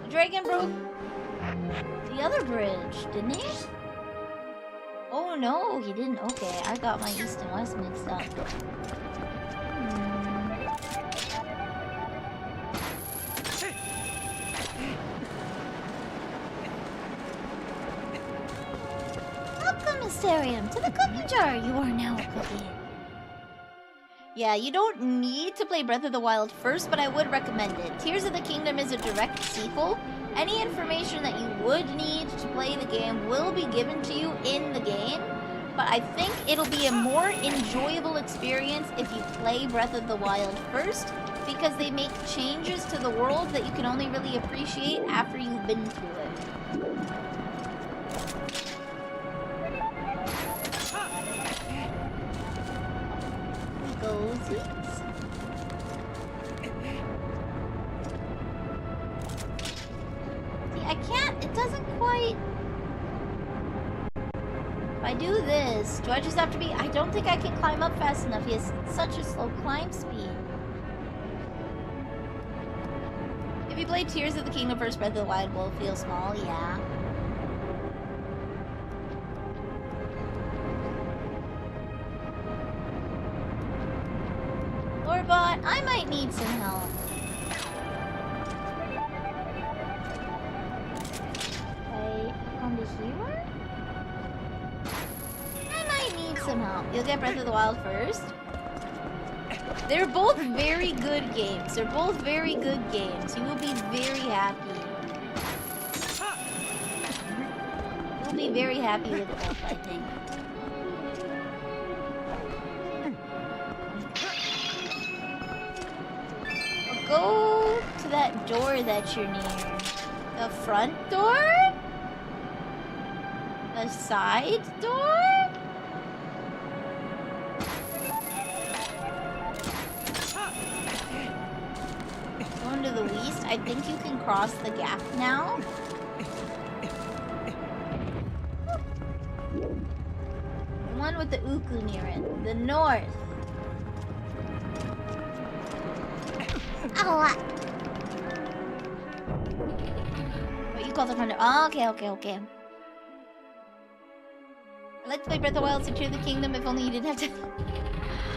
The dragon broke the other bridge, didn't he? Oh Oh no, he didn't. Okay, I got my east and west mixed up. Welcome, Mysterium, to the cookie jar. You are now a cookie. Yeah, you don't need to play Breath of the Wild first, but I would recommend it. Tears of the Kingdom is a direct sequel. Any information that you would need to play the game will be given to you in the game, but I think it'll be a more enjoyable experience if you play Breath of the Wild first, because they make changes to the world that you can only really appreciate after you've been through it. See, I can't, it doesn't quite... If I do this, do I just have to be... I don't think I can climb up fast enough. He has such a slow climb speed. If you play Tears of the Kingdom first, Breath of the Wild will feel small, yeah. Lorbot, I might need some help. Okay, on the here? I might need some help. You'll get Breath of the Wild first. They're both very good games. They're both very good games. You will be very happy. You'll be very happy with both, I think. Go to that door that you're near. The front door? The side door? Going to the east. I think you can cross the gap now. The one with the uku near it. The north. What you call the front door? Oh, okay. I'd like to play Breath of the Wild, Tears of the Kingdom, if only you didn't have to...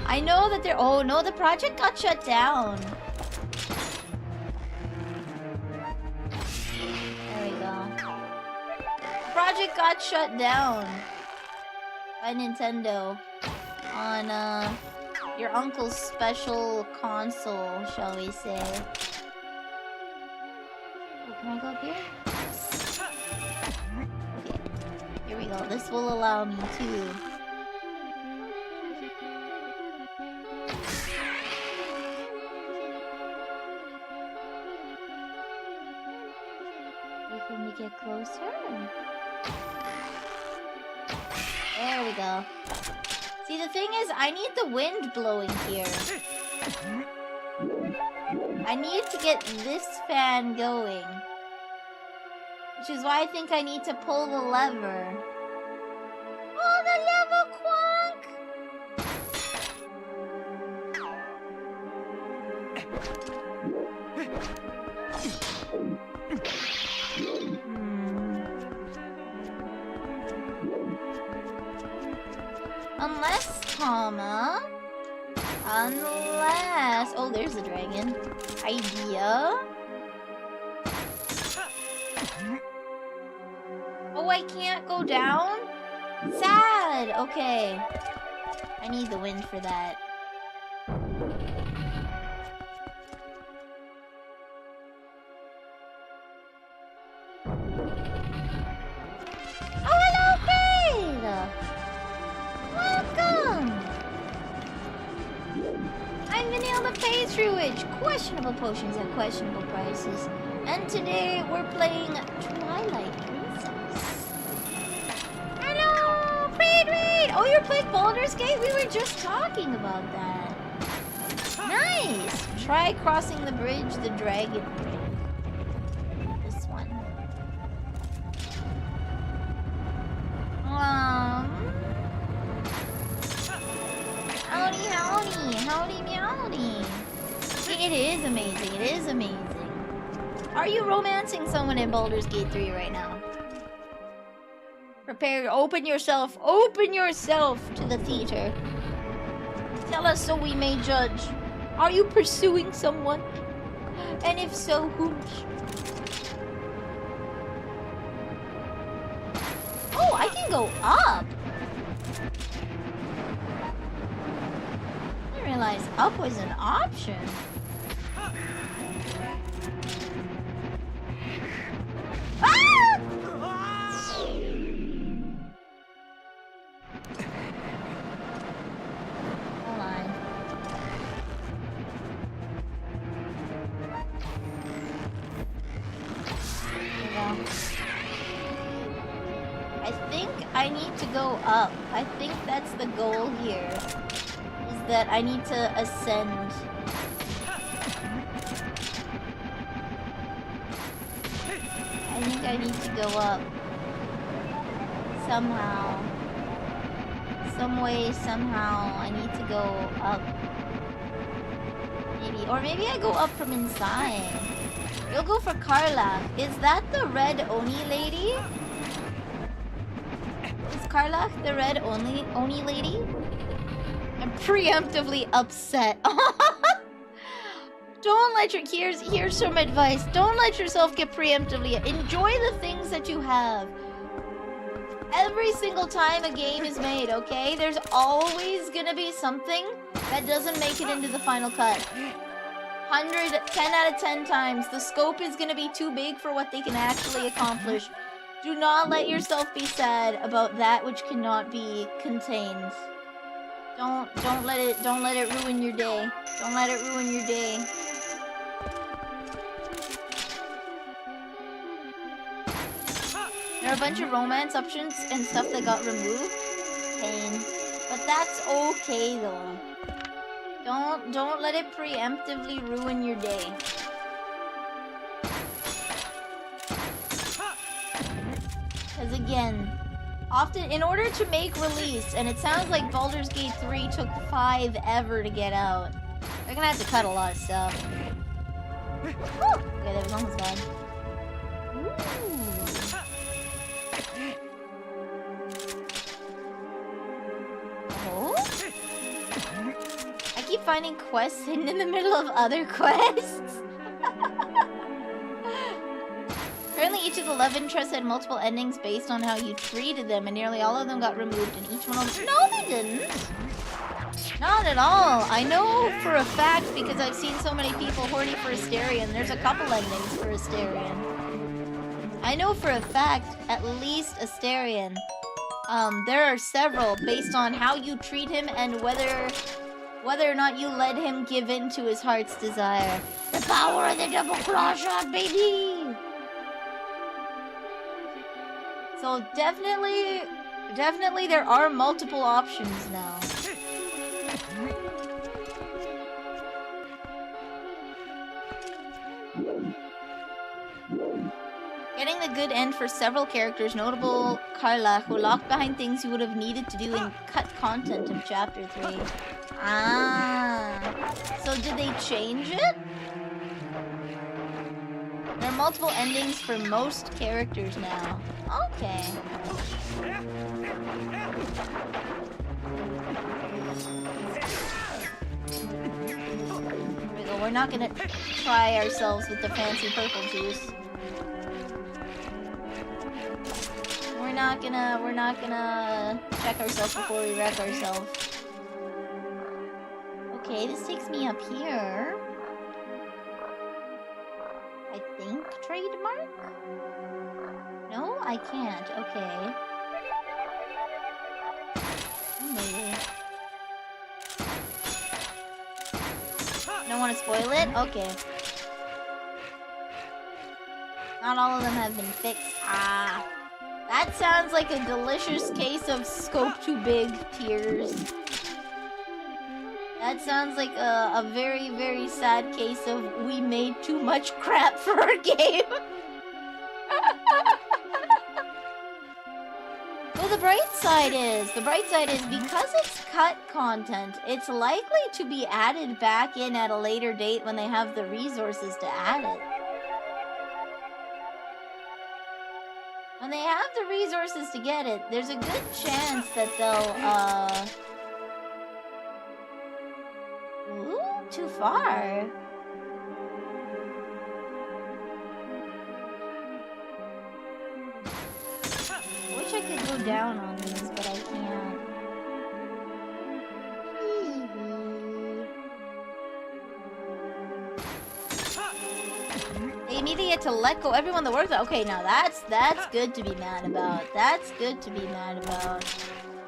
I know that they're... Oh, no, the project got shut down. There we go. The project got shut down by Nintendo on, your uncle's special console, shall we say. Oh, can I go up here? Okay. Here we go. This will allow me to... Wait for me to get closer. There we go. See, the thing is, I need the wind blowing here. I need to get this fan going. Which is why I think I need to pull the lever. Oh, the lever Unless, unless... Oh, there's the dragon. Idea. Oh, I can't go down? Sad! Okay. I need the wind for that. Oh, hello, Fade! Welcome! I'm Vanille the Pastry Witch. Questionable potions at questionable prices. And today we're playing Twilight Princess. Hello! Raid! Oh, you're playing Baldur's Gate? We were just talking about that. Nice! Try crossing the bridge, the dragon bridge. This one. Howdy, meowdy. It is amazing. It is amazing. Are you romancing someone in Baldur's Gate 3 right now? Prepare, open yourself to the theater. Tell us so we may judge. Are you pursuing someone? And if so, whom? Oh, I can go up. I didn't realize up was an option. Ah! Hold on. There we go. I think I need to go up. I think that's the goal here. Is that I need to ascend. I think I need to go up. Somehow. Some way, somehow, I need to go up. Maybe. Or maybe I go up from inside. You'll go for Carla. Is that the red Oni lady? Is Carla the red Oni lady? I'm preemptively upset. Don't let your... Here's some advice. Don't let yourself get preemptively... Enjoy the things that you have. Every single time a game is made, okay? There's always gonna be something that doesn't make it into the final cut. 10 out of 10 times. The scope is gonna be too big for what they can actually accomplish. Do not let yourself be sad about that which cannot be contained. Don't let it ruin your day. Don't let it ruin your day. There are a bunch of romance options and stuff that got removed. Pain. But that's okay though. Don't let it preemptively ruin your day. Because again, often in order to make release, and it sounds like Baldur's Gate 3 took 5 ever to get out. They're gonna have to cut a lot of stuff. Woo! Okay, that was almost done. Ooh. I keep finding quests hidden in the middle of other quests. Apparently each of the love interests had multiple endings based on how you treated them, and nearly all of them got removed, and each one of them... No, they didn't! Not at all. I know for a fact, because I've seen so many people horny for Asterion, there's a couple endings for Asterion. I know for a fact, at least Asterion. There are several based on how you treat him and whether or not you let him give in to his heart's desire. The power of the double claw shot, baby! So definitely there are multiple options now. Getting the good end for several characters, notable Carla, who locked behind things you would have needed to do in cut content of Chapter 3. Ah. So did they change it? There are multiple endings for most characters now. Okay. There we go. We're not gonna try ourselves with the fancy purple juice. We're not gonna check ourselves before we wreck ourselves. Okay, this takes me up here. I think trademark? No, I can't. Okay. Maybe. Don't want to spoil it? Okay. Not all of them have been fixed. Ah. That sounds like a delicious case of scope too big tears. That sounds like a very, very sad case of we made too much crap for our game. Well, the bright side is because it's cut content, it's likely to be added back in at a later date when they have the resources to add it. When they have the resources to get it, there's a good chance that they'll, Ooh, too far. I wish I could go down on these, but I can't. They immediately get to let go everyone that works. Okay, now that's good to be mad about. That's good to be mad about.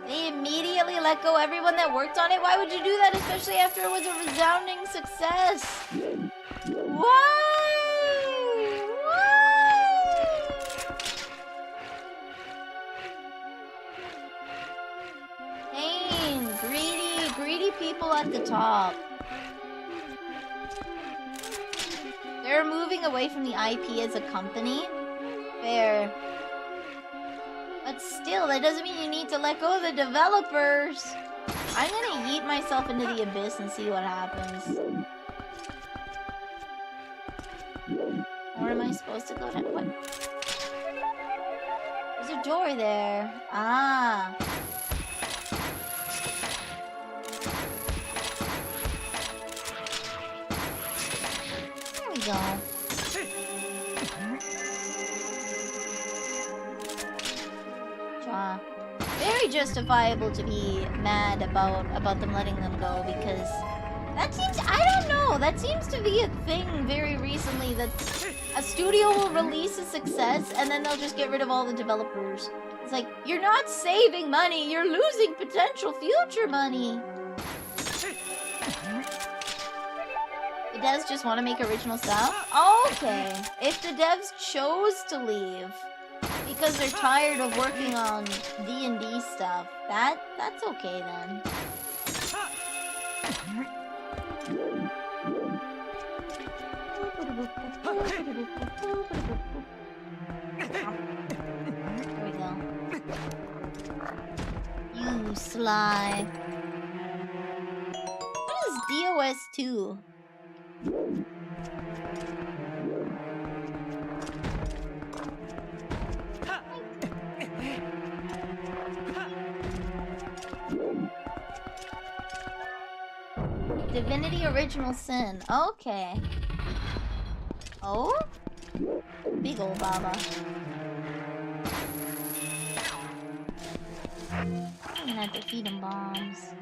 They immediately let go everyone that worked on it. Why would you do that, especially after it was a resounding success? Why? Pain, greedy people at the top. They're moving away from the IP as a company. Fair. But still, that doesn't mean you need to let go of the developers. I'm gonna yeet myself into the abyss and see what happens. Or am I supposed to go down? What? There's a door there. Ah. There we go. Very justifiable to be mad about them letting them go, because that seems, I don't know, that seems to be a thing very recently, that a studio will release a success and then they'll just get rid of all the developers. It's like, you're not saving money, you're losing potential future money. The devs just want to make original stuff? Okay. If the devs chose to leave because they're tired of working on D&D stuff, that's okay then. There we go. You sly. What is DOS2? Divinity Original Sin. Okay. Oh? Big ol' baba. I'm gonna have to feed him bombs.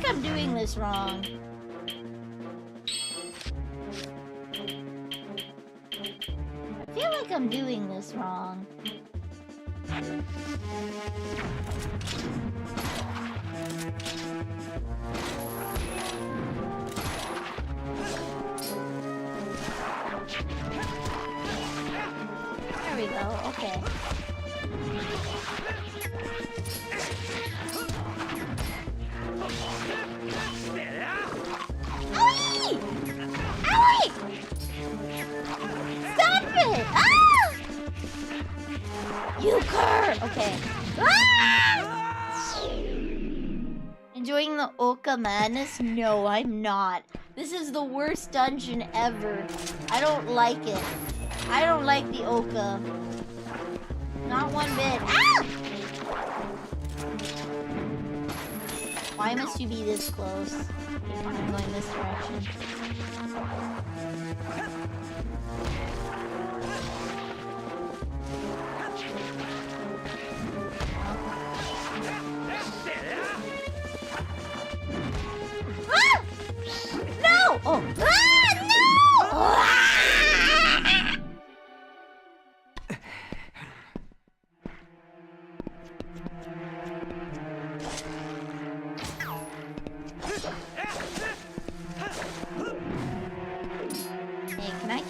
I'm doing this wrong. I feel like I'm doing this wrong. There we go, okay. Owie! Owie! Stop it! Ah! You cur! Okay. Ah! Enjoying the Oka madness? No, I'm not. This is the worst dungeon ever. I don't like it. I don't like the Oka. Not one bit. Ah! Why must you be this close? I'm going this direction. Ah! No! Oh! Ah! No! Ah!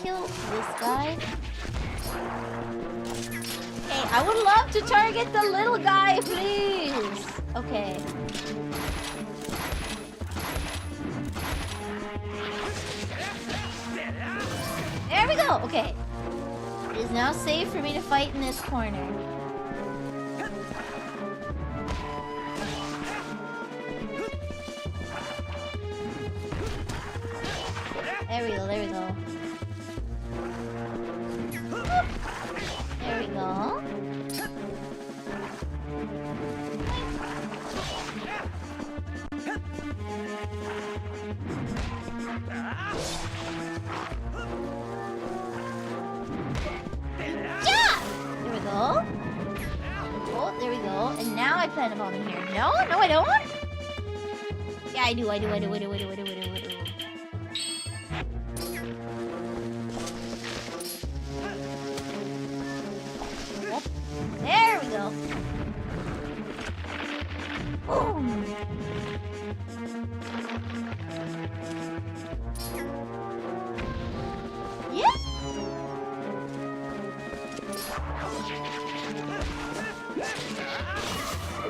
kill this guy? Hey, I would love to target the little guy, please! Okay. There we go! Okay. It is now safe for me to fight in this corner. There we go, there we go. There we go. Yeah! There we go. Oh, there we go. And now I plant a bomb in here. No, no I don't. Yeah, I do. There we go. Boom. Yeah.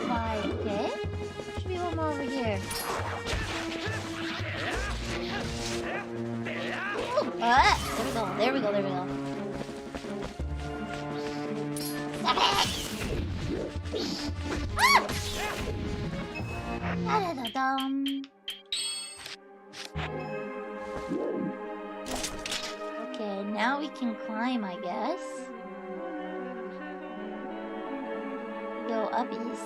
Fine, okay. Should be one more over here. Ooh, there we go. Stop it! Da-da-da-dum. Okay, now we can climb, I guess. Go uppies.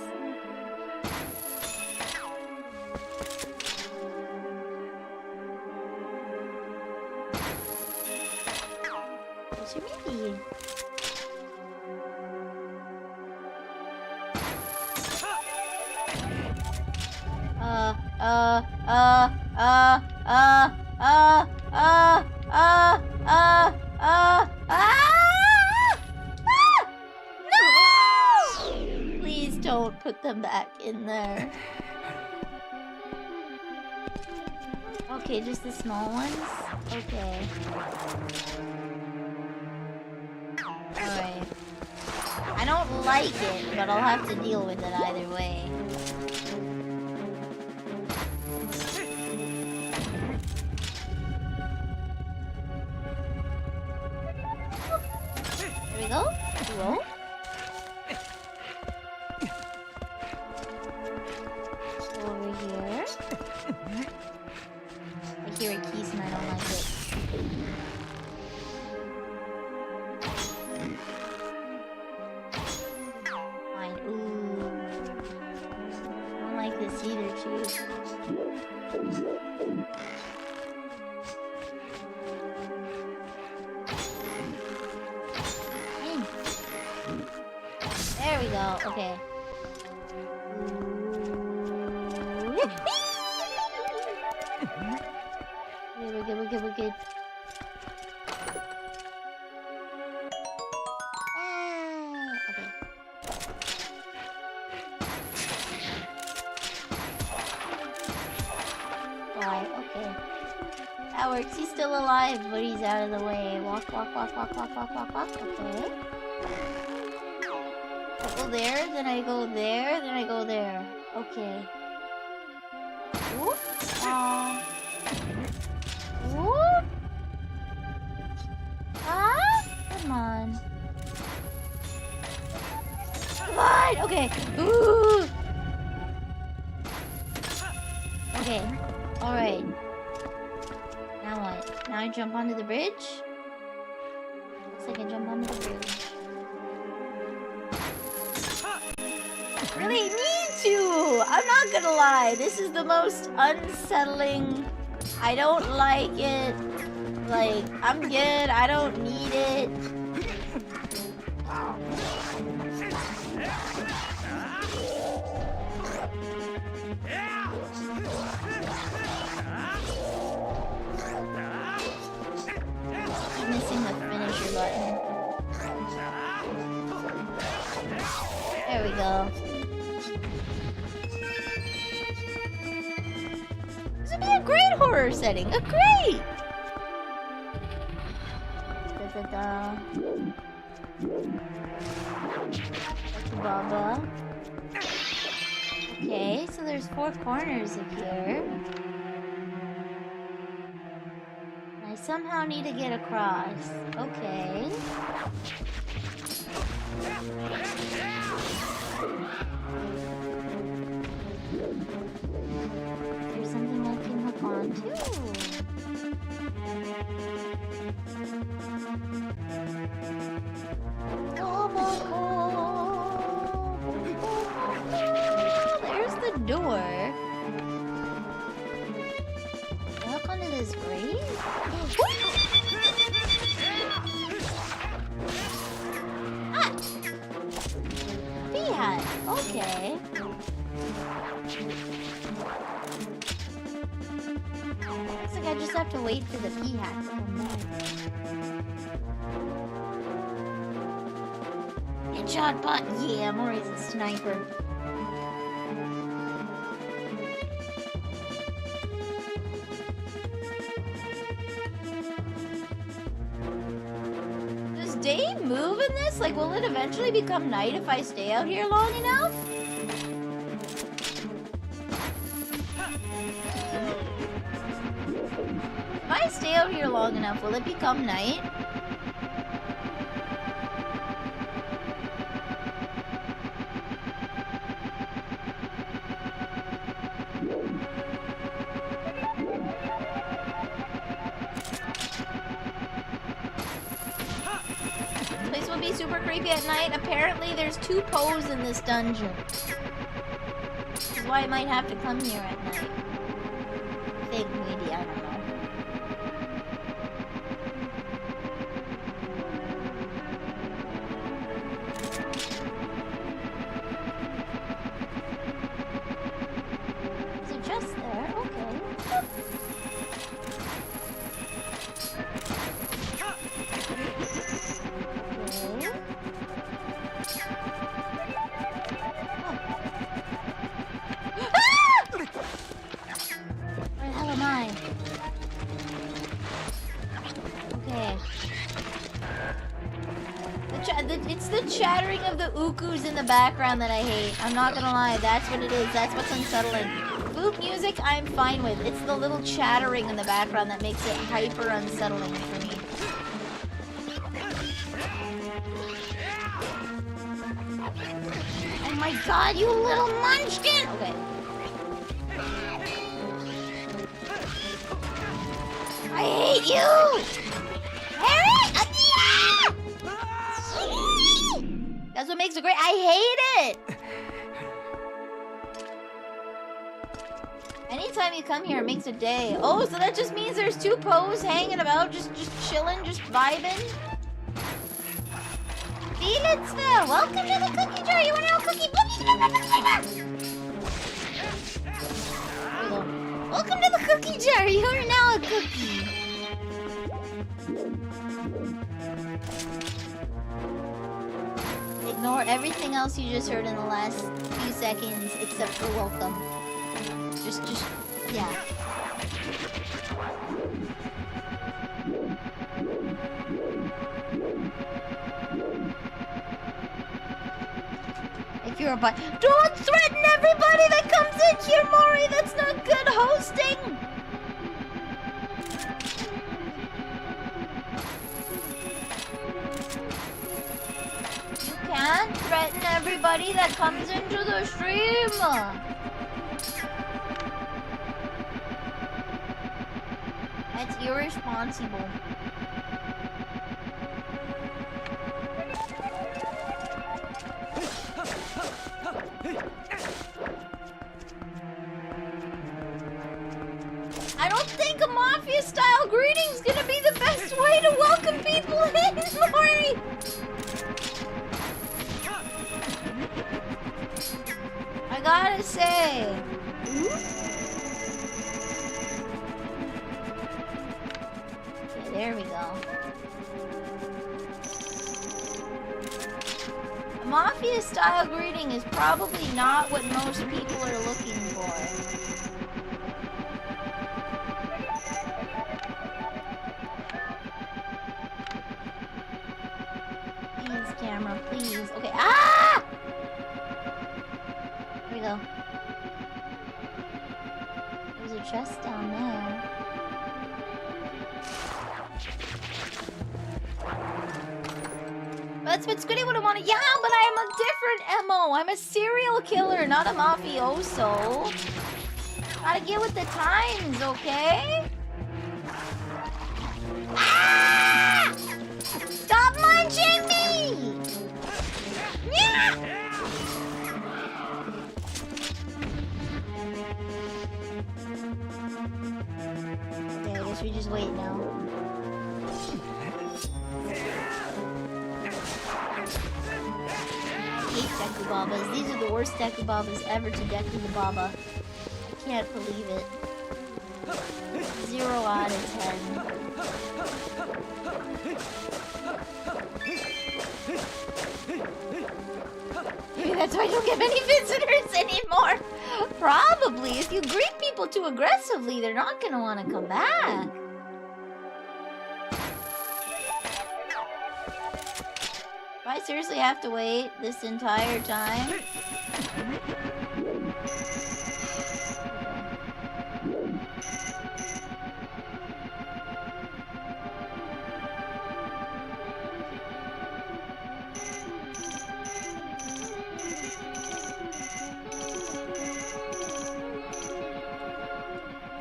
Where's your baby? No! Please don't put them back in there. Okay, just the small ones? Okay. Alright. I don't like it, but I'll have to deal with it either way. There we go. Roll. Over here. I hear a keys and I don't like it. Fine. Ooh. I don't like this either, too. There we go. Okay. We're good. Okay. Why? Okay. That works. He's still alive, but he's out of the way. Walk. Okay. I go there, then I go there, then I go there. Okay. Whoop. Whoop. Come on. Come on. Okay. Ooh. Okay. All right. Now what? Now I jump onto the bridge? Looks like I jump onto the bridge. Really need to! I'm not gonna lie, this is the most unsettling. I don't like it. Like, I'm good, I don't need it. Keep missing the finisher button. There we go. This would be a great horror setting. A great! Baba. Okay, so there's 4 corners of here. I somehow need to get across. Okay. There's something I can hook on to. There's the door. Walk onto this grave? Ah! Bee hat. Okay. Looks like I just have to wait for the pea hat to come back. Headshot bot. Yeah, Maury's a sniper. Does day move in this? Like, will it eventually become night if I stay out here long enough? If I stay out here long enough, will it become night? This place will be super creepy at night. Apparently there's 2 POES in this dungeon. Which is why I might have to come here at night. I think maybe, I don't know. Is it just there? Okay. Where the hell am I? Okay. It's the chattering of the ukus in the background that I hate. I'm not gonna lie, that's what it is. That's what's unsettling. Flute music, I'm fine with. It's the little chattering in the background that makes it hyper unsettling for me. Oh my god, you little munchkin! Okay. I hate you! Harry! Yeah! That's what makes it great. I hate it! Anytime you come here, it makes a day. Oh, so that just means there's 2 POES hanging about, just chilling, just vibing. Felixville, welcome to the cookie jar. You want to know cookie? Welcome to the cookie jar. You are now a cookie. Ignore everything else you just heard in the last few seconds, except for welcome. Just, yeah. If you're a bot, don't threaten everybody that comes in here, Maury. That's not good hosting. You can't threaten everybody that comes into the stream. That's irresponsible. I don't think a mafia-style greeting's gonna be the best way to welcome people in, Maury! I gotta say... Okay, there we go. A mafia-style greeting is probably not what most people are looking for. Please, camera, please. Okay, ah! Here we go. There's a chest down there. That's what Squiddy would have wanted. Yeah, but I'm a different MO. I'm a serial killer, not a mafioso. Gotta get with the times, okay? Ah! Stop munching me! Yeah! Okay, I guess we just wait now. I hate Dekubabas. These are the worst Dekubabas ever to Deku the Baba. I can't believe it. 0 out of 10. Maybe that's why I don't get many visitors anymore. Probably. If you greet people too aggressively, they're not gonna want to come back. Do I seriously have to wait this entire time?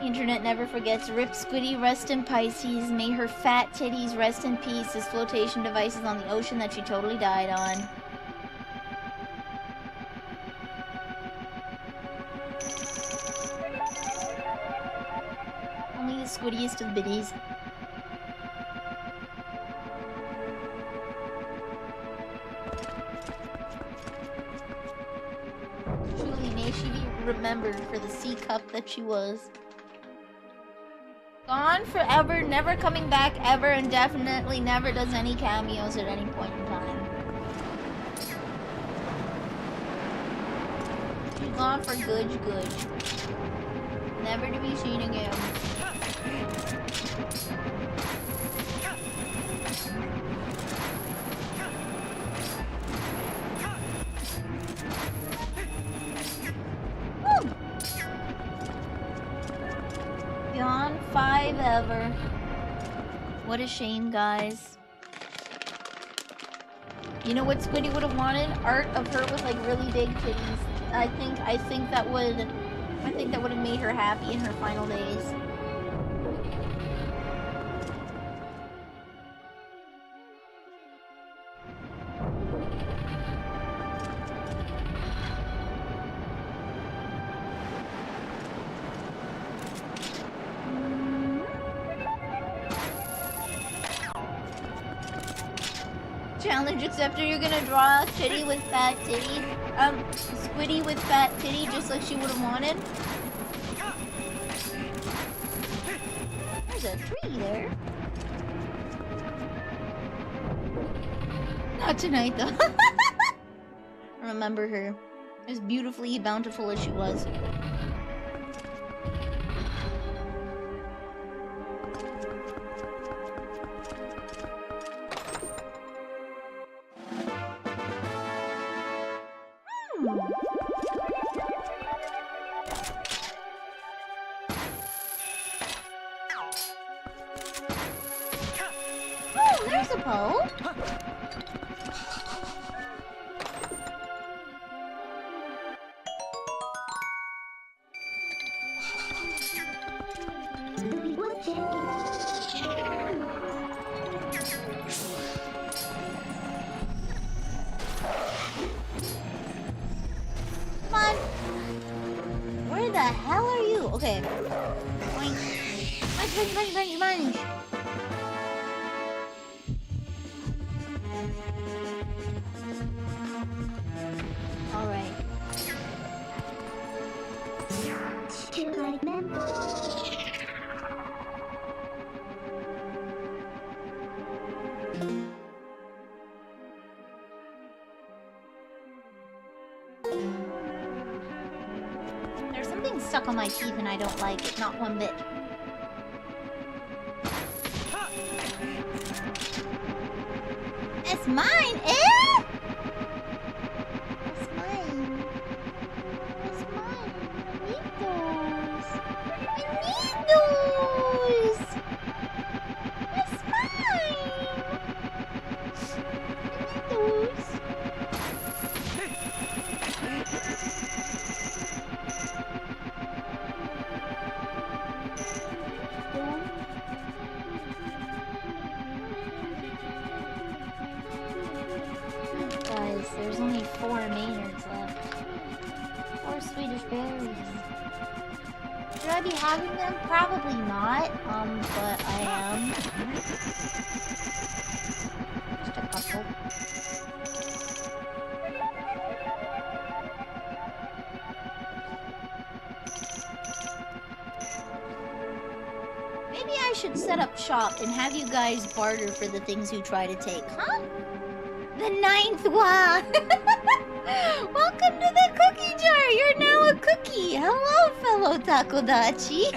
Internet never forgets. Rip Squiddy, rest in Pisces. May her fat titties rest in peace as flotation devices on the ocean that she totally died on. Only the squiddiest of biddies. Truly, may she be remembered for the sea cup that she was. Gone forever, never coming back ever, and definitely never does any cameos at any point in time. She's gone for good. Never to be seen again. Woo! Beyond 5 ever. What a shame, guys. You know what Squiddy would have wanted? Art of her with like really big titties. I think that would have made her happy in her final days. Challenge accepted. You're gonna draw a titty with fat titty. Squiddy with fat titty, just like she would have wanted. There's a tree there. Not tonight, though. Remember her. As beautifully bountiful as she was. Oh, there's a pole. Come on. Where the hell are you? Okay. Munch. Alright. There's something stuck on my teeth and I don't like it, not one bit. It's mine! guys. There's only 4 Maynards left. 4 Swedish berries. Should I be having them? Probably not, but I am. Just a couple. Maybe I should set up shop and have you guys barter for the things you try to take, huh? The 9th one! Welcome to the cookie jar! You're now a cookie! Hello, fellow Takodachi!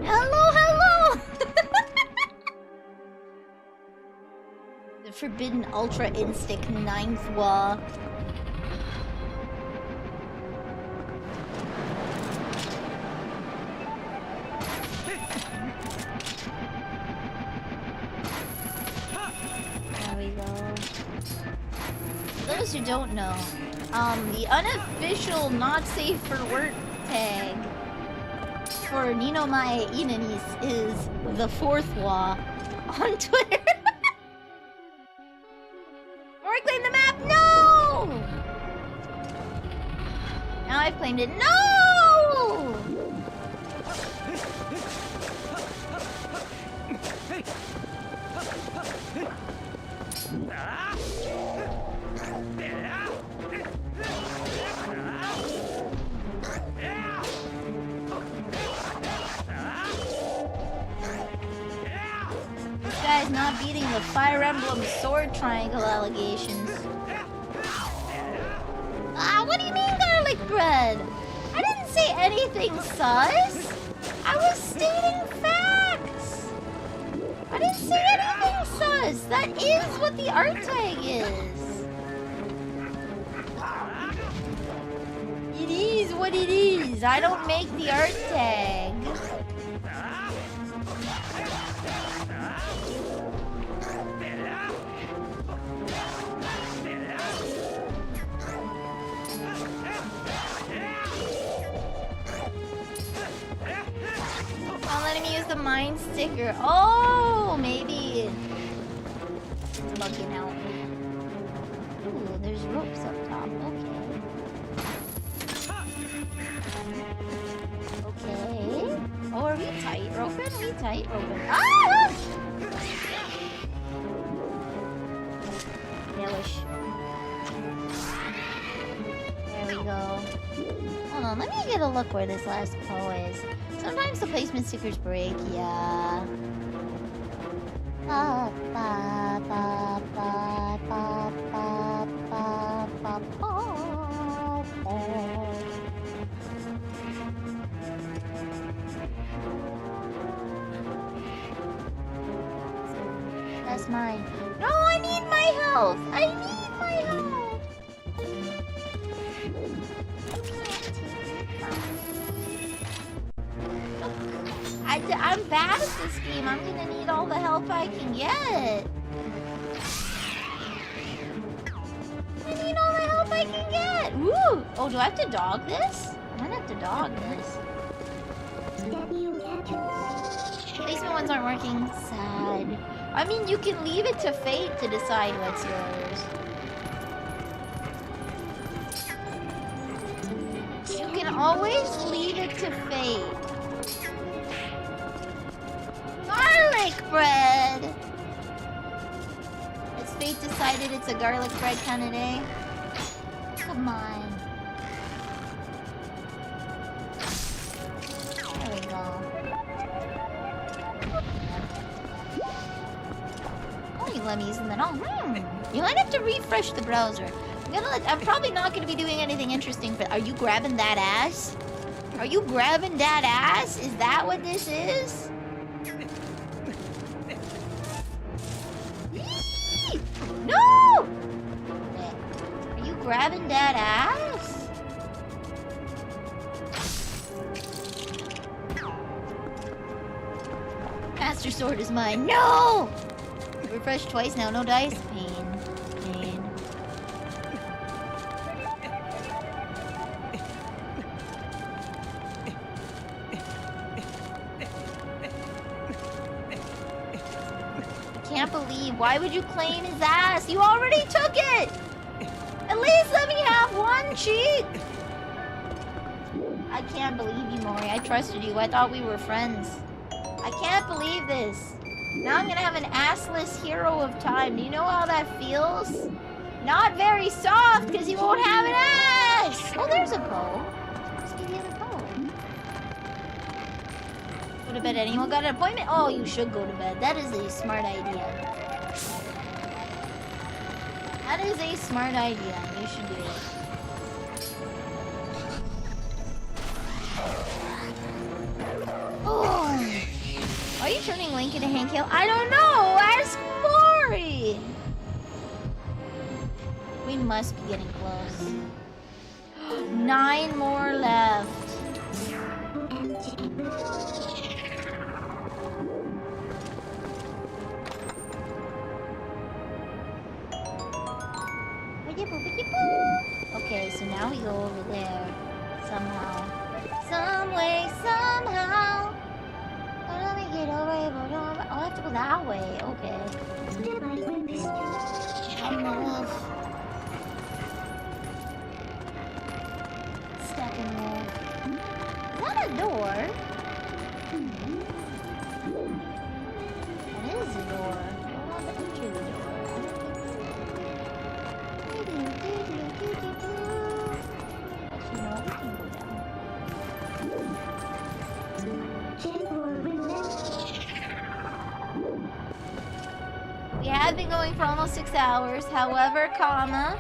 Hello, hello! The Forbidden Ultra Instinct 9th wa. Those who don't know, the unofficial not safe for work tag for Nino Mae Inanis is the 4th wa on Twitter. Or claim the map, no! Now I've claimed it, no! This guy's not beating the Fire Emblem sword triangle allegations. Ah, what do you mean garlic bread? I didn't say anything sus. I was stating facts. I didn't say anything sus. That is what the art tag is. It is what it is. I don't make the art tag. Not letting me use the mine sticker. Oh, maybe it's bugging out. Ooh, there's ropes up top. Okay. Oh, are we tight roping? Are we tight roping? Ah! Yellowish. There we go. Hold on, let me get a look where this last POES is. Sometimes the placement stickers break, yeah. Ba, ba, ba, ba, ba, ba, ba, ba, ba. That's mine. No, I need my health! I need my health! I'm bad at this game. I'm gonna need all the help I can get. I need all the help I can get. Ooh! Oh, do I have to dog this? I might have to dog this. Basement ones aren't working. Sad. I mean, you can leave it to fate to decide what's yours. You can always leave it to fate. Garlic bread! Has fate decided it's a garlic bread kind of day? Come on. There we go. Only lemmies and then you might have to refresh the browser. I'm probably not gonna be doing anything interesting, but are you grabbing that ass? Are you grabbing that ass? Is that what this is? No! Are you grabbing that ass? Master Sword is mine. No! Refresh twice now, no dice. Pain. Pain. can't believe. Why would you claim his ass? You already took it! At least let me have one cheek! I can't believe you, Mori. I trusted you. I thought we were friends. I can't believe this. Now I'm gonna have an assless hero of time. Do you know how that feels? Not very soft, because you won't have an ass! Oh, there's a bow. Let's give you the bow. Go to bed. Anyone got an appointment? Oh, you should go to bed. That is a smart idea. That is a smart idea. You should do it. Oh. Are you turning Link into Hank Hill? I don't know! Ask Mori! We must be getting close. 9 more left. Okay, so now we go over there. Somehow. Some way, somehow. Let me get over here. Oh, I have to go that way. Okay. I'm the wolf. Stepping wolf. Is that a door? That is a door. I don't want to enter the door. Actually, no, we can go down. We have been going for almost 6 hours. However, comma,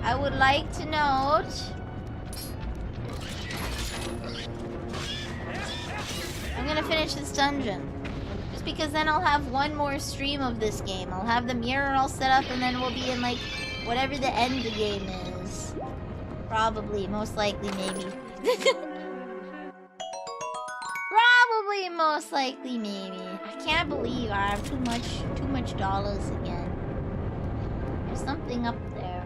I would like to note I'm gonna finish this dungeon. Just because then I'll have one more stream of this game. I'll have the mirror all set up and then we'll be in like whatever the end game is. Probably, most likely, maybe. Probably, most likely, maybe. I can't believe I have too much dollars again. There's something up there.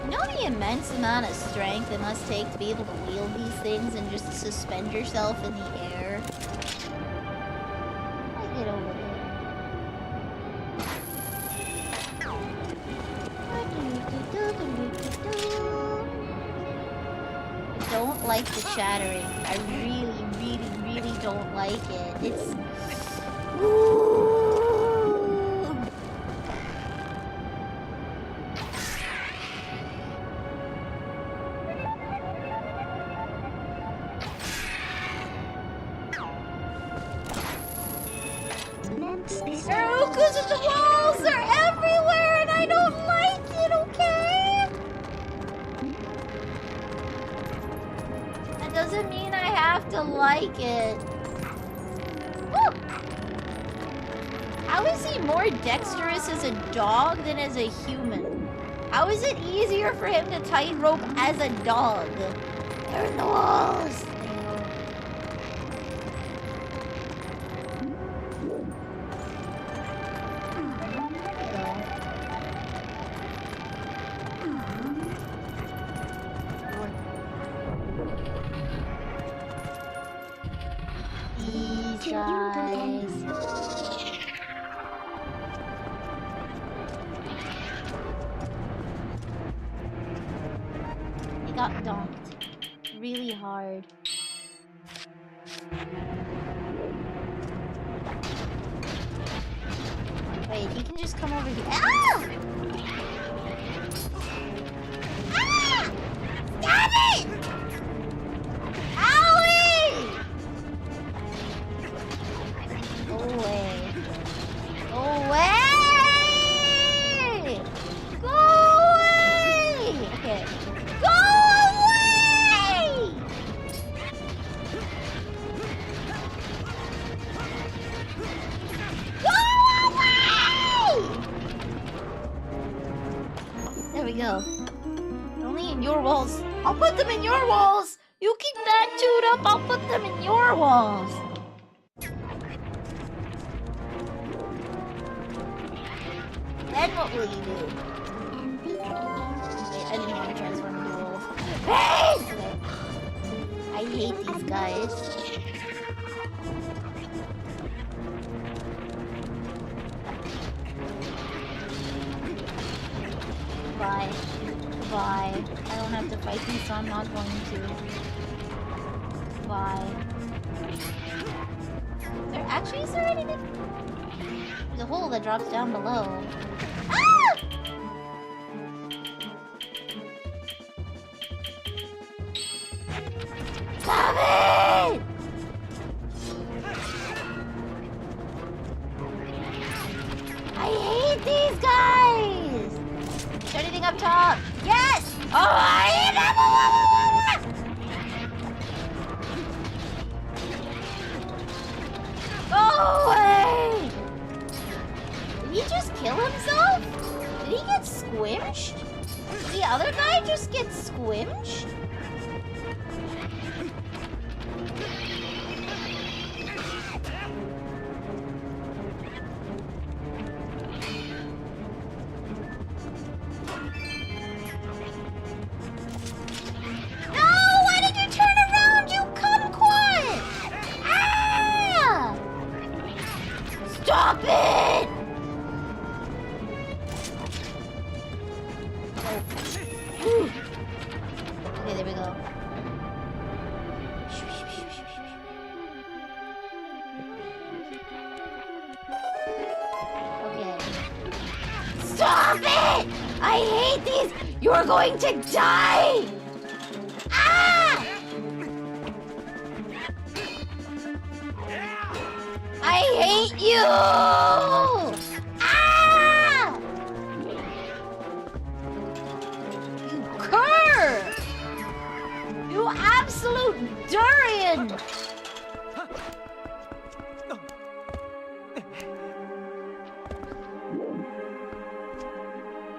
You know the immense amount of strength it must take to be able to wield these things and just suspend yourself in the air? I get over there. I don't like the chattering. I really don't like it. It's... Ooh. Because the walls are everywhere and I don't like it, okay? That doesn't mean I have to like it. Woo! How is he more dexterous as a dog than as a human? How is it easier for him to tightrope as a dog? They're in the walls. Got donked really hard. Wait, he can just come over here. Ah! Ah! Stop it! Owie! Go away. Go away! Go away! Okay. Go! There we go. Only in your walls. I'll put them in your walls. You keep that chewed up. I'll put them in your walls. then what will you do? Wait, I didn't want to transform into a wolf. Hey! Okay. I hate these guys. Bye. Bye. I don't have to fight these, so I'm not going to. Bye. Is there anything? There's a hole that drops down below. Ah! Stop it! I hate these guys! Is there anything up top? Yes! Oh, I hate them! Go away! Did he just kill himself? Did he get squished? Did the other guy just get squished? Stop it! Oh. Okay, there we go. Okay. Stop it! I hate these! You're going to die! Ah! I hate you! Ah! You cur! You absolute durian!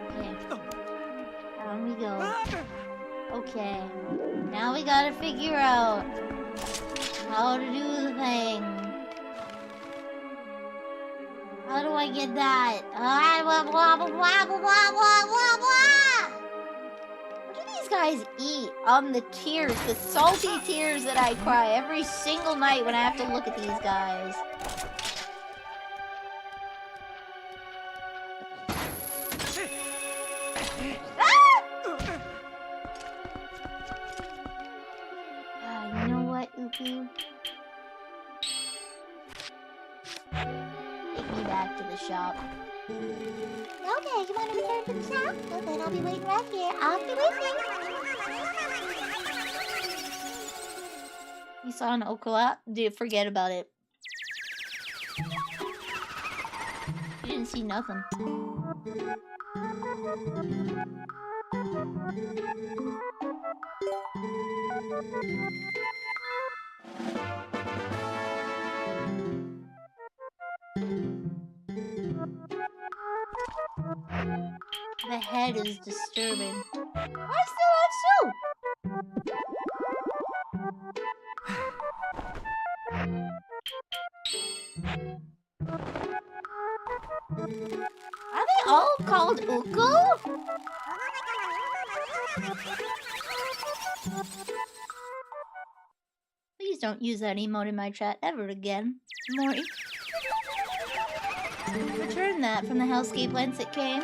Okay. Down we go. Okay. Now we gotta figure out how to do the thing. How do I get that? Blah, blah, blah, blah, blah, blah, blah, blah. What do these guys eat? The tears, the salty tears that I cry every single night when I have to look at these guys. You know what, OoT? Take me back to the shop. Okay, you want to return to the shop? Well, then I'll be waiting right here. I'll be with you. You saw an Okola? Dude, forget about it. You didn't see nothing. The head is disturbing. I still have soup! Are they all called Uko? Please don't use that emote in my chat ever again, Mori. Return that from the hellscape whence it came.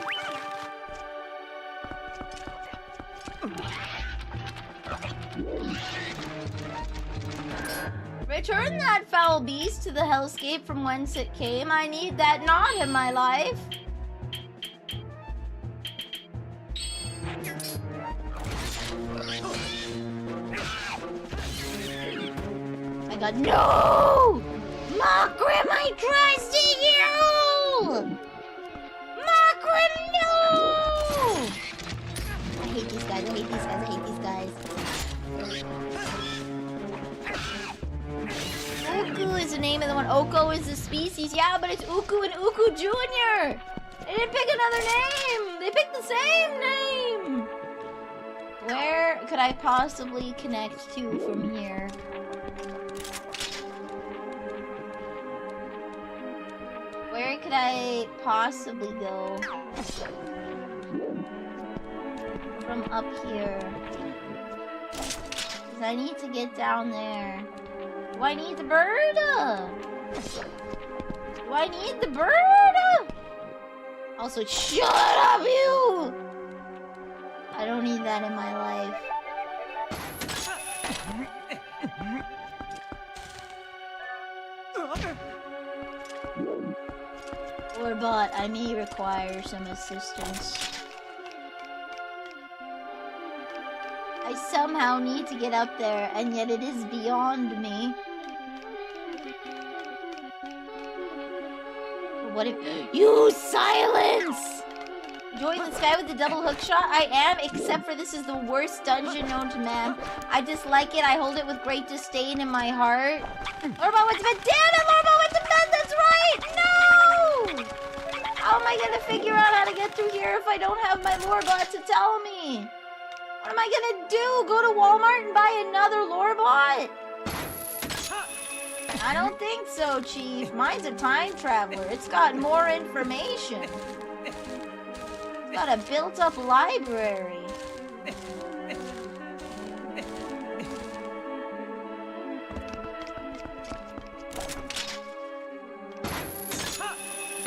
Return that foul beast to the hellscape from whence it came. I need that not in my life. I got no! Makrim, I trusted you! Makrim, no! I hate these guys, I hate these guys, I hate these guys. Uku is the name of the one. Oko is the species. Yeah, but it's Uku and Uku Jr. They didn't pick another name. They picked the same name. Where could I possibly connect to from here? Where could I possibly go? From up here. 'Cause I need to get down there. Do I need the bird? Do I need the bird? Also, shut up, you! I don't need that in my life. Warbot, I may require some assistance. I somehow need to get up there, and yet it is beyond me. What if you silence? Join the sky with the double hook shot? I am, except for this is the worst dungeon known to man. I dislike it. I hold it with great disdain in my heart. Lorbo went to bed. Damn it, Lorbo went to bed. That's right. No! How am I gonna figure out how to get through here if I don't have my Lorebot to tell me? What am I gonna do? Go to Walmart and buy another Lorebot? I don't think so, Chief. Mine's a time traveler. It's got more information. It's got a built-up library.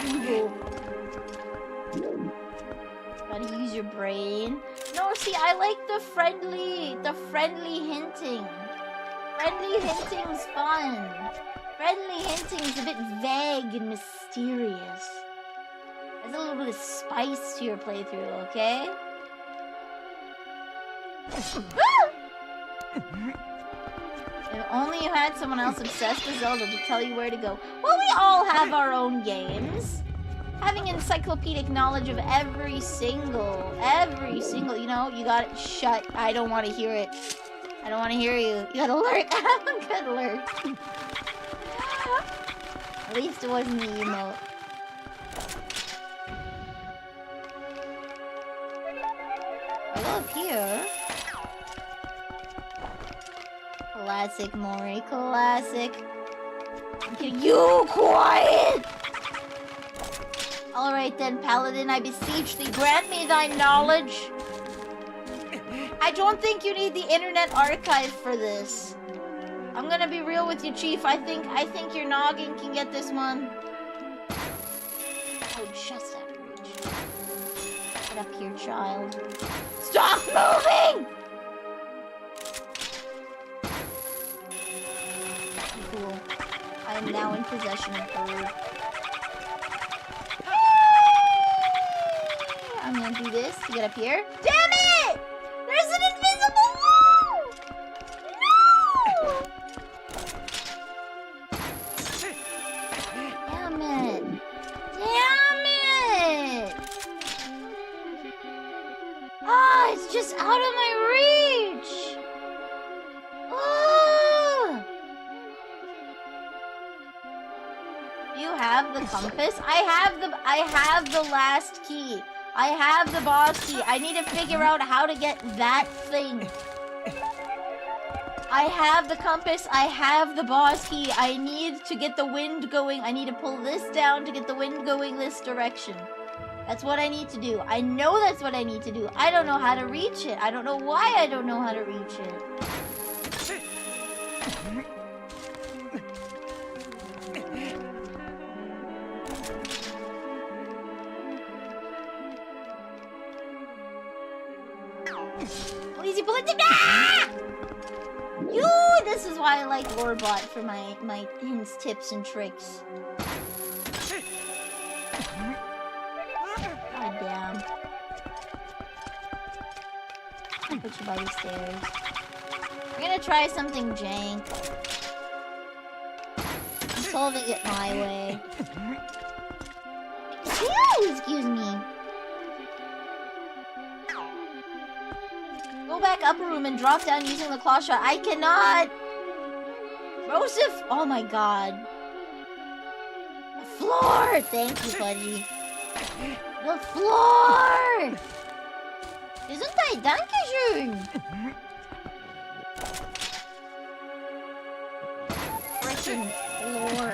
Google. Gotta use your brain. No, see, I like the friendly hinting. Friendly hinting's fun. Friendly hinting's a bit vague and mysterious. There's a little bit of spice to your playthrough, okay? If only you had someone else obsessed with Zelda to tell you where to go. Well, we all have our own games. Having encyclopedic knowledge of every single, you know, you got it. Shut. I don't want to hear it. I don't want to hear you. You gotta lurk. Good lurk. At least it wasn't the emote. I go up here. Classic, Mori. Classic. Okay, you quiet! Alright then, Paladin, I beseech thee, grant me thy knowledge. I don't think you need the Internet Archive for this. I'm gonna be real with you, Chief. I think your noggin can get this one. Oh, just out of reach. Get up here, child. Stop moving! Cool. I am now in possession of bird. I'm gonna do this to get up here. Damn it! There's an invisible wall! No! Damn it! Damn it! Ah, it's just out of my reach! Ah! You have the compass? I have the last key. I have the boss key. I need to figure out how to get that thing. I have the compass. I have the boss key. I need to get the wind going. I need to pull this down to get the wind going this direction. That's what I need to do. I know that's what I need to do. I don't know how to reach it. I don't know why I don't know how to reach it. Easy bullet. Ah! This is why I like Lorebot for my hints, tips, and tricks. God damn. I'll put you by the stairs. We're gonna try something jank. I'm solving it my way. Excuse me. Go back upper room and drop down using the claw shot. I cannot! Joseph! Oh my god. The floor! Thank you, buddy. The floor! Gesundheit, dankeschön! Frickin' floor.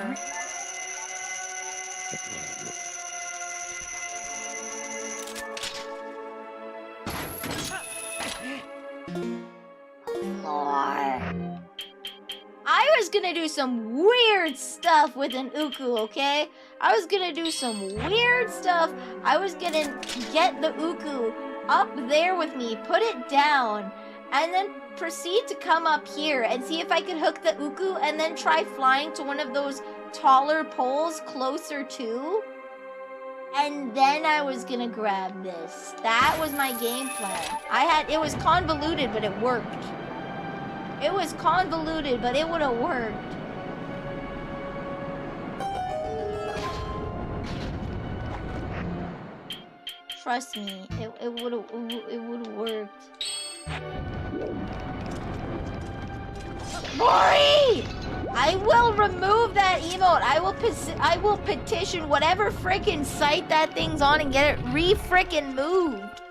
Lord. I was gonna do some weird stuff with an uku, okay? I was gonna do some weird stuff. I was gonna get the uku up there with me, put it down, and then proceed to come up here and see if I could hook the uku and then try flying to one of those taller poles closer to. And then I was gonna grab this. That was my game plan. It was convoluted, but it worked. It was convoluted, but it would have worked. Trust me, it would have worked. Mori! I will remove that emote. I will petition whatever frickin' site that thing's on and get it re-frickin' moved.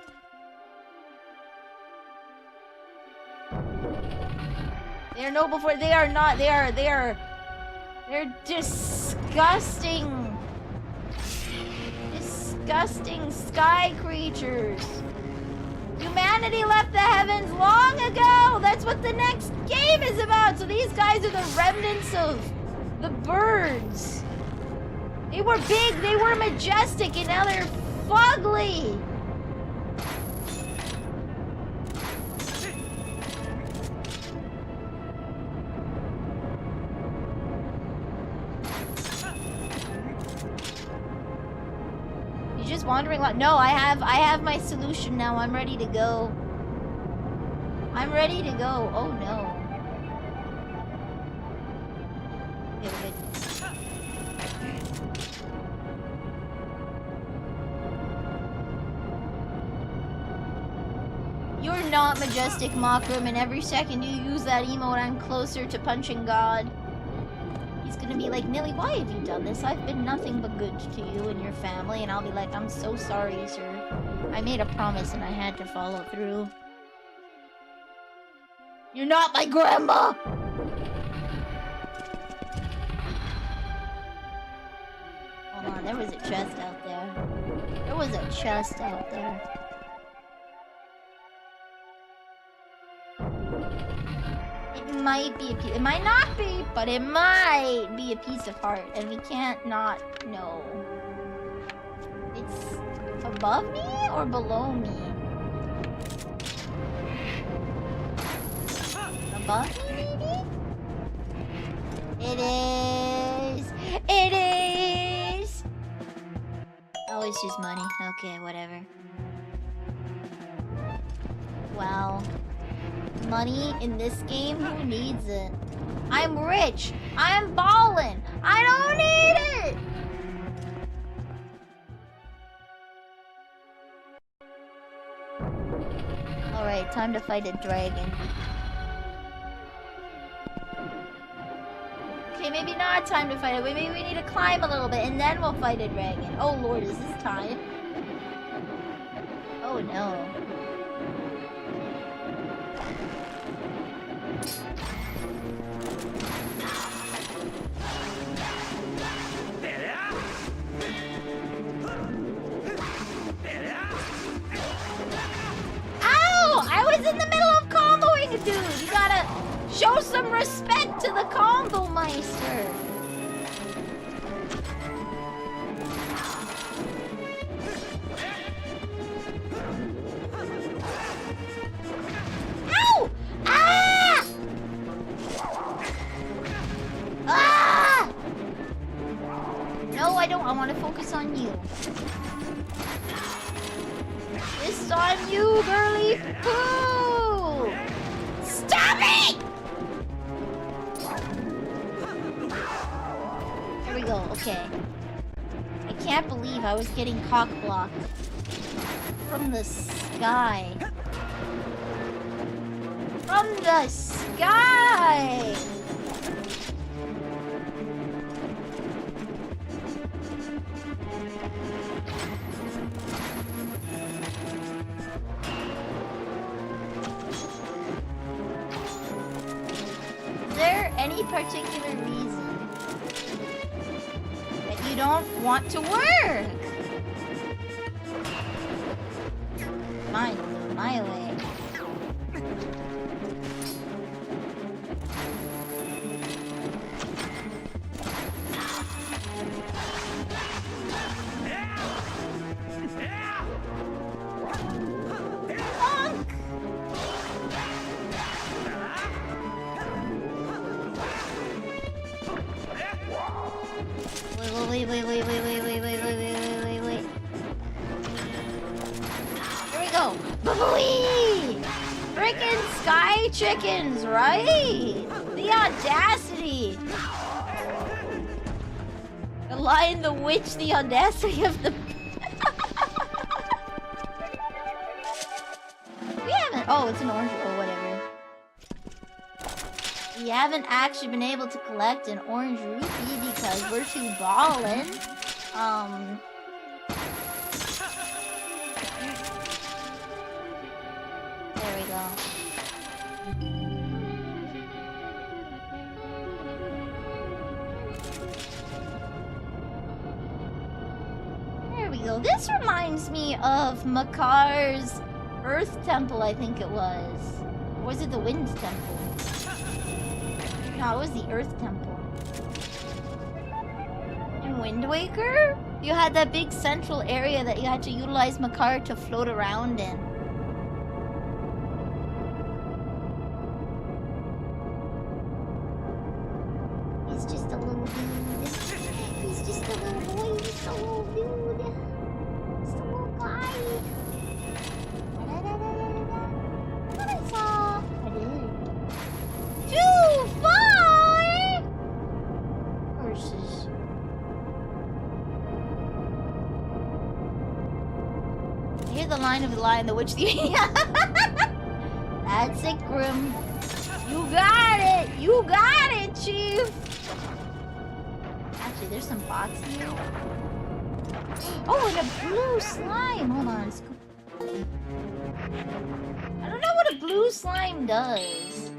They are noble for they are not. They're disgusting. Disgusting sky creatures. Humanity left the heavens long ago. That's what the next game is about. So these guys are the remnants of the birds. They were big, they were majestic, and now they're fugly. Just wandering around. No, I have my solution now. I'm ready to go. I'm ready to go. Oh no. Okay, we're good. You're not majestic, Mockroom, and every second you use that emote, I'm closer to punching God. He's gonna be like, Nilly, why have you done this? I've been nothing but good to you and your family. And I'll be like, I'm so sorry, sir. I made a promise and I had to follow through. You're not my grandma! Hold on, there was a chest out there. There was a chest out there. It might be a piece. It might not be, but it might be a piece of heart, and we can't not know. It's above me or below me? Above me, maybe? It is! It is! Oh, it's just money. Okay, whatever. Well... money in this game? Who needs it? I'm rich. I'm ballin'. I don't need it. Alright, time to fight a dragon. Okay, maybe not time to fight it. Maybe we need to climb a little bit and then we'll fight a dragon. Oh lord, is this time? Oh no. I was in the middle of comboing a dude! You gotta show some respect to the combo meister! Ow! Ah! Ah! No, I don't. I want to focus on you. This on you, girly poo! Stop it! There we go, okay. I can't believe I was getting cock-blocked from the sky. From the sky! Any particular reason that you don't want to work. Mine, my way. Wait. Here we go. Boo-boo-wee! Frickin' sky chickens, right? The audacity. The Lion, the Witch, the audacity of the... We haven't... Oh, it's an orange... Oh, whatever. We haven't actually been able to collect an orange rupee because we're too ballin'. There we go. There we go. This reminds me of Makar's Earth Temple, I think it was. Or was it the Wind Temple? No, it was the Earth Temple. In Wind Waker, you had that big central area that you had to utilize Makar to float around in. He's just a little dude. He's just a little boy. He's just a little dude. Just a little guy. What I saw. I did. Too far! Horses. Hear the line of the Lion, the Witch, the... That's it, Grim. You got it! You got it, Chief! Actually, there's some bots here. Oh, and a blue slime! Hold on. I don't know what a blue slime does.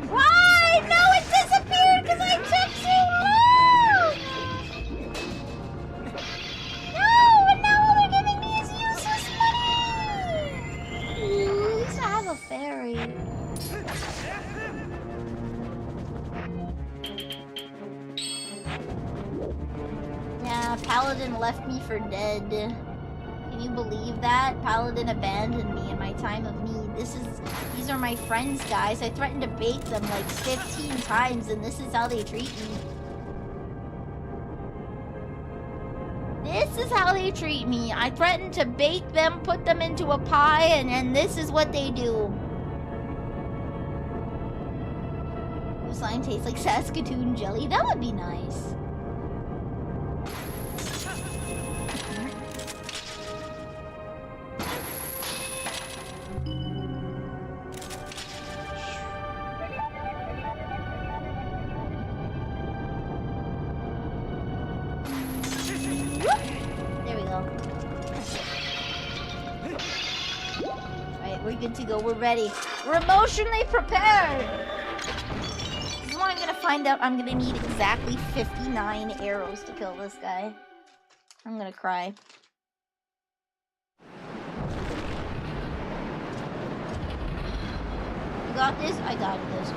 Why? No, it disappeared because I took too long! No, and now all they're giving me is useless money! At least I have a fairy. Yeah, Paladin left me for dead. Can you believe that? Paladin abandoned me in my time of need. These are my friends, guys. I threatened to bait them like 15 times, and this is how they treat me. This is how they treat me. I threatened to bait them, put them into a pie, and this is what they do. Blue slime tastes like Saskatoon jelly. That would be nice. Good to go. We're ready. We're emotionally prepared. This is what I'm gonna find out. I'm gonna need exactly 59 arrows to kill this guy. I'm gonna cry. You got this? I got this.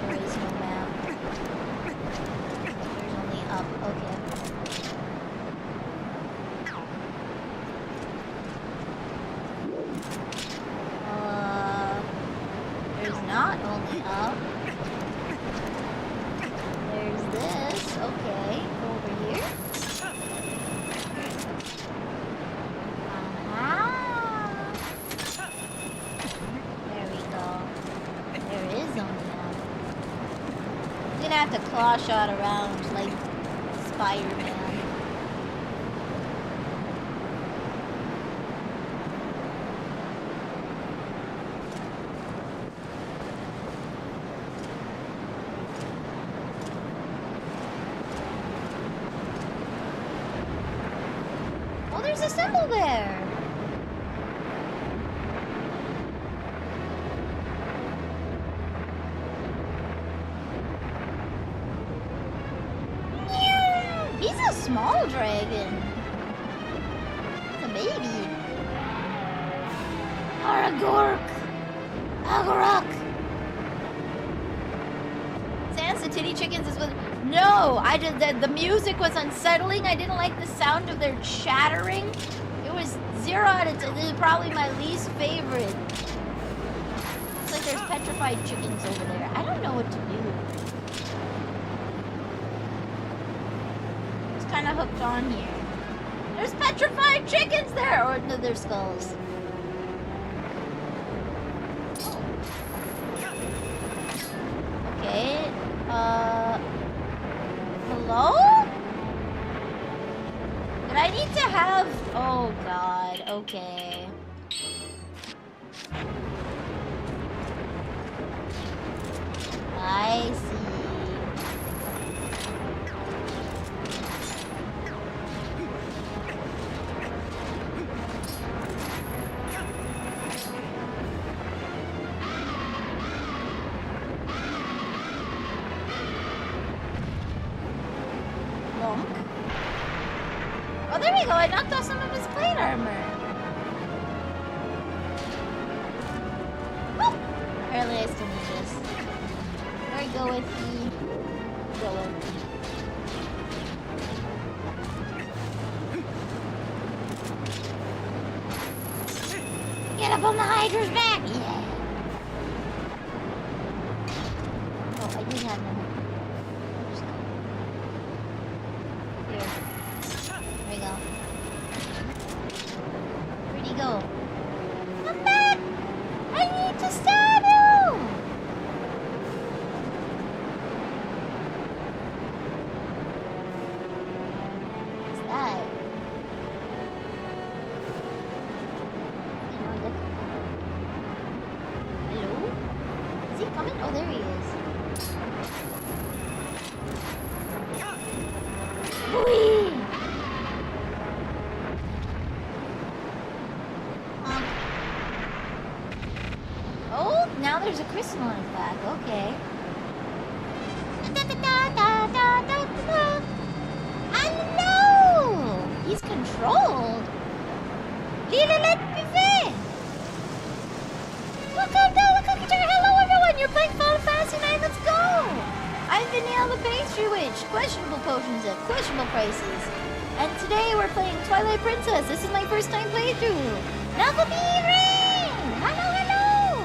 There is no map. There's only up. Okay. Not only up. There's this. Okay. Go over here. There we go. There is only up. I'm gonna have to claw shot around like Spider-Man. There's a symbol there. small dragon. It's a baby. Aragork. Agorok. Sans the titty chickens is what. No, I just the music was unsettling. I didn't like the sound of their chattering. It was 0 out of 10. This is probably my least favorite. It's like there's petrified chickens over there. I don't know what to do. It's kind of hooked on here. There's petrified chickens there, or no, they're skulls. Okay. Hello? But I need to have. Oh God. Okay. I see. Bonk. Oh, there we go. I knocked off some of his plate armor. Oh! Apparently I still need this. Where I go with the goer. Get up on the Hydra's back! Yeah! Oh, I did have them. Here. There we go. Where'd he go? Come back! I need to stab you! What's that? Hello? Is he coming? Oh, there he is. Whee! Oh, now there's a crystal on his back. Okay. I know! He's controlled. Look at hello everyone! You're playing Final Fantasy 9, let's go! I'm Vanille the Pastry Witch. Questionable potions at questionable prices. And today we're playing Twilight Princess. This is my first time playthrough. Knuckle Ring! Hello, hello!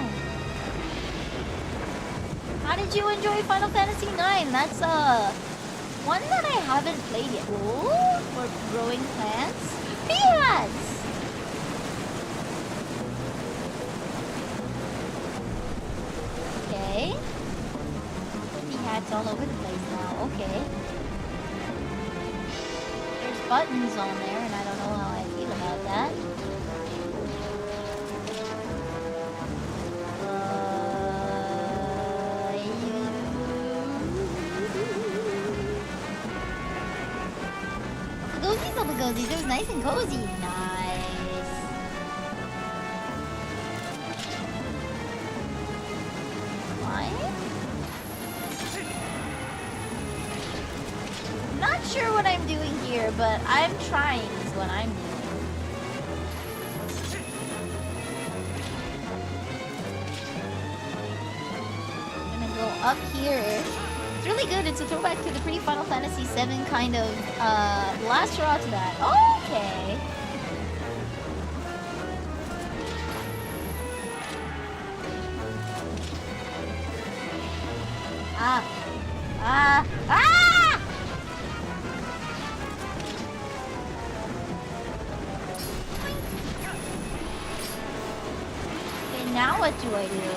How did you enjoy Final Fantasy 9? That's one that I haven't played yet. Oh, for growing plants. Peanuts! Okay. Hats all over the place now. Okay. There's buttons on there, and I don't know how I feel about that. It was nice and cozy. Nice. Not sure what I'm doing here, but I'm trying is what I'm doing. I'm gonna go up here. It's really good. It's a throwback to the pretty Final Fantasy 7 kind of last hurrah to that. Okay. Ah. Okay, now what do I do?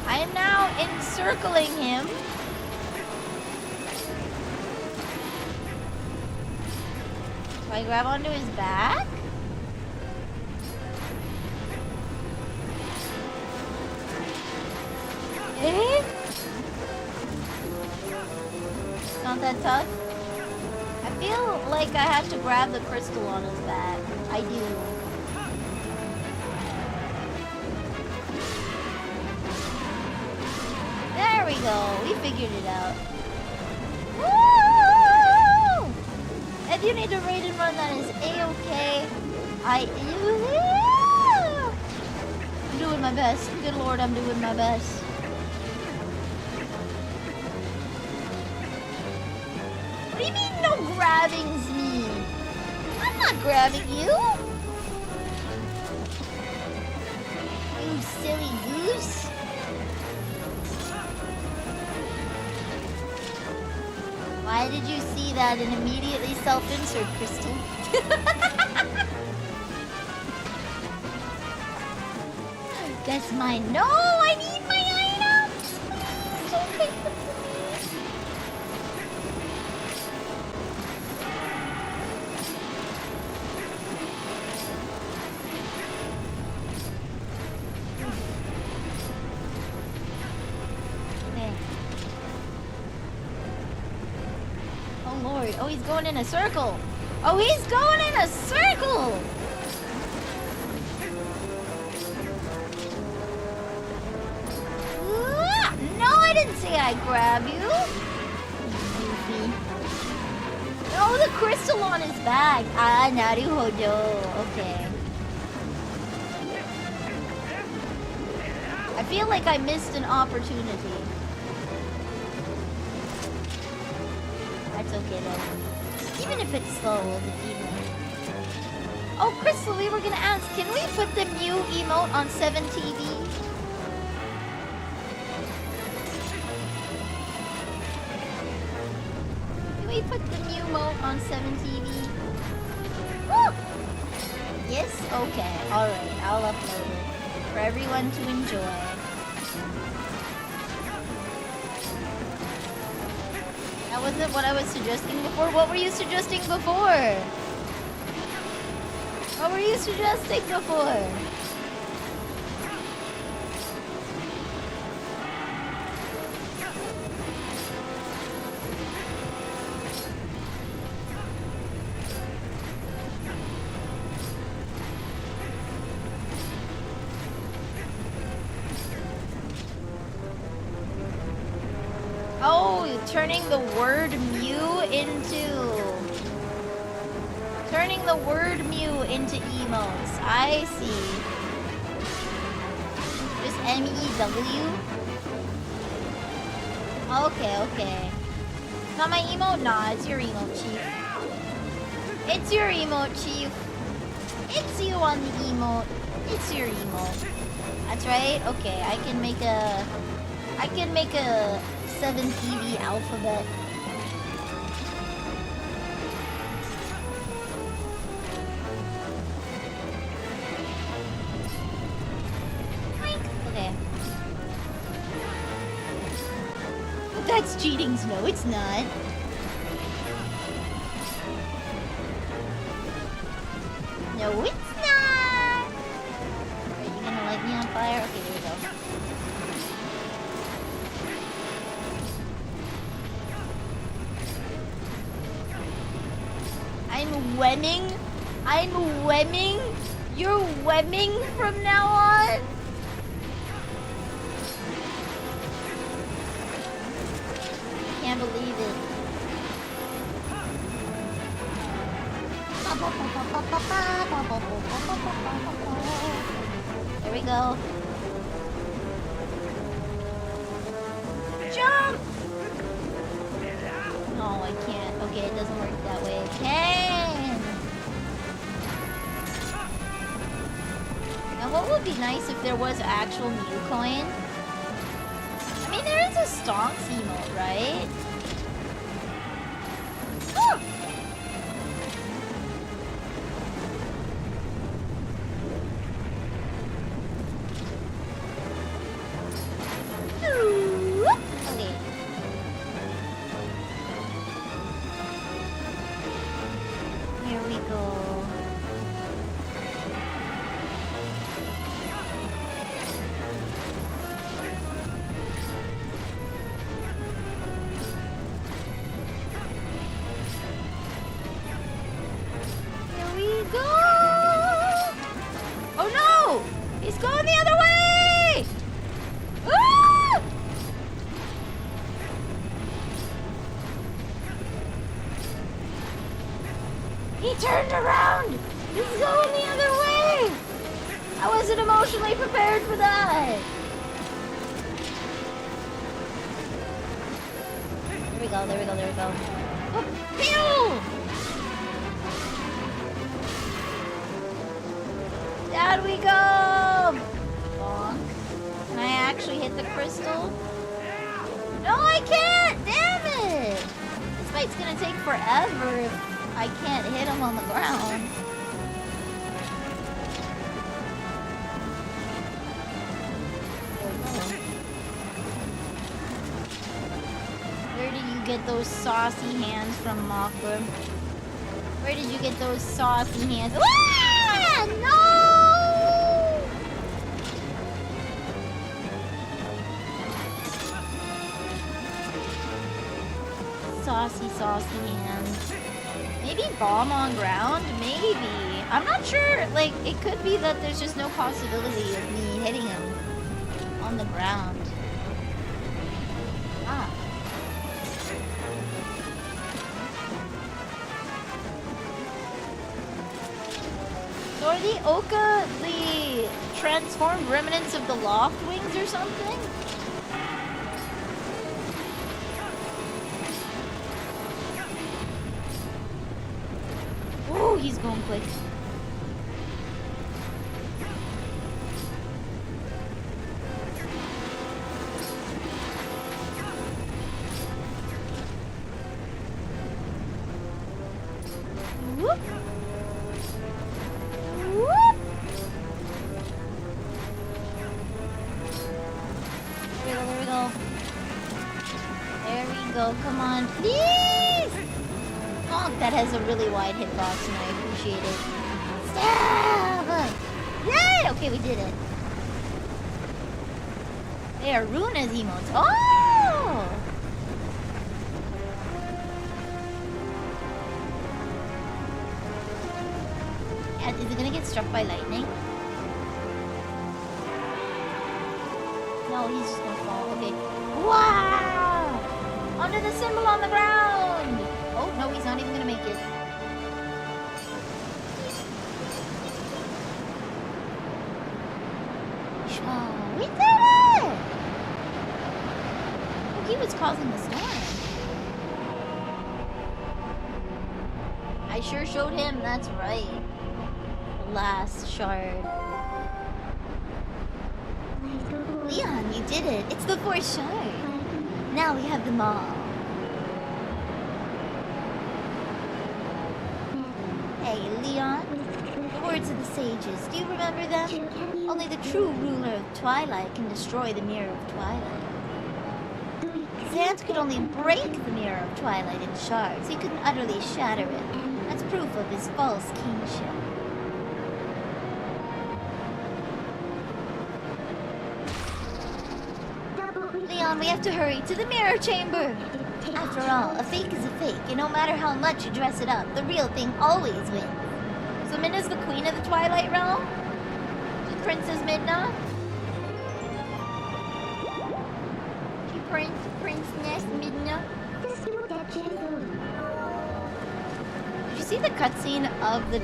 I am now encircling him. Do I grab onto his back? Eh? Not that tough? I feel like I have to grab the crystal on his back. I do. There we go. We figured it out. Woo! If you need to raid and run, that is A-okay. I'm doing my best. Good lord, I'm doing my best. What do you mean no grabbing's me? I'm not grabbing you. You silly goose. Why did you see that and immediately self-insert, Crystal? That's mine. No, I need my items. Don't take them from me. Okay. Oh lord. Oh, he's going in a circle. Oh, he's going in a circle. No, I didn't say I'd grab you. Goofy. No, the crystal on his back. Ah, naruhodo. Okay. I feel like I missed an opportunity. That's okay though. Even if it's slow, we'll defeat him. Oh, Crystal, we were gonna ask, can we put the Mew emote on 7 TV? Can we put the Mew emote on 7 TV? Woo! Yes? Okay. Alright, I'll upload it for everyone to enjoy. That wasn't what I was suggesting before. What were you suggesting before? What were you suggesting before? Oh, turning the word Mew into emotes. I see. Just MEW? Okay. Not my emote? Nah, it's your emote, Chief. It's your emote, Chief. It's you on the emote. It's your emote. That's right? Okay, I can make a 7 TV alphabet. Okay. That's cheating, no, it's not. No, it's not. Are you gonna light me on fire? Okay, there we go. I'm wemming? You're wemming from now on? Can't believe it. There we go. Jump! No, I can't. Okay, it doesn't work that way. It can! Now, what would be nice if there was actual Mew coin? I mean, there is a Stonks emote, right? Oh! Okay. Here we go. emotionally prepared for that. There we go, there we go, there we go. Oh, pew! Down we go! Bonk. Can I actually hit the crystal? No, I can't! Damn it! This fight's gonna take forever if I can't hit him on the ground. Where did you get those saucy hands from, Makra? Where did you get those saucy hands? Ah! No! Saucy, saucy hands. Maybe bomb on ground? Maybe. I'm not sure. Like, it could be that there's just no possibility of me hitting him on the ground. Ah. So are the Oka the transformed remnants of the Loft Wings or something? Ooh, he's going quick. Whoop. Whoop. There we go, there we go. There we go, come on, please! Oh, that has a really wide hitbox and I appreciate it. Stab! Yay! Okay, we did it. They are Runa's emotes. Oh! Yeah, is it gonna get struck by lightning? No, he's just gonna fall. Okay. Wow! Under the symbol on the ground! Oh, no, he's not even gonna make it. Oh, we did it! Oh, he was causing the storm. I sure showed him, that's right. The last shard. Leon, you did it. It's the fourth shard. Now we have them all. Hey, Leon. The words of the sages, do you remember them? Only the true ruler of Twilight can destroy the mirror of Twilight. Zant could only break the mirror of Twilight in shards. He couldn't utterly shatter it. That's proof of his false kingship. Leon, we have to hurry to the mirror chamber. After all, a fake is a fake, and no matter how much you dress it up, the real thing always wins. So Midna's the queen of the Twilight realm? She's Princess Midna? She Princess Midna? Did you see the cutscene of the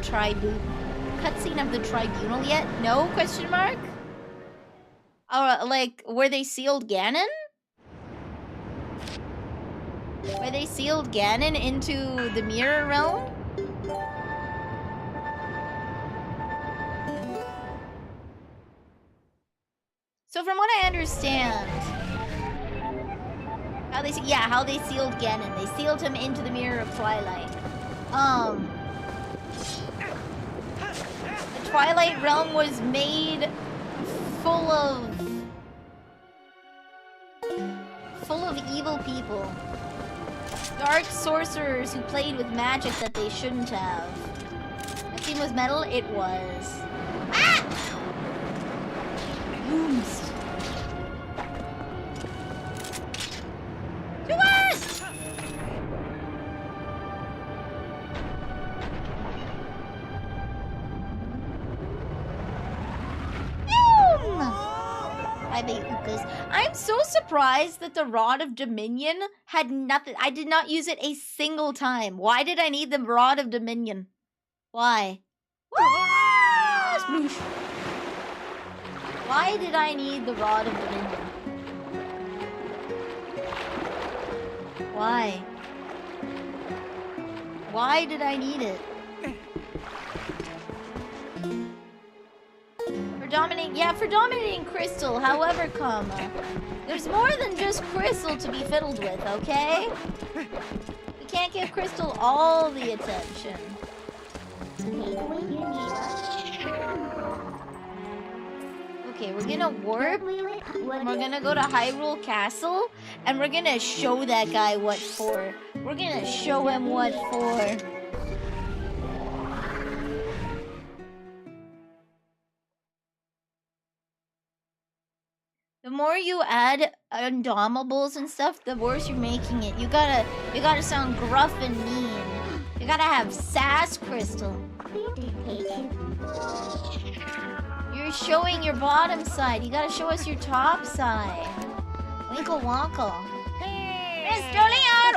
tribunal yet? No? Question mark? Like, where they sealed Ganon? Where they sealed Ganon into the mirror realm? So from what I understand, how they sealed Ganon. They sealed him into the mirror of Twilight. The Twilight realm was made full of evil people. Dark sorcerers who played with magic that they shouldn't have. That team was metal? It was. Ah! Booms. To us! Boom! I bet Ukas. I'm so surprised that the Rod of Dominion had nothing. I did not use it a single time. Why did I need the Rod of Dominion? Why? Sploosh. Why did I need the Rod of Dominion? Why? Why did I need it? For dominating Crystal, however, there's more than just Crystal to be fiddled with, okay? We can't give Crystal all the attention. Okay, we're gonna warp, and we're gonna go to Hyrule Castle, and we're gonna show that guy what for. We're gonna show him what for. The more you add Indomables and stuff, the worse you're making it. You gotta sound gruff and mean. You gotta have sass, Crystal. You're showing your bottom side. You gotta show us your top side. Winkle wonkle. Mr. Leon!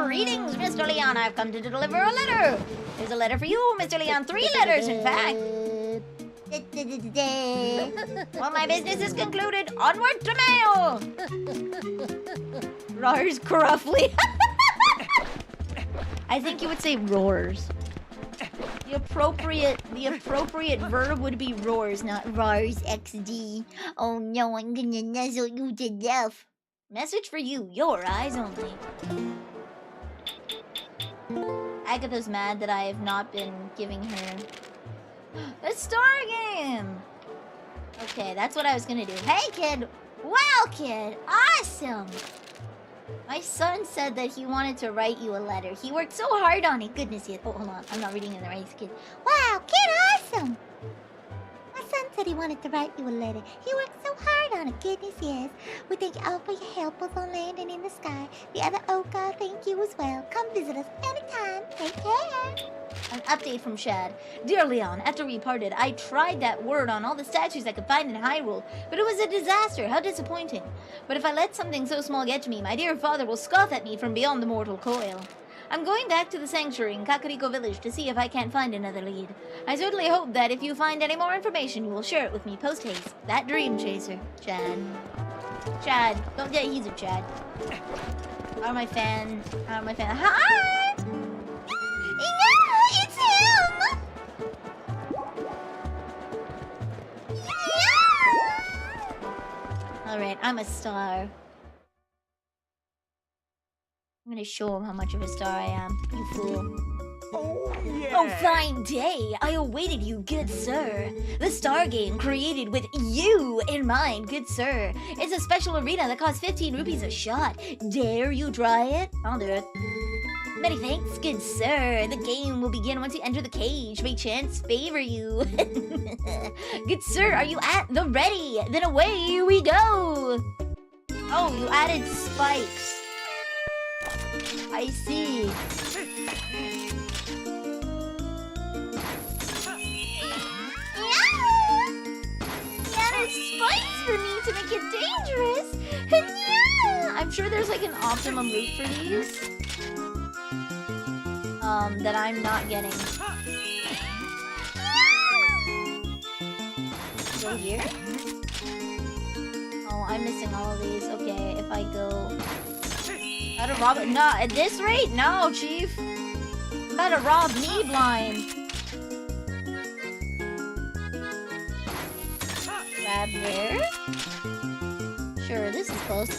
Greetings, Mr. Leon. I've come to deliver a letter. There's a letter for you, Mr. Leon. 3 letters, in fact. Well, my business is concluded. Onward to mail. Roars gruffly. I think you would say roars. The appropriate verb would be roars, not roars XD. Oh no, I'm gonna nuzzle you to death. Message for you, your eyes only. Agatha's mad that I have not been giving her the Star Game. Okay, that's what I was gonna do. Hey kid! Wow kid! Awesome! My son said that he wanted to write you a letter. He worked so hard on it. Goodness, yes. Oh, hold on. I'm not reading it right, kid. Wow, kid, awesome! My son said he wanted to write you a letter. He worked so hard on it. Goodness, yes. We thank you all for your help both on land and in the sky. The other OoT, thank you as well. Come visit us anytime. Take care. An update from Shad. Dear Leon, after we parted, I tried that word on all the statues I could find in Hyrule, but it was a disaster. How disappointing. But if I let something so small get to me, my dear father will scoff at me from beyond the mortal coil. I'm going back to the sanctuary in Kakariko Village to see if I can't find another lead. I certainly hope that if you find any more information, you will share it with me post-haste. That Dream Chaser. Chad. Chad. Don't get he's a Chad. Are my fan. Hi! Yeah, it's him! Yeah! Alright, I'm a star. I'm gonna show him how much of a star I am, you fool. Oh, yeah. Oh, fine day! I awaited you, good sir. The Star Game created with you in mind, good sir. It's a special arena that costs 15 rupees a shot. Dare you try it? I'll do it. Many thanks, good sir. The game will begin once you enter the cage. May chance favor you. Good sir, are you at the ready? Then away we go. Oh, you added spikes. I see. He added spikes for me to make it dangerous. Yeah. I'm sure there's like an optimum loot for these. That I'm not getting. Go here? Oh, I'm missing all of these. Okay, if I go... Gotta rob it. No, at this rate? No, chief. You gotta rob me blind. Grab there. Sure, this is close.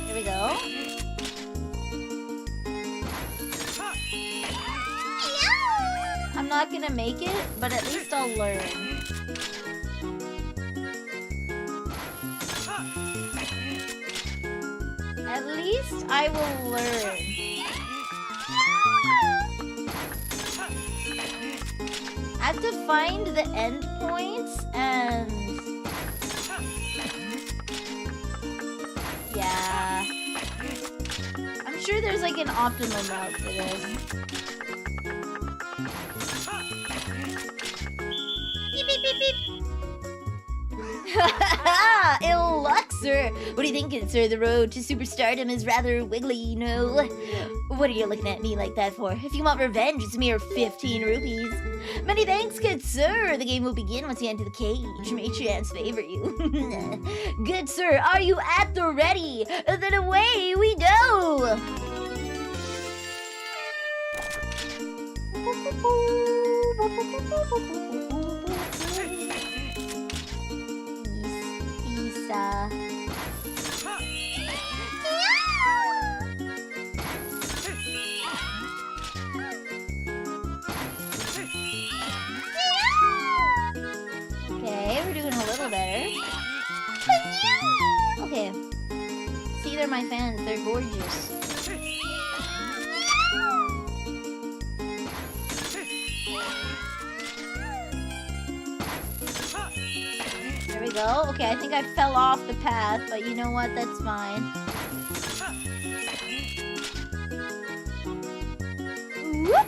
Here we go. I'm not gonna make it, but at least I'll learn. At least I will learn. I have to find the end points and... Yeah. I'm sure there's like an optimal route for this. Beep, beep, beep, beep. Ill luck, sir. What do you think, sir? The road to superstardom is rather wiggly, you know. What are you looking at me like that for? If you want revenge, it's a mere 15 rupees. Many thanks, good sir. The game will begin once you enter the cage. May chance favor you. Good sir, are you at the ready? Then away we go. Isa. Okay, we're doing a little better. Okay. See, they're my fans. They're gorgeous. There we go. Okay, I think I fell off the path, but you know what? That's fine. Whoop.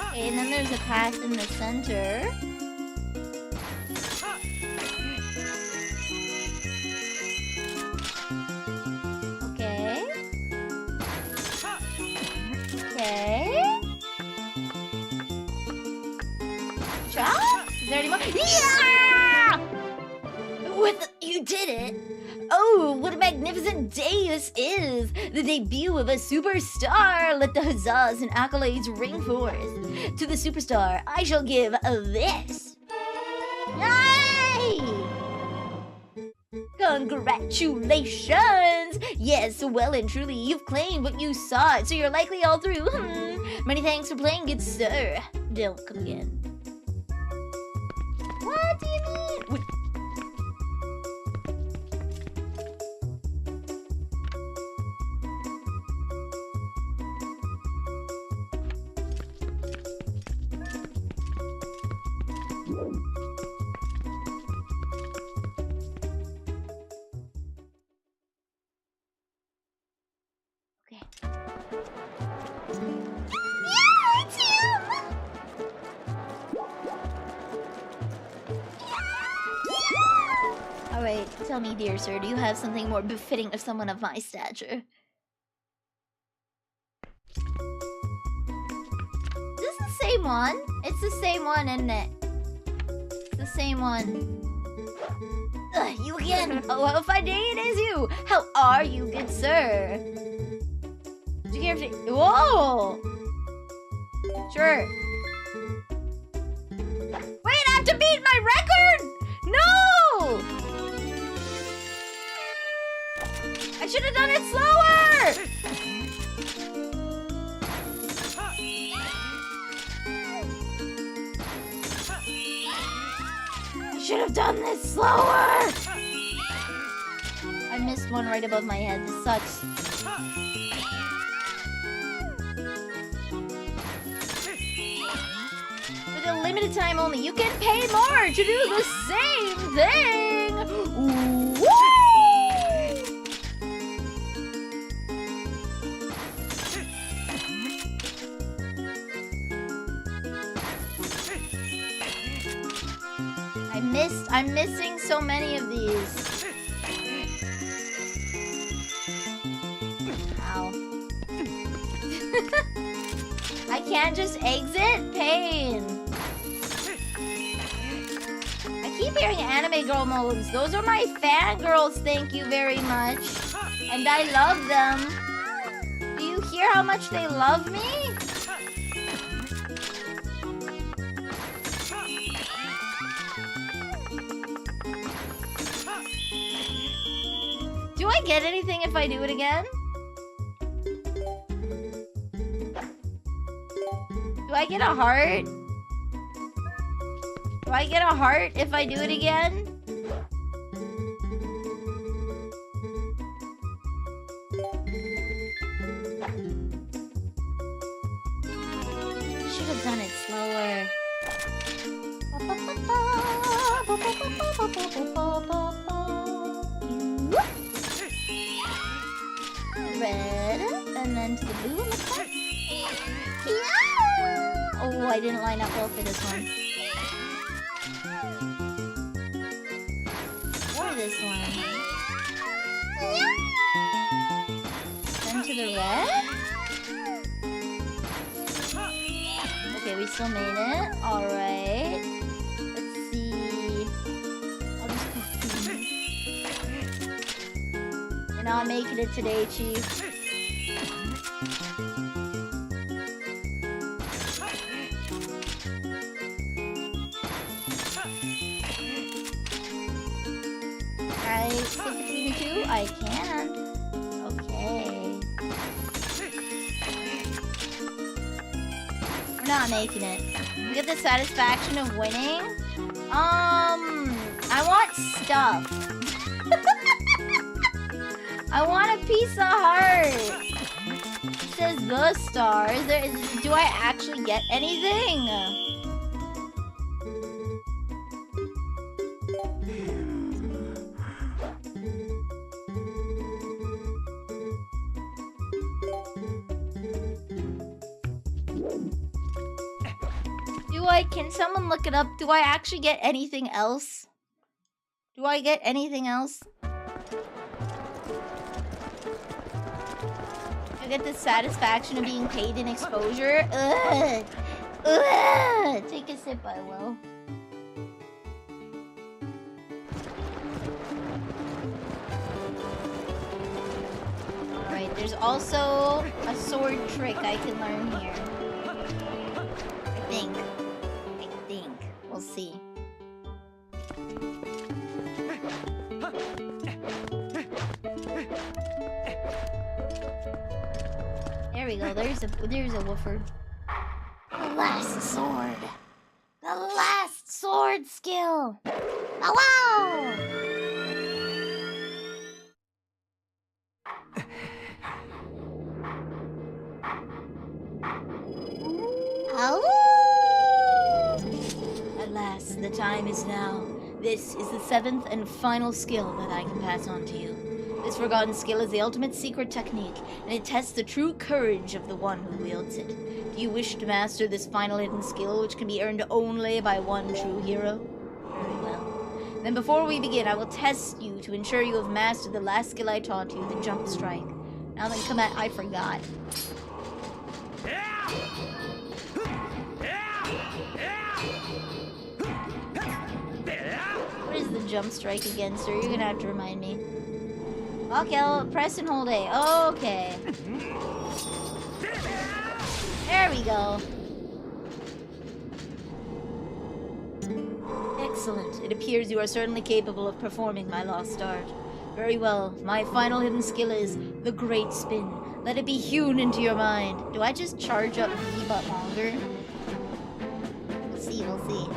Okay, and then there's a path in the center. Okay. Chop? Is there any more? Yeah! You did it! Oh, what a magnificent day this is! The debut of a superstar! Let the huzzas and accolades ring forth. To the superstar, I shall give this. Yay! Congratulations! Yes, well and truly, you've claimed what you sought, so you're likely all through. Many thanks for playing, good sir. Don't come again. What do you mean? What? Alright, tell me, dear sir, do you have something more befitting of someone of my stature? Is this the same one? It's the same one, isn't it? It's the same one. Ugh, you again! Oh, how fine day it is you! How are you, good sir? Do you care if whoa! Sure. Wait, I have to beat my record! No! I should have done it slower! I should have done this slower! I missed one right above my head. This sucks. For the limited time only, you can pay more to do the same thing! Woo! I'm missing so many of these. Ow. I can't just exit? Pain. I keep hearing anime girl moans. Those are my fangirls, thank you very much. And I love them. Do you hear how much they love me? Do I get anything if I do it again? Do I get a heart? Do I get a heart if I do it again? Should have done it slower. Red, and then into the blue, it looks like. Yeah! Oh, I didn't line up well for this one. Or this one. Then to the red? Okay, we still made it. Alright. Let's see. I'll just continue. You're not making it today, Chief. Alright, split between the two? I can. Okay. We're not making it. We get the satisfaction of winning. I want stuff. I want a piece of heart. It says the star. Do I actually get anything? Can someone look it up? Do I actually get anything else? Do I get anything else? I get the satisfaction of being paid in exposure? Ugh! Ugh! Take a sip, I will. Alright, there's also a sword trick I can learn here. I think. We'll see. There we go. There's a woofer. The last sword. The last sword skill. Oh wow! Hello? Alas, the time is now. This is the 7th and final skill that I can pass on to you. This forgotten skill is the ultimate secret technique, and it tests the true courage of the one who wields it. Do you wish to master this final hidden skill, which can be earned only by one true hero? Very well. Then before we begin, I will test you to ensure you have mastered the last skill I taught you, the jump strike. Now then, come at... I forgot. What is the jump strike again, sir? You're gonna have to remind me. Okay, I'll press and hold A. Okay. There we go. Excellent. It appears you are certainly capable of performing my lost art. Very well. My final hidden skill is the Great Spin. Let it be hewn into your mind. Do I just charge up V but longer? We'll see, we'll see.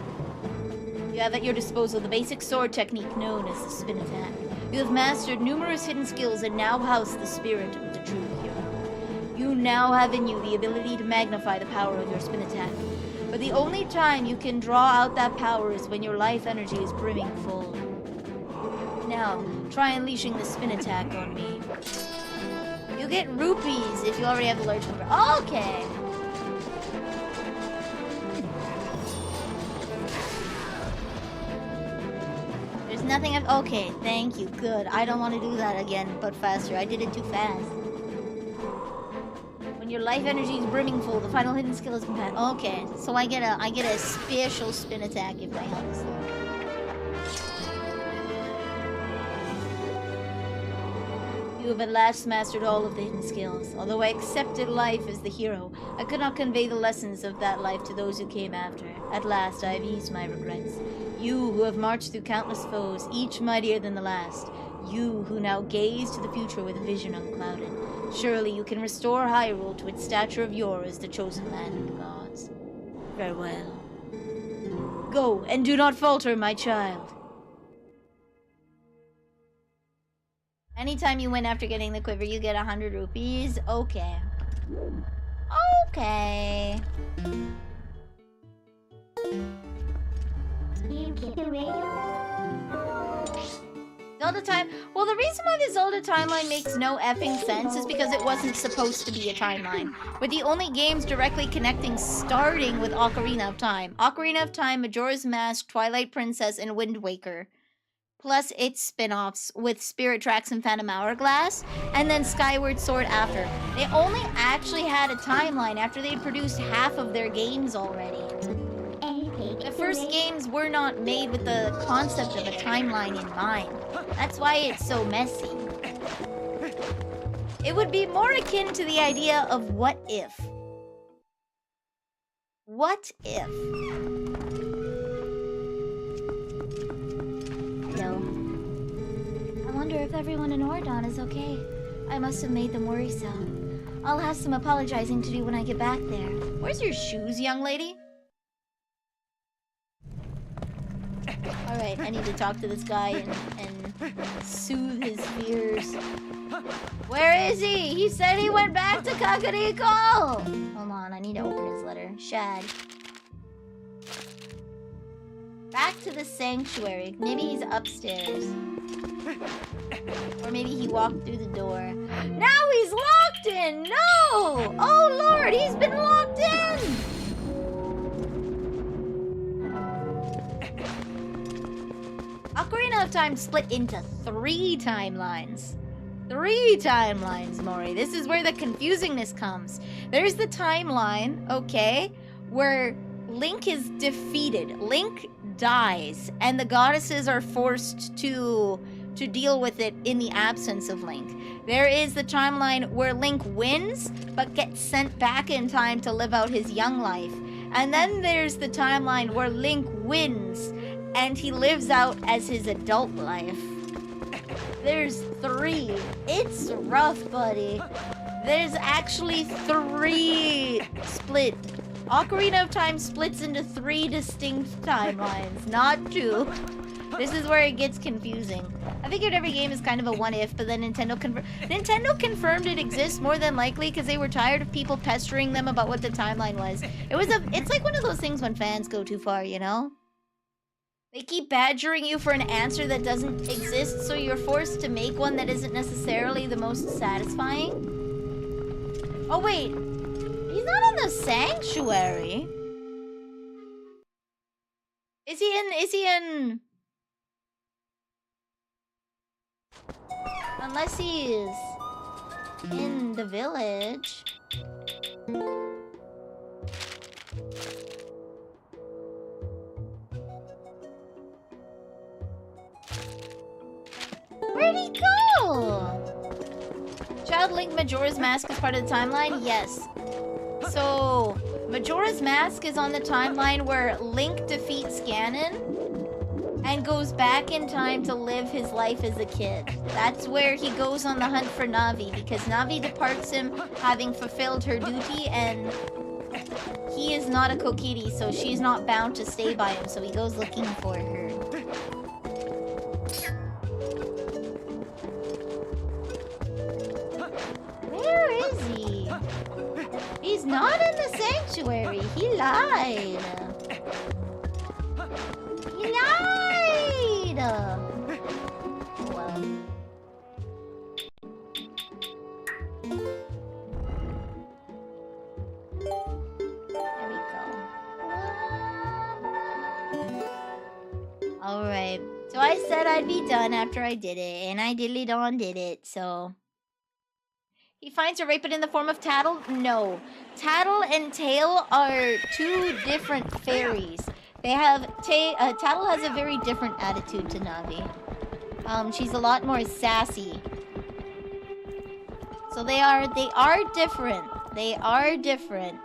You have at your disposal the basic sword technique known as the spin attack. You have mastered numerous hidden skills and now house the spirit of the true hero. You now have in you the ability to magnify the power of your spin attack. But the only time you can draw out that power is when your life energy is brimming full. Now, try unleashing the spin attack on me. You get rupees if you already have the large number. Okay. There's nothing okay, thank you. Good. I don't want to do that again, but faster. I did it too fast. When your life energy is brimming full, the final hidden skill is compatible. Okay, so I get a special spin attack if my health is low. You have at last mastered all of the hidden skills. Although I accepted life as the hero, I could not convey the lessons of that life to those who came after. At last, I have eased my regrets. You who have marched through countless foes, each mightier than the last. You who now gaze to the future with a vision unclouded. Surely you can restore Hyrule to its stature of yore as the chosen land of the gods. Farewell. Go, and do not falter, my child. Anytime you win after getting the quiver, you get 100 rupees. Okay. Okay. Zelda time. Well, the reason why the Zelda timeline makes no effing sense is because it wasn't supposed to be a timeline. With the only games directly connecting starting with Ocarina of Time. Ocarina of Time, Majora's Mask, Twilight Princess, and Wind Waker. Plus its spin-offs with Spirit Tracks and Phantom Hourglass, and then Skyward Sword after. They only actually had a timeline after they'd produced half of their games already. The first games were not made with the concept of a timeline in mind. That's why it's so messy. It would be more akin to the idea of what if. What if? Yo. I wonder if everyone in Ordon is okay. I must have made them worry so. I'll have some apologizing to do when I get back there. Where's your shoes, young lady? Alright, I need to talk to this guy and soothe his fears. Where is he? He said he went back to Kakariko! Hold on, I need to open his letter. Shad. Back to the sanctuary. Maybe he's upstairs. Or maybe he walked through the door. Now he's locked in! No! Oh lord, he's been locked in! Ocarina of Time split into 3 timelines. 3 timelines, Mori. This is where the confusingness comes. There's the timeline, okay, where Link is defeated. Link dies, and the goddesses are forced to deal with it in the absence of Link. There is the timeline where Link wins, but gets sent back in time to live out his young life. And then there's the timeline where Link wins, and he lives out as his adult life. There's 3. It's rough, buddy. There's actually 3 split. Ocarina of Time splits into 3 distinct timelines, not 2. This is where it gets confusing. I figured every game is kind of a what-if, but then Nintendo confirmed it exists more than likely because they were tired of people pestering them about what the timeline was. It's like one of those things when fans go too far, you know? They keep badgering you for an answer that doesn't exist, so you're forced to make one that isn't necessarily the most satisfying. Oh wait, he's not in the sanctuary. Is he in... Unless he is in the village. Where'd he go? Child Link Majora's Mask is part of the timeline? Yes. So, Majora's Mask is on the timeline where Link defeats Ganon and goes back in time to live his life as a kid. That's where he goes on the hunt for Navi, because Navi departs him having fulfilled her duty, and he is not a Kokiri, so she's not bound to stay by him, so he goes looking for her. Where is he? He's not in the sanctuary. He lied. He lied! Well. There we go. Alright. So I said I'd be done after I did it, and I diddly-don did it, so... He finds a rape, but in the form of Tattle? No. Tattle and Tail are 2 different fairies. They have... Tattle has a very different attitude to Navi. She's a lot more sassy. So they are different. They are different.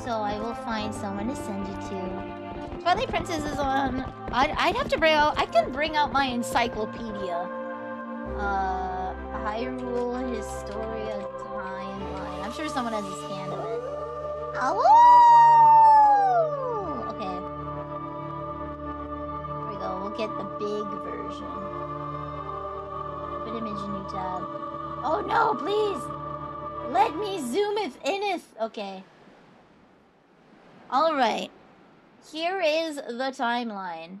So I will find someone to send it to. Twilight Princess is on... I'd have to bring out... I can bring out my encyclopedia. Hyrule Historia Timeline. I'm sure someone has a scan of it. Oh! Okay. Here we go. We'll get the big version. Open image in new tab. Oh no, please! Let me zoometh ineth! Okay. Alright. Here is the timeline.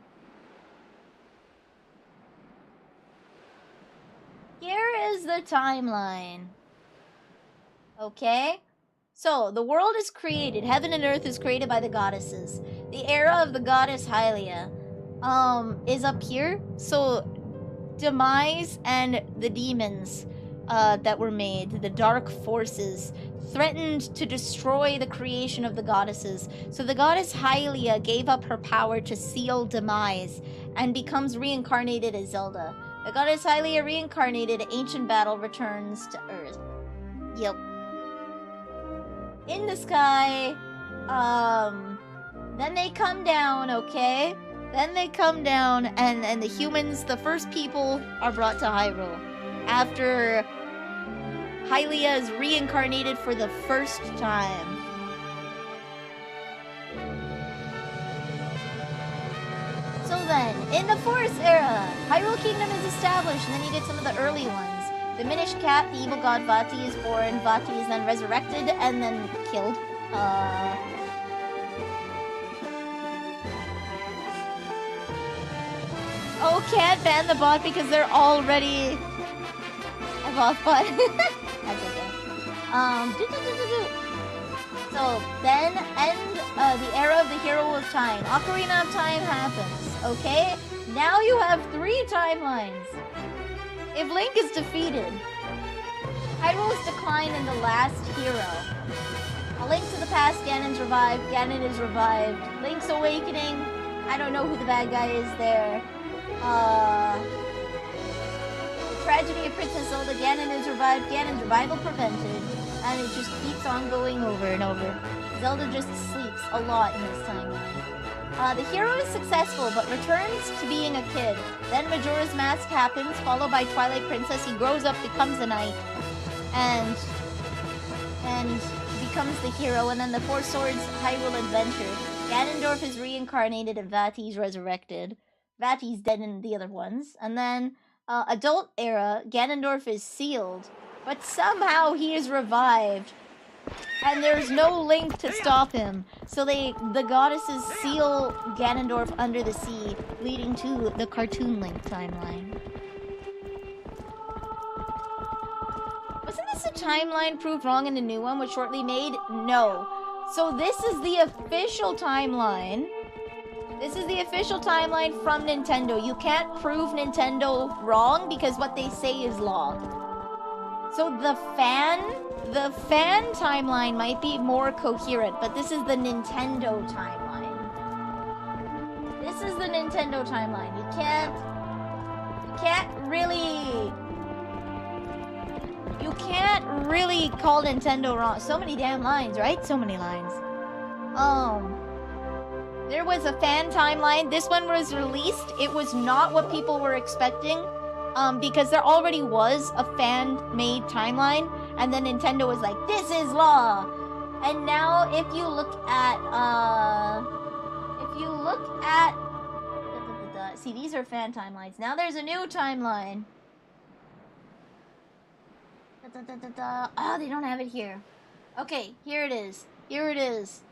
Here is the timeline. Okay? So, the world is created. Heaven and earth is created by the goddesses. The era of the goddess Hylia is up here. So, Demise and the demons that were made, the dark forces, threatened to destroy the creation of the goddesses. So the goddess Hylia gave up her power to seal Demise and becomes reincarnated as Zelda. The goddess Hylia reincarnated, ancient battle returns to Earth. Yep. In the sky, then they come down, okay? Then they come down, and the humans, the first people, are brought to Hyrule. After Hylia is reincarnated for the first time. So then, in the Forest era, Hyrule Kingdom is established, and then you get some of the early ones. The Minish Cat, the evil god Vati, is born. Vati is then resurrected and then killed. Oh, can't ban the bot because they're already a bot bot. That's okay. So then end the era of the Hero of Time. Ocarina of Time happens. Okay? Now you have 3 timelines. If Link is defeated, Hyrule's decline in the last hero. A Link to the Past, Ganon's revived. Ganon is revived. Link's Awakening. I don't know who the bad guy is there. The Tragedy of Princess Zelda. Ganon is revived. Ganon's revival prevented. And it just keeps on going over and over. Zelda just sleeps a lot in this timeline. The hero is successful, but returns to being a kid. Then Majora's Mask happens, followed by Twilight Princess. He grows up, becomes a knight, and becomes the hero. And then the Four Swords Hyrule Adventure. Ganondorf is reincarnated and Vati's resurrected. Vati's dead in the other ones. And then Adult Era, Ganondorf is sealed, but somehow he is revived. And there's no Link to stop him. So the goddesses seal Ganondorf under the sea, leading to the cartoon Link timeline. Wasn't this a timeline proved wrong in the new one was shortly made? No. So this is the official timeline. This is the official timeline from Nintendo. You can't prove Nintendo wrong because what they say is law. So the fan timeline might be more coherent, but this is the Nintendo timeline. This is the Nintendo timeline. You can't really call Nintendo wrong. So many damn lines, right? So many lines. There was a fan timeline. This one was released. It was not what people were expecting. Because there already was a fan-made timeline, and then Nintendo was like, this is law! And now, if you look at, see, these are fan timelines. Now there's a new timeline. Oh, they don't have it here. Okay, here it is. Here it is.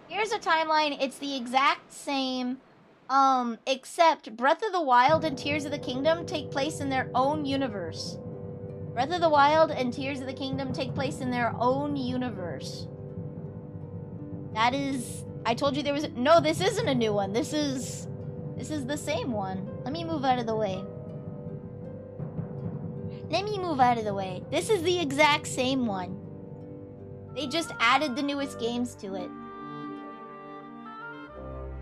Here's a timeline. It's the exact same... except Breath of the Wild and Tears of the Kingdom take place in their own universe. Breath of the Wild and Tears of the Kingdom take place in their own universe. That is... I told you there was... No, this isn't a new one. This is the same one. Let me move out of the way. This is the exact same one. They just added the newest games to it.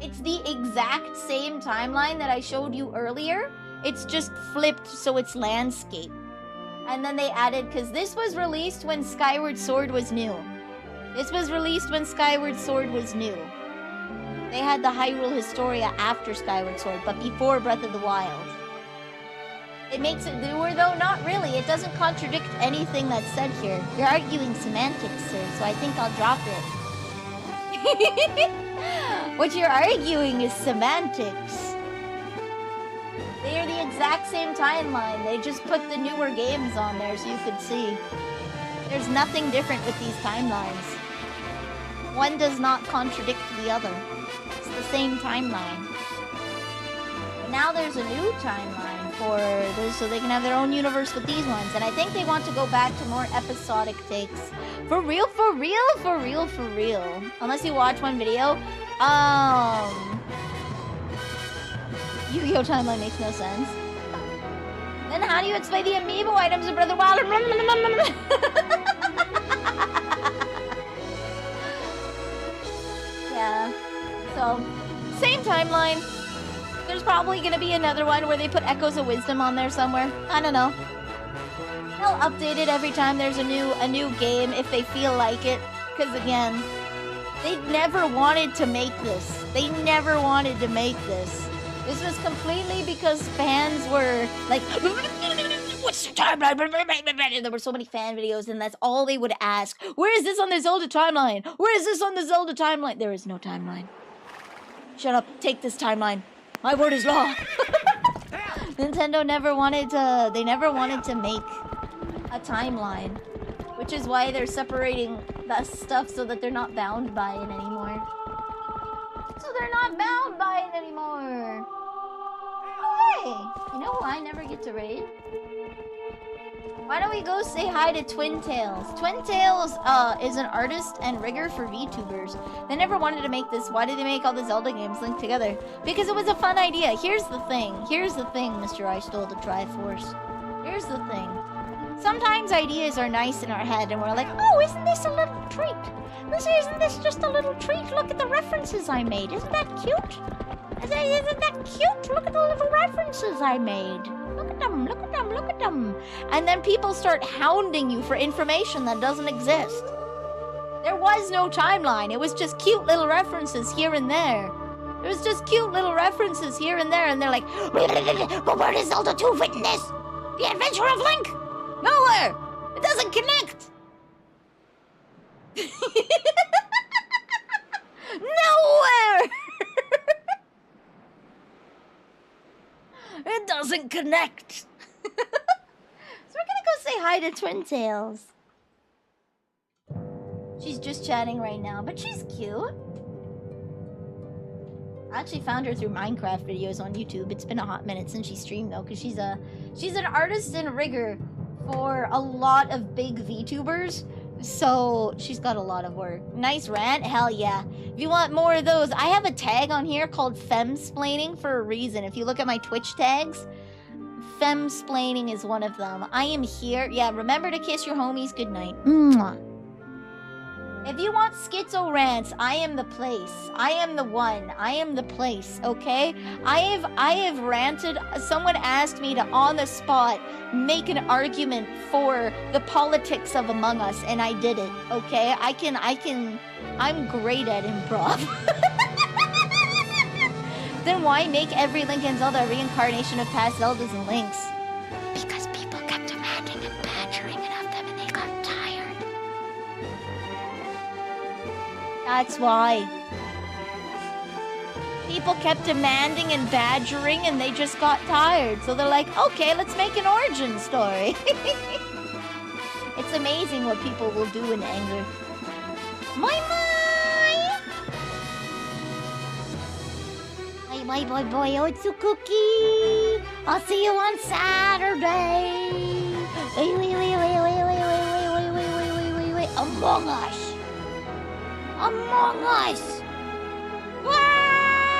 It's the exact same timeline that I showed you earlier. It's just flipped so it's landscape. And then they added, because this was released when Skyward Sword was new. They had the Hyrule Historia after Skyward Sword, but before Breath of the Wild. It makes it newer, though? Not really. It doesn't contradict anything that's said here. You're arguing semantics, sir, so I think I'll drop it. What you're arguing is semantics. They are the exact same timeline. They just put the newer games on there so you could see. There's nothing different with these timelines. One does not contradict the other. It's the same timeline. But now there's a new timeline for this, so they can have their own universe with these ones. And I think they want to go back to more episodic takes. For real, for real, for real, for real. Unless you watch one video. Yu-Gi-Oh! Timeline makes no sense. Then how do you explain the amiibo items in Brother Wilder? Yeah. So, same timeline. There's probably gonna be another one where they put Echoes of Wisdom on there somewhere. I don't know. They'll update it every time there's a new game if they feel like it. Because again, they never wanted to make this. They never wanted to make this. This was completely because fans were like, what's the timeline? There were so many fan videos, and that's all they would ask. Where is this on the Zelda timeline? Where is this on the Zelda timeline? There is no timeline. Shut up. Take this timeline. My word is law. Nintendo never wanted to make a timeline, which is why they're separating the stuff so that they're not bound by it anymore. So they're not bound by it anymore. Oh, hey! You know who I never get to raid? Why don't we go say hi to Twin Tails? Twin Tails is an artist and rigger for VTubers. They never wanted to make this. Why did they make all the Zelda games linked together? Because it was a fun idea. Here's the thing, Mr. I Stole the Triforce. Here's the thing. Sometimes ideas are nice in our head and we're like, oh, isn't this a little treat? Isn't this just a little treat? Look at the references I made. Isn't that cute? Isn't that cute? Look at the little references I made. Look at them, look at them, look at them. And then people start hounding you for information that doesn't exist. There was no timeline. It was just cute little references here and there. It was just cute little references here and there. And they're like, but where does Zelda 2 fit in this? The Adventure of Link? Nowhere. It doesn't connect. Nowhere. It doesn't connect. So we're gonna go say hi to Twin Tails. She's just chatting right now, but she's cute. I actually found her through Minecraft videos on YouTube. It's been a hot minute since she streamed though, because she's an artist and rigger for a lot of big VTubers. So she's got a lot of work. Nice rant? Hell yeah. If you want more of those, I have a tag on here called Femsplaining for a reason. If you look at my Twitch tags, Femsplaining is one of them. I am here. Yeah, remember to kiss your homies goodnight. Mwah. If you want schizo rants, I am the place. I am the one. I am the place, okay? I have ranted. Someone asked me to, on the spot, make an argument for the politics of Among Us, and I did it, okay? I'm great at improv. Then why make every Link and Zelda a reincarnation of past Zeldas and Links? Because people kept demanding and badgering it of them, and they got tired. That's why. People kept demanding and badgering and they just got tired. So they're like, okay, let's make an origin story. It's amazing what people will do in anger. My. Boy, oh, it's a cookie. I'll see you on Saturday. Wait. Among Us. Among Us!